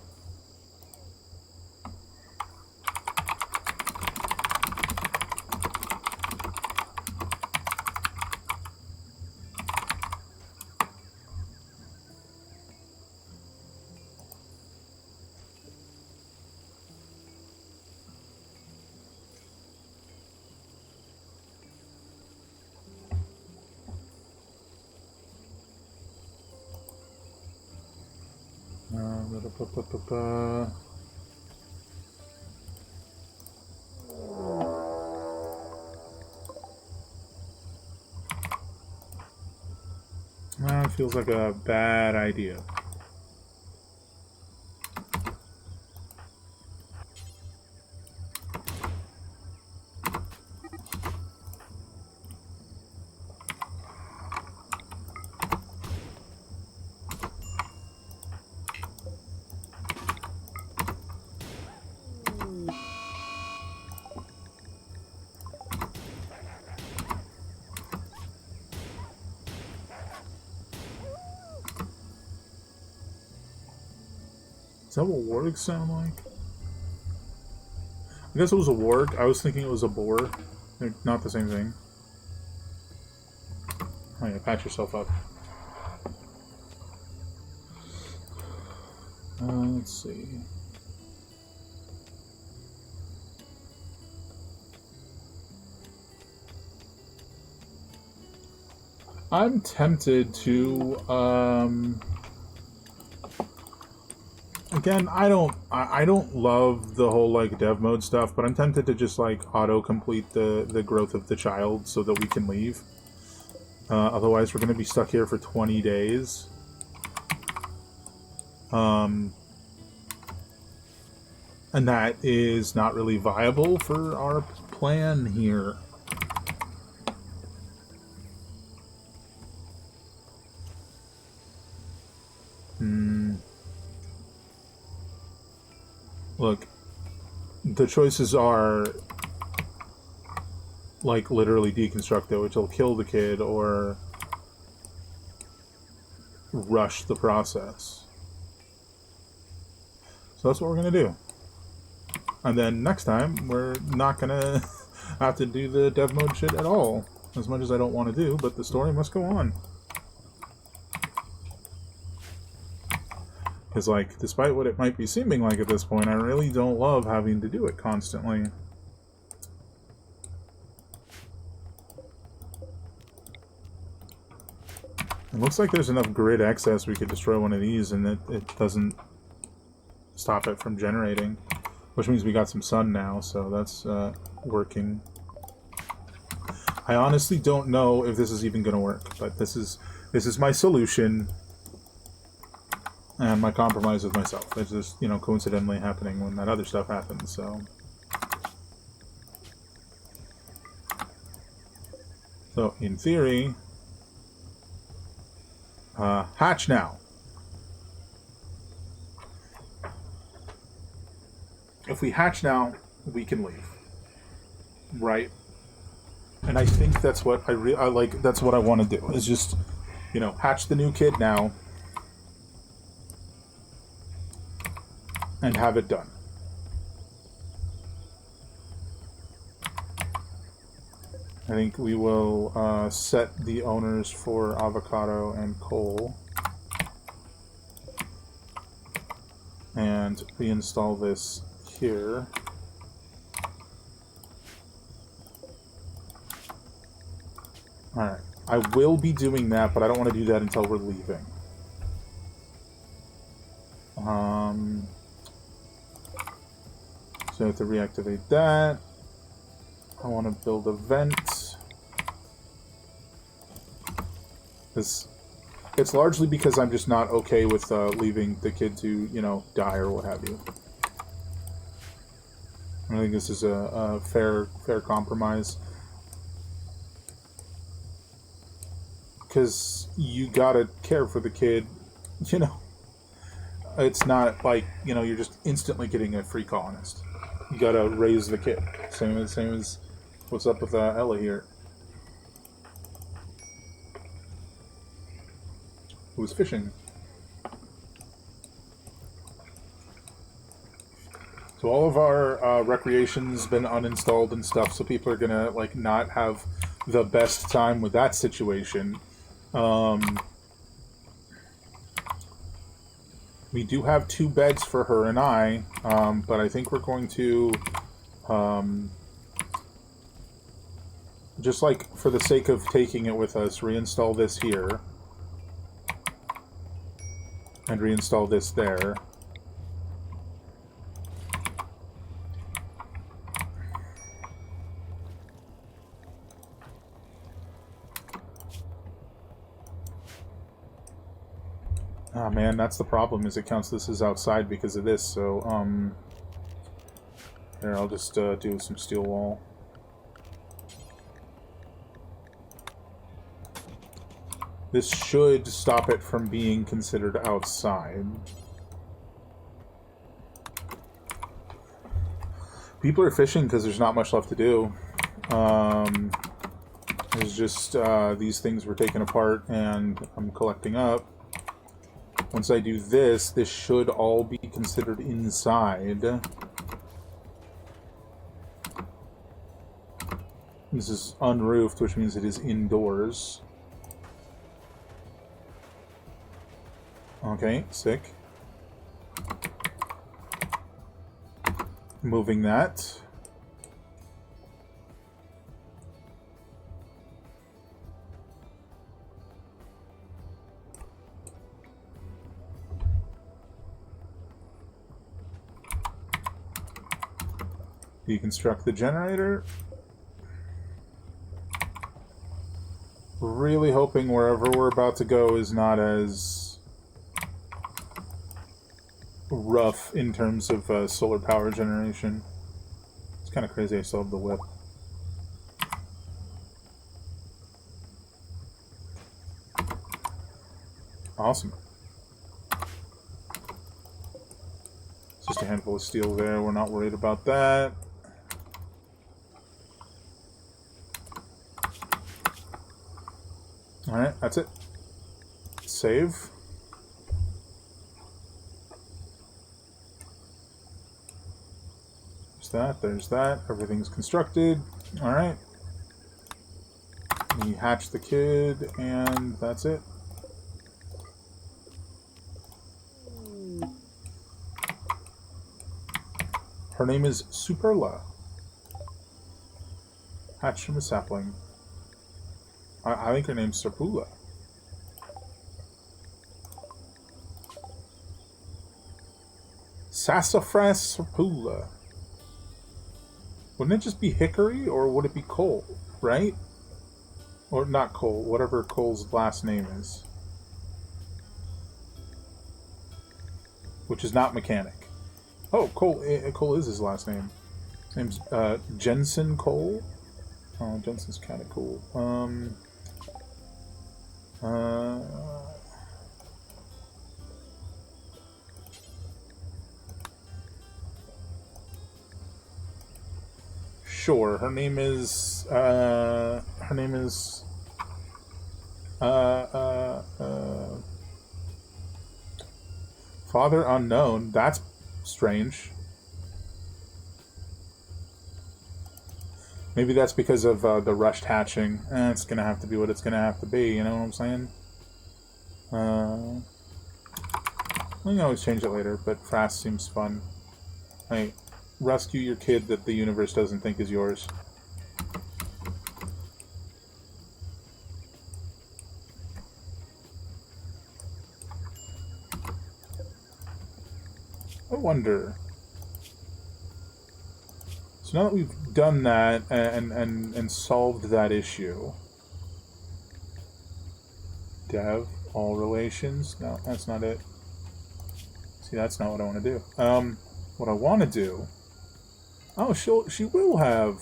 That feels like a bad idea. Is that what wargs sound like? I guess it was a warg. I was thinking it was a boar. They're not the same thing. Oh yeah, patch yourself up. Let's see. I'm tempted to, again, I don't love the whole, like, dev mode stuff, but I'm tempted to just, like, auto-complete the growth of the child so that we can leave. Otherwise, we're going to be stuck here for 20 days. And that is not really viable for our plan here. Look, the choices are, like, literally deconstruct it, which will kill the kid, or rush the process. So that's what we're going to do. And then next time, we're not going to have to do the dev mode shit at all. As much as I don't want to do, but the story must go on. Because, like, despite what it might be seeming like at this point, I really don't love having to do it constantly. It looks like there's enough grid excess we could destroy one of these and it doesn't stop it from generating. Which means we got some sun now, so that's working. I honestly don't know if this is even going to work, but this is my solution. And my compromise with myself. It's just, you know, coincidentally happening when that other stuff happens, so... So, in theory... hatch now. If we hatch now, we can leave. Right? And I think that's what I like, that's what I want to do. Is just, you know, hatch the new kid now. And have it done. I think we will set the owners for avocado and coal. And reinstall this here. Alright. I will be doing that, but I don't want to do that until we're leaving. So I have to reactivate that. I want to build a vent. It's largely because I'm just not okay with leaving the kid to, you know, die or what have you. I think this is a fair compromise. Because you gotta care for the kid, you know. It's not like, you know, you're just instantly getting a free colonist. You gotta raise the kid. Same as what's up with Ella here. Who's fishing. So all of our recreation's been uninstalled and stuff, so people are gonna, like, not have the best time with that situation. We do have 2 beds for her and I, but I think we're going to, just like for the sake of taking it with us, reinstall this here. And reinstall this there. Ah, man, that's the problem, is it counts this as outside because of this, so, here, I'll just, do some steel wall. This should stop it from being considered outside. People are fishing because there's not much left to do. There's just, these things were taken apart and I'm collecting up. Once I do this, this should all be considered inside. This is unroofed, which means it is indoors. Okay, sick. Moving that. Deconstruct the generator. Really hoping wherever we're about to go is not as rough in terms of solar power generation. It's kind of crazy I still have the whip. Awesome. It's just a handful of steel there. We're not worried about that. Alright, that's it. Save. There's that. Everything's constructed. Alright. We hatch the kid, and that's it. Her name is Superla. Hatched from a sapling. I think her name's Serpula. Sassafras Serpula. Wouldn't it just be hickory, or would it be coal, right? Or not Cole, whatever Cole's last name is. Which is not mechanic. Oh, Cole is his last name. His name's Jensen Cole. Oh, Jensen's kind of cool. Sure, her name is Father Unknown. That's strange. Maybe that's because of the rushed hatching. It's gonna have to be what it's gonna have to be, you know what I'm saying? We can always change it later, but Frast seems fun. Hey, rescue your kid that the universe doesn't think is yours. I wonder. So now that we've done that and solved that issue, dev all relations. No, that's not it. See, that's not what I want to do. What I want to do. Oh, she will have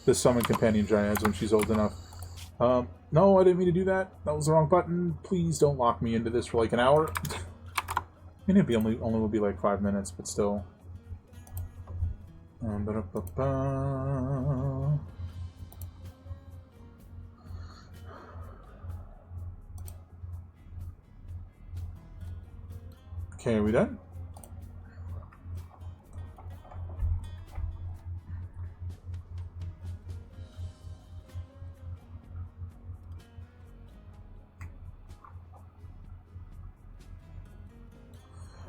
the summon companion dryads when she's old enough. No, I didn't mean to do that. That was the wrong button. Please don't lock me into this for like an hour. I mean, it only will be like 5 minutes, but still. Okay, are we done?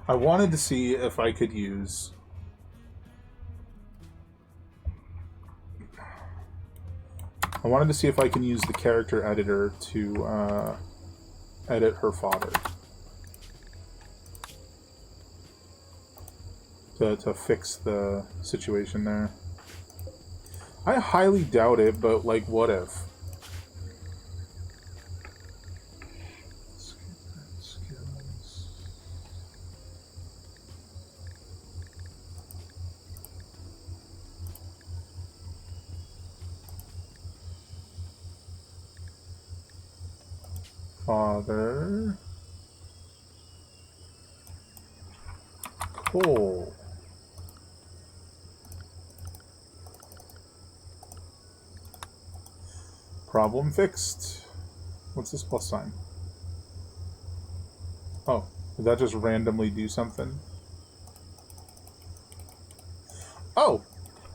I wanted to see if I could use... I wanted to see if I can use the character editor to edit her father. To fix the situation there. I highly doubt it, but like, what if? Father Cole. Problem fixed. What's this plus sign? Oh, did that just randomly do something? Oh,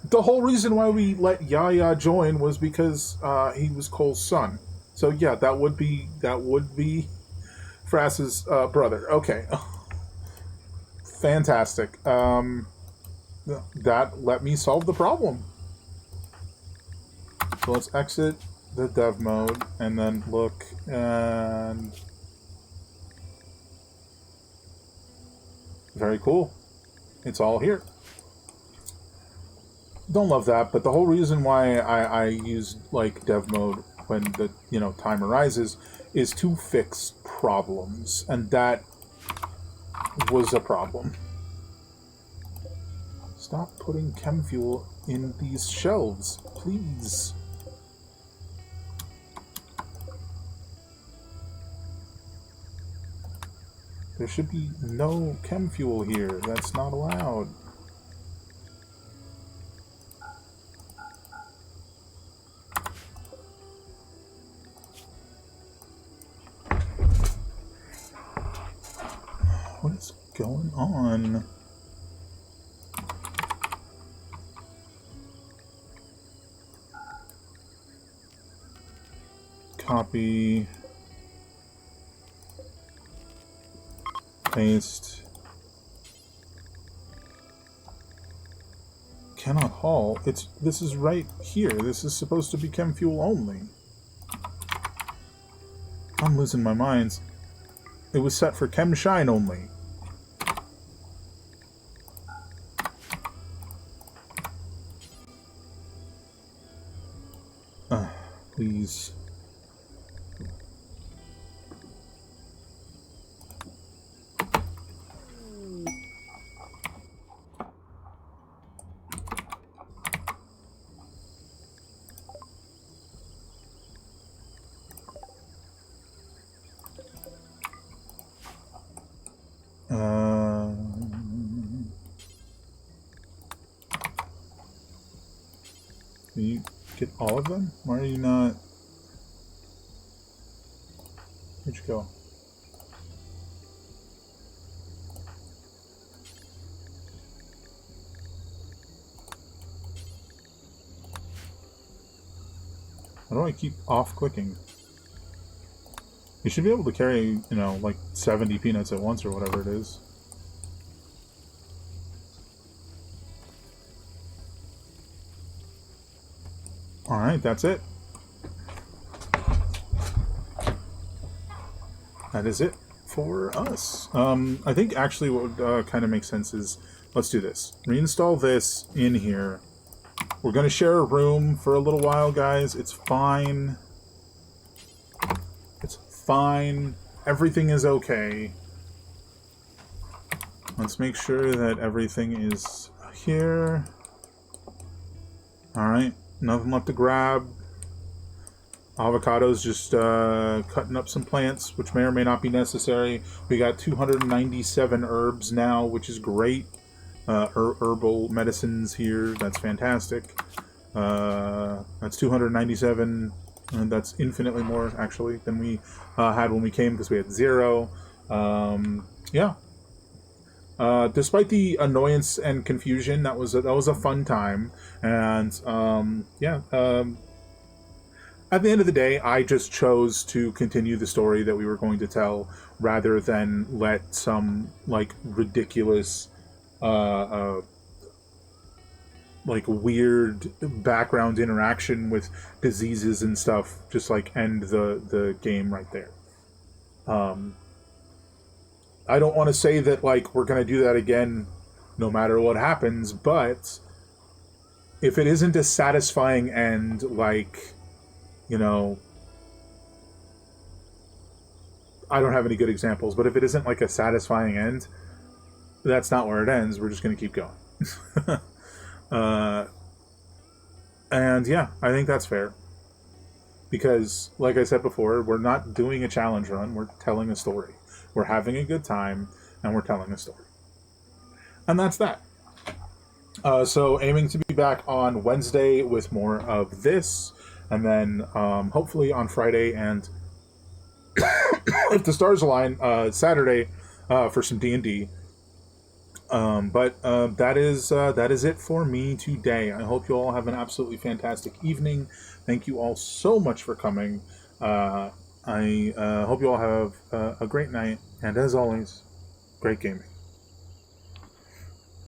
the whole reason why we let Yaya join was because he was Cole's son. So yeah, that would be Frast's brother. Okay, fantastic. that let me solve the problem. So let's exit the dev mode and then look, and very cool. It's all here. Don't love that, but the whole reason why I use like dev mode when the time arises is to fix problems, and that was a problem. Stop putting chem fuel in these shelves, please. There should be no chem fuel here. That's not allowed. What is going on? Copy. Paste. Cannot haul. This is right here. This is supposed to be chem fuel only. I'm losing my mind. It was set for chem shine only. Please. Can you get all of them? Why are you not? Where'd you go? How do I keep off-clicking? You should be able to carry, like 70 peanuts at once or whatever it is. Alright, that's it. That is it for us. I think actually what would kind of make sense is, let's do this. Reinstall this in here. We're going to share a room for a little while, guys. It's fine. It's fine. Everything is okay. Let's make sure that everything is here. Alright. Nothing left to grab. Avocado's just cutting up some plants, which may or may not be necessary. We got 297 herbs now, which is great. Herbal medicines here. That's fantastic. That's 297. And that's infinitely more, actually, than we had when we came, because we had 0. Yeah. Despite the annoyance and confusion, that was a fun time. And yeah. At the end of the day, I just chose to continue the story that we were going to tell, rather than let some like ridiculous, like weird background interaction with diseases and stuff just like end the game right there. I don't want to say that like we're going to do that again no matter what happens, but if it isn't a satisfying end, like, I don't have any good examples, but if it isn't like a satisfying end, that's not where it ends. We're just going to keep going. And yeah, I think that's fair. Because, like I said before, we're not doing a challenge run, we're telling a story. We're having a good time, and we're telling a story. And that's that. So, aiming to be back on Wednesday with more of this, and then hopefully on Friday, and if the stars align, Saturday for some D&D. But that is it for me today. I hope you all have an absolutely fantastic evening. Thank you all so much for coming. I hope you all have a great night, and as always, great gaming.